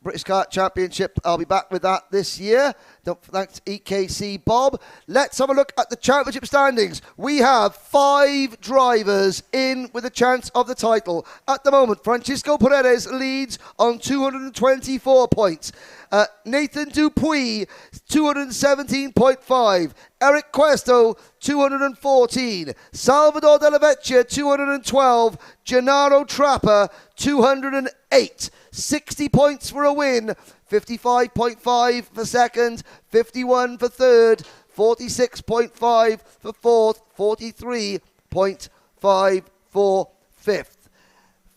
British Kart Championship, I'll be back with that this year. Thanks EKC Bob. Let's have a look at the championship standings. We have 5 drivers in with a chance of the title. At the moment, Francisco Paredes leads on 224 points. Nathan Dupuy, 217.5. Eric Cuesto, 214. Salvador Della Vecchia, 212. Gennaro Trapper, 208. 60 points for a win. 55.5 for second, 51 for third, 46.5 for fourth, 43.5 for fifth,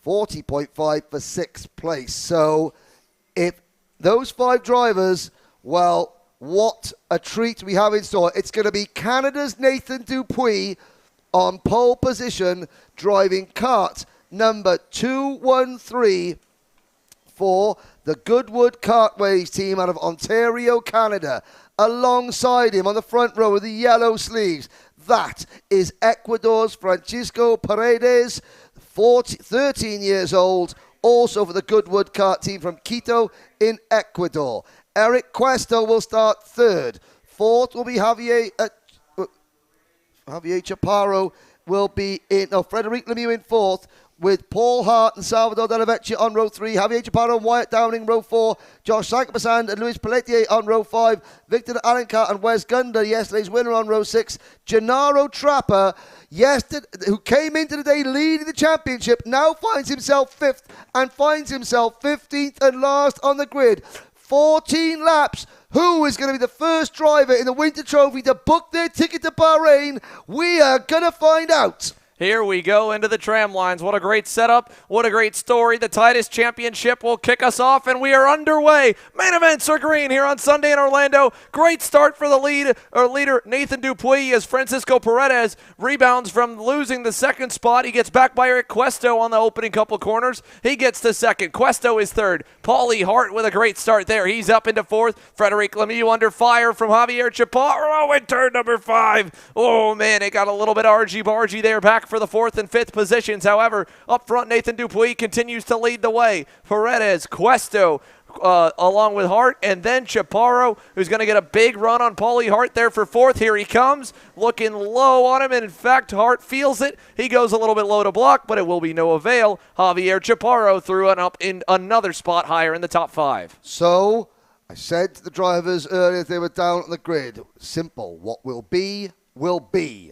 40.5 for sixth place. So if those 5 drivers, well, what a treat we have in store. It's going to be Canada's Nathan Dupuy on pole position, driving kart number 213 for the Goodwood Kartways team out of Ontario, Canada. Alongside him on the front row with the yellow sleeves, that is Ecuador's Francisco Paredes, 13 years old, also for the Goodwood Kart team from Quito in Ecuador. Eric Cuesto will start third. Fourth will be Javier Chaparro will be in, Frederic Lemieux in fourth, with Paul Hart and Salvador Della Vecchia on row 3, Javier Chaparro and Wyatt Downing row 4, Josh Sankapasand and Luis Pelletier on row 5, Victor Alencar and Wes Gundler, yesterday's winner, on row 6, Gennaro Trapper, who came into the day leading the championship, now finds himself 5th and finds himself 15th and last on the grid. 14 laps. Who is going to be the first driver in the Winter Trophy to book their ticket to Bahrain? We are going to find out. Here we go into the tram lines. What a great setup. What a great story. The Titus Championship will kick us off, and we are underway. Main events are green here on Sunday in Orlando. Great start for the leader, Nathan Dupuy, as Francisco Paredes rebounds from losing the second spot. He gets back by Eric Cuesto on the opening couple corners. He gets to second. Cuesto is third. Paulie Hart with a great start there. He's up into fourth. Frederic Lemieux under fire from Javier Chaparro in turn number 5. Oh, man, it got a little bit argy-bargy there back for the 4th and 5th positions. However, up front, Nathan Dupuy continues to lead the way. Paredes, Cuesto, along with Hart, and then Chaparro, who's going to get a big run on Paulie Hart there for 4th. Here he comes, looking low on him, and in fact, Hart feels it. He goes a little bit low to block, but it will be no avail. Javier Chaparro threw it up in another spot higher in the top 5. So, I said to the drivers earlier they were down on the grid. Simple. What will be, will be.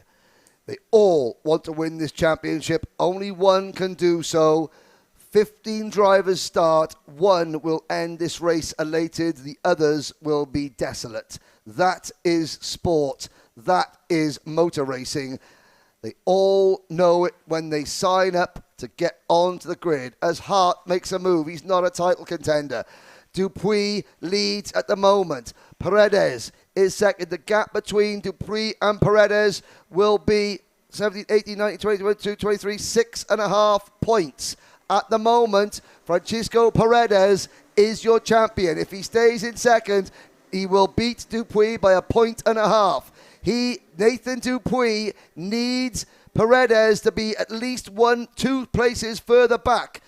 They all want to win this championship. Only one can do so. 15 drivers start. One will end this race elated. The others will be desolate. That is sport. That is motor racing. They all know it when they sign up to get onto the grid. As Hart makes a move, he's not a title contender. Dupuy leads at the moment. Paredes is second. The gap between Dupuy and Paredes will be 17, 18, 19, 20, 22, 23, 6.5 points. At the moment, Francisco Paredes is your champion. If he stays in second, he will beat Dupuy by 1.5 points. Nathan Dupuy needs Paredes to be at least 1-2 places further back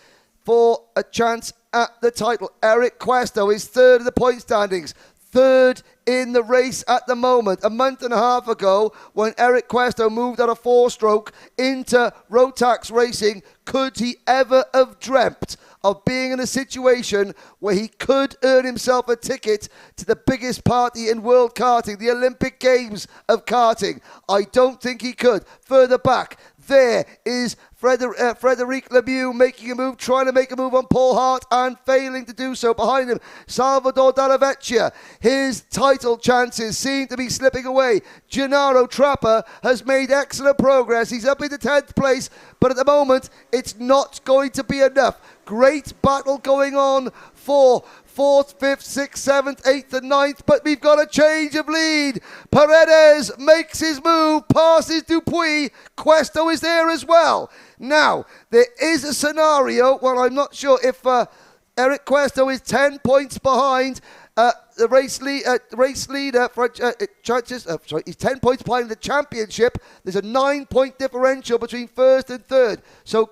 for a chance at the title. Eric Cuesto is third in the point standings, third in the race at the moment. A month and a half ago, when Eric Cuesto moved out of 4-stroke into Rotax Racing, could he ever have dreamt of being in a situation where he could earn himself a ticket to the biggest party in world karting, the Olympic Games of karting? I don't think he could. Further back, there is Frederic Lemieux making a move, trying to make a move on Paul Hart and failing to do so. Behind him, Salvador Della Vecchia. His title chances seem to be slipping away. Gennaro Trapper has made excellent progress. He's up into 10th place, but at the moment, it's not going to be enough. Great battle going on 4, 4th, 5th, 6th, 7th, 8th and 9th, but we've got a change of lead. Paredes makes his move, passes Dupuis. Questo is there as well. Now, there is a scenario, well, I'm not sure if Eric Questo is 10 points behind the race leader. He's 10 points behind the championship. There's a 9-point differential between first and third. So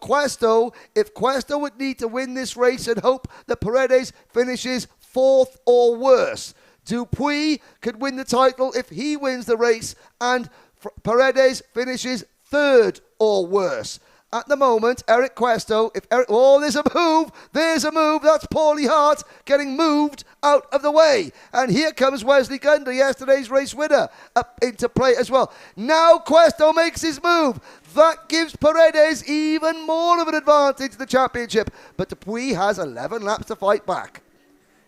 if Questo would need to win this race and hope that Paredes finishes 4th or worse. Dupuis could win the title if he wins the race and Paredes finishes 3rd or worse. At the moment, Eric Questo, there's a move, that's Paulie Hart getting moved out of the way. And here comes Wesley Gundler, yesterday's race winner, up into play as well. Now Questo makes his move. That gives Paredes even more of an advantage in the championship. But Dupuis has 11 laps to fight back.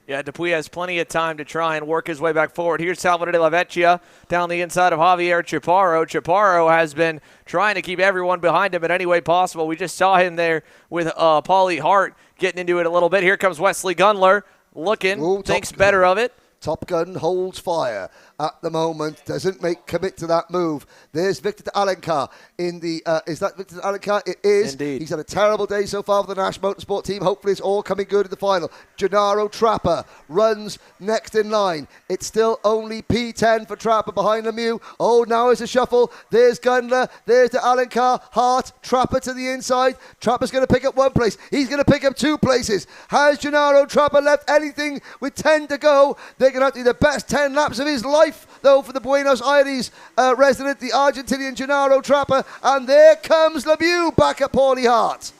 Yeah, Dupuis has plenty of time to try and work his way back forward. Here's Salvador de la Vecchia down the inside of Javier Chaparro. Chaparro has been trying to keep everyone behind him in any way possible. We just saw him there with Paulie Hart getting into it a little bit. Here comes Wesley Gundler looking, thinks better of it. Top Gun holds fire at the moment, doesn't commit to that move. There's Victor Alencar in the, is that Victor Alencar? It is. Indeed. He's had a terrible day so far for the Nash Motorsport team. Hopefully it's all coming good in the final. Gennaro Trapper runs next in line. It's still only P10 for Trapper behind Lemieux. Oh, now it's a shuffle. There's Gundler. There's the Alencar. Hart. Trapper to the inside. Trapper's going to pick up 1 place. He's going to pick up 2 places. Has Gennaro Trapper left anything with 10 to go? They're going to have to do the best 10 laps of his life, though, for the Buenos Aires resident, the Argentinian Gennaro Trapper. And there comes Lemieux back at Paulie Hart.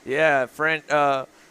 Yeah,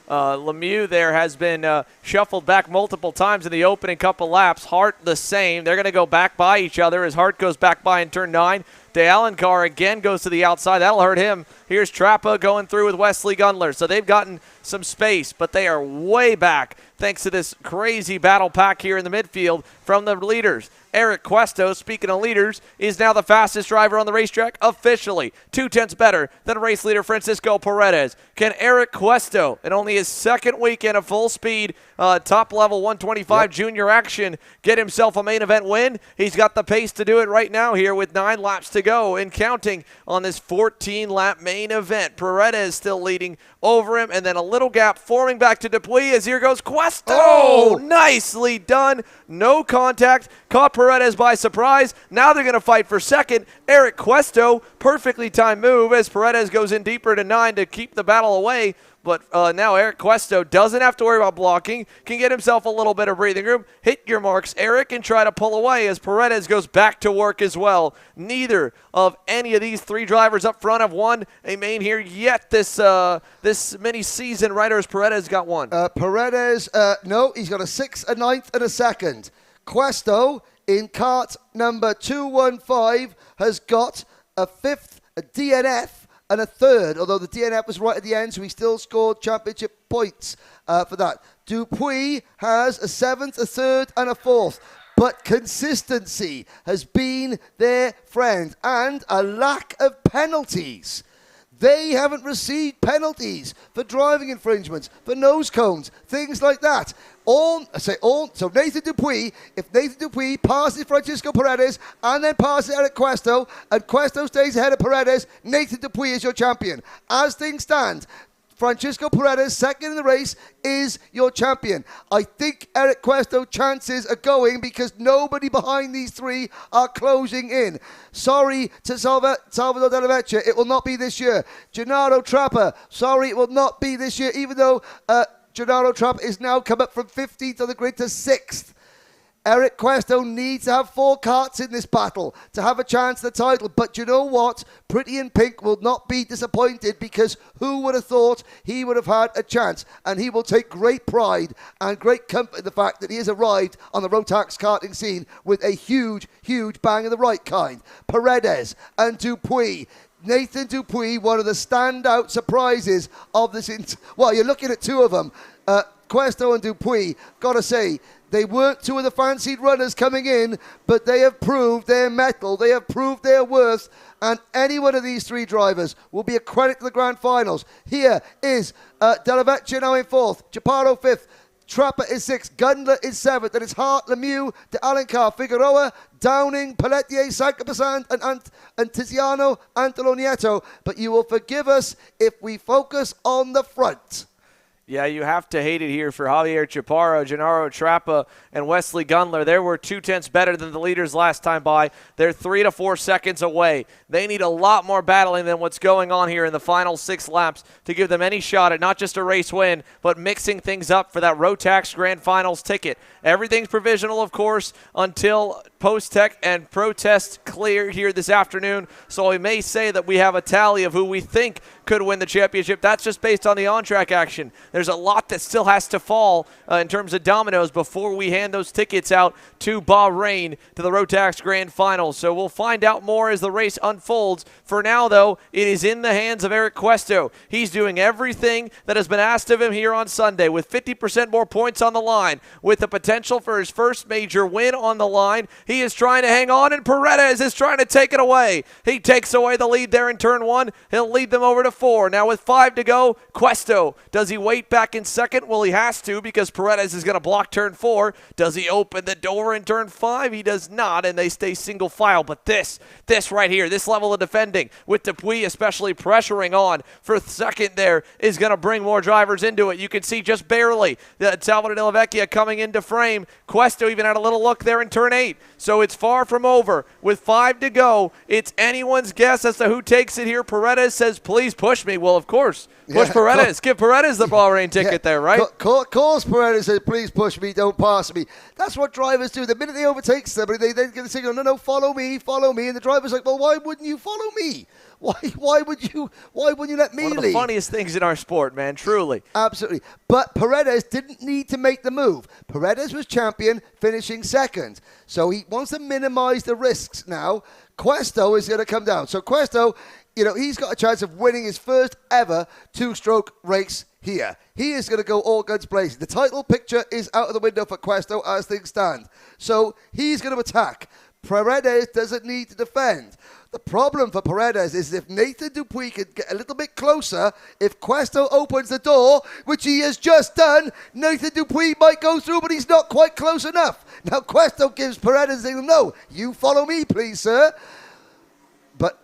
Lemieux there has been shuffled back multiple times in the opening couple laps. Hart the same. They're going to go back by each other as Hart goes back by in turn 9. De Alencar again goes to the outside. That'll hurt him. Here's Trappa going through with Wesley Gundler. So they've gotten some space, but they are way back thanks to this crazy battle pack here in the midfield from the leaders. Eric Questo, speaking of leaders, is now the fastest driver on the racetrack officially. 2/10 better than race leader Francisco Paredes. Can Eric Questo, in only his second weekend of full speed, top level 125 junior action, get himself a main event win? He's got the pace to do it right now here with 9 laps to go and counting on this 14-lap main event. Paredes still leading over him, and then a little gap forming back to Dupuis as here goes Questo. Oh, nicely done. No contact. Caught Paredes by surprise. Now they're going to fight for second. Eric Questo, perfectly timed move as Paredes goes in deeper to 9 to keep the battle away. But now Eric Questo doesn't have to worry about blocking, can get himself a little bit of breathing room. Hit your marks, Eric, and try to pull away as Paredes goes back to work as well. Neither of any of these 3 drivers up front have won a main here yet this mini season. Riders Paredes got one. Paredes, no, he's got a 6th, a 9th, and a 2nd. Questo in kart number 215 has got a 5th, a DNF, and a 3rd, although the DNF was right at the end, so he still scored championship points for that. Dupuis has a 7th, a 3rd, and a 4th. But consistency has been their friend, and a lack of penalties. They haven't received penalties for driving infringements, for nose cones, things like that. So Nathan Dupuis, if Nathan Dupuis passes Francisco Paredes and then passes Eric Questo, and Questo stays ahead of Paredes, Nathan Dupuis is your champion. As things stand, Francisco Paredes, second in the race, is your champion. I think Eric Questo chances are going because nobody behind these 3 are closing in. Sorry to Salvador de la Vecchia, it will not be this year. Gennaro Trapper, sorry, it will not be this year, even though Gennaro Trapper is now come up from 15th on the grid to 6th. Eric Questo needs to have 4 karts in this battle to have a chance at the title. But you know what? Pretty in Pink will not be disappointed because who would have thought he would have had a chance? And he will take great pride and great comfort in the fact that he has arrived on the Rotax karting scene with a huge, huge bang of the right kind. Paredes and Dupuis. Nathan Dupuis, one of the standout surprises of this. Well, you're looking at 2 of them. Questo and Dupuis, got to say, they weren't 2 of the fancied runners coming in, but they have proved their mettle. They have proved their worth. And any one of these 3 drivers will be a credit to the grand finals. Here is De La Vecchia now in 4th. Chaparro 5th. Trapper is 6th. Gundler is 7th. Then it's Hart, Lemieux, De Alencar, Figueroa, Downing, Pelletier, Sancapasant, and Tiziano Antolonietto. But you will forgive us if we focus on the front. Yeah, you have to hate it here for Javier Chaparro, Gennaro Trappa, and Wesley Gundler. They were 0.2 better than the leaders last time by. They're 3 to 4 seconds away. They need a lot more battling than what's going on here in the final 6 laps to give them any shot at not just a race win, but mixing things up for that Rotax Grand Finals ticket. Everything's provisional, of course, until post-tech and protest clear here this afternoon. So we may say that we have a tally of who we think could win the championship. That's just based on the on-track action. There's a lot that still has to fall in terms of dominoes before we hand those tickets out to Bahrain to the Rotax Grand Finals. So we'll find out more as the race unfolds. For now, though, it is in the hands of Eric Cuesto. He's doing everything that has been asked of him here on Sunday with 50% more points on the line, with the potential for his first major win on the line. He is trying to hang on, and Paredes is trying to take it away. He takes away the lead there in turn 1. He'll lead them over to 4. Now with 5 to go, Cuesto, does he wait back in second? Well, he has to, because Paredes is going to block turn 4. Does he open the door in turn 5? He does not, and they stay single file. But this right here, this level of defending, with Dupuis especially pressuring on for second there, is going to bring more drivers into it. You can see just barely that Salvador de la Vecchia coming into frame. Cuesto even had a little look there in turn 8. So it's far from over. With 5 to go, it's anyone's guess as to who takes it here. Paredes says, please push me. Well, of course. Push Paredes. Give Paredes the Bahrain ticket there, right? Course Paredes says, please push me, don't pass me. That's what drivers do. The minute they overtake somebody, they give the signal, no, follow me. And the driver's like, well, why wouldn't you follow me? Why wouldn't you let me lead? One of the funniest things in our sport, man, truly. Absolutely. But Paredes didn't need to make the move. Paredes was champion, finishing second. So he wants to minimize the risks now. Cuesto is going to come down. So Cuesto, he's got a chance of winning his first ever 2-stroke race here. He is going to go all guns blazing. The title picture is out of the window for Cuesto as things stand. So he's going to attack. Paredes doesn't need to defend. The problem for Paredes is if Nathan Dupuis could get a little bit closer, if Cuesto opens the door, which he has just done, Nathan Dupuis might go through, but he's not quite close enough. Now Cuesto gives Paredes a signal, no, you follow me, please, sir. But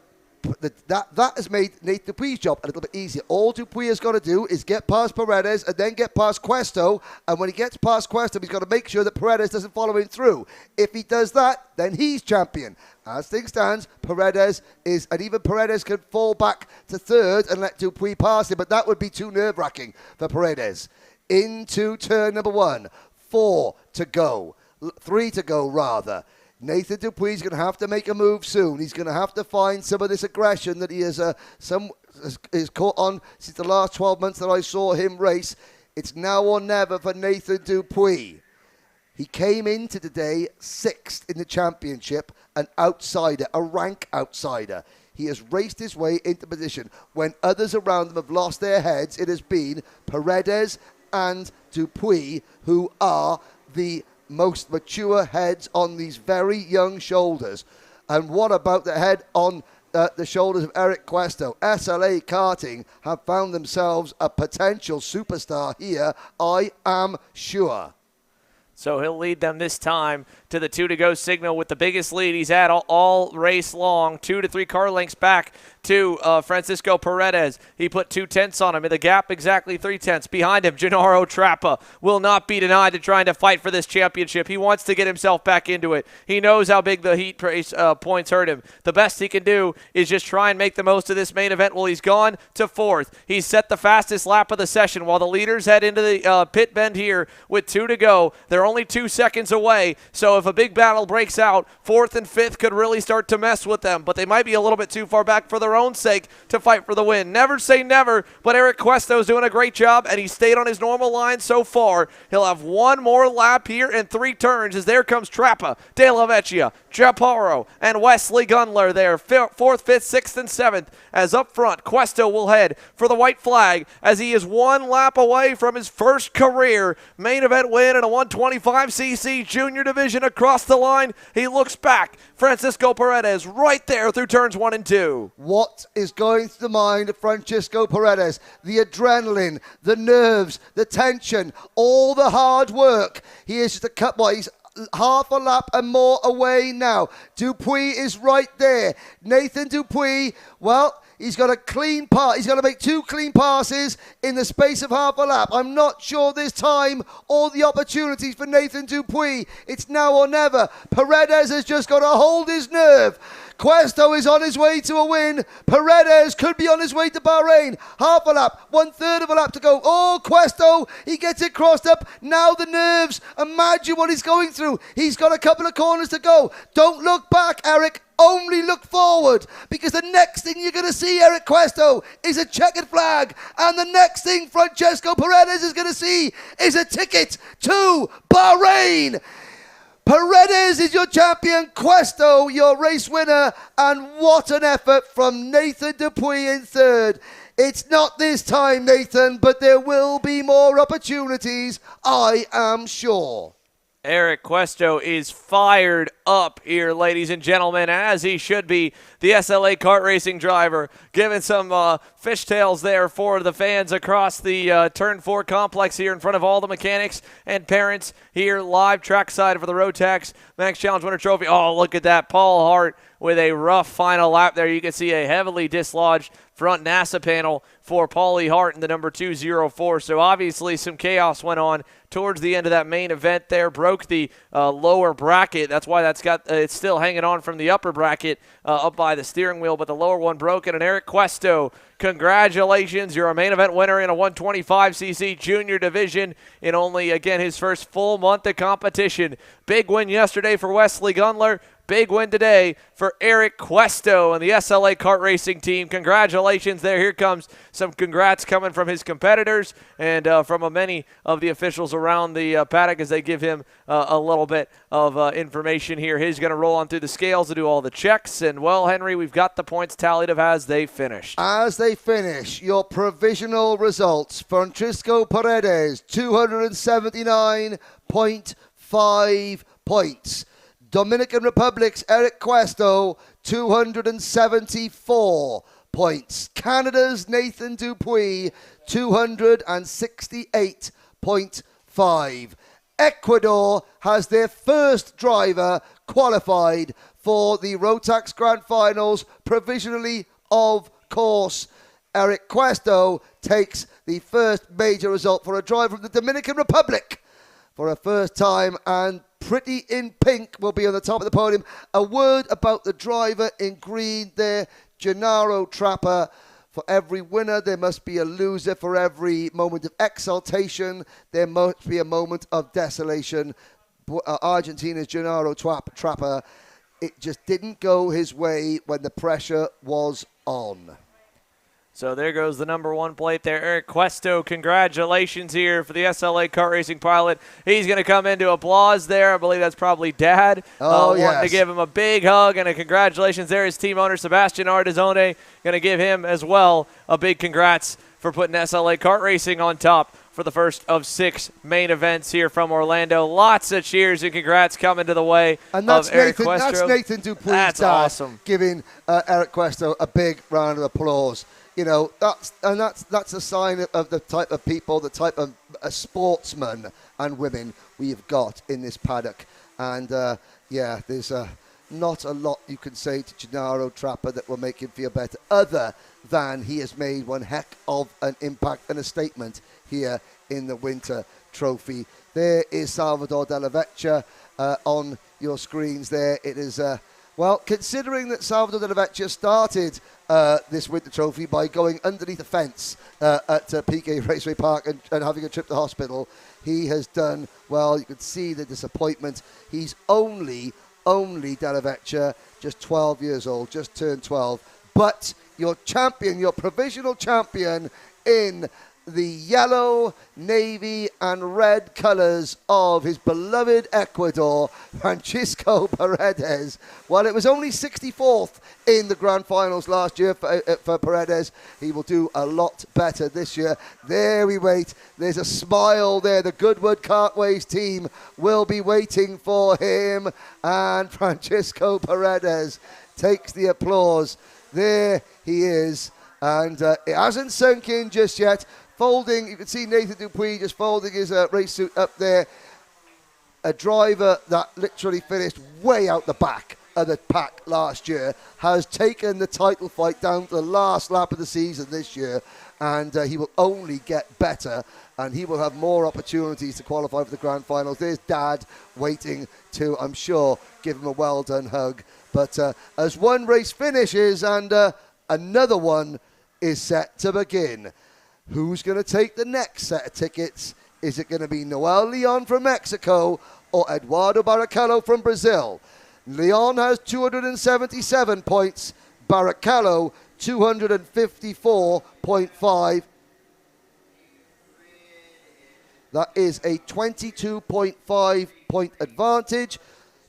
that has made Nathan Dupuis' job a little bit easier. All Dupuis has got to do is get past Paredes and then get past Cuesto. And when he gets past Cuesto, he's got to make sure that Paredes doesn't follow him through. If he does that, then he's champion. As things stands, Paredes is, and even Paredes can fall back to third and let Dupuis pass him, but that would be too nerve-wracking for Paredes. Into turn number 1. 4 to go. 3 to go, rather. Nathan Dupuis is going to have to make a move soon. He's going to have to find some of this aggression that he is caught on since the last 12 months that I saw him race. It's now or never for Nathan Dupuis. He came into today 6th in the championship, an outsider, a rank outsider. He has raced his way into position. When others around them have lost their heads, it has been Paredes and Dupuis who are the most mature heads on these very young shoulders. And what about the head on the shoulders of Eric Cuesto? SLA Karting have found themselves a potential superstar here, I am sure. So he'll lead them this time to the 2 to go signal with the biggest lead he's had all race long, 2 to 3 car lengths back to Francisco Paredes. He put 2/10 on him. In the gap, exactly 3/10 behind him. Gennaro Trappa will not be denied to trying to fight for this championship. He wants to get himself back into it. He knows how big the heat points hurt him. The best he can do is just try and make the most of this main event. Well, he's gone to 4th. He's set the fastest lap of the session while the leaders head into the pit bend here with 2 to go. They're only 2 seconds away. So if a big battle breaks out, 4th and 5th could really start to mess with them. But they might be a little bit too far back for their own sake to fight for the win. Never say never, but Eric Cuesto is doing a great job, and he stayed on his normal line so far. He'll have 1 more lap here and 3 turns as there comes Trappa, De La Vecchia, Chaparro, and Wesley Gundler there. 4th, 5th, 6th, and 7th. As up front, Cuesto will head for the white flag as he is 1 lap away from his first career main event win in a 125cc junior division across the line. He looks back. Francisco Paredes right there through turns 1 and 2. What is going through the mind of Francisco Paredes? The adrenaline, the nerves, the tension, all the hard work. He is just a couple. He's half a lap and more away now. Dupuis is right there. Nathan Dupuis, well, he's got a clean pass. He's got to make 2 clean passes in the space of half a lap. I'm not sure this time all the opportunities for Nathan Dupuis. It's now or never. Paredes has just got to hold his nerve. Cuesto is on his way to a win. Paredes could be on his way to Bahrain. Half a lap, 1/3 of a lap to go. Oh, Cuesto, he gets it crossed up. Now the nerves. Imagine what he's going through. He's got a couple of corners to go. Don't look back, Eric. Only look forward, because the next thing you're going to see, Eric Cuesto, is a checkered flag. And the next thing Francesco Paredes is going to see is a ticket to Bahrain. Paredes is your champion, Cuesto your race winner, and what an effort from Nathan Dupuis in third. It's not this time, Nathan, but there will be more opportunities, I am sure. Eric Cuesto is fired up here, ladies and gentlemen, as he should be. The SLA kart racing driver giving some fishtails there for the fans across the Turn 4 complex here in front of all the mechanics and parents here live trackside for the Rotax Max Challenge Winter Trophy. Oh, look at that. Paul Hart with a rough final lap there. You can see a heavily dislodged front NASA panel for Paulie Hart in the number 204. So obviously some chaos went on towards the end of that main event there. Broke the lower bracket. That's why that's got it's still hanging on from the upper bracket up by the steering wheel, but the lower one broken. And Eric Cuesto, congratulations. You're a main event winner in a 125cc junior division in only, again, his first full month of competition. Big win yesterday for Wesley Gundler. Big win today for Eric Cuesto and the SLA kart racing team. Congratulations there. Here comes some congrats coming from his competitors and from many of the officials around the paddock as they give him a little bit of information here. He's going to roll on through the scales to do all the checks. And, well, Henry, we've got the points tallied of as they finished. As they finish, your provisional results. Francisco Paredes, 279.5 points. Dominican Republic's Eric Cuesto, 274 points. Canada's Nathan Dupuis, 268.5. Ecuador has their first driver qualified for the Rotax Grand Finals, provisionally, of course. Eric Cuesto takes the first major result for a driver from the Dominican Republic for a first time, and Pretty in Pink will be on the top of the podium. A word about the driver in green there, Gennaro Trapper. For every winner, there must be a loser. For every moment of exaltation, there must be a moment of desolation. Argentina's Gennaro Trapper, it just didn't go his way when the pressure was on. So there goes the number 1 plate there. Eric Cuesto, congratulations here for the SLA kart racing pilot. He's going to come into applause there. I believe that's probably Dad. Wanting to give him a big hug and a congratulations there. His team owner, Sebastian Ardizzone, going to give him as well a big congrats for putting SLA kart racing on top for the first of 6 main events here from Orlando. Lots of cheers and congrats coming to the way and that's of Eric Nathan, Cuesto. That's Nathan Dupuis' That's dad awesome. Giving Eric Cuesto a big round of applause. You know, that's a sign of the type of people, the type of sportsmen and women we've got in this paddock. And, there's not a lot you can say to Gennaro Trapper that will make him feel better, other than he has made one heck of an impact and a statement here in the Winter Trophy. There is Salvador Della Vecchia on your screens there. It is... Well, considering that Salvador Della Vecchia started this Winter Trophy by going underneath a fence at PK Raceway Park and having a trip to hospital, he has done well. You can see the disappointment. He's only Della Vecchia, just 12 years old, just turned 12. But your champion, your provisional champion in the yellow, navy, and red colors of his beloved Ecuador, Francisco Paredes. While it was only 64th in the Grand Finals last year for Paredes, he will do a lot better this year. There we wait. There's a smile there. The Goodwood Kartways team will be waiting for him. And Francisco Paredes takes the applause. There he is. And it hasn't sunk in just yet. Folding, you can see Nathan Dupuis just folding his race suit up there. A driver that literally finished way out the back of the pack last year has taken the title fight down to the last lap of the season this year, and he will only get better, and he will have more opportunities to qualify for the Grand Finals. There's Dad waiting to, I'm sure, give him a well-done hug. But as one race finishes and another one is set to begin, who's going to take the next set of tickets? Is it going to be Noel Leon from Mexico or Eduardo Barrichello from Brazil? Leon has 277 points, Barrichello 254.5. That is a 22.5 point advantage.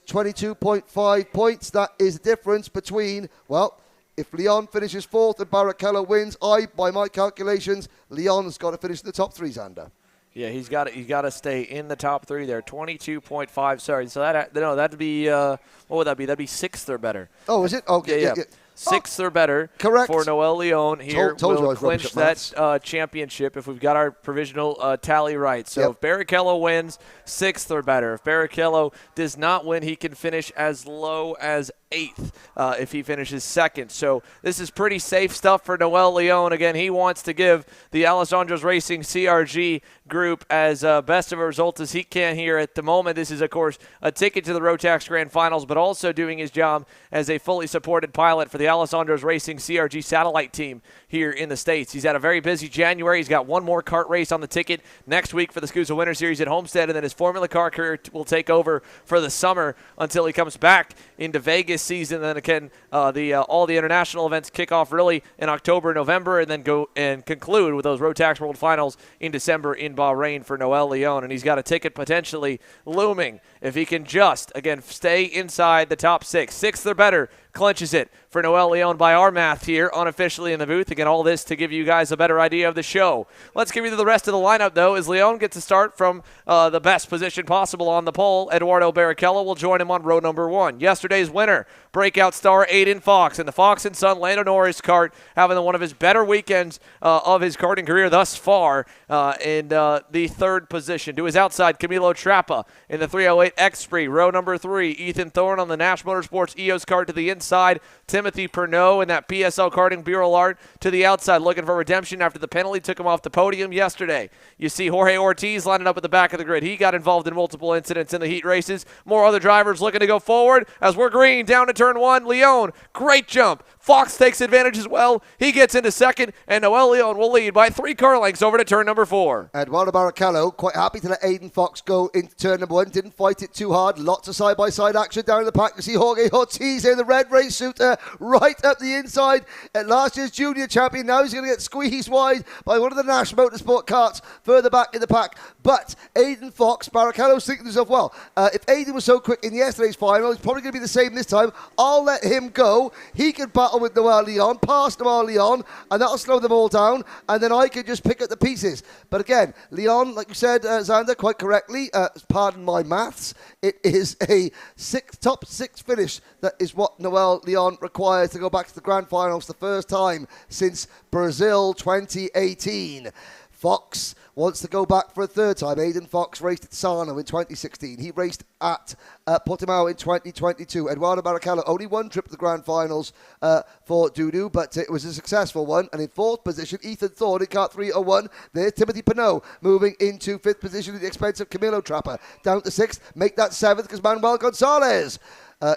22.5 points, that is the difference between, well, if Leon finishes fourth and Barrichello wins, by my calculations, Leon's got to finish in the top three, Xander. Yeah, he's got to stay in the top three there. 22.5. Sorry, so that'd be what would that be? That'd be sixth or better. Oh, is it? Okay, yeah. Sixth or better. Correct. For Noel Leon here. We'll clinch that championship if we've got our provisional tally right. So if Barrichello wins, sixth or better. If Barrichello does not win, he can finish as low as eighth if he finishes second. So this is pretty safe stuff for Noel Leon. Again, he wants to give the Alessandro's Racing CRG group as best of a result as he can here at the moment. This is, of course, a ticket to the Rotax Grand Finals, but also doing his job as a fully supported pilot for the Alessandro's Racing CRG satellite team here in the States. He's had a very busy January. He's got one more kart race on the ticket next week for the SCUSA Winter Series at Homestead, and then his Formula Car career will take over for the summer until he comes back into Vegas season. Then again, all the international events kick off really in October, November, and then go and conclude with those Rotax World Finals in December in Bahrain for Noel Leon. And he's got a ticket potentially looming if he can just, again, stay inside the top six. Sixth or better clinches it for Noel Leon by our math here, unofficially in the booth. Again, all this to give you guys a better idea of the show. Let's give you the rest of the lineup, though, as Leon gets to start from the best position possible on the pole. Eduardo Barrichello will join him on row number one. Yesterday's winner, breakout star Aiden Fox, and the Fox and Son Lando Norris kart having one of his better weekends of his karting career thus far in the third position. To his outside, Camilo Trappa in the 308 X-Spree. Row number three, Ethan Thorne on the Nash Motorsports EOS kart to the inside. Timothy Pernod in that PSL Karting Bureau Art to the outside, looking for redemption after the penalty took him off the podium yesterday. You see Jorge Ortiz lining up at the back of the grid. He got involved in multiple incidents in the heat races. More other drivers looking to go forward as we're green down to turn one. Leon, great jump. Fox takes advantage as well. He gets into second, and Noel Leon will lead by 3 car lengths over to turn number 4. Eduardo Barrichello quite happy to let Aiden Fox go into turn number 1. Didn't fight it too hard. Lots of side-by-side action down in the pack. You see Jorge Ortiz in the red race suit right up the inside. At last year's junior champion. Now he's going to get squeezed wide by one of the Nash Motorsport karts further back in the pack. But Aiden Fox, Barrichello's thinking to himself, well, if Aiden was so quick in yesterday's final, he's probably going to be the same this time. I'll let him go. He can battle with Noel Leon, past Noel Leon, and that'll slow them all down, and then I can just pick up the pieces. But again, Leon, like you said, Xander, quite correctly, pardon my maths, it is a top 6 finish. That is what Noel Leon requires to go back to the Grand Finals the first time since Brazil 2018. Fox wants to go back for a third time. Aiden Fox raced at Sarno in 2016. He raced at Portimao in 2022. Eduardo Barrichello, only one trip to the Grand Finals for Dudu, but it was a successful one. And in fourth position, Ethan Thorne in kart 301. There's Timothy Pernod moving into fifth position at the expense of Camilo Trappa. Down to sixth, make that seventh because Manuel Gonzalez,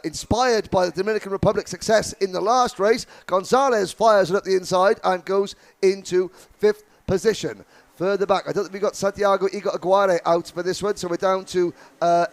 inspired by the Dominican Republic's success in the last race, Gonzalez fires it up the inside and goes into fifth position. Further back, I don't think we got Santiago Aguirre out for this one, so we're down to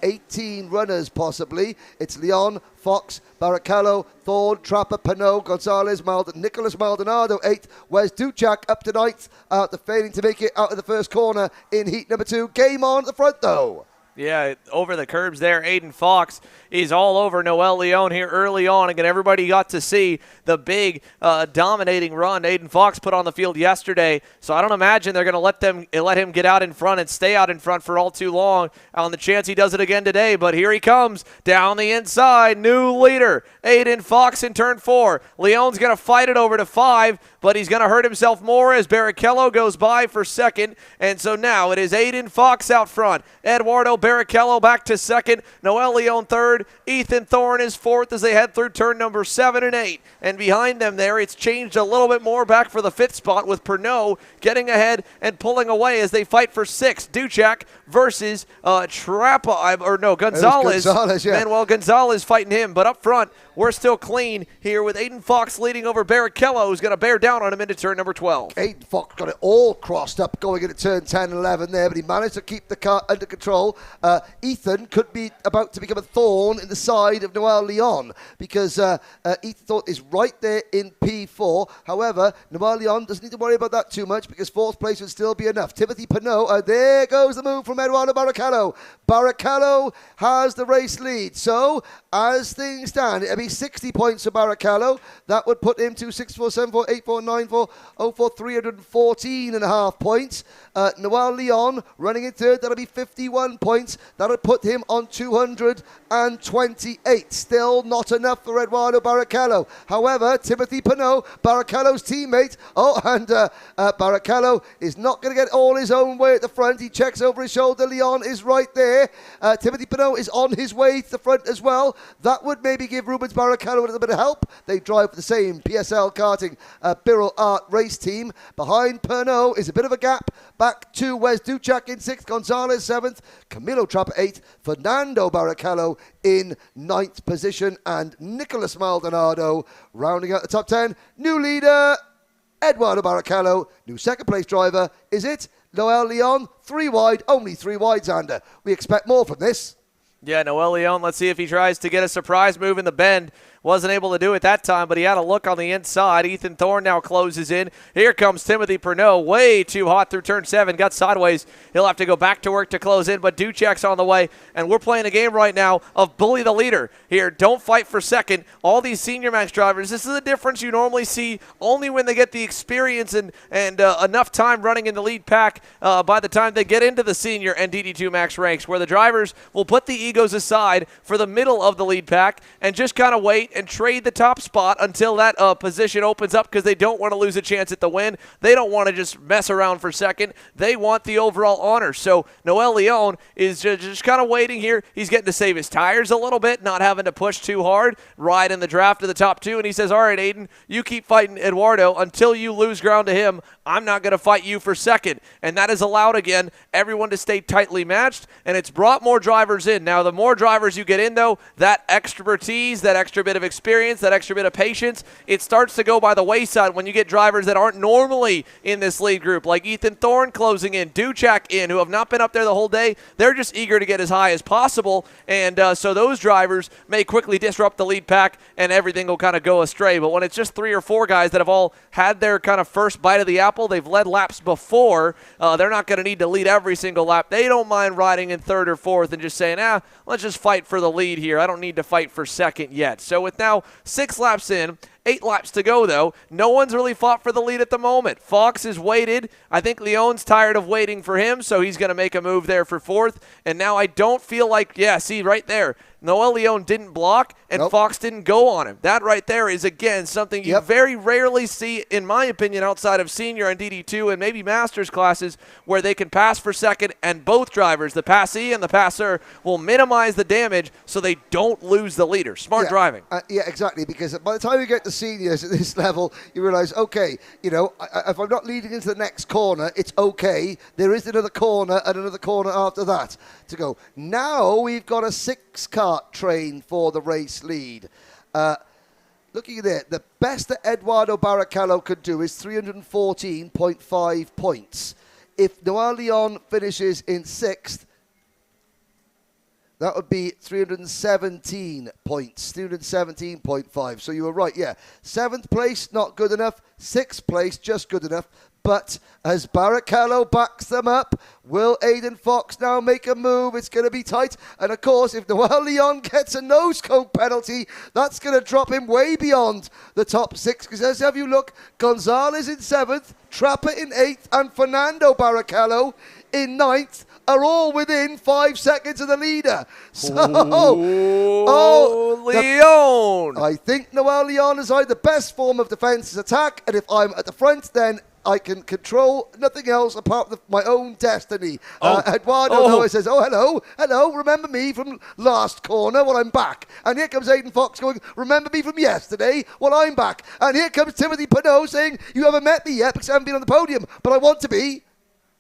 18 runners possibly. It's Leon, Fox, Barrichello, Thorne, Trapper, Pinot, Gonzalez, Nicholas Maldonado, 8. Wes Duchak up to 9th after failing to make it out of the first corner in heat number 2. Game on at the front though. Yeah, over the curbs there, Aiden Fox is all over Noel Leon here early on. Again, everybody got to see the big dominating run Aiden Fox put on the field yesterday. So I don't imagine they're going to let him get out in front and stay out in front for all too long on the chance he does it again today. But here he comes down the inside. New leader, Aiden Fox in turn 4. Leon's going to fight it over to 5, but he's going to hurt himself more as Barrichello goes by for second. And so now it is Aiden Fox out front. Eduardo Barrichello back to second. Noel Leon third. Ethan Thorne is fourth as they head through turn number 7 and 8. And behind them there, it's changed a little bit more back for the 5th spot with Pernod getting ahead and pulling away as they fight for 6. Duchak versus Gonzalez. Gonzalez, yeah. Manuel Gonzalez fighting him. But up front, we're still clean here with Aiden Fox leading over Barrichello, who's going to bear down on him into turn number 12. Aiden Fox got it all crossed up going into turn 10 and 11 there, but he managed to keep the car under control. Ethan could be about to become a thorn in the side of Noel Leon because Ethan Thorne is right there in P4. However, Noel Leon doesn't need to worry about that too much because 4th place would still be enough. Timothy Pinot, there goes the move from Eduardo Barrichello. Barrichello has the race lead. So, as things stand, it'll be 60 points for Barrichello. That would put him to 6, 4, 7, 4, 8, 4, 9, 4, 0, 4, 314 and a half points. Noel Leon running in third, that'll be 51 points. That'll put him on 228. Still not enough for Eduardo Barrichello. However, Timothy Pinot, Barrichello's teammate, Barrichello is not going to get all his own way at the front. He checks over his shoulder. Leon is right there. Timothy Pinot is on his way to the front as well. That would maybe give Rubens Barrichello a little bit of help. They drive for the same PSL karting Birrell Art race team. Behind Pernod is a bit of a gap. Back to Wes Duchak in 6th, Gonzalez 7th, Camilo Trapper 8th, Fernando Barrichello in 9th position, and Nicholas Maldonado rounding out the top 10. New leader, Eduardo Barrichello. New 2nd place driver, is it Noel Leon? 3 wide, only 3 wide, Xander. We expect more from this. Yeah, Noel Leon, let's see if he tries to get a surprise move in the bend. Wasn't able to do it that time, but he had a look on the inside. Ethan Thorne now closes in. Here comes Timothy Pernod, way too hot through turn 7. Got sideways. He'll have to go back to work to close in, but Duchak's on the way. And we're playing a game right now of bully the leader. Here, don't fight for second. All these Senior Max drivers, this is a difference you normally see only when they get the experience and enough time running in the lead pack by the time they get into the Senior and DD2 Max ranks, where the drivers will put the egos aside for the middle of the lead pack and just kind of wait and trade the top spot until that position opens up because they don't want to lose a chance at the win. They don't want to just mess around for second. They want the overall honor. So Noel Leon is just kind of waiting here. He's getting to save his tires a little bit, not having to push too hard, ride in the draft of the top 2. And he says, all right, Aiden, you keep fighting Eduardo until you lose ground to him. I'm not going to fight you for second. And that has allowed, again, everyone to stay tightly matched, and it's brought more drivers in. Now, the more drivers you get in, though, that expertise, that extra bit of experience, that extra bit of patience, it starts to go by the wayside when you get drivers that aren't normally in this lead group, like Ethan Thorne closing in, Duchak in, who have not been up there the whole day. They're just eager to get as high as possible, and so those drivers may quickly disrupt the lead pack, and everything will kind of go astray. But when it's just 3 or 4 guys that have all had their kind of first bite of the apple, they've led laps before, they're not going to need to lead every single lap. They don't mind riding in 3rd or 4th and just saying, let's just fight for the lead here. I don't need to fight for second yet. So with now 6 laps in, 8 laps to go, though, no one's really fought for the lead at the moment. Fox has waited. I think Leon's tired of waiting for him, so he's going to make a move there for 4th. And now I don't feel like, see, right there, Noel Leon didn't block, and Fox didn't go on him. That right there is, again, something you very rarely see, in my opinion, outside of Senior and DD2 and maybe Masters classes, where they can pass for second, and both drivers, the passee and the passer, will minimize the damage so they don't lose the leader. Smart driving. Exactly, because by the time you get to Seniors at this level, you realize, okay, if I'm not leading into the next corner, it's okay. There is another corner and another corner after that to go. Now we've got a 6-car train for the race lead. Looking at it, the best that Eduardo Barrichello could do is 314.5 points. If Noel Leon finishes in 6th, that would be 317 points, 317.5. So you were right, yeah. 7th place, not good enough. 6th place, just good enough. But as Barrichello backs them up, will Aiden Fox now make a move? It's going to be tight. And of course, if Noel Leon gets a nose cone penalty, that's going to drop him way beyond the top 6. Because as have you look, Gonzalez in 7th, Trapper in 8th, and Fernando Barrichello in 9th. Are all within 5 seconds of the leader. So, Leon! I think Noel Leon has either the best form of defense is attack, and if I'm at the front, then I can control nothing else apart from my own destiny. Eduardo Noah says, hello, remember me from last corner? Well, I'm back. And here comes Aiden Fox going, remember me from yesterday? Well, I'm back. And here comes Timothy Pinot saying, you haven't met me yet because I haven't been on the podium, but I want to be.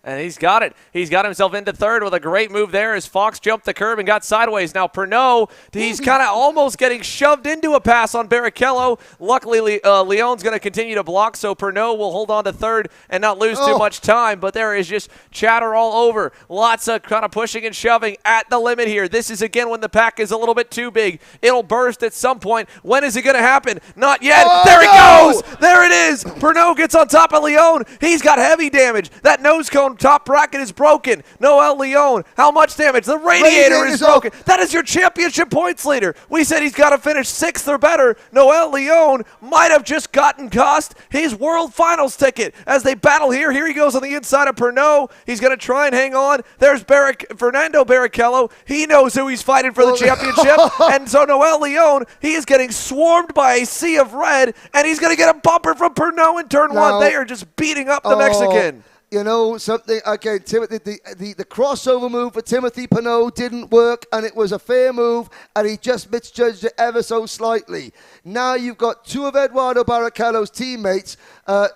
And he's got it. He's got himself into 3rd with a great move there as Fox jumped the curb and got sideways. Now Pernod, he's kind of almost getting shoved into a pass on Barrichello. Luckily, Leon's going to continue to block, so Pernod will hold on to 3rd and not lose too much time. But there is just chatter all over. Lots of kind of pushing and shoving at the limit here. This is, again, when the pack is a little bit too big. It'll burst at some point. When is it going to happen? Not yet. There it goes. There it is. Pernod gets on top of Leon. He's got heavy damage. That nose cone top bracket is broken. Noel Leon, how much damage? The radiator is broken. That is your championship points leader. We said he's got to finish 6th or better. Noel Leon might have just gotten cost his World Finals ticket as they battle here. Here he goes on the inside of Pernod. He's going to try and hang on. There's Fernando Barrichello. He knows who he's fighting for the championship. And so Noel Leon, he is getting swarmed by a sea of red, and he's going to get a bumper from Pernod in turn 1. They are just beating up the Mexican. You know, something, again, the crossover move for Timothy Pinot didn't work, and it was a fair move, and he just misjudged it ever so slightly. Now you've got 2 of Eduardo Barrichello's teammates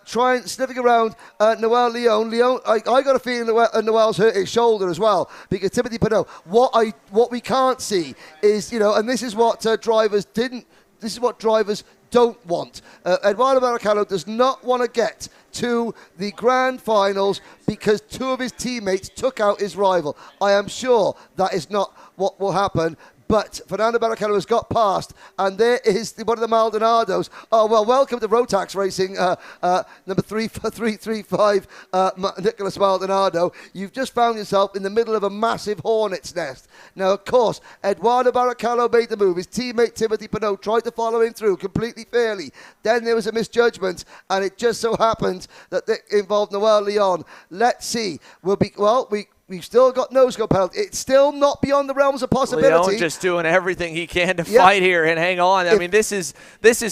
sniffing around Noel Leon. I got a feeling Noel's hurt his shoulder as well, because Timothy Pinot, what we can't see is, you know, and this is what drivers don't want. Eduardo Barrichello does not want to get to the grand finals because 2 of his teammates took out his rival. I am sure that is not what will happen. But Fernando Barrichello has got past, and there is one of the Maldonados. Oh, well, welcome to Rotax Racing, number 335, Nicholas Maldonado. You've just found yourself in the middle of a massive hornet's nest. Now, of course, Eduardo Barrichello made the move. His teammate Timothy Pinot tried to follow him through completely fairly. Then there was a misjudgment, and it just so happened that it involved Noel Leon. Let's see. We've still got nose go penalty. It's still not beyond the realms of possibility. Leon just doing everything he can to fight here and hang on. I mean, this is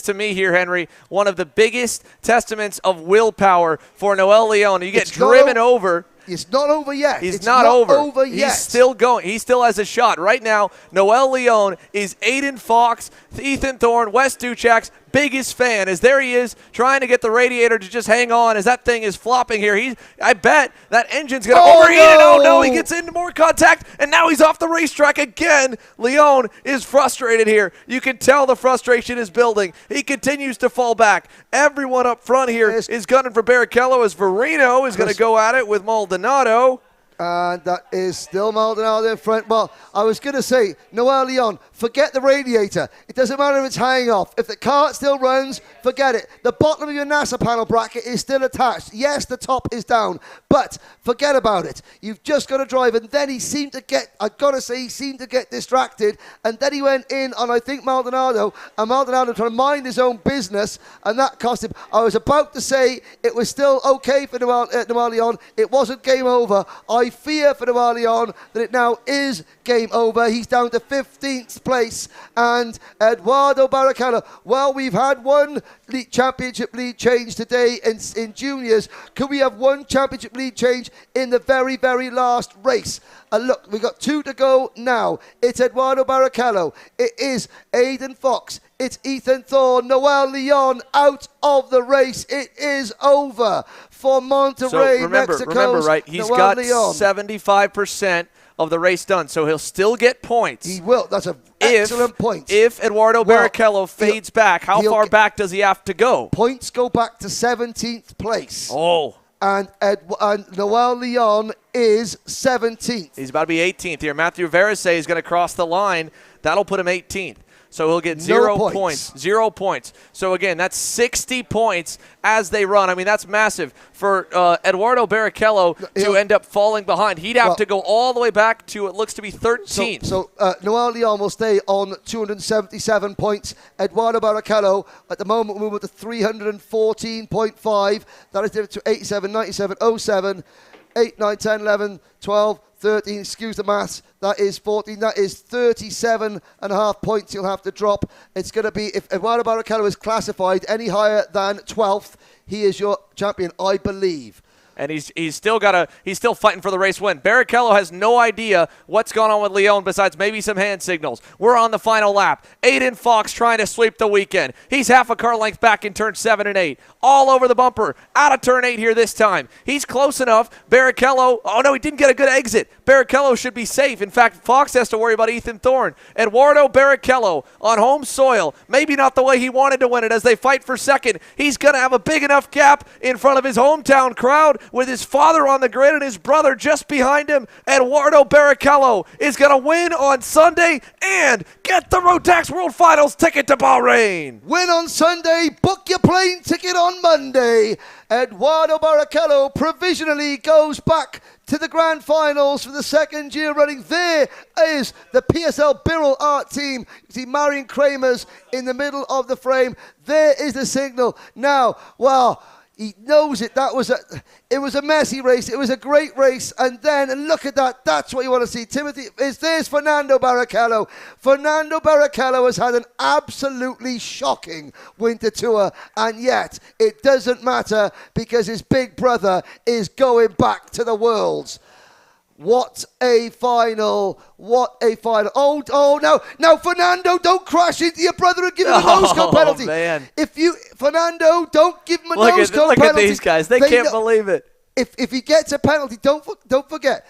to me here, Henry, one of the biggest testaments of willpower for Noel Leon. You get driven over. It's not over yet. It's not over yet. He's still going. He still has a shot. Right now, Noel Leon is Aiden Fox, Ethan Thorne, Wes Duchak's biggest fan, as there he is trying to get the radiator to just hang on as that thing is flopping here. I bet that engine's going to overheat it. Oh, no, he gets into more contact, and now he's off the racetrack again. Leon is frustrated here. You can tell the frustration is building. He continues to fall back. Everyone up front here is gunning for Barrichello as Verino is going to go at it with Maldonado. And that is still Maldonado in front. Well, I was going to say, Noel Leon, forget the radiator. It doesn't matter if it's hanging off. If the cart still runs, forget it. The bottom of your NASA panel bracket is still attached. Yes, the top is down, but forget about it. You've just got to drive. And then he seemed to get, I've got to say, he seemed to get distracted. And then he went in on, I think, Maldonado. And Maldonado trying to mind his own business. And that cost him. I was about to say it was still okay for Noel Leon. It wasn't game over. I fear for Noel Leon that it now is game over. He's down to 15th place. And Eduardo Barrichello, well, we've had one championship lead change today in juniors. Could we have one championship lead change in the very, very last race? Look, we've got 2 to go now. It's Eduardo Barrichello. It is Aiden Fox. It's Ethan Thorne. Noel Leon out of the race. It is over for Monterrey, Mexico. Remember, right? He's got 75% of the race done, so he'll still get points. He will. That's an excellent point. If Eduardo Barrichello fades back, how far back does he have to go? Points go back to 17th place. Oh. and Noel Leon is 17th. He's about to be 18th here. Matthew Verisay is going to cross the line. That'll put him 18th. So he'll get 0 points. 0 points. So, again, that's 60 points as they run. I mean, that's massive. For Eduardo Barrichello to end up falling behind, he'd have to go all the way back to, it looks to be 13th. So Noel Leon will stay on 277 points. Eduardo Barrichello, at the moment, moving to 314.5. That is different to 87, 97, 07, 8, 9, 10, 11, 12, 13, excuse the maths, that is 14, that is 37.5 points you'll have to drop. It's going to be, if Eduardo Barrichello is classified any higher than 12th, he is your champion, I believe. And he's still fighting for the race win. Barrichello has no idea what's going on with Leon besides maybe some hand signals. We're on the final lap. Aiden Fox trying to sweep the weekend. He's half a car length back in turn 7 and 8. All over the bumper. Out of turn 8 here this time. He's close enough. Barrichello, oh no, he didn't get a good exit. Barrichello should be safe. In fact, Fox has to worry about Ethan Thorne. Eduardo Barrichello on home soil. Maybe not the way he wanted to win it as they fight for second. He's going to have a big enough gap in front of his hometown crowd with his father on the grid and his brother just behind him. Eduardo Barrichello is going to win on Sunday and get the Rotax World Finals ticket to Bahrain. Win on Sunday, book your plane ticket on Monday. Eduardo Barrichello provisionally goes back to the Grand Finals for the second year running. There is the PSL Birrell Art team. You see Marion Kramers in the middle of the frame. There is the signal. Now, well, he knows it. It was a messy race. It was a great race. And then, and look at that. That's what you want to see. Timothy, there's Fernando Barrichello. Fernando Barrichello has had an absolutely shocking winter tour. And yet, it doesn't matter because his big brother is going back to the Worlds. What a final. What a final. Oh, no. No, Fernando, don't crash into your brother and give him a nose-cone penalty. Man. Fernando, don't give him a nose-cone penalty. Look at these guys. They can't believe it. If he gets a penalty, don't forget,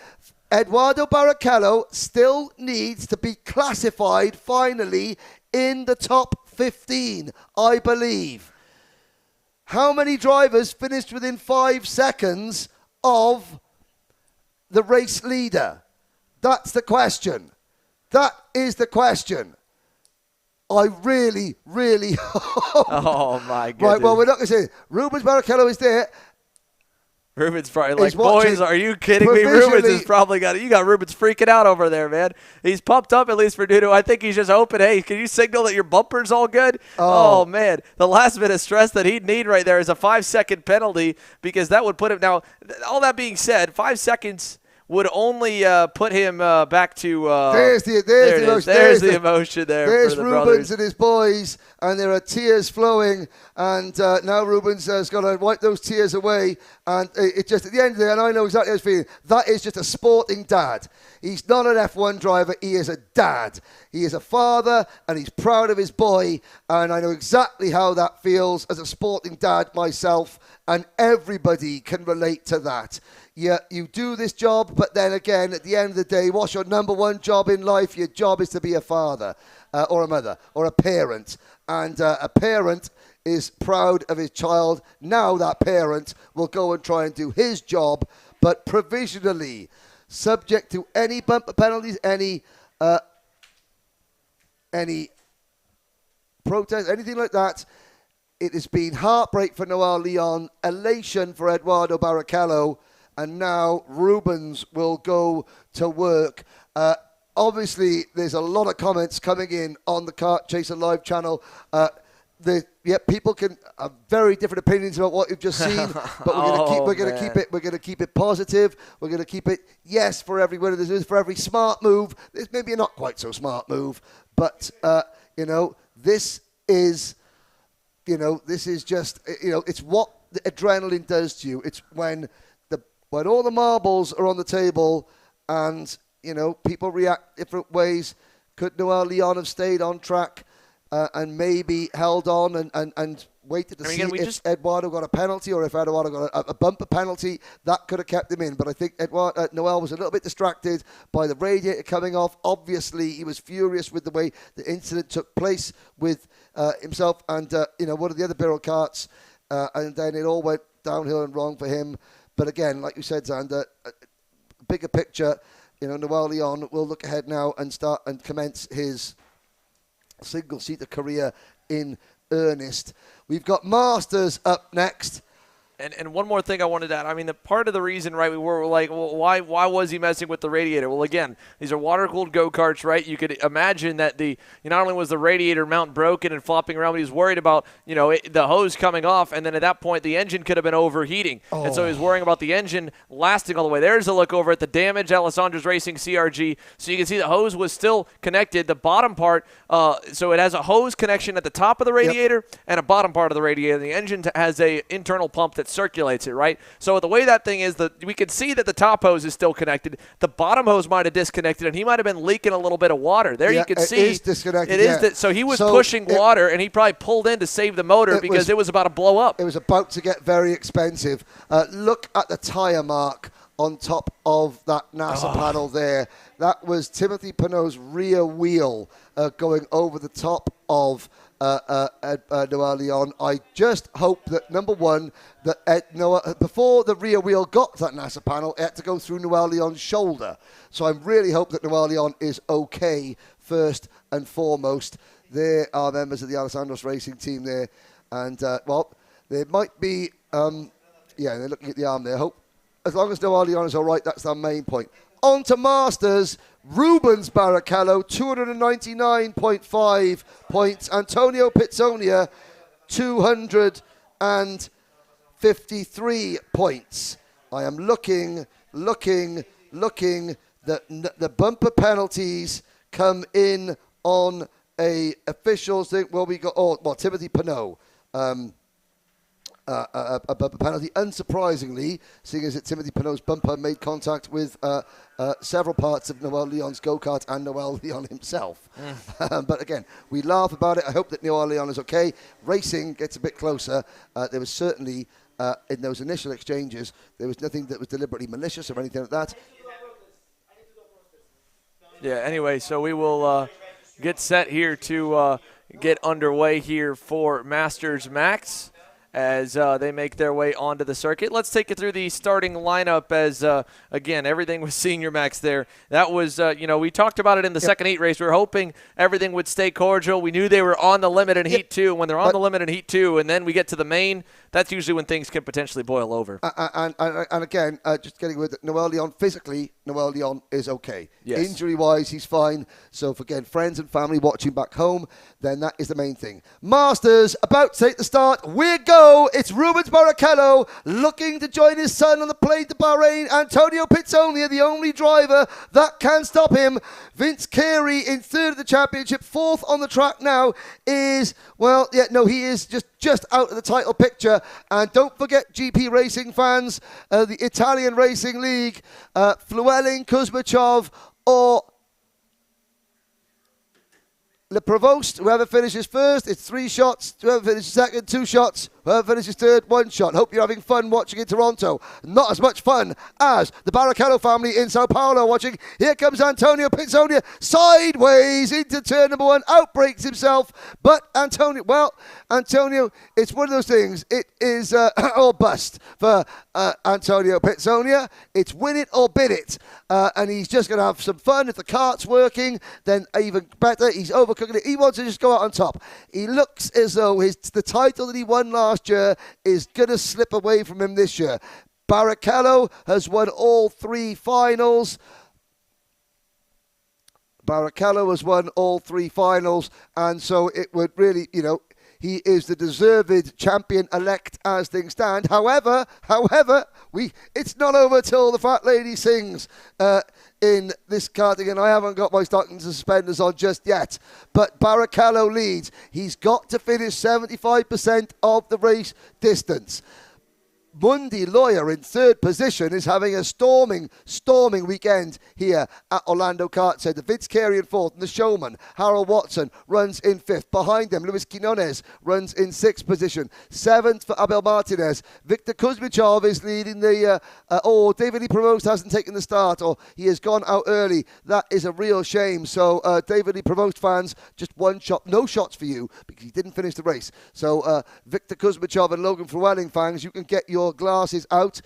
Eduardo Barrichello still needs to be classified finally in the top 15, I believe. How many drivers finished within 5 seconds of the race leader? That's the question. That is the question. I really, really hope. Oh, my goodness. Right, well, we're not going to say it. Rubens Barrichello is there. Ruben's probably like, boys, are you kidding me? Rubens is probably you got Rubens freaking out over there, man. He's pumped up at least for Dudu. I think he's just hoping, hey, can you signal that your bumper's all good? Oh, man. The last bit of stress that he'd need right there is a 5-second penalty because that would put him. Now, all that being said, 5 seconds would only put him back to. There's the emotion. There's the emotion there. There's for the Rubens brothers. and his boys, and there are tears flowing. And now Rubens has got to wipe those tears away. And it just at the end of the day, and I know exactly how he's feeling. That is just a sporting dad. He's not an F1 driver. He is a dad. He is a father, and he's proud of his boy. And I know exactly how that feels as a sporting dad myself. And everybody can relate to that. Yeah, you do this job, but then again, at the end of the day, what's your number one job in life? Your job is to be a father or a mother or a parent. And a parent is proud of his child. Now that parent will go and try and do his job, but provisionally, subject to any bumper penalties, any protest, anything like that. It has been heartbreak for Noel Leon, elation for Eduardo Barrichello, and now Rubens will go to work. Obviously, there's a lot of comments coming in on the Kart Chaser Live channel. People can have very different opinions about what you've just seen, but we're going to keep it positive. We're going to keep it for everyone. There's for every smart move. There's maybe a not quite so smart move, but this is just it's what the adrenaline does to you. It's when all the marbles are on the table and, people react different ways. Could Noel Leon have stayed on track and maybe held on and waited to see if Eduardo got a penalty or if Eduardo got a bumper penalty? That could have kept him in. But I think Noel was a little bit distracted by the radiator coming off. Obviously, he was furious with the way the incident took place with himself and, one of the other Birrell karts. And then it all went downhill and wrong for him. But again, like you said, Xander, bigger picture, Noel Leon will look ahead now and start and commence his single-seater career in earnest. We've got Masters up next. And one more thing I wanted to add. I mean, the part of the reason, right, we were like, well, why was he messing with the radiator? Well, again, these are water-cooled go-karts, right? You could imagine that not only was the radiator mount broken and flopping around, but he was worried about, the hose coming off, and then at that point, the engine could have been overheating. Oh. And so he was worrying about the engine lasting all the way. There's a look over at the damaged Alessandra's Racing CRG. So you can see the hose was still connected. The bottom part, so it has a hose connection at the top of the radiator and a bottom part of the radiator. The engine has a internal pump that circulates it, right? So the way that thing is, we can see that the top hose is still connected. The bottom hose might have disconnected, and he might have been leaking a little bit of water. There you can see. It is disconnected, so he was pushing water, and he probably pulled in to save the motor because it was about to blow up. It was about to get very expensive. Look at the tire mark on top of that NASA panel there. That was Timothy Pinot's rear wheel going over the top of Noel Leon. I just hope that, number one, that before the rear wheel got to that NASA panel, it had to go through Noel Leon's shoulder. So I really hope that Noel Leon is okay first and foremost. There are members of the Alessandros Racing team there. And, there might be, they're looking at the arm there. Hope, as long as Noel Leon is all right, that's our main point. On to Masters. Rubens Barrichello, 299.5 points. Antonio Pizzonia, 253 points. I am looking that the bumper penalties come in on a officials thing. Well, we got Timothy Pinot. A bumper penalty, unsurprisingly, seeing as that Timothy Pinot's bumper made contact with several parts of Noel Leon's go-kart and Noel Leon himself. But again, we laugh about it. I hope that Noel Leon is okay. Racing gets a bit closer. There was certainly, in those initial exchanges, there was nothing that was deliberately malicious or anything like that. Yeah, anyway, so we will get set here to get underway here for Masters Max as they make their way onto the circuit. Let's take you through the starting lineup as, again, everything was Senior Max there. That was, we talked about it in the second heat race. We were hoping everything would stay cordial. We knew they were on the limit in Heat 2. When they're on the limit in Heat 2 and then we get to the main, that's usually when things can potentially boil over. And again, just getting with it, Noel Leon, physically, Noel Leon is okay. Yes. Injury-wise, he's fine. So, for, again, friends and family watching back home, then that is the main thing. Masters, about to take the start. We go. It's Rubens Barrichello looking to join his son on the plane to Bahrain. Antonio Pizzonia, the only driver that can stop him. Vince Carey in third of the championship. Fourth on the track now is, he is just out of the title picture. And don't forget, GP racing fans, the Italian Racing League, Fluellen, Kuzmachov, or Le Provost, whoever finishes first, it's 3 shots. Whoever finishes second, 2 shots. Whoever finishes third, 1 shot. Hope you're having fun watching in Toronto. Not as much fun as the Barrichello family in Sao Paulo watching. Here comes Antonio Pizzonia sideways into turn number 1. Outbreaks himself. But Antonio, it's one of those things. It is or bust for Antonio Pizzonia. It's win it or bid it. And he's just going to have some fun. If the kart's working, then even better. He's overcooking it. He wants to just go out on top. He looks as though the title that he won last year is going to slip away from him this year. Barrichello has won all 3 finals. And so it would really, he is the deserved champion-elect as things stand. However, it's not over till the fat lady sings in this karting, and I haven't got my stockings and suspenders on just yet. But Barrichello leads. He's got to finish 75% of the race distance. Mundi Lawyer in third position is having a storming weekend here at Orlando Kart Center. Vince Carey in fourth, and the showman, Harold Watson, runs in fifth. Behind them, Luis Quinones runs in sixth position. Seventh for Abel Martinez. Victor Kuzmichov is leading the... David Lee Provost hasn't taken the start, or he has gone out early. That is a real shame. So, David Lee Provost fans, just 1 shot. No shots for you, because he didn't finish the race. So, Victor Kuzmichov and Logan Frewelling fans, you can get your your glasses out.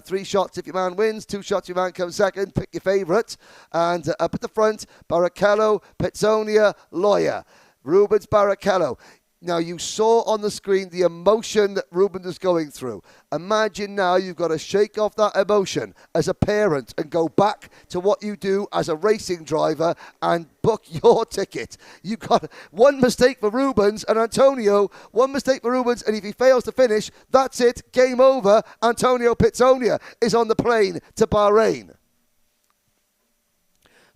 3 shots if your man wins, 2 shots if your man comes second. Pick your favourite. And up at the front, Barrichello, Pizzonia, Loya. Rubens Barrichello. Now, you saw on the screen the emotion that Ruben was going through. Imagine now you've got to shake off that emotion as a parent and go back to what you do as a racing driver and book your ticket. You've got one mistake for Rubens and Antonio, one mistake for Rubens, and if he fails to finish, that's it, game over. Antonio Pizzonia is on the plane to Bahrain.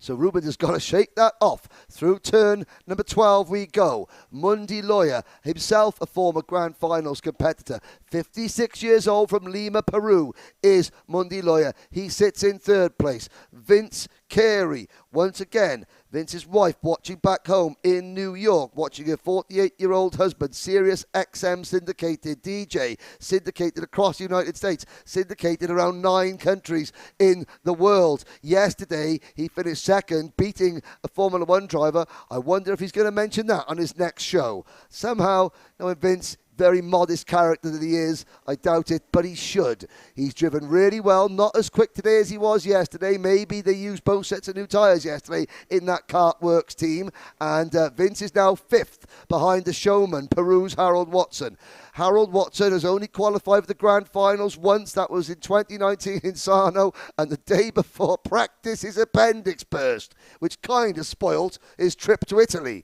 So Ruben has got to shake that off. Through turn number 12 we go. Mundi Loya, himself a former Grand Finals competitor. 56 years old from Lima, Peru, is Mundi Loya. He sits in third place. Vince Carey, once again, Vince's wife watching back home in New York, watching her 48-year-old husband, Sirius XM syndicated DJ, syndicated across the United States, syndicated around 9 countries in the world. Yesterday, he finished second, beating a Formula One driver. I wonder if he's going to mention that on his next show. Somehow, knowing Vince, very modest character that he is, I doubt it, but he should. He's driven really well, not as quick today as he was yesterday. Maybe they used both sets of new tyres yesterday in that Kartworks team, and Vince is now 5th behind the showman, Peru's Harold Watson. Harold Watson has only qualified for the Grand Finals once. That was in 2019 in Sarno, and the day before practice his appendix burst, which kind of spoilt his trip to Italy.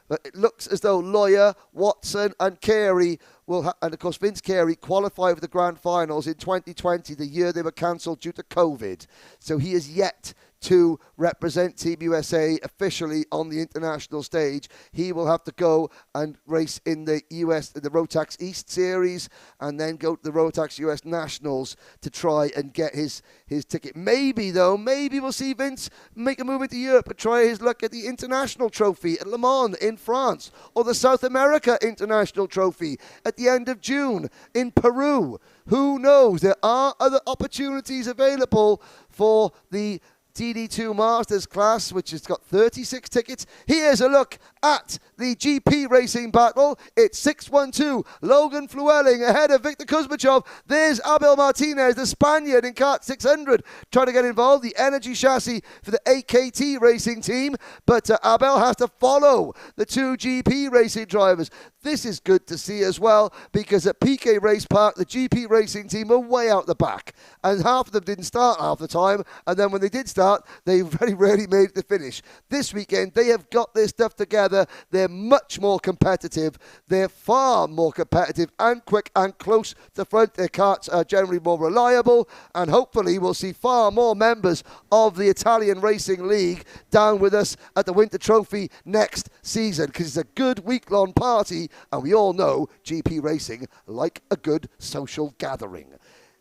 But it looks as though Loya, Watson and Carey will and of course Vince Carey qualified for the Grand Finals in 2020, the year they were cancelled due to COVID. So he is yet to represent Team USA officially on the international stage. He will have to go and race in the US, the Rotax East Series, and then go to the Rotax US Nationals to try and get his ticket. Maybe we'll see Vince make a move into Europe and try his luck at the International Trophy at Le Mans in France, or the South America International Trophy at the end of June in Peru. Who knows? There are other opportunities available for the DD2 Masters class, which has got 36 tickets. Here's a look at the GP racing battle. It's 6-1-2. Logan Flewelling ahead of Victor Kuzmachov. There's Abel Martinez, the Spaniard in kart 600, trying to get involved. The energy chassis for the AKT racing team. But Abel has to follow the 2 GP racing drivers. This is good to see as well, because at PK Race Park, the GP racing team were way out the back. And half of them didn't start half the time. And then when they did start, they very rarely made it to finish. This weekend, they have got their stuff together. They're much more competitive. They're far more competitive and quick and close to front. Their karts are generally more reliable, and hopefully we'll see far more members of the Italian Racing League down with us at the Winter Trophy next season, because it's a good week-long party, and we all know GP racing like a good social gathering.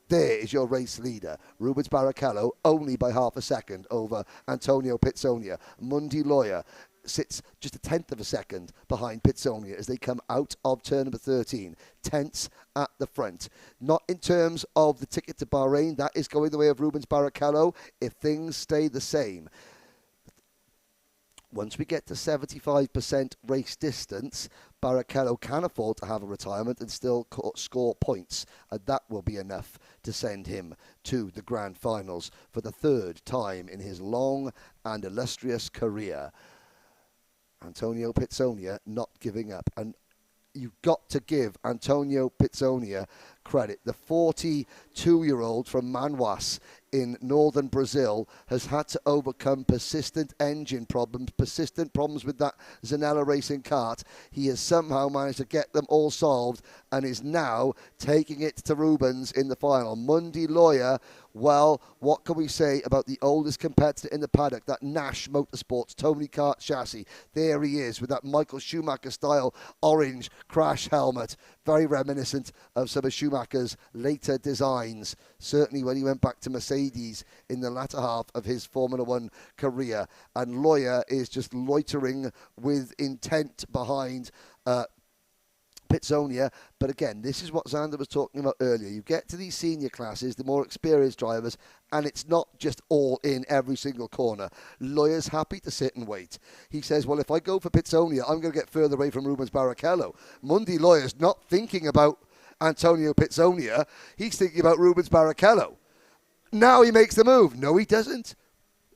There is your race leader, Rubens Barrichello, only by half a second over Antonio Pizzonia. Mundi Loya sits just a 1/10 of a second behind Pizzonia as they come out of turn number 13. Tense at the front. Not in terms of the ticket to Bahrain. That is going the way of Rubens Barrichello if things stay the same. Once we get to 75% race distance, Barrichello can afford to have a retirement and still score points, and that will be enough to send him to the Grand Finals for the 3rd time in his long and illustrious career. Antonio Pizzonia not giving up, and you've got to give Antonio Pizzonia credit. The 42-year-old from Manaus in northern Brazil has had to overcome persistent engine problems, persistent problems with that Zanella racing kart. He has somehow managed to get them all solved and is now taking it to Rubens in the final. Mundi Loya, well, what can we say about the oldest competitor in the paddock, that Nash Motorsports Tony Kart chassis? There he is with that Michael Schumacher-style orange crash helmet, very reminiscent of some of Schumacher's later designs, certainly when he went back to Mercedes in the latter half of his Formula One career. And Loya is just loitering with intent behind Pizzonia. But again, this is what Xander was talking about earlier. You get to these senior classes, the more experienced drivers, and it's not just all in every single corner. Loya's happy to sit and wait. He says, well, if I go for Pizzonia, I'm going to get further away from Rubens Barrichello. Mundi Loya's not thinking about Antonio Pizzonia. He's thinking about Rubens Barrichello. Now he makes the move. No, he doesn't.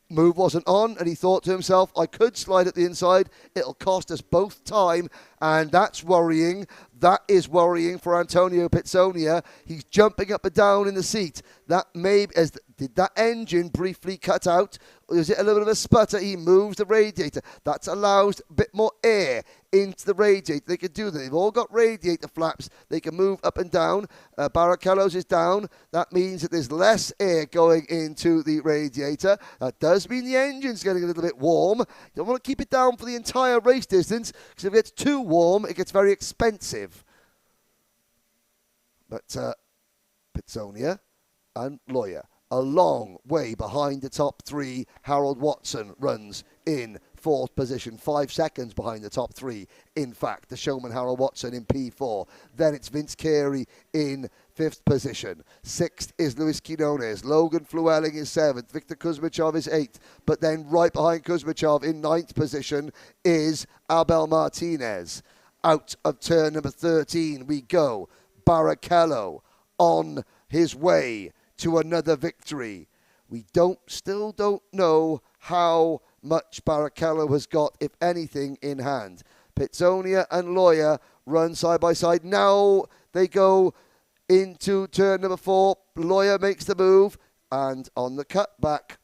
Move wasn't on, and he thought to himself, I could slide at the inside. It'll cost us both time, and that's worrying. That is worrying for Antonio Pizzonia. He's jumping up and down in the seat. That did that engine briefly cut out? Or is it a little bit of a sputter? He moves the radiator. That allows a bit more air into the radiator. They can do that. They've all got radiator flaps. They can move up and down. Barrichello's is down. That means that there's less air going into the radiator. That does mean the engine's getting a little bit warm. You don't want to keep it down for the entire race distance, because if it gets too warm, it gets very expensive. But Pizzonia and Loya, a long way behind the top three. Harold Watson runs in fourth position, 5 seconds behind the top three. In fact, the showman Harold Watson in P4. Then it's Vince Carey in fifth position. Sixth is Luis Quinones. Logan Fluelling is seventh. Victor Kuzmichov is eighth. But then right behind Kuzmichov in ninth position is Abel Martinez. Out of turn number 13 we go. Barrichello on his way to another victory. We still don't know how much Barrichello has got, if anything, in hand. Pizzonia and Loya run side by side. Now they go into turn number 4. Loya makes the move, and on the cutback,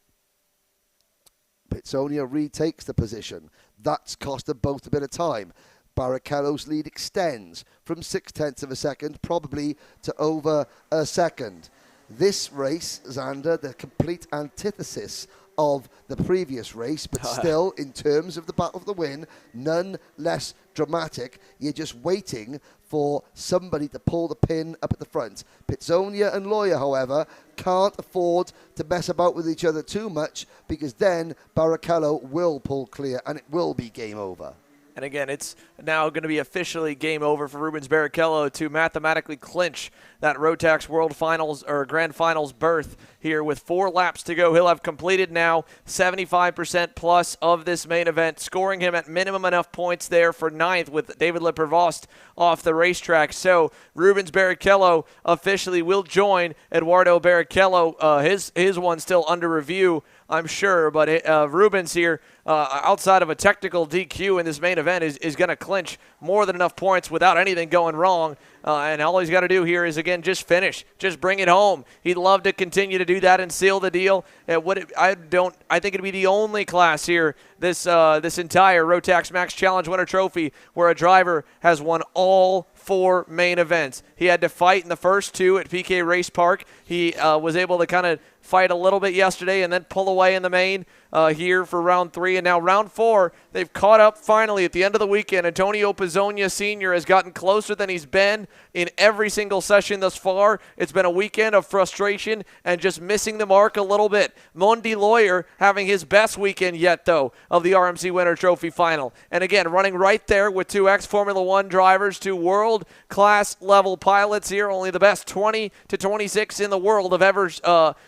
Pizzonia retakes the position. That's cost them both a bit of time. Barrichello's lead extends from 0.6 of a second, probably to over a second. This race, Xander, the complete antithesis of the previous race, but still, in terms of the battle of the win, none less dramatic. You're just waiting for somebody to pull the pin up at the front. Pizzonia and Loya, however, can't afford to mess about with each other too much, because then Barrichello will pull clear and it will be game over. And again, it's now going to be officially game over for Rubens Barrichello to mathematically clinch that Rotax World Finals or Grand Finals berth here with 4 laps to go. He'll have completed now 75% plus of this main event, scoring him at minimum enough points there for 9th with David Leprevost off the racetrack. So Rubens Barrichello officially will join Eduardo Barrichello. His one still under review, I'm sure, but Rubens here, outside of a technical DQ in this main event, is going to clinch more than enough points without anything going wrong. And all he's got to do here is, again, just finish. Just bring it home. He'd love to continue to do that and seal the deal. I think it'd be the only class here, this entire Rotax Max Challenge Winter Trophy, where a driver has won all 4 main events. He had to fight in the first 2 at PK Race Park. He was able to kind of fight a little bit yesterday and then pull away in the main here for round 3. And now round 4, they've caught up finally at the end of the weekend. Antonio Pizzonia Sr. has gotten closer than he's been in every single session thus far. It's been a weekend of frustration and just missing the mark a little bit. Mondi Lawyer having his best weekend yet, though, of the RMC Winter Trophy final. And again, running right there with 2 ex-Formula 1 drivers, 2 world-class level pilots here. Only the best 20 to 26 in the world have ever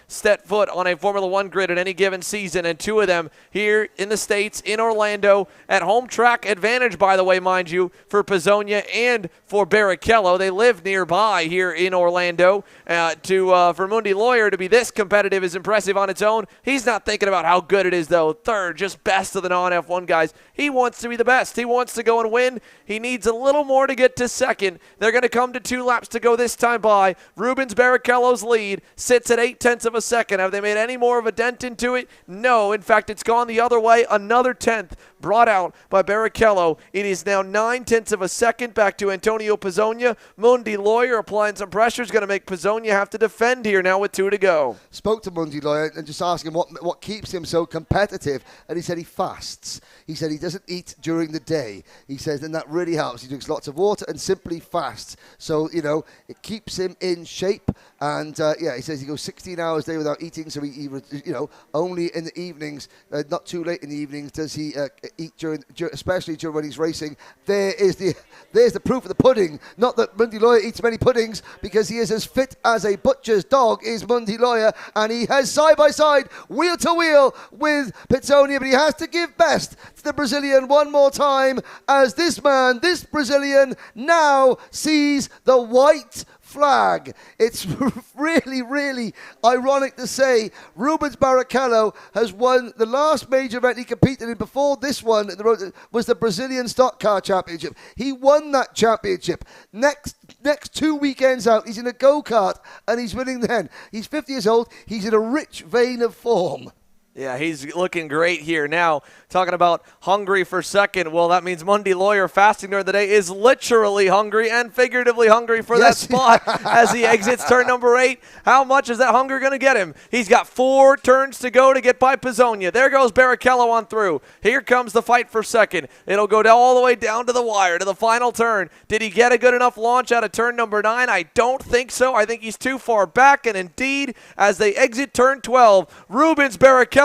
set foot on a Formula 1 grid at any given season, and 2 of them here in the States, in Orlando, at home track advantage, by the way, mind you, for Pizzonia and for Barrichello. They live nearby here in Orlando. For Mondi Lawyer to be this competitive is impressive on its own. He's not thinking about how good it is, though. Third, just best of the non-F1 guys. He wants to be the best. He wants to go and win. He needs a little more to get to second. They're going to come to 2 laps to go this time by. Rubens Barrichello's lead sits at 0.8 of a second. Have they made any more of a dent into it? No. In fact, it's gone the other way. Another 10th brought out by Barrichello. It is now 0.9 of a second back to Antonio Pizzonia. Mondi Lawyer applying some pressure is going to make Pizzonia have to defend here now with 2 to go. Spoke to Mondi Lawyer and just asked him what keeps him so competitive, and he said he fasts. He said he doesn't eat during the day. He says, and that really helps. He drinks lots of water and simply fasts. So, it keeps him in shape. And, he says he goes 16 hours a day without eating, so he only in the evenings, not too late in the evenings, does he eat especially during when he's racing. There's the proof of the pudding. Not that Mondi Lawyer eats many puddings, because he is as fit as a butcher's dog is Mondi Lawyer, and he has side by side, wheel to wheel with Pizzonia, but he has to give best to the Brazilian one more time, as this Brazilian now sees the white flag. It's really, really ironic to say Rubens Barrichello has won the last major event he competed in before this one was the Brazilian Stock Car Championship. He won that championship. Next 2 weekends out, he's in a go-kart and he's winning then. He's 50 years old. He's in a rich vein of form. Yeah, he's looking great here. Now, talking about hungry for second, well, that means Mundy Lawyer fasting during the day is literally hungry and figuratively hungry for that spot as he exits turn number 8. How much is that hunger going to get him? He's got 4 turns to go to get by Pizzonia. There goes Barrichello on through. Here comes the fight for second. It'll go all the way down to the wire, to the final turn. Did he get a good enough launch out of turn number 9? I don't think so. I think he's too far back, and indeed, as they exit turn 12, Rubens Barrichello,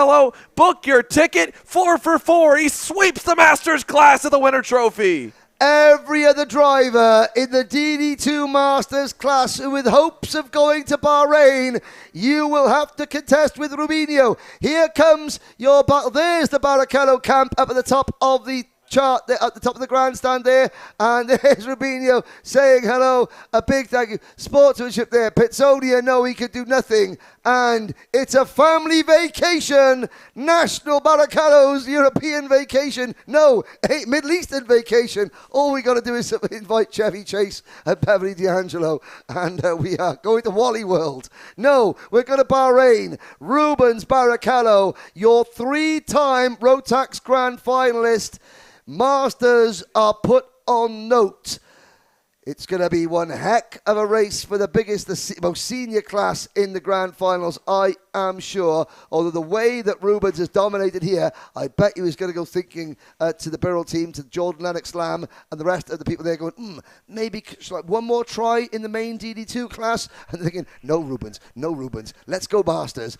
book your ticket. 4 for 4. He sweeps the Masters class of the Winter Trophy. Every other driver in the DD2 Masters class with hopes of going to Bahrain, you will have to contest with Rubinho. Here comes your battle. There's the Barrichello camp up at the top of the chart there, at the top of the grandstand there, and there's Rubinho saying hello, a big thank you. Sportsmanship there. Pizzonia, no, he could do nothing, and it's a family vacation. National Barrichello's European vacation, no, a Middle Eastern vacation. All we got to do is invite Chevy Chase and Beverly D'Angelo, and we are going to Wally World. No, we're going to Bahrain. Rubens Barrichello, your 3-time Rotax Grand Finalist. Masters are put on note. It's going to be one heck of a race for the biggest, the most senior class in the Grand Finals, I am sure. Although the way that Rubens has dominated here, I bet he was going to go thinking to the Birrell team, to Jordan Lennox Lamb, and the rest of the people there going, maybe one more try in the main DD2 class. And thinking, no, Rubens, let's go Masters.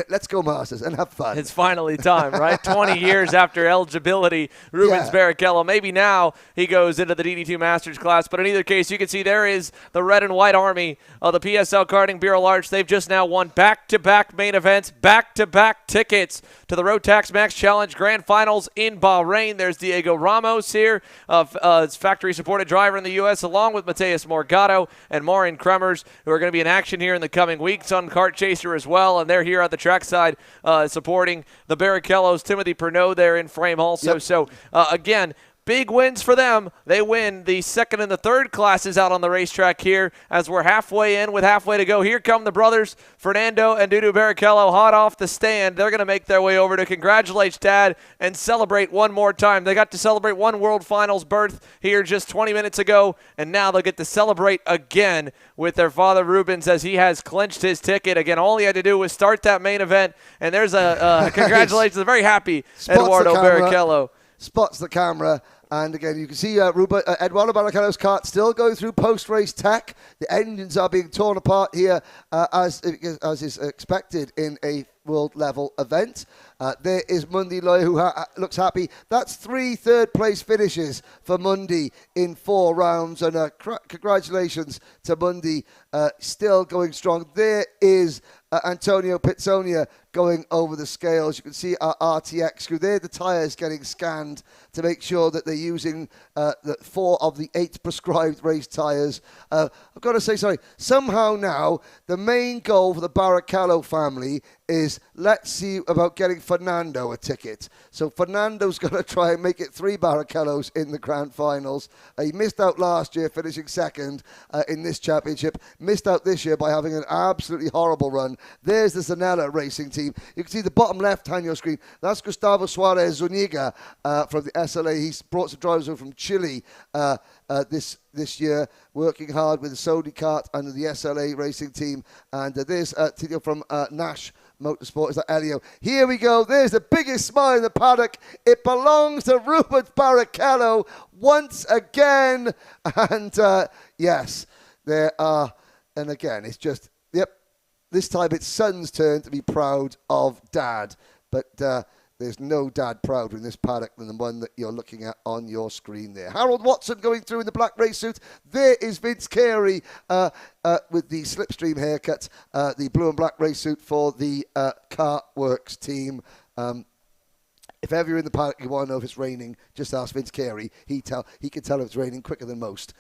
Let's go Masters and have fun. It's finally time, right? 20 years after eligibility, Rubens Barrichello. Maybe now he goes into the DD2 Masters class. But in either case, you can see there is the red and white army of the PSL Karting Bureau Large. They've just now won back-to-back main events, back-to-back tickets to the Rotax Max Challenge Grand Finals in Bahrain. There's Diego Ramos here, factory-supported driver in the U.S., along with Mateus Morgado and Maureen Kremers, who are going to be in action here in the coming weeks on Kart Chaser as well. And they're here at the trackside supporting the Barrichellos. Timothy Pernod there in frame also. Yep. So, again, big wins for them. They win the second and the third classes out on the racetrack here as we're halfway in with halfway to go. Here come the brothers, Fernando and Dudu Barrichello, hot off the stand. They're going to make their way over to congratulate Dad and celebrate one more time. They got to celebrate one World Finals berth here just 20 minutes ago, and now they'll get to celebrate again with their father Rubens as he has clinched his ticket. Again, all he had to do was start that main event, and there's a congratulations. Very happy Eduardo Barrichello. Spots the camera. And again, you can see Eduardo Barrichello's kart still going through post-race tech. The engines are being torn apart here as is expected in a world-level event. There is Mundy Loy, who looks happy. That's 3 third-place finishes for Mundy in 4 rounds. And congratulations to Mundy, still going strong. There is Antonio Pizzonia going over the scales. You can see our RTX crew. There, the tyres getting scanned to make sure that they're using the 4 of the 8 prescribed race tyres. I've got to say, sorry, somehow now the main goal for the Barrichello family is let's see about getting Fernando a ticket. So Fernando's going to try and make it 3 Barrichellos in the Grand Finals. He missed out last year, finishing second in this championship. Missed out this year by having an absolutely horrible run. There's the Zanella racing team. You can see the bottom left-hand on your screen. That's Gustavo Suarez Zuniga from the SLA. He's brought some drivers over from Chile this year, working hard with the Sony Kart and the SLA racing team. And there's Tito from Nash Motorsport. Is that Elio? Here we go. There's the biggest smile in the paddock. It belongs to Rubens Barrichello once again. And yes, there are. And again, it's just, yep, this time it's son's turn to be proud of Dad. But there's no dad prouder in this paddock than the one that you're looking at on your screen there. Harold Watson going through in the black race suit. There is Vince Carey with the Slipstream haircut, the blue and black race suit for the Kartworks team. If ever you're in the paddock, you want to know if it's raining, just ask Vince Carey. He can tell if it's raining quicker than most.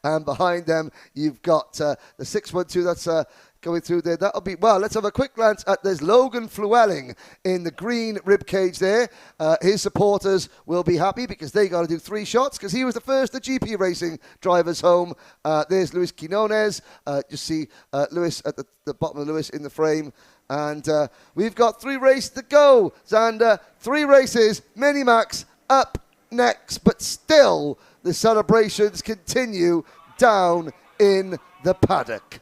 And behind them, you've got the 612 that's going through there. That'll be, well, let's have a quick glance at, there's Logan Flewelling in the green rib cage there. His supporters will be happy because they got to do 3 shots because he was the first, the GP racing drivers home. There's Luis Quinones. You see Luis at the bottom of Luis in the frame. And we've got 3 races to go, Xander. 3 races, Minimax up next. But still, the celebrations continue down in the paddock.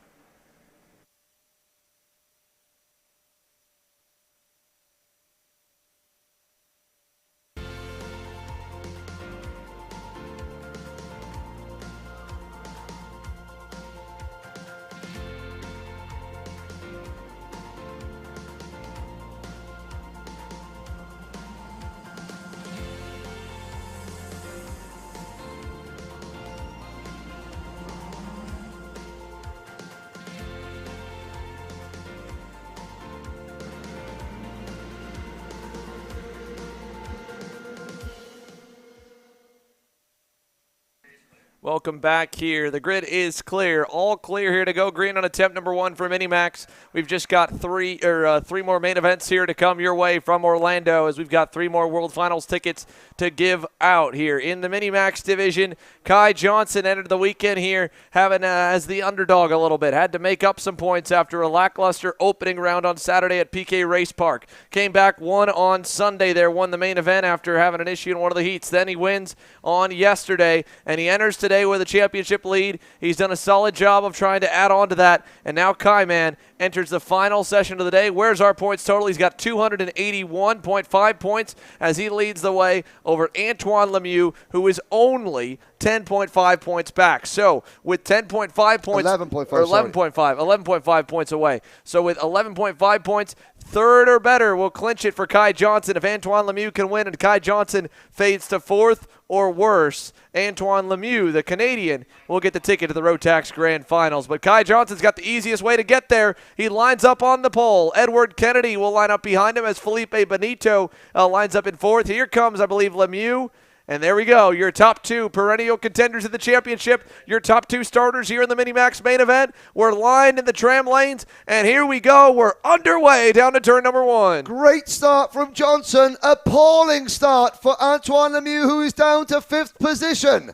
Welcome back here. The grid is clear. All clear here to go green on attempt number 1 for Minimax. We've just got three more main events here to come your way from Orlando, as we've got 3 more World Finals tickets to give out here. In the Minimax division, Kai Johnson entered the weekend here having as the underdog a little bit. Had to make up some points after a lackluster opening round on Saturday at PK Race Park. Came back, won on Sunday there, won the main event after having an issue in one of the heats. Then he wins on yesterday, and he enters today with a championship lead. He's done a solid job of trying to add on to that, and now Kai Man enters the final session of the day. Where's our points total? He's got 281.5 points as he leads the way over Antoine Lemieux, who is only 10.5 points back. So with 10.5 points, 11.5 points away. So with 11.5 points, third or better will clinch it for Kai Johnson. If Antoine Lemieux can win and Kai Johnson fades to 4th or worse, Antoine Lemieux, the Canadian, will get the ticket to the Rotax Grand Finals. But Kai Johnson's got the easiest way to get there. He lines up on the pole. Edward Kennedy will line up behind him as Felipe Benito lines up in 4th. Here comes, I believe, Lemieux. And there we go, your top 2 perennial contenders in the championship, your top 2 starters here in the Minimax main event. We're lined in the tram lanes, and here we go. We're underway down to turn number 1. Great start from Johnson. Appalling start for Antoine Lemieux, who is down to 5th position.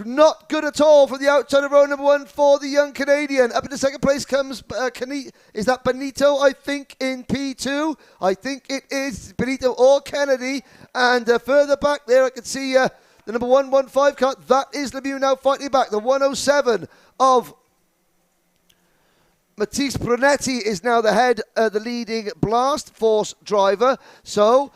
Not good at all from the outside of row number 1 for the young Canadian. Up into 2nd place comes, is that Benito, I think, in P2? I think it is Benito or Kennedy. And further back there, I can see the number 115 car. That is Lemieux now fighting back. The 107 of Matisse Brunetti is now the leading Blast Force driver. So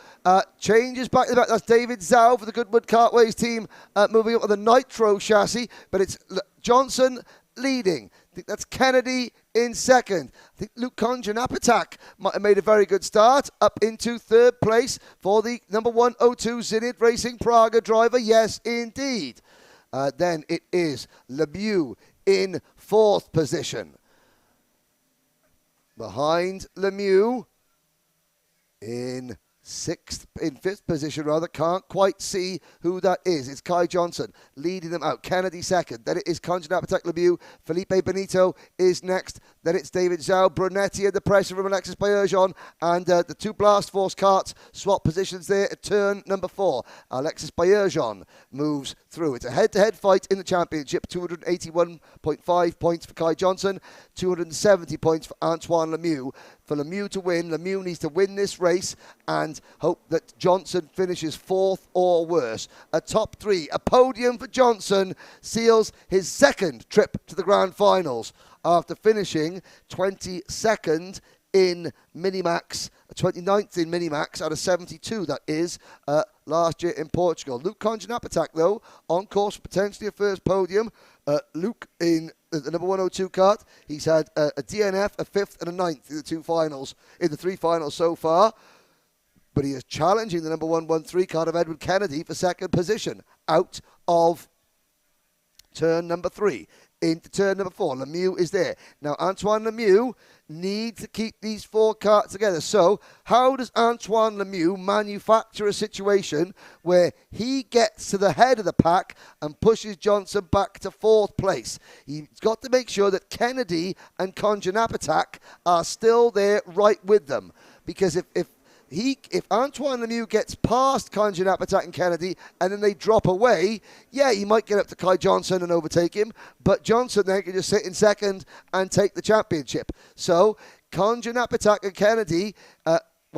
changes back to the back. That's David Zhao for the Goodwood Kartways team, moving up with the Nitro chassis. But it's Johnson leading. I think that's Kennedy in 2nd. I think Luke Konjanapatak might have made a very good start. Up into 3rd place for the number 102 Zenit Racing Praga driver. Yes, indeed. Then it is Lemieux in 4th position. Behind Lemieux in 5th position, can't quite see who that is. It's Kai Johnson leading them out. Kennedy 2nd. Then it is Konjanapatak Lemieux. Felipe Benito is next. Then it's David Zhao, Brunetti and the pressure from Alexis Baerjon. And the 2 Blast Force karts swap positions there at turn number 4. Alexis Baerjon moves through. It's a head-to-head fight in the championship. 281.5 points for Kai Johnson. 270 points for Antoine Lemieux. For Lemieux to win, Lemieux needs to win this race and hope that Johnson finishes 4th or worse. A top 3, a podium for Johnson, seals his 2nd trip to the Grand Finals after finishing 22nd in Minimax, 29th in Minimax out of 72, that is, last year in Portugal. Luke Konjanapatak, though, on course for potentially a first podium. Luke in the number 102 kart, he's had a DNF, a 5th and a 9th in the 3 finals so far. But he is challenging the number 113 kart of Edward Kennedy for 2nd position out of turn number 3. Into turn number 4. Lemieux is there. Now, Antoine Lemieux needs to keep these 4 karts together. So, how does Antoine Lemieux manufacture a situation where he gets to the head of the pack and pushes Johnson back to 4th place? He's got to make sure that Kennedy and Konjanapatak are still there right with them. Because if Antoine Lemieux gets past Konjanapatak and Kennedy and then they drop away, yeah, he might get up to Kai Johnson and overtake him, but Johnson then can just sit in second and take the championship. So Konjanapatak and Kennedy,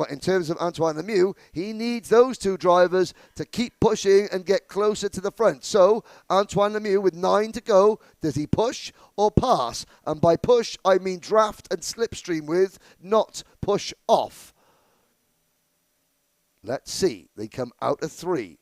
in terms of Antoine Lemieux, he needs those 2 drivers to keep pushing and get closer to the front. So Antoine Lemieux with 9 to go, does he push or pass? And by push, I mean draft and slipstream with, not push off. Let's see. They come out of 3.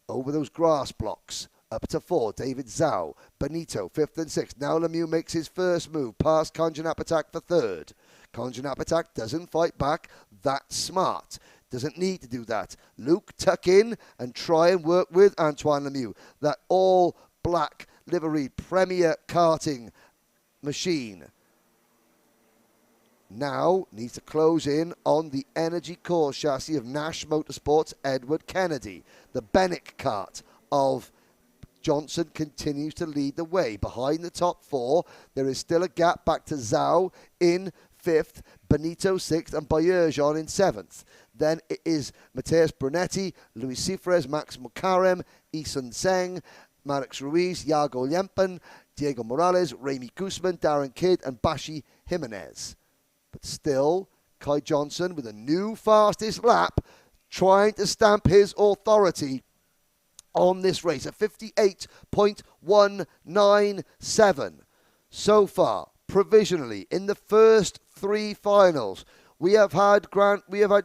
Over those grass blocks. Up to 4. David Zhao. Benito, 5th and 6th. Now Lemieux makes his first move. Past Konjanapatak for 3rd. Konjanapatak doesn't fight back. That's smart. Doesn't need to do that. Luke, tuck in and try and work with Antoine Lemieux. That all-black liveried Premier karting machine. Now needs to close in on the Energy Core chassis of Nash Motorsports' Edward Kennedy. The Bennick kart of Johnson continues to lead the way. Behind the top 4, there is still a gap back to Zhao in 5th, Benito 6th, and Bayerjon in 7th. Then it is Mateus Brunetti, Luis Cifres, Max Mukarem, Isun Seng, Marix Ruiz, Iago Lempen, Diego Morales, Remy Guzman, Darren Kidd, and Bashi Jimenez. But still, Kai Johnson with a new fastest lap, trying to stamp his authority on this race at 58.197. So far, provisionally, in the first 3 finals, we have had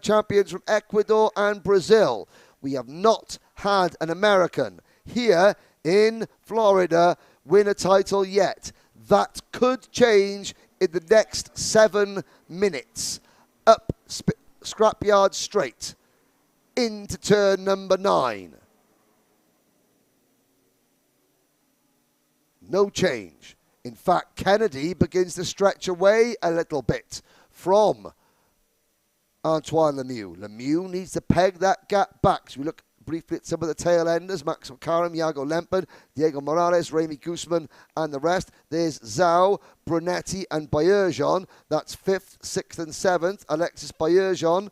champions from Ecuador and Brazil. We have not had an American here in Florida win a title yet. That could change in the next 7 minutes. Up scrapyard straight into turn number 9. No change. In fact, Kennedy begins to stretch away a little bit from Antoine Lemieux. Lemieux needs to peg that gap back. So we look briefly at some of the tail enders. Max Karim, Iago Lempen, Diego Morales, Remy Guzman, and the rest. There's Zhao, Brunetti, and Bayerjon. That's 5th, 6th, and 7th. Alexis Bayerjon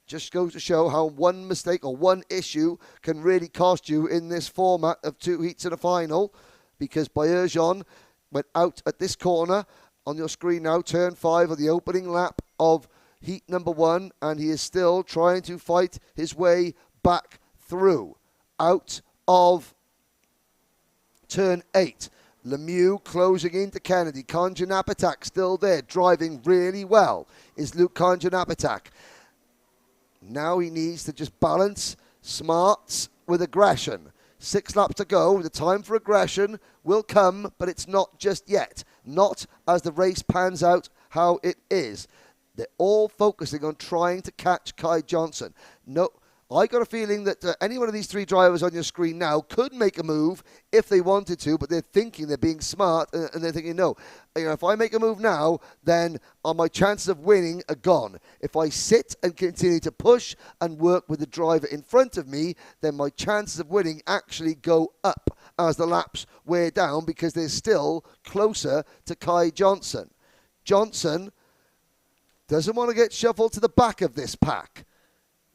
just goes to show how one mistake or one issue can really cost you in this format of 2 heats in a final, because Bayerjon went out at this corner on your screen now, turn 5 of the opening lap of heat number 1, and he is still trying to fight his way back through, out of turn 8. Lemieux closing into Kennedy. Konjanapatak still there, driving really well, is Luke Konjanapatak. Now he needs to just balance smarts with aggression. 6 laps to go. The time for aggression will come, but it's not just yet. Not as the race pans out how it is. They're all focusing on trying to catch Kai Johnson. No, I got a feeling that any one of these 3 drivers on your screen now could make a move if they wanted to, but they're thinking they're being smart, and they're thinking, no, if I make a move now, then my chances of winning are gone. If I sit and continue to push and work with the driver in front of me, then my chances of winning actually go up as the laps wear down, because they're still closer to Kai Johnson. Johnson doesn't want to get shuffled to the back of this pack.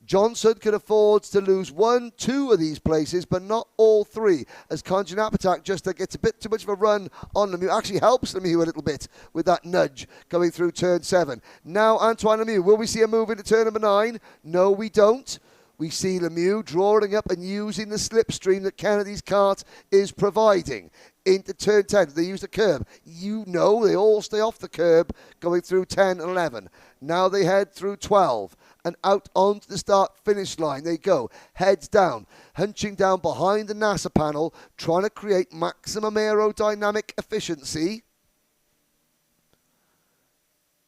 Johnson can afford to lose 1, 2 of these places, but not all 3, as Konjanapatak just gets a bit too much of a run on Lemieux. Actually helps Lemieux a little bit with that nudge going through turn 7. Now Antoine Lemieux, will we see a move into turn number 9? No, we don't. We see Lemieux drawing up and using the slipstream that Kennedy's kart is providing. Into turn 10, they use the curb. You know they all stay off the curb going through 10 and 11. Now they head through 12 and out onto the start-finish line they go. Heads down, hunching down behind the NASA panel, trying to create maximum aerodynamic efficiency.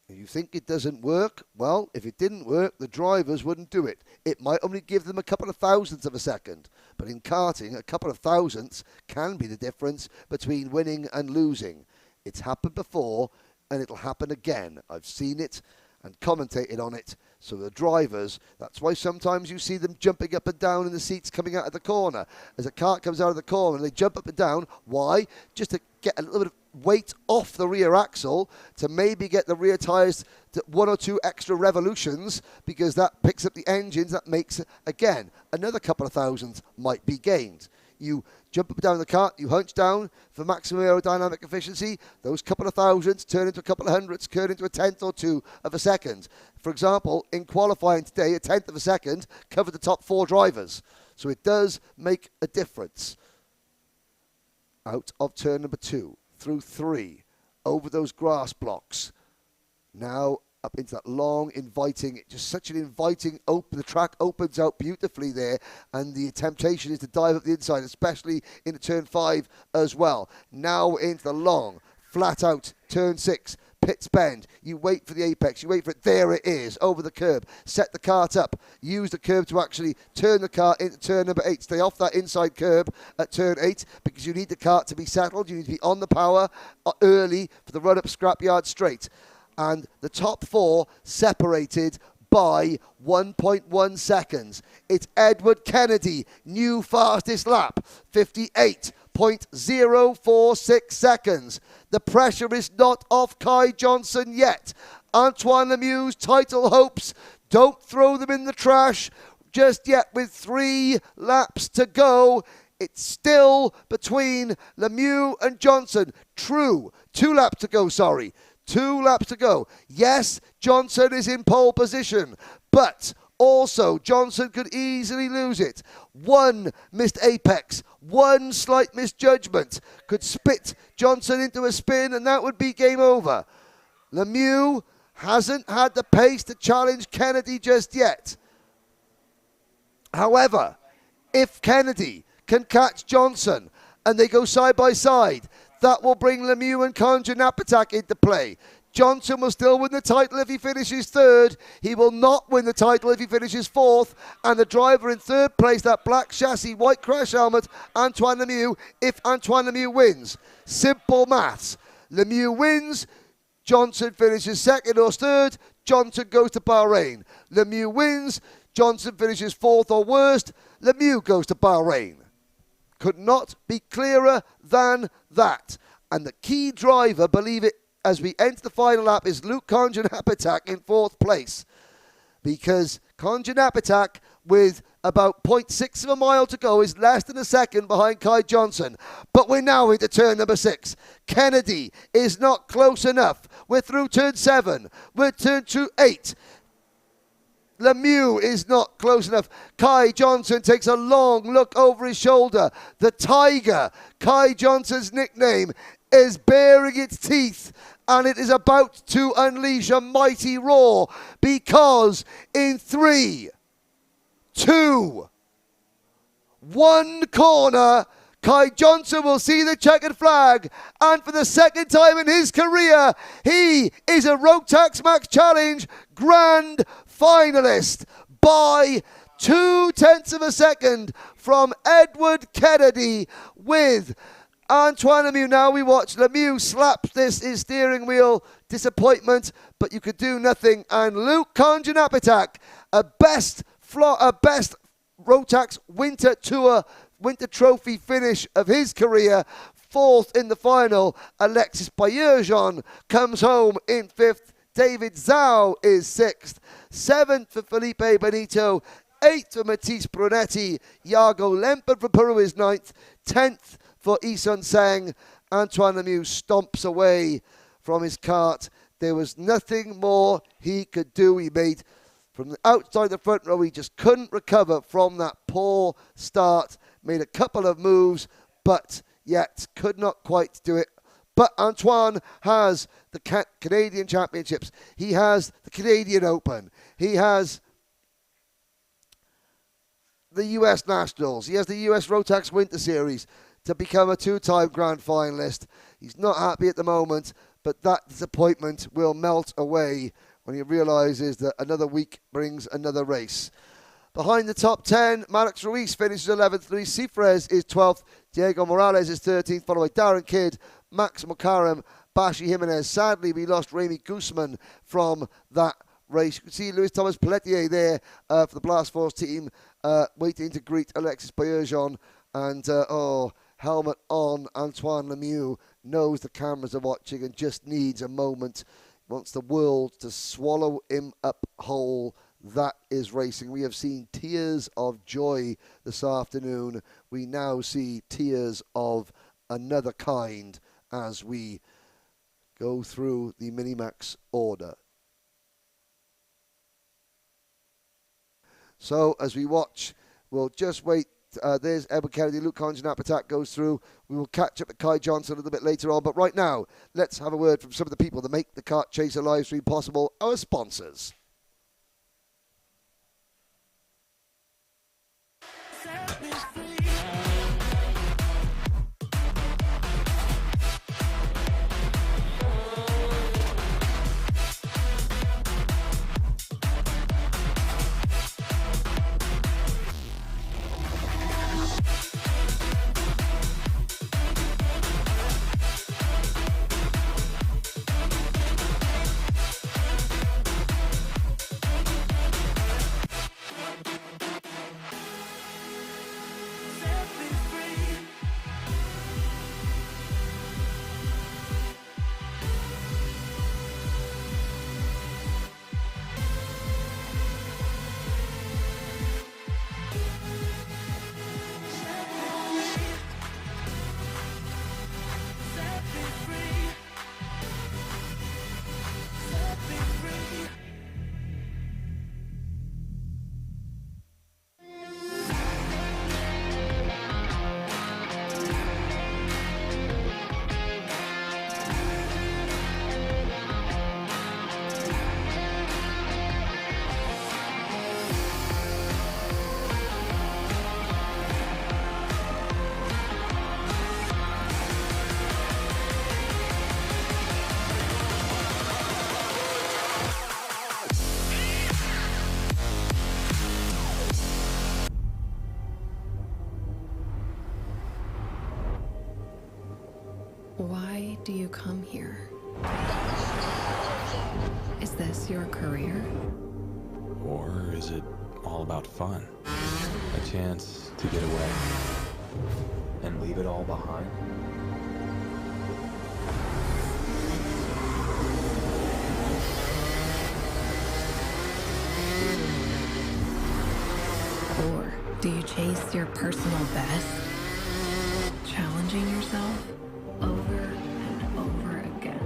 You think it doesn't work? Well, if it didn't work, the drivers wouldn't do it. It might only give them a couple of thousandths of a second, but in karting, a couple of thousandths can be the difference between winning and losing. It's happened before, and it'll happen again. I've seen it and commentated on it. So the drivers, that's why sometimes you see them jumping up and down in the seats coming out of the corner. As a kart comes out of the corner, they jump up and down. Why? Just to get a little bit of weight off the rear axle, to maybe get the rear tyres to 1 or 2 extra revolutions, because that picks up the engines. That makes, again, another couple of thousands might be gained. You jump up and down the kart, you hunch down for maximum aerodynamic efficiency. Those couple of thousands turn into a couple of hundreds, turn into a tenth or two of a second. For example, in qualifying today, a tenth of a second covered the top 4 drivers. So it does make a difference. Out of turn number 2, through 3, over those grass blocks. Now up into that long, inviting, just such an inviting open. The track opens out beautifully there, and the temptation is to dive up the inside, especially into turn 5 as well. Now into the long, flat out turn 6, pits bend. You wait for the apex, you wait for it. There it is, over the curb. Set the kart up. Use the curb to actually turn the kart into turn number 8. Stay off that inside curb at turn 8, because you need the kart to be settled. You need to be on the power early for the run-up scrapyard straight. And the top 4 separated by 1.1 seconds. It's Edward Kennedy, new fastest lap, 58.046 seconds. The pressure is not off Kai Johnson yet. Antoine Lemieux's title hopes, don't throw them in the trash just yet. With 3 laps to go, it's still between Lemieux and Johnson. True, 2 laps to go, sorry. 2 laps to go. Yes, Johnson is in pole position, but also Johnson could easily lose it. 1 missed apex, 1 slight misjudgment could spit Johnson into a spin, and that would be game over. Lemieux hasn't had the pace to challenge Kennedy just yet. However, if Kennedy can catch Johnson and they go side by side, that will bring Lemieux and Konja into play. Johnson will still win the title if he finishes 3rd. He will not win the title if he finishes 4th. And the driver in 3rd place, that black chassis, white crash helmet, Antoine Lemieux, if Antoine Lemieux wins. Simple maths. Lemieux wins, Johnson finishes 2nd or 3rd, Johnson goes to Bahrain. Lemieux wins, Johnson finishes 4th or worst, Lemieux goes to Bahrain. Could not be clearer than that. And the key driver, believe it, as we enter the final lap, is Luke Konja in 4th place. Because Konja, with about 0.6 of a mile to go, is less than a second behind Kai Johnson. But we're now into turn number 6. Kennedy is not close enough. We're through turn 7. We're turn 8. Lemieux is not close enough. Kai Johnson takes a long look over his shoulder. The Tiger, Kai Johnson's nickname, is baring its teeth, and it is about to unleash a mighty roar, because in 3, 2, 1 corner, Kai Johnson will see the checkered flag, and for the 2nd time in his career, he is a Rotax Max Challenge Grand Finalist by 0.2 of a second from Edward Kennedy, with Antoine Lemieux. Now we watch Lemieux slap his steering wheel. Disappointment, but you could do nothing. And Luke Konja, a best Rotax Winter Trophy finish of his career, 4th in the final. Alexis Payeurjean comes home in 5th. David Zhao is 6th. 7th for Felipe Benito. 8th for Matisse Brunetti. Iago Lempert from Peru is 9th. 10th for Isun Seng. Antoine Lemieux stomps away from his kart. There was nothing more he could do. He made, from the outside the front row, he just couldn't recover from that poor start. Made a couple of moves, but yet could not quite do it. But Antoine has the Canadian Championships. He has the Canadian Open. He has the US Nationals. He has the US Rotax Winter Series. to become a two-time grand finalist. He's not happy at the moment, but that disappointment will melt away when he realises that another week brings another race. Behind the top 10, Marix Ruiz finishes 11th, Luis Cifres is 12th, Diego Morales is 13th, followed by Darren Kidd, Max Mukarem, Bashi Jimenez. Sadly, we lost Remy Guzman from that race. You can see Luis Thomas Pelletier there for the Blast Force team, waiting to greet Alexis Bourgeon. And, helmet on, Antoine Lemieux knows the cameras are watching and just needs a moment. Wants the world to swallow him up whole. That is racing. We have seen tears of joy this afternoon. We now see tears of another kind as we go through the Minimax order. So as we watch, we'll just wait. There's Edward Kennedy, Luke Collins, and Apatak goes through. We will catch up with Kai Johnson a little bit later on. But right now, let's have a word from some of the people that make the Kart Chaser live stream possible, our sponsors. Why do you come here? Is this your career? Or is it all about fun? A chance to get away and leave it all behind? Or do you chase your personal best? Challenging yourself over and over again.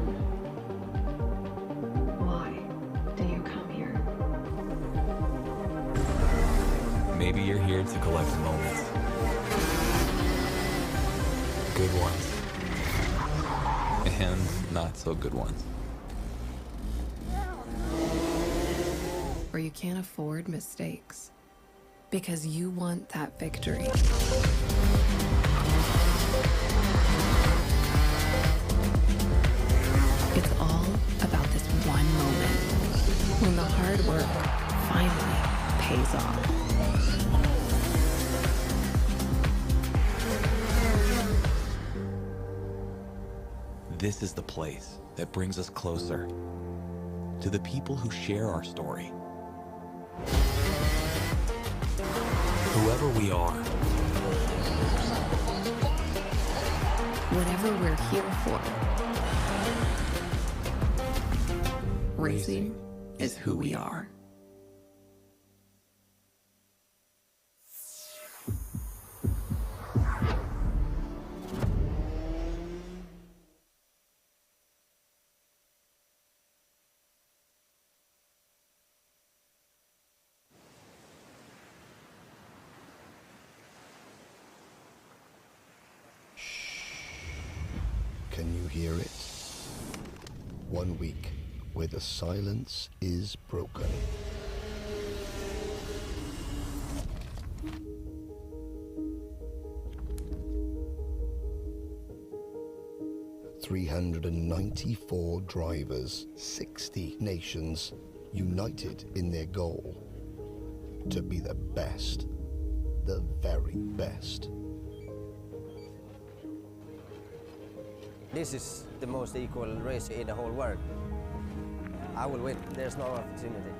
Why do you come here? Maybe you're here to collect moments. Good ones. And not so good ones. Or you can't afford mistakes because you want that victory. It's all about this one moment when the hard work finally pays off. This is the place that brings us closer to the people who share our story. Whoever we are. Whatever we're here for. Racing is who we are. Can you hear it? 1 week where the silence is broken. 394 drivers, 60 nations, united in their goal to be the best, the very best. This is the most equal race in the whole world. I will win. There's no opportunity.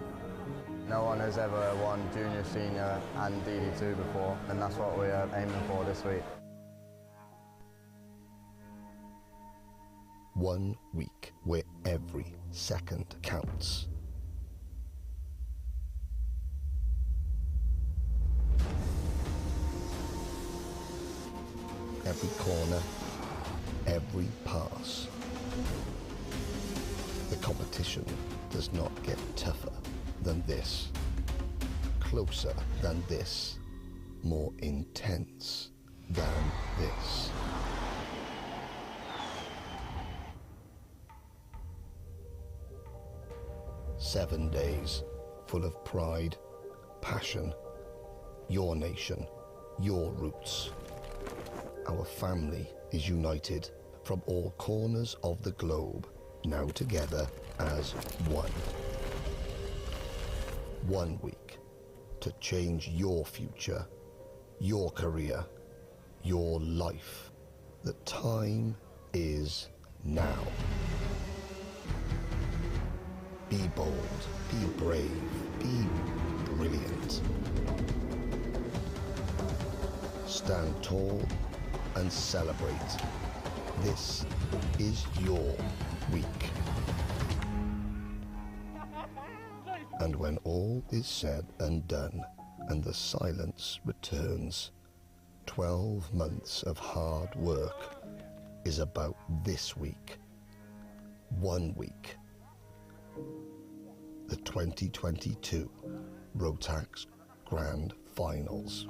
No one has ever won junior, senior and DD2 before, and that's what we're aiming for this week. 1 week where every second counts. Every corner, every pass. The competition does not get tougher than this, closer than this, more intense than this. Seven days full of pride, passion, your nation, your roots. Our family is united from all corners of the globe, now together as one. 1 week to change your future, your career, your life. The time is now. Be bold, be brave, be brilliant. Stand tall and celebrate. This is your week. And when all is said and done, and the silence returns, 12 months of hard work is about this week. 1 week. The 2022 Rotax Grand Finals.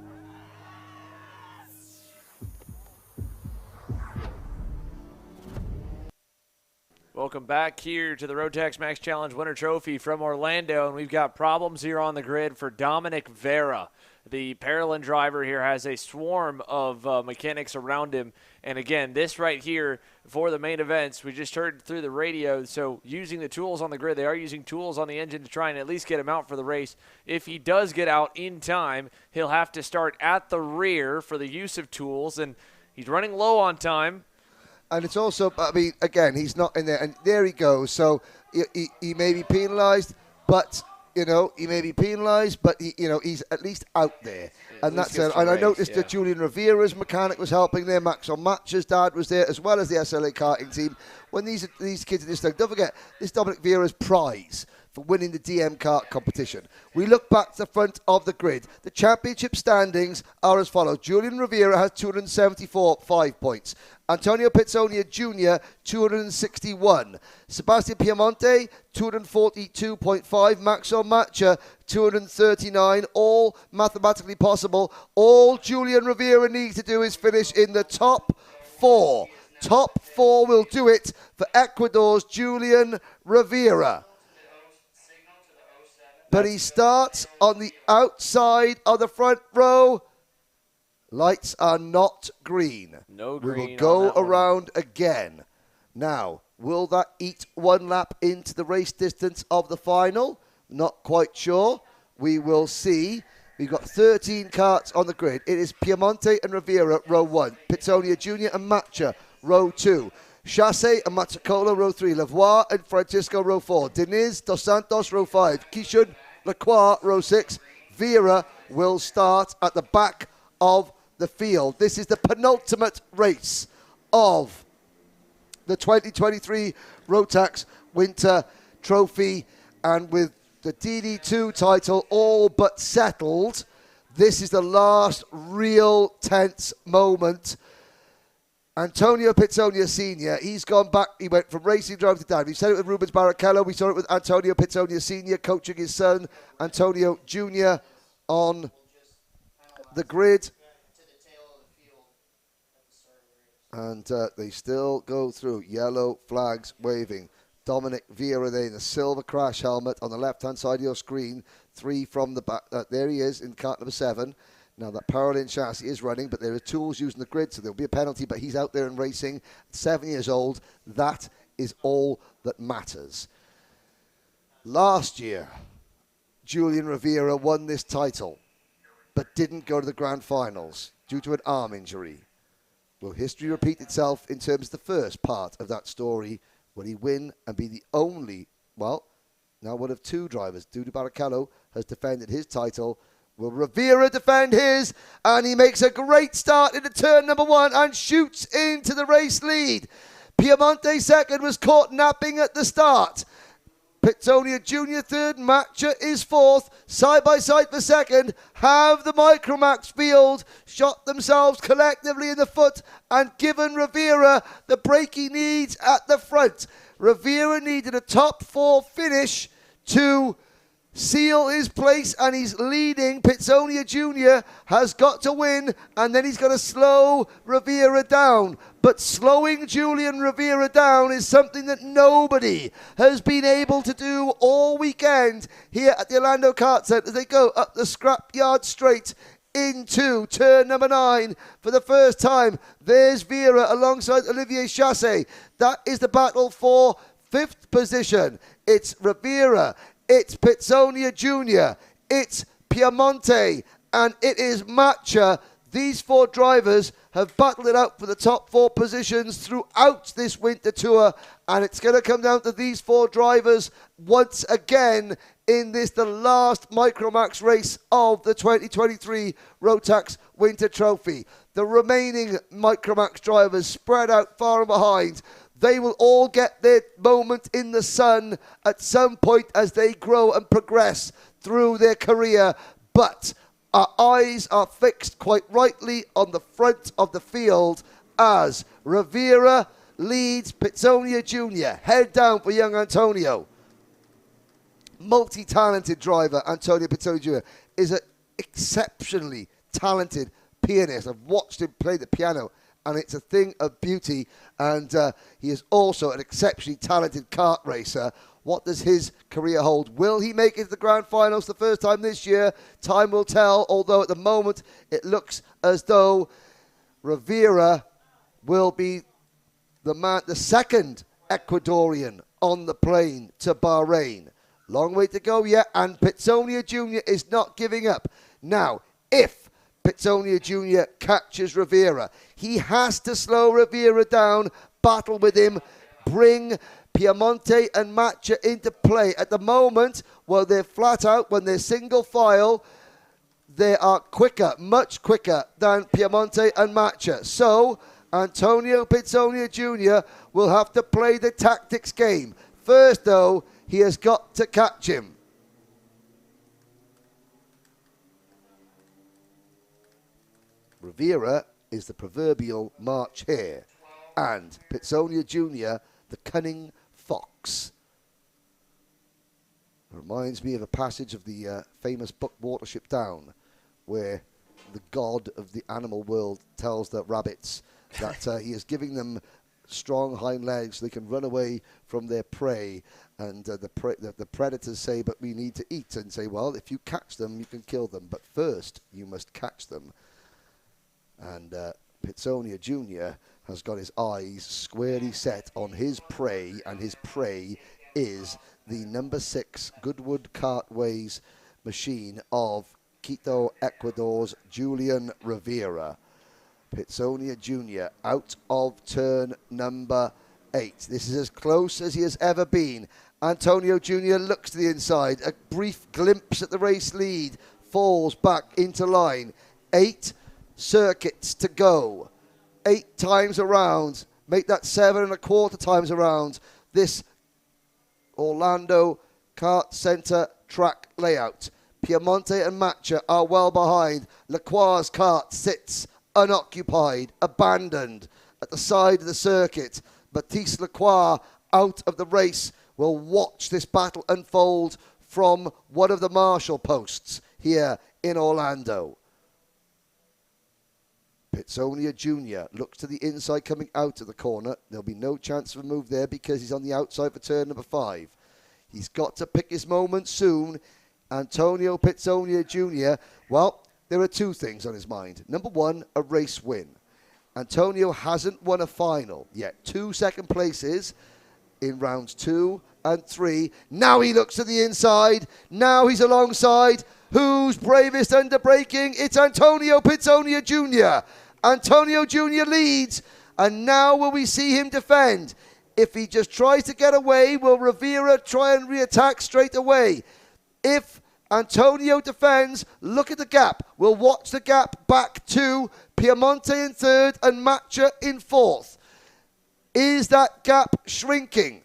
Welcome back here to the Rotax Max Challenge Winter Trophy from Orlando, and we've got problems here on the grid for Dominic Vera. The Paralympic driver here has a swarm of mechanics around him, and again, this right here for the main events, we just heard through the radio, so using the tools on the grid, they are using tools on the engine to try and at least get him out for the race. If he does get out in time, he'll have to start at the rear for the use of tools, and he's running low on time. And it's also, I mean, again, he's not in there. And there he goes. So he may be penalised, but, he may be penalised, but, he's at least out there. And that's it. And I noticed that Julian Rivera's mechanic was helping there. Max Matcha's dad was there, as well as the SLA karting team. When these kids are this young, don't forget, this Dominic Vera's prize for winning the DM kart competition. We look back to the front of the grid. The championship standings are as follows. Julian Rivera has 274, 5 points. Antonio Pizzonia Jr., 261. Sebastian Piemonte, 242.5. Maxo Matcha, 239. All mathematically possible. All Julian Rivera needs to do is finish in the top 4. Top 4 will do it for Ecuador's Julian Rivera. But he starts on the outside of the front row. Lights are not green. No green. We will go around again. Now, will that eat 1 lap into the race distance of the final? Not quite sure. We will see. We've got 13 karts on the grid. It is Piemonte and Rivera, row 1. Pizzonia Jr. and Matcha, row 2. Chasse and Mazzacola, row 3. Lavoie and Francisco, row 4. Diniz, Dos Santos, row 5. Kishun, Lacroix, row 6. Vera will start at the back of the field. This is the penultimate race of the 2023 Rotax Winter Trophy, and with the DD2 title all but settled, this is the last real tense moment. Antonio Pizzonia Sr., he's gone back. He went from racing driver to dad. We said it with Rubens Barrichello. We saw it with Antonio Pizzonia Sr. coaching his son, Antonio Jr. on the grid. And they still go through. Yellow flags waving. Dominic Vera there in the silver crash helmet on the left-hand side of your screen. 3 from the back. There he is in kart number 7. Now that Paralin chassis is running, but there are tools using the grid, so there'll be a penalty, but he's out there and racing. 7 years old, that is all that matters. Last year, Julian Rivera won this title, but didn't go to the grand finals due to an arm injury. Will history repeat itself in terms of the first part of that story? Will he win and be the only, well, now one of 2 drivers? Dudu Barrichello has defended his title. Will Rivera defend his? And he makes a great start into turn number 1 and shoots into the race lead. Piemonte second, was caught napping at the start. Pitsonia Jr. third, Matcha is fourth. Side by side for second, have the Micromax field shot themselves collectively in the foot and given Rivera the break he needs at the front. Rivera needed a top 4 finish to seal his place, and he's leading. Pitsonia Jr. has got to win, and then he's got to slow Rivera down. But slowing Julian Rivera down is something that nobody has been able to do all weekend here at the Orlando Kart Center as they go up the scrapyard straight into turn number 9 for the first time. There's Vera alongside Olivier Chassé. That is the battle for 5th position. It's Rivera, it's Pitsonia Jr., it's Piemonte, and it is Matcha. These 4 drivers have battled it out for the top 4 positions throughout this winter tour, and it's going to come down to these 4 drivers once again in this, the last Micromax race of the 2023 Rotax Winter Trophy. The remaining Micromax drivers spread out far and behind. They will all get their moment in the sun at some point as they grow and progress through their career. But our eyes are fixed quite rightly on the front of the field as Rivera leads Pitsonia Jr. Head down for young Antonio. Multi-talented driver Antonio Pitsonia Jr. is an exceptionally talented pianist. I've watched him play the piano, and it's a thing of beauty. And he is also an exceptionally talented kart racer. What does his career hold? Will he make it to the grand finals the first time this year? Time will tell, although at the moment it looks as though Rivera will be the second Ecuadorian on the plane to Bahrain. Long way to go yet, and Pitsonia Jr. is not giving up. Now, if Pitsonia Jr. catches Rivera, he has to slow Rivera down, battle with him, bring Piemonte and Matcha into play. At the moment, well, they're flat out. When they're single file, they are quicker, much quicker than Piemonte and Matcha. So, Antonio Pitsonia Jr. will have to play the tactics game. First, though, he has got to catch him. Rivera is the proverbial March hare, and Pitsonia Jr. the cunning fox. Reminds me of a passage of the famous book Watership Down, where the god of the animal world tells the rabbits that he is giving them strong hind legs so they can run away from their prey. And the predators say, but we need to eat. And say, well, if you catch them, you can kill them. But first, you must catch them. And Pitsonia Jr. has got his eyes squarely set on his prey. And his prey is the number 6 Goodwood Kartways machine of Quito, Ecuador's Julian Rivera. Pitsonia Jr. out of turn number 8. This is as close as he has ever been. Antonio Jr. looks to the inside. A brief glimpse at the race lead. Falls back into line. 8 circuits to go. 8 times around. Make that 7 1/4 times around this Orlando Kart Center track layout. Piemonte and Matcha are well behind. Lacroix's kart sits unoccupied, abandoned at the side of the circuit. Baptiste Lacroix out of the race. Will watch this battle unfold from one of the marshal posts here in Orlando. Pitsonia Jr. looks to the inside coming out of the corner. There'll be no chance of a move there because he's on the outside for turn number 5. He's got to pick his moment soon. Antonio Pitsonia Jr., well, there are two things on his mind. Number one, a race win. Antonio hasn't won a final yet. 2 second places in rounds 2 and 3. Now he looks to the inside. Now he's alongside. Who's bravest under braking? It's Antonio Pizzonia Jr. Antonio Jr. leads. And now will we see him defend? If he just tries to get away, will Rivera try and re-attack straight away? If Antonio defends, look at the gap. We'll watch the gap back to Piemonte in 3rd and Matcha in 4th. Is that gap shrinking?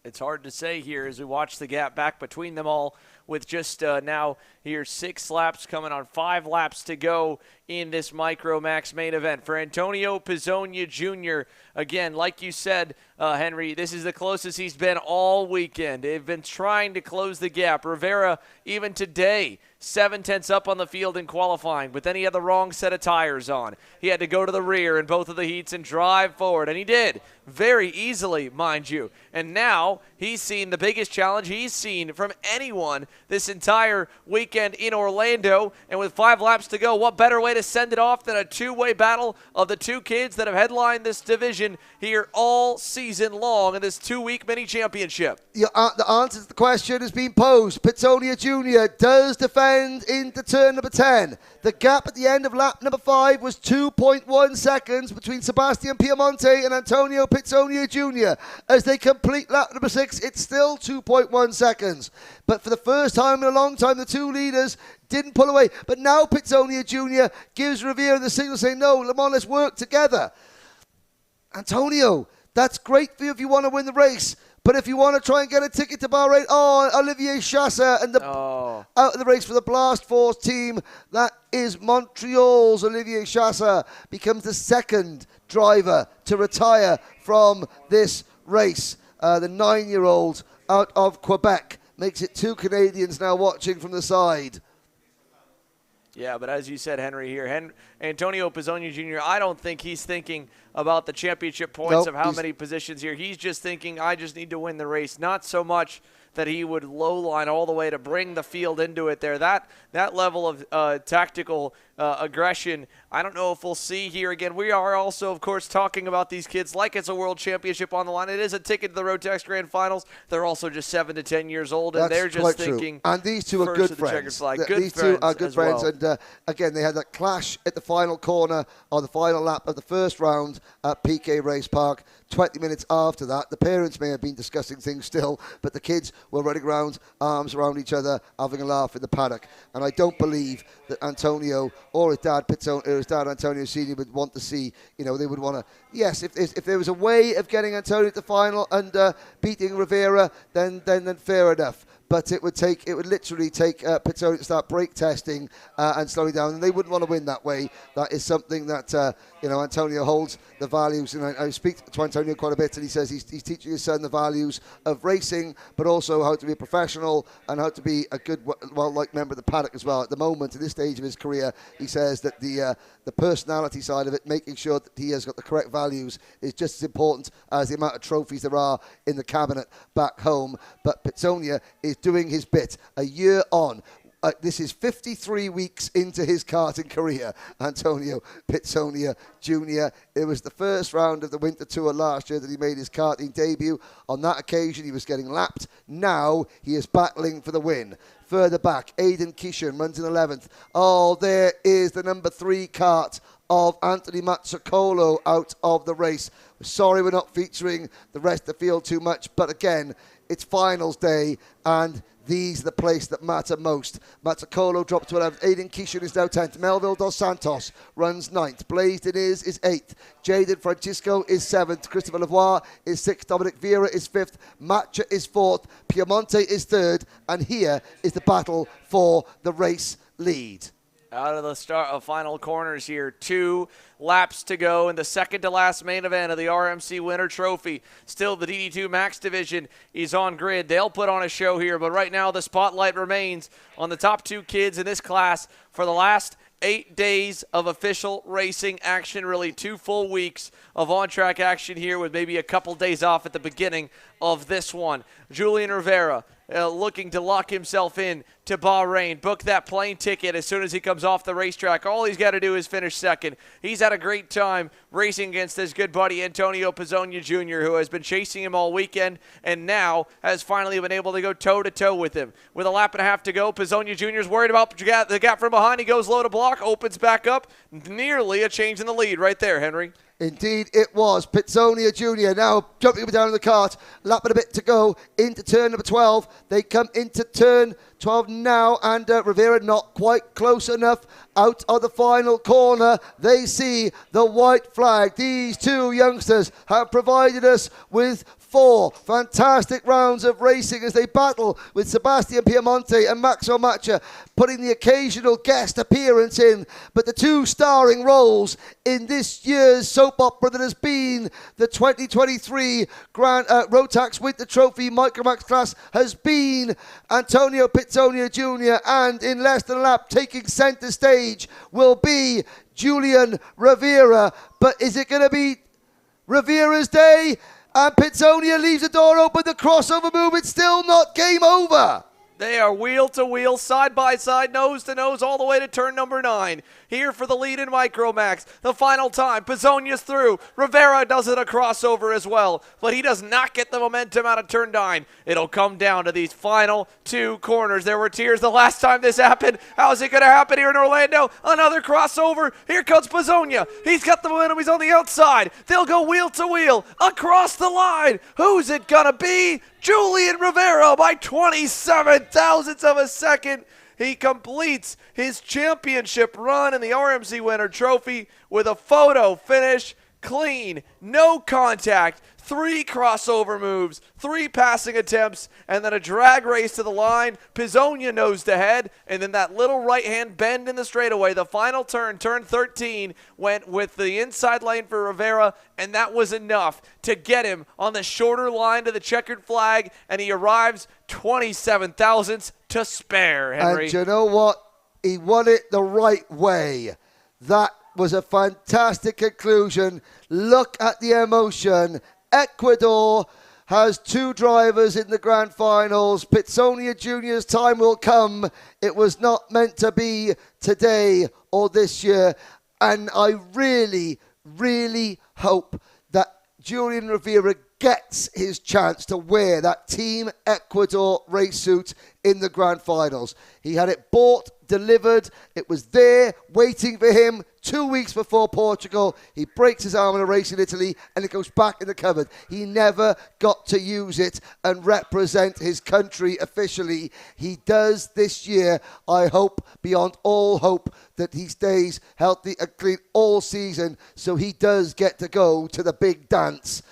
It's hard to say here as we watch the gap back between them all with just now here 6 laps coming on 5 laps to go in this Micro Max main event. For Antonio Pizzonia Jr., again, like you said, Henry, this is the closest he's been all weekend. They've been trying to close the gap. Rivera, even today, 7/10 up on the field in qualifying, but then he had the wrong set of tires on. He had to go to the rear in both of the heats and drive forward, and he did very easily, mind you. And now he's seen the biggest challenge he's seen from anyone this entire weekend in Orlando, and with 5 laps to go, what better way to send it off than a two-way battle of the 2 kids that have headlined this division here all season long in this 2-week mini championship? The answer to the question has been posed. Pizzonia Jr. does defend into turn number 10. The gap at the end of lap number 5 was 2.1 seconds between Sebastian Piemonte and Antonio Pizzonia Jr. As they complete lap number 6, it's still 2.1 seconds. But for the first time in a long time, the 2 leaders didn't pull away. But now Pizzonia Jr. gives Rivera the signal saying, no, Lamont, let's work together. Antonio, that's great for you if you want to win the race. But if you want to try and get a ticket to Bahrain, Olivier Chasser and out of the race for the Blast Force team, that is Montreal's Olivier Chasser, becomes the 2nd driver to retire from this race. The 9-year-old out of Quebec makes it 2 Canadians now watching from the side. Yeah, but as you said, Henry, here, Antonio Pizzonia Jr., I don't think he's thinking about the championship points of how many positions here. He's just thinking, I just need to win the race. Not so much that he would low line all the way to bring the field into it there. That level of tactical aggression, I don't know if we'll see here again. We are also, of course, talking about these kids like it's a world championship on the line. It is a ticket to the Rotax Grand Finals. They're also just 7 to 10 years old, and they're just thinking. And these two are good friends. These two are good friends. And again, they had that clash at the final corner or the final lap of the first round at PK Race Park. 20 minutes after that, the parents may have been discussing things still, but the kids were running around, arms around each other, having a laugh in the paddock. And I don't believe that Antonio or his dad Antonio Sr. would want to see, they would want to, yes, if there was a way of getting Antonio to the final and beating Rivera, then fair enough. But it would literally take Pizzonia to start brake testing and slowing down, and they wouldn't want to win that way. That is something that Antonio holds the values, and I speak to Antonio quite a bit, and he says he's teaching his son the values of racing, but also how to be a professional and how to be a good, well-liked member of the paddock as well. At the moment, at this stage of his career, he says that the personality side of it, making sure that he has got the correct values, is just as important as the amount of trophies there are in the cabinet back home. But Pizzonia is doing his bit. A year on. This is 53 weeks into his karting career, Antonio Pizzonia Jr. It was the first round of the Winter Tour last year that he made his karting debut. On that occasion, he was getting lapped. Now he is battling for the win. Further back, Aidan Kishan runs in 11th. Oh, there is the number 3 kart of Anthony Mazzacolo out of the race. Sorry we're not featuring the rest of the field too much, but again, it's finals day, and these are the place that matter most. Mazzacolo dropped to 11th. Aidan Kishan is now 10th. Melville Dos Santos runs 9th. Blaise Diniz is 8th. Jaden Francisco is 7th. Christopher Lavoie is 6th. Dominic Vieira is 5th. Matcha is 4th. Piemonte is 3rd. And here is the battle for the race lead. Out of the start of final corners here, 2 laps to go in the second to last main event of the RMC Winter Trophy. Still, the DD2 Max division is on grid. They'll put on a show here, but right now the spotlight remains on the top 2 kids in this class for the last 8 days of official racing action, really 2 full weeks of on-track action here with maybe a couple days off at the beginning of this one. Julian Rivera, looking to lock himself in to Bahrain, book that plane ticket as soon as he comes off the racetrack. All he's got to do is finish second. He's had a great time racing against his good buddy Antonio Pizzonia Jr., who has been chasing him all weekend and now has finally been able to go toe-to-toe with him. With a lap and a half to go, Pizzonia Jr. is worried about the gap from behind. He goes low to block, opens back up. Nearly a change in the lead right there, Henry. Indeed it was. Pizzonia Jr. now jumping up and down in the kart. Lap and a bit to go into turn number 12. They come into turn 12 now, and Rivera not quite close enough out of the final corner. They see the white flag. These two youngsters have provided us with 4 fantastic rounds of racing as they battle with Sebastian Piemonte and Maxwell Matcha, putting the occasional guest appearance in. But the 2 starring roles in this year's soap opera that has been the 2023 Rotax Winter Trophy Micromax class has been Antonio Pizzonia Jr. and in less than a lap taking center stage will be Julian Rivera. But is it going to be Rivera's day? And Pizzonia leaves the door open. The crossover move, it's still not game over. They are wheel to wheel, side by side, nose to nose, all the way to turn number 9. Here for the lead in Micromax. The final time, Pizzonia's through. Rivera does it a crossover as well, but he does not get the momentum out of turn 9. It'll come down to these final 2 corners. There were tears the last time this happened. How is it going to happen here in Orlando? Another crossover. Here comes Pizzonia. He's got the momentum. He's on the outside. They'll go wheel to wheel across the line. Who's it going to be? Julian Rivera by 27 thousandths of a second. He completes his championship run in the RMC Winter Trophy with a photo finish, clean, no contact, 3 crossover moves, 3 passing attempts, and then a drag race to the line. Pizzonia nosed ahead, and then that little right-hand bend in the straightaway. The final turn, turn 13, went with the inside lane for Rivera, and that was enough to get him on the shorter line to the checkered flag, and he arrives 27 thousandths to spare, Henry. And you know what? He won it the right way. That was a fantastic conclusion. Look at the emotion. Ecuador has 2 drivers in the grand finals. Pizzonia Jr.'s time will come. It was not meant to be today or this year. And I really, really hope that Julian Rivera gets his chance to wear that Team Ecuador race suit in the grand finals. He had it bought, delivered. It was there waiting for him 2 weeks before Portugal. He breaks his arm in a race in Italy and it goes back in the cupboard. He never got to use it and represent his country officially. He does this year. I hope beyond all hope that he stays healthy and clean all season so he does get to go to the big dance.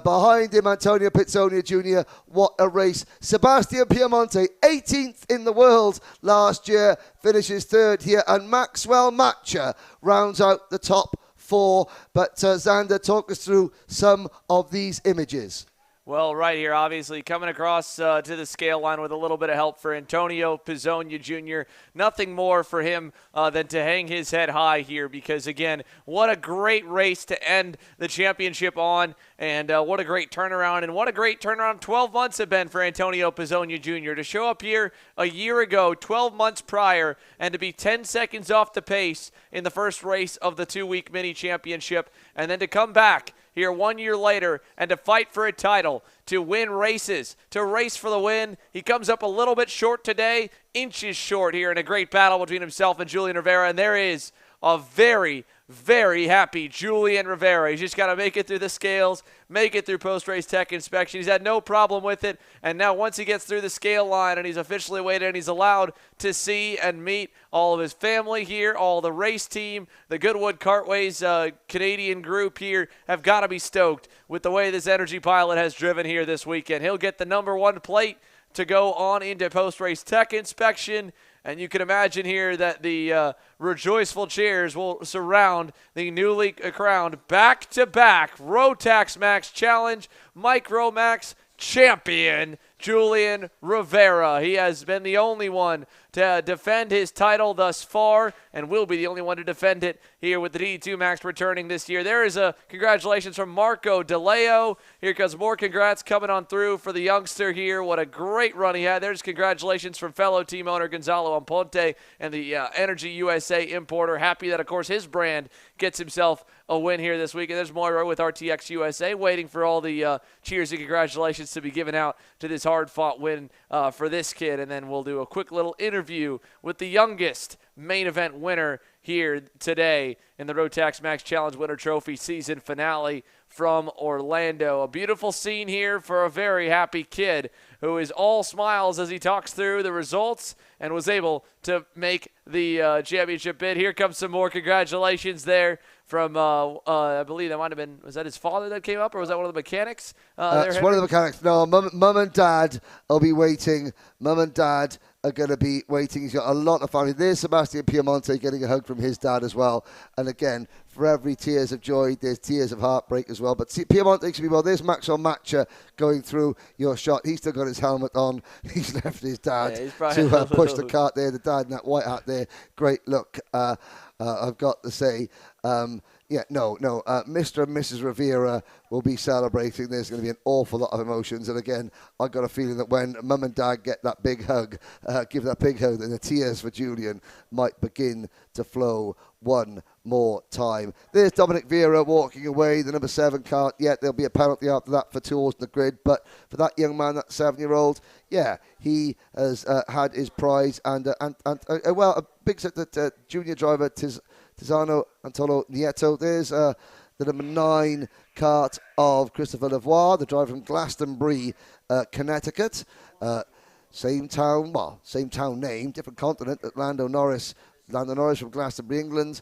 Behind him, Antonio Pizzonia Jr., what a race. Sebastian Piemonte, 18th in the world last year, finishes 3rd here. And Maxwell Matcha rounds out the top 4. But Xander, talk us through some of these images. Well, right here, obviously, coming across to the scale line with a little bit of help for Antonio Pizzonia Jr. Nothing more for him than to hang his head high here because, again, what a great race to end the championship on, and what a great turnaround, and what a great turnaround 12 months have been for Antonio Pizzonia Jr. To show up here a year ago, 12 months prior, and to be 10 seconds off the pace in the first race of the 2-week mini championship, and then to come back here 1 year later and to fight for a title, to win races, to race for the win. He comes up a little bit short today, inches short here in a great battle between himself and Julian Rivera, and there is a very, very happy Julian Rivera. He's just got to make it through the scales, make it through post-race tech inspection. He's had no problem with it, and now once he gets through the scale line and he's officially weighed in, he's allowed to see and meet all of his family here, all the race team, the Goodwood Kartways Canadian group here have got to be stoked with the way this Energy Pilot has driven here this weekend. He'll get the number 1 plate to go on into post-race tech inspection. And you can imagine here that the rejoiceful cheers will surround the newly crowned back-to-back Rotax Max Challenge Micromax champion, Julian Rivera. He has been the only one to defend his title thus far and will be the only one to defend it here with the DD2 Max returning this year. There is a congratulations from Marco DeLeo. Here comes more congrats coming on through for the youngster here. What a great run he had. There's congratulations from fellow team owner Gonzalo Amponte and the Energy USA importer. Happy that, of course, his brand gets himself a win here this week. And there's Moira with RTX USA waiting for all the cheers and congratulations to be given out to this hard-fought win for this kid. And then we'll do a quick little interview with the youngest main event winner here today in the Rotax Max Challenge Winter Trophy season finale from Orlando. A beautiful scene here for a very happy kid who is all smiles as he talks through the results and was able to make the championship bid. Here comes some more congratulations there from, I believe that might have been, was that his father that came up, or was that one of the mechanics? It's one of the mechanics. No, mum and dad will be waiting. Mum and dad are going to be waiting. He's got a lot of family. There's Sebastian Piemonte getting a hug from his dad as well. And again, for every tears of joy, there's tears of heartbreak as well. But Piemonte should be well. There's Maxwell Matcher going through your shot. He's still got his helmet on. He's left his dad to push the cart there. The dad in that white hat there. Great look, I've got to say. Mr. and Mrs. Rivera will be celebrating. There's going to be an awful lot of emotions. And again, I've got a feeling that when mum and dad get that big hug, give that big hug, then the tears for Julian might begin to flow one more time. There's Dominic Vieira walking away, the number 7 cart. There'll be a penalty after that for tours in the grid. But for that young man, that 7-year-old, he has had his prize. And a big set that junior driver, Tiziano Antolo Nieto. There's the number 9 cart of Christopher Lavoie, the driver from Glastonbury, Connecticut. Same town name, different continent. Lando Norris from Glastonbury, England.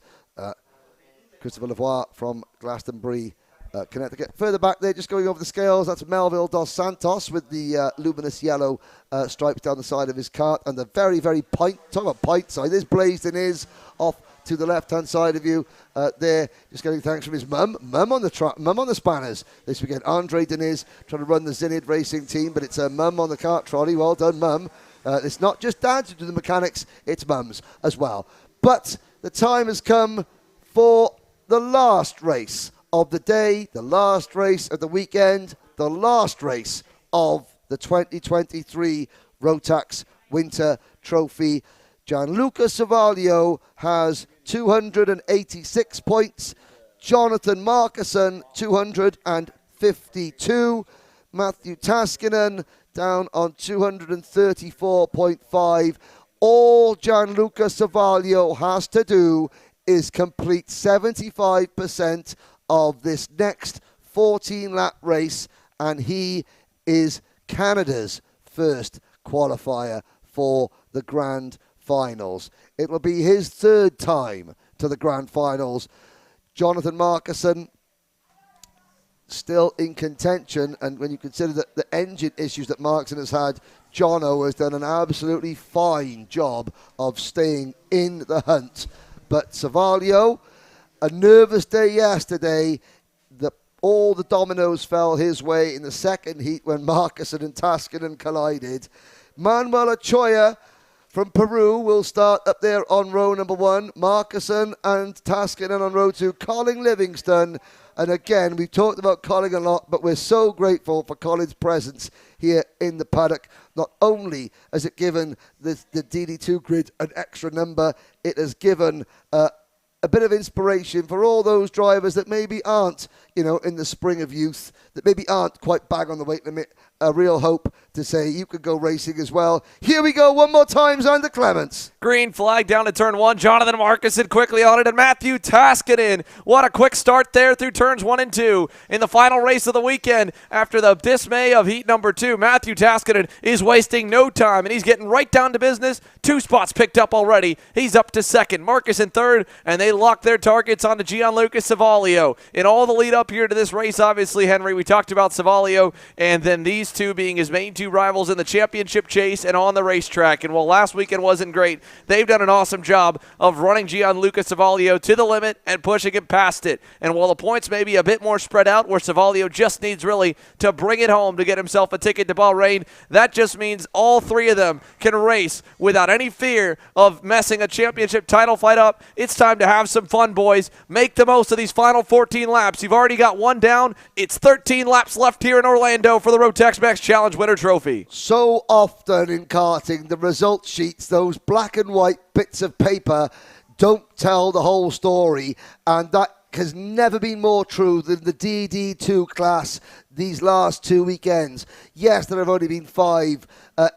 Christopher Lavoie from Glastonbury, Connecticut. Further back there, just going over the scales, that's Melville Dos Santos with the luminous yellow stripes down the side of his cart. And the very, very talk about pint side, there's Blaisdon is off to the left-hand side of you there, just getting thanks from his mum on the spanners this weekend. Andre Deniz trying to run the Zenith Racing team, but it's a mum on the cart trolley. Well done, mum. It's not just dads who do the mechanics, it's mums as well. But the time has come for the last race of the day, the last race of the weekend, the last race of the 2023 Rotax Winter Trophy. Gianluca Savaglio has 286 points. Jonathan Markison, 252. Matthew Taskinen down on 234.5. All Gianluca Savaglio has to do is complete 75% of this next 14-lap race, and he is Canada's first qualifier for the Grand Finals. It will be his 3rd time to the Grand Finals. Jonathan Markison still in contention, and when you consider that the engine issues that Markison has had, Jono has done an absolutely fine job of staying in the hunt. But Savaglio, a nervous day yesterday. All the dominoes fell his way in the second heat when Markison and Taskinen collided. Manuel Ochoa from Peru will start up there on row number 1. Markison and Taskinen on row 2. Colin Livingston. And again, we've talked about Colin a lot, but we're so grateful for Colin's presence here in the paddock. Not only has it given the DD2 grid an extra number, it has given a bit of inspiration for all those drivers that maybe aren't, in the spring of youth, that maybe aren't quite bang on the weight limit. A real hope to say you could go racing as well. Here we go one more time, Xander Clements. Green flag down to turn 1. Jonathan Markison quickly on it, and Matthew Taskinen. What a quick start there through turns 1 and 2 in the final race of the weekend. After the dismay of heat number 2, Matthew Taskinen is wasting no time, and he's getting right down to business. 2 spots picked up already. He's up to 2nd. Markison 3rd, and they lock their targets onto Gianluca Savaglio. In all the lead up up here to this race, obviously, Henry. We talked about Savalio and then these two being his main two rivals in the championship chase and on the racetrack. And while last weekend wasn't great, they've done an awesome job of running Gianluca Savalio to the limit and pushing him past it. And while the points may be a bit more spread out, where Savalio just needs really to bring it home to get himself a ticket to Bahrain, that just means all three of them can race without any fear of messing a championship title fight up. It's time to have some fun, boys. Make the most of these final 14 laps. You've already got one down. It's 13 laps left here in Orlando for the Rotax Max Challenge Winter Trophy. So often in karting, the result sheets, those black and white bits of paper, don't tell the whole story, and that has never been more true than the DD2 class these last 2 weekends. Yes, there have only been 5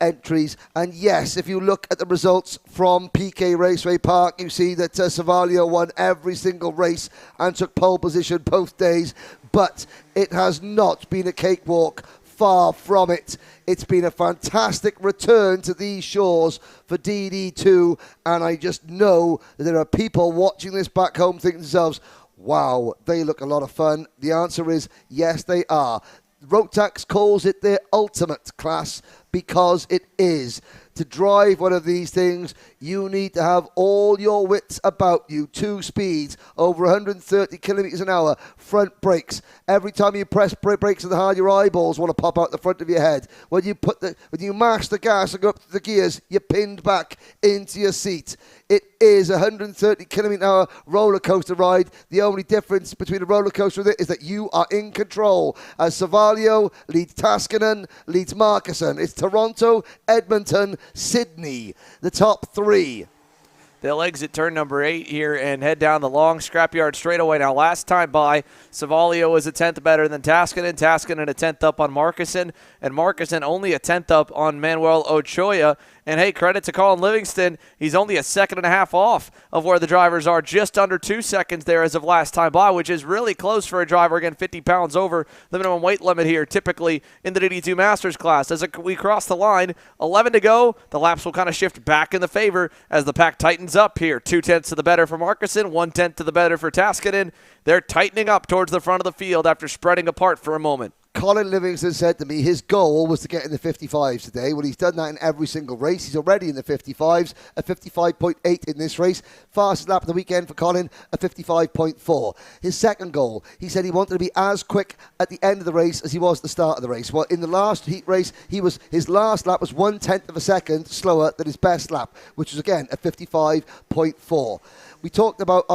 entries, and yes, if you look at the results from PK Raceway Park, you see that Savalio won every single race and took pole position both days, but it has not been a cakewalk. Far from it. It's been a fantastic return to these shores for DD2, and I just know that there are people watching this back home thinking to themselves, wow, they look a lot of fun. The answer is yes, they are. Rotax calls it their ultimate class because it is. To drive one of these things, you need to have all your wits about you. 2 speeds, over 130 kilometers an hour, front brakes. Every time you press brakes in the hard, your eyeballs want to pop out the front of your head. When you mash the gas and go up to the gears, you're pinned back into your seat. It is a 130 kilometer an hour roller coaster ride. The only difference between a roller coaster and it is that you are in control. As Savalio leads Taskinen, leads Markussen. It's Toronto, Edmonton, Sydney, the top 3. They'll exit turn number 8 here and head down the long scrapyard straightaway. Now, last time by, Savalio was a 10th better than Taskinen. Taskinen a 10th up on Markussen, and Markussen only a 10th up on Manuel Ochoa. And, hey, credit to Colin Livingston. He's only a second and a half off of where the drivers are, just under 2 seconds there as of last time by, which is really close for a driver, again, 50 pounds over the minimum weight limit here, typically in the DD2 Masters class. As we cross the line, 11 to go, the laps will kind of shift back in the favor as the pack tightens up here. 2/10 to the better for Markussen, 1/10 to the better for Taskinen. They're tightening up towards the front of the field after spreading apart for a moment. Colin Livingston said to me his goal was to get in the 55s today. Well, he's done that in every single race. He's already in the 55s, a 55.8 in this race. Fastest lap of the weekend for Colin, a 55.4. His second goal, he said he wanted to be as quick at the end of the race as he was at the start of the race. Well, in the last heat race, his last lap was 1/10 of a second slower than his best lap, which was, again, a 55.4. We talked about,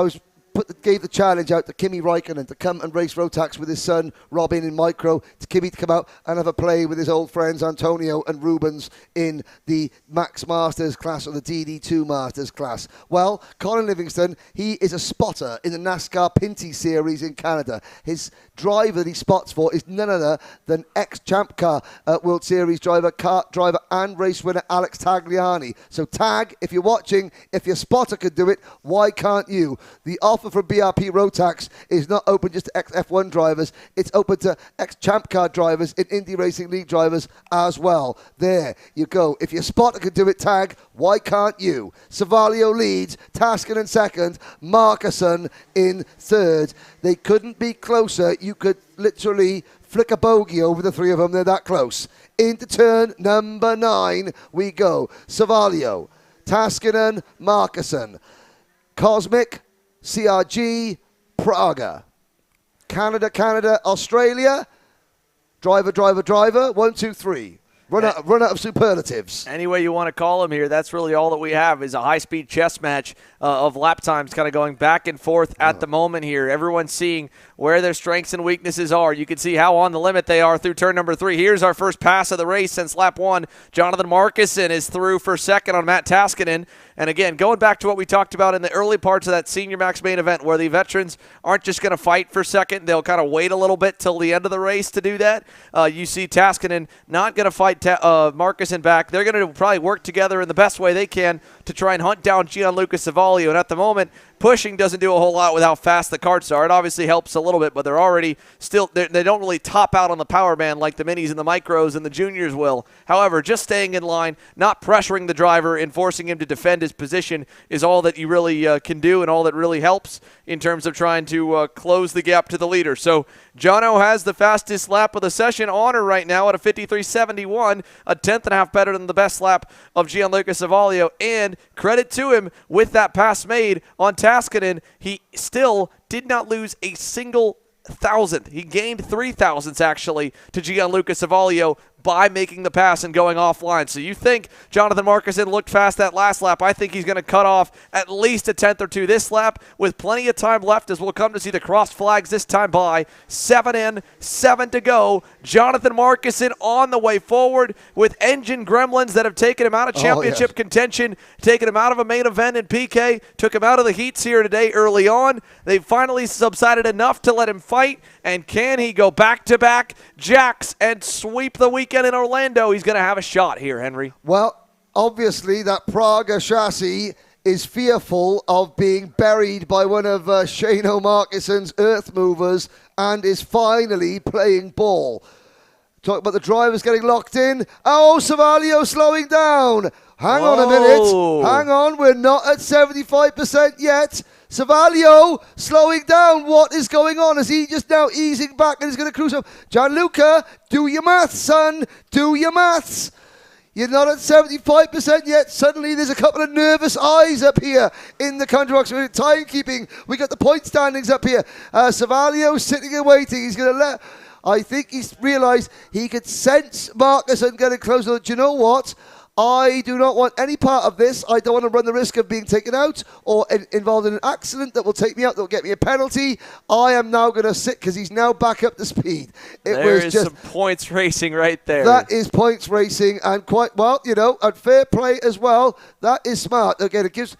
gave the challenge out to Kimi Räikkönen to come and race Rotax with his son Robin in micro, to Kimi to come out and have a play with his old friends Antonio and Rubens in the Max Masters class or the DD2 Masters class. Well, Colin Livingston, he is a spotter in the NASCAR Pinty Series in Canada. His driver that he spots for is none other than ex-Champ Car World Series driver, kart driver and race winner Alex Tagliani. So Tag, if you're watching, if your spotter could do it, why can't you? The offer from BRP Rotax is not open just to ex-F1 drivers, it's open to ex-Champ Car drivers and Indy Racing League drivers as well. There you go. If your spotter could do it, Tag, why can't you? Savalio leads, Taskinen in second, Markussen in third. They couldn't be closer. You could literally flick a bogey over the three of them. They're that close. Into turn number 9 we go. Savalio, Taskinen, Markussen, Cosmic, CRG, Praga, Canada, Australia, driver, 1, 2, 3. Run out of superlatives. Any way you want to call them here, that's really all that we have is a high-speed chess match of lap times kind of going back and forth at the moment here. Everyone's seeing where their strengths and weaknesses are. You can see how on the limit they are through turn number 3. Here's our first pass of the race since lap 1. Jonathan Markussen is through for second on Matt Taskinen. And again, going back to what we talked about in the early parts of that Senior Max main event where the veterans aren't just going to fight for second. They'll kind of wait a little bit till the end of the race to do that. You see Taskinen not going to fight Markussen back. They're going to probably work together in the best way they can to try and hunt down Gianluca Savalio. And at the moment, pushing doesn't do a whole lot with how fast the karts are. It obviously helps a little bit, but they're already still they don't really top out on the power band like the minis and the micros and the juniors will. However, just staying in line, not pressuring the driver and forcing him to defend his position is all that you really can do and all that really helps in terms of trying to close the gap to the leader. So Jono has the fastest lap of the session on her right now at a 53.71, a tenth and a half better than the best lap of Gianluca Savalio. And credit to him with that pass made on Taskinen, he still did not lose a single thousandth. He gained 3 thousandths actually to Gianluca Savalio by making the pass and going offline. So you think Jonathan Marcuson looked fast that last lap. I think he's going to cut off at least a tenth or two this lap with plenty of time left, as we'll come to see the cross flags this time by. 7 in, 7 to go. Jonathan Marcuson on the way forward with engine gremlins that have taken him out of championship contention, taken him out of a main event in PK, took him out of the heats here today early on. They finally subsided enough to let him fight, and can he go back-to-back jacks and sweep the weekend in Orlando? He's going to have a shot here, Henry. Well, obviously that Praga chassis is fearful of being buried by one of Shano Marcuson's earth movers and is finally playing ball. Talk about the drivers getting locked in. Oh, Savalio slowing down. Hang on a minute. Hang on. We're not at 75% yet. Savalio slowing down. What is going on? Is he just now easing back and he's going to cruise up? Gianluca, do your maths, son. Do your maths. You're not at 75% yet. Suddenly there's a couple of nervous eyes up here in the country box. We're timekeeping. We got the point standings up here. Savalio sitting and waiting. He's going to let... I think he's realised he could sense Marcuson getting closer. Do you know what? I do not want any part of this. I don't want to run the risk of being taken out or involved in an accident that will take me out, that will get me a penalty. I am now going to sit because he's now back up to speed. There is some points racing right there. That is points racing, and quite well, you know, and fair play as well. That is smart. Again, it gives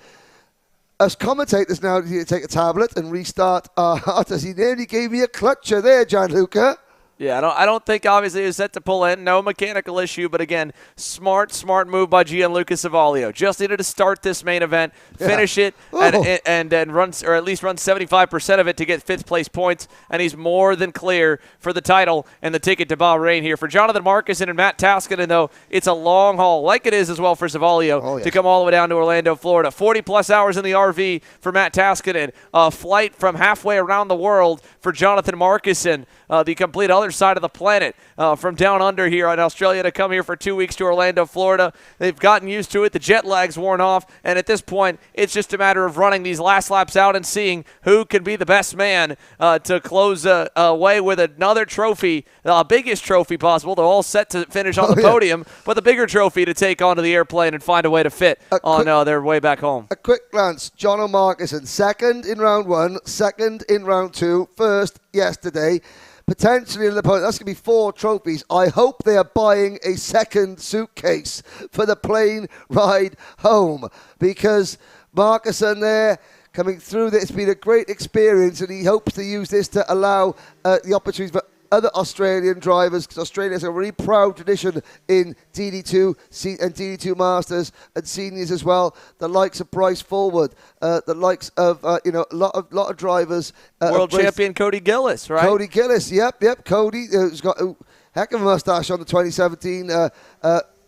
us commentators now to take a tablet and restart our heart, as he nearly gave me a clutcher there, Gianluca. Yeah, I don't think obviously he was set to pull in. No mechanical issue, but again, smart move by Gianluca Savalio. Just needed to start this main event, finish it, and run, or at least run 75% of it to get 5th place points, and he's more than clear for the title and the ticket to Bahrain here. For Jonathan Marcuson and Matt Taskinen, though, it's a long haul, like it is as well for Savalio, to come all the way down to Orlando, Florida. 40-plus hours in the RV for Matt Taskinen. A flight from halfway around the world for Jonathan Marcuson. The complete other side of the planet from down under here in Australia to come here for 2 weeks to Orlando, Florida. They've gotten used to it. The jet lag's worn off, and at this point, it's just a matter of running these last laps out and seeing who can be the best man to close away with another trophy, the biggest trophy possible. They're all set to finish on the podium, but the bigger trophy to take onto the airplane and find a way to fit on their way back home. A quick glance. Jono Marcuson, second in round 1, second in round 2, first yesterday. Potentially in the podium. That's going to be 4 trophies. I hope they are buying a second suitcase for the plane ride home, because Marcuson there coming through, it's been a great experience, and he hopes to use this to allow the opportunity for other Australian drivers, because Australia has a really proud tradition in DD2 and DD2 Masters and seniors as well. The likes of Bryce Forward, the likes of a lot of drivers. World champion Cody Gillis, right? Cody Gillis, yep. Cody has got a heck of a mustache on the 2017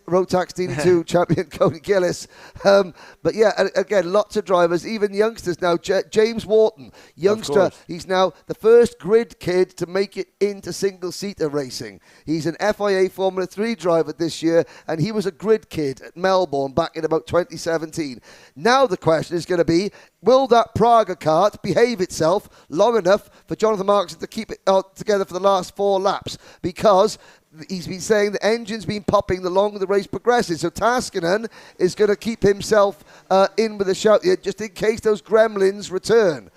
Rotax DD2 champion Cody Gillis. But yeah, again, lots of drivers, even youngsters now. James Wharton, youngster, he's now the first grid kid to make it into single-seater racing. He's an FIA Formula 3 driver this year, and he was a grid kid at Melbourne back in about 2017. Now the question is going to be, will that Praga kart behave itself long enough for Jonathan Marcuson to keep it together for the last 4 laps? Because he's been saying the engine's been popping the longer the race progresses. So Taskinen is going to keep himself in with a shout here just in case those gremlins return.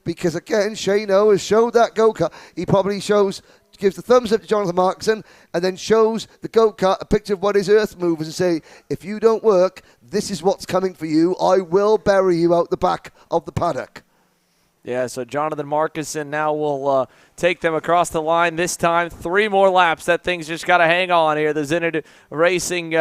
Because again, Shano has showed that go-kart. He probably gives the thumbs up to Jonathan Marcuson and then shows the go-kart a picture of what his earth movers and say, if you don't work, this is what's coming for you. I will bury you out the back of the paddock. Yeah, so Jonathan Marcuson now will take them across the line this time. 3 more laps. That thing's just got to hang on here. The Zenit Racing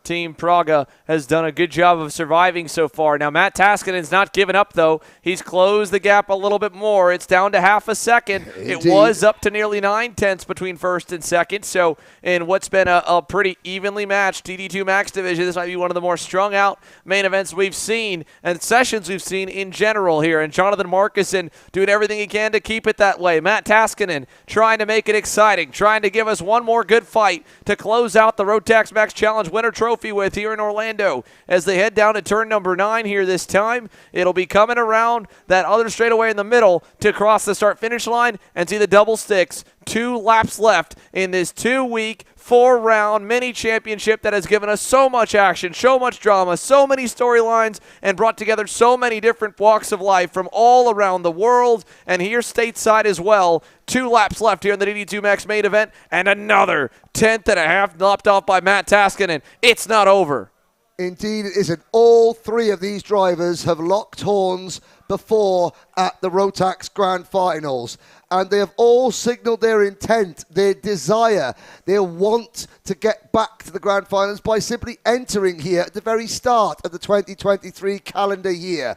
Team Praga has done a good job of surviving so far. Now, Matt Taskinen's not given up, though. He's closed the gap a little bit more. It's down to half a second. Indeed. It was up to nearly 9/10 between first and second. So in what's been a pretty evenly matched DD2 Max division, this might be one of the more strung out main events we've seen and sessions we've seen in general here. And Jonathan Markussen doing everything he can to keep it that way. Matt Taskinen trying to make it exciting, trying to give us one more good fight to close out the Rotax Max Challenge Winter Trophy with here in Orlando as they head down to turn number 9 here this time. It'll be coming around that other straightaway in the middle to cross the start-finish line and see the double sticks. 2 laps left in this 2-week, 4-round mini championship that has given us so much action, so much drama, so many storylines, and brought together so many different walks of life from all around the world and here stateside as well. 2 laps left here in the DD2 Max main event, and another 10th and a half lopped off by Matt Taskinen. It's not over. Indeed, it isn't. All 3 of these drivers have locked horns before at the Rotax Grand Finals, and they have all signaled their intent, their desire, their want to get back to the Grand Finals by simply entering here at the very start of the 2023 calendar year.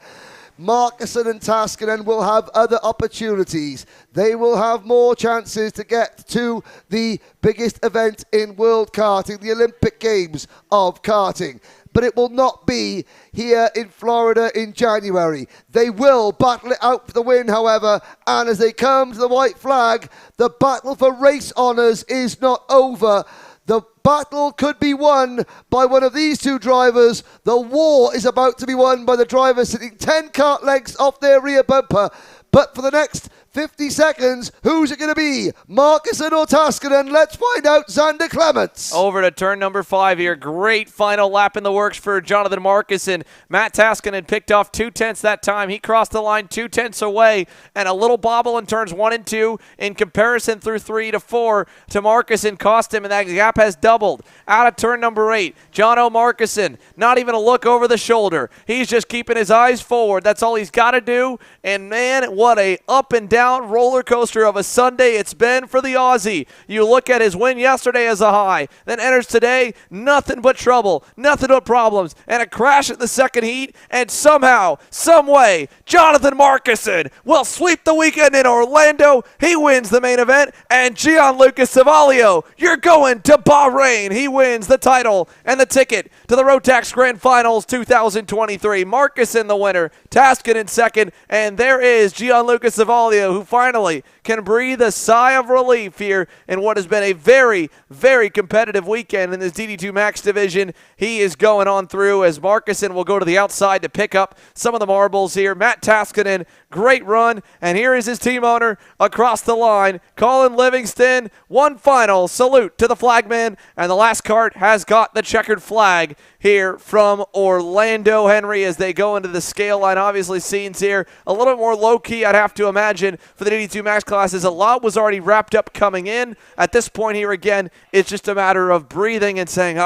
Markussen and Taskinen will have other opportunities. They will have more chances to get to the biggest event in world karting, the Olympic Games of karting. But it will not be here in Florida in January. They will battle it out for the win, however, and as they come to the white flag, the battle for race honours is not over. The battle could be won by one of these 2 drivers. The war is about to be won by the driver sitting 10 kart lengths off their rear bumper. But for the next 50 seconds, who's it going to be? Markussen or Taskinen? Let's find out. Xander Clements. Over to turn number 5 here. Great final lap in the works for Jonathan Markussen. Matt Taskinen picked off 2/10 that time. He crossed the line 2/10 away, and a little bobble in turns 1 and 2 in comparison through 3 to 4 to Markussen cost him, and that gap has doubled. Out of turn number 8, Jono Markussen, not even a look over the shoulder. He's just keeping his eyes forward. That's all he's got to do, and man, what a up and down roller coaster of a Sunday it's been for the Aussie. You look at his win yesterday as a high, then enters today, nothing but trouble, nothing but problems, and a crash at the second heat, and somehow, some way, Jonathan Markussen will sweep the weekend in Orlando. He wins the main event, and Gianluca Savalio, you're going to Bahrain. He wins the title and the ticket to the Rotax Grand Finals 2023. Markussen the winner, Taskinen second, and there is Gianluca Savalio, who finally can breathe a sigh of relief here in what has been a very, very competitive weekend in this DD2 Max division. He is going on through as Markussen will go to the outside to pick up some of the marbles here. Matt Taskinen, great run, and here is his team owner across the line, Colin Livingston. One final salute to the flagman, and the last cart has got the checkered flag here from Orlando. Henry, as they go into the scale line, obviously scenes here a little bit more low-key, I'd have to imagine, for the DD2 Max classes. A lot was already wrapped up coming in. At this point here, again, it's just a matter of breathing and saying,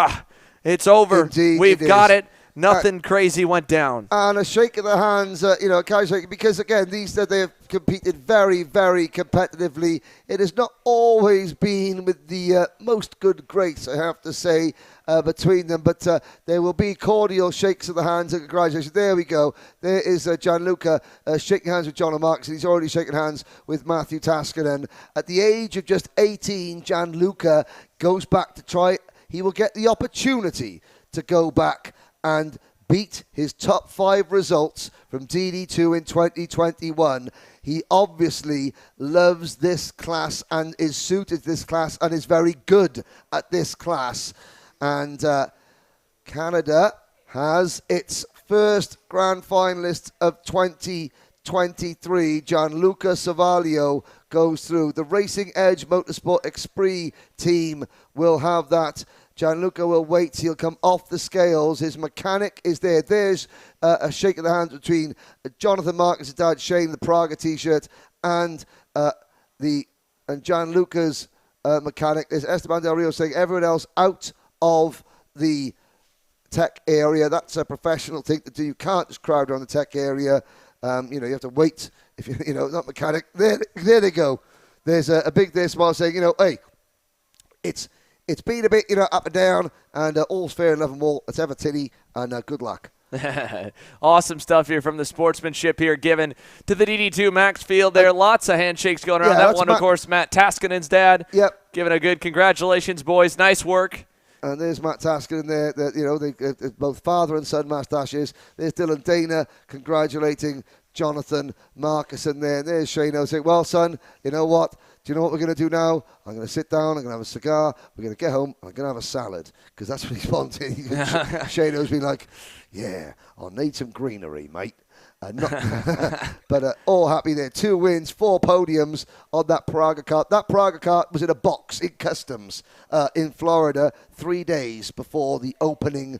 it's over. Indeed, We've got is. it. Nothing crazy went down. And a shake of the hands, a kind of shake, because again, they have competed very, very competitively. It has not always been with the most good grace, I have to say, between them, but there will be cordial shakes of the hands and congratulations. There we go. There is Gianluca shaking hands with John O'Marks, and he's already shaking hands with Matthew Taskinen. At the age of just 18, Gianluca goes back to try. He will get the opportunity to go back and beat his top 5 results from DD2 in 2021. He obviously loves this class and is suited to this class and is very good at this class. And Canada has its first grand finalist of 2023. Gianluca Savalio goes through. The Racing Edge Motorsport Esprit team will have that. Gianluca will wait. He'll come off the scales. His mechanic is there. There's a shake of the hands between Jonathan Marcus' dad, Shane, the Praga T-shirt, and Gianluca's mechanic. There's Esteban Del Rio saying everyone else out of the tech area. That's a professional thing to do. You can't just crowd around the tech area. You have to wait. If not mechanic. There they go. there's a big there smile saying, hey, it's been a bit, up and down, and all's fair in love and war. Let's have a tinny, and good luck. Awesome stuff here from the sportsmanship here given to the DD2 Max Field there. Lots of handshakes going around. That one, of course, Matt Taskinen's dad. Yep. Giving a good congratulations, boys. Nice work. And there's Matt Taskinen there, they both father and son moustaches. There's Dylan Dana congratulating Jonathan Marcus in there. And there's Shano saying, well, son, you know what? Do you know what we're going to do now? I'm going to sit down, I'm going to have a cigar, we're going to get home, I'm going to have a salad. Because that's what he's wanting. Shano's been like, yeah, I'll need some greenery, mate. But all happy there. 2 wins, 4 podiums on that Praga kart. That Praga kart was in a box in customs in Florida 3 days before the opening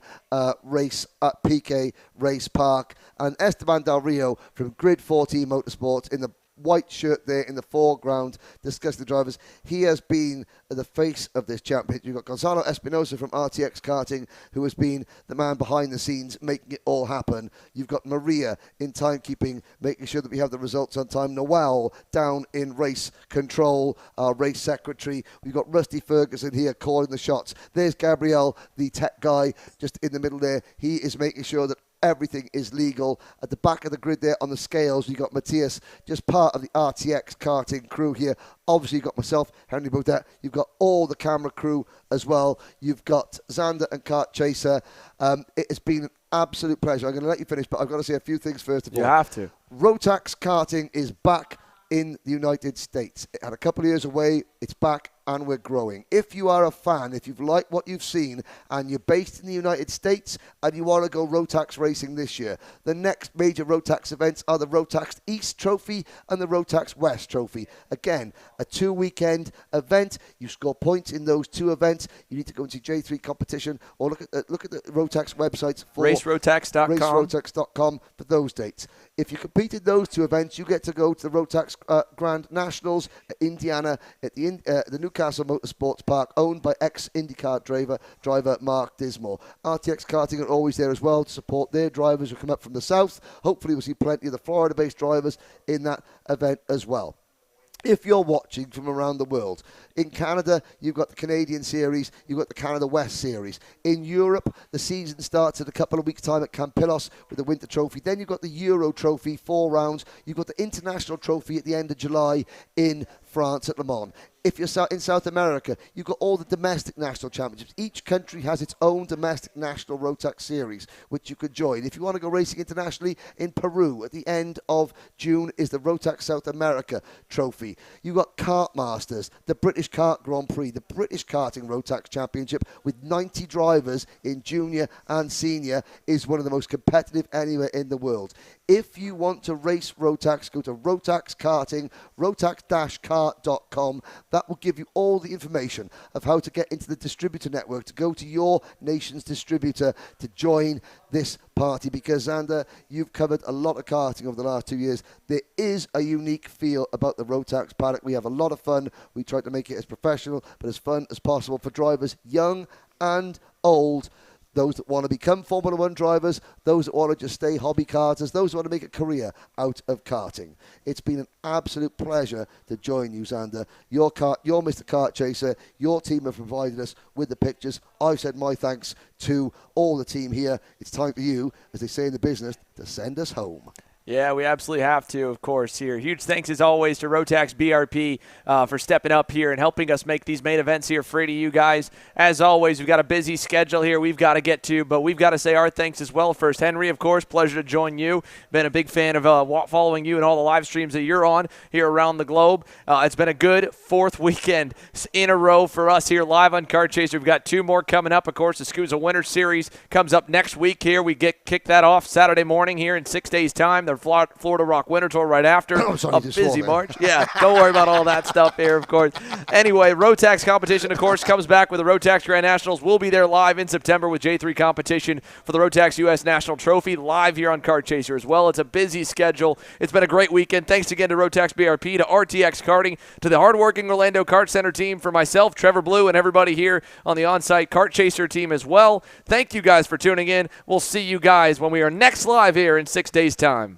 race at PK Race Park. And Esteban Del Rio from Grid 14 Motorsports in the white shirt there in the foreground discussing the drivers. He has been the face of this championship. You've got Gonzalo Espinosa from RTX Karting, who has been the man behind the scenes making it all happen. You've got Maria in timekeeping, making sure that we have the results on time. Noel down in race control, our race secretary. We've got Rusty Ferguson here calling the shots. There's Gabriel, the tech guy, just in the middle there. He is making sure that everything is legal. At the back of the grid there on the scales, you've got Matthias, just part of the RTX karting crew here. Obviously, you've got myself, Henry Baudet. You've got all the camera crew as well. You've got Xander and Kart Chaser. It has been an absolute pleasure. I'm going to let you finish, but I've got to say a few things first of all. You have to. Rotax Karting is back in the United States. It had a couple of years away. It's back and we're growing. If you are a fan, if you've liked what you've seen and you're based in the United States and you want to go Rotax racing this year, the next major Rotax events are the Rotax East Trophy and the Rotax West Trophy. Again, a 2-weekend event. You score points in those 2 events. You need to go into J3 competition or look at the Rotax websites for racerotax.com. racerotax.com for those dates. If you completed those 2 events, you get to go to the Rotax Grand Nationals at Indiana at the Newcastle Motorsports Park, owned by ex-IndyCar driver Mark Dismore. RTX Karting are always there as well to support their drivers who come up from the south. Hopefully we'll see plenty of the Florida-based drivers in that event as well. If you're watching from around the world, in Canada, you've got the Canadian Series, you've got the Canada West Series. In Europe, the season starts in a couple of weeks' time at Campillos with the Winter Trophy. Then you've got the Euro Trophy, 4 rounds. You've got the International Trophy at the end of July in France at Le Mans. If you're in South America, you've got all the domestic national championships. Each country has its own domestic national Rotax series, which you could join. If you want to go racing internationally, in Peru at the end of June is the Rotax South America Trophy. You've got Kart Masters, the British Kart Grand Prix, the British Karting Rotax Championship with 90 drivers in junior and senior is one of the most competitive anywhere in the world. If you want to race Rotax, go to Rotax Karting, rotax-kart.com. That will give you all the information of how to get into the distributor network, to go to your nation's distributor to join this party. Because, Xander, you've covered a lot of karting over the last 2 years. There is a unique feel about the Rotax paddock. We have a lot of fun. We try to make it as professional but as fun as possible for drivers young and old. Those that want to become Formula One drivers, those that want to just stay hobby karters, those who want to make a career out of karting. It's been an absolute pleasure to join you, Xander. You're Mr. Kart Chaser. Your team have provided us with the pictures. I've said my thanks to all the team here. It's time for you, as they say in the business, to send us home. Yeah, we absolutely have to, of course, here. Huge thanks, as always, to Rotax BRP for stepping up here and helping us make these main events here free to you guys. As always, we've got a busy schedule here we've got to get to, but we've got to say our thanks as well first. Henry, of course, pleasure to join you. Been a big fan of following you and all the live streams that you're on here around the globe. It's been a good 4th weekend in a row for us here live on Kart Chaser. We've got 2 more coming up. Of course, the SCUSA Winter Series comes up next week here. We kick that off Saturday morning here in 6 days' time. The Florida Rock Winter Tour right after. Sorry, a busy March. Yeah, don't worry about all that stuff here, of course. Anyway, Rotax competition, of course, comes back with the Rotax Grand Nationals. We'll be there live in September with J3 competition for the Rotax U.S. National Trophy live here on Kart Chaser as well. It's a busy schedule. It's been a great weekend. Thanks again to Rotax BRP, to RTX Karting, to the hardworking Orlando Kart Center team, for myself, Trevor Blue, and everybody here on the on-site Kart Chaser team as well. Thank you guys for tuning in. We'll see you guys when we are next live here in 6 days' time.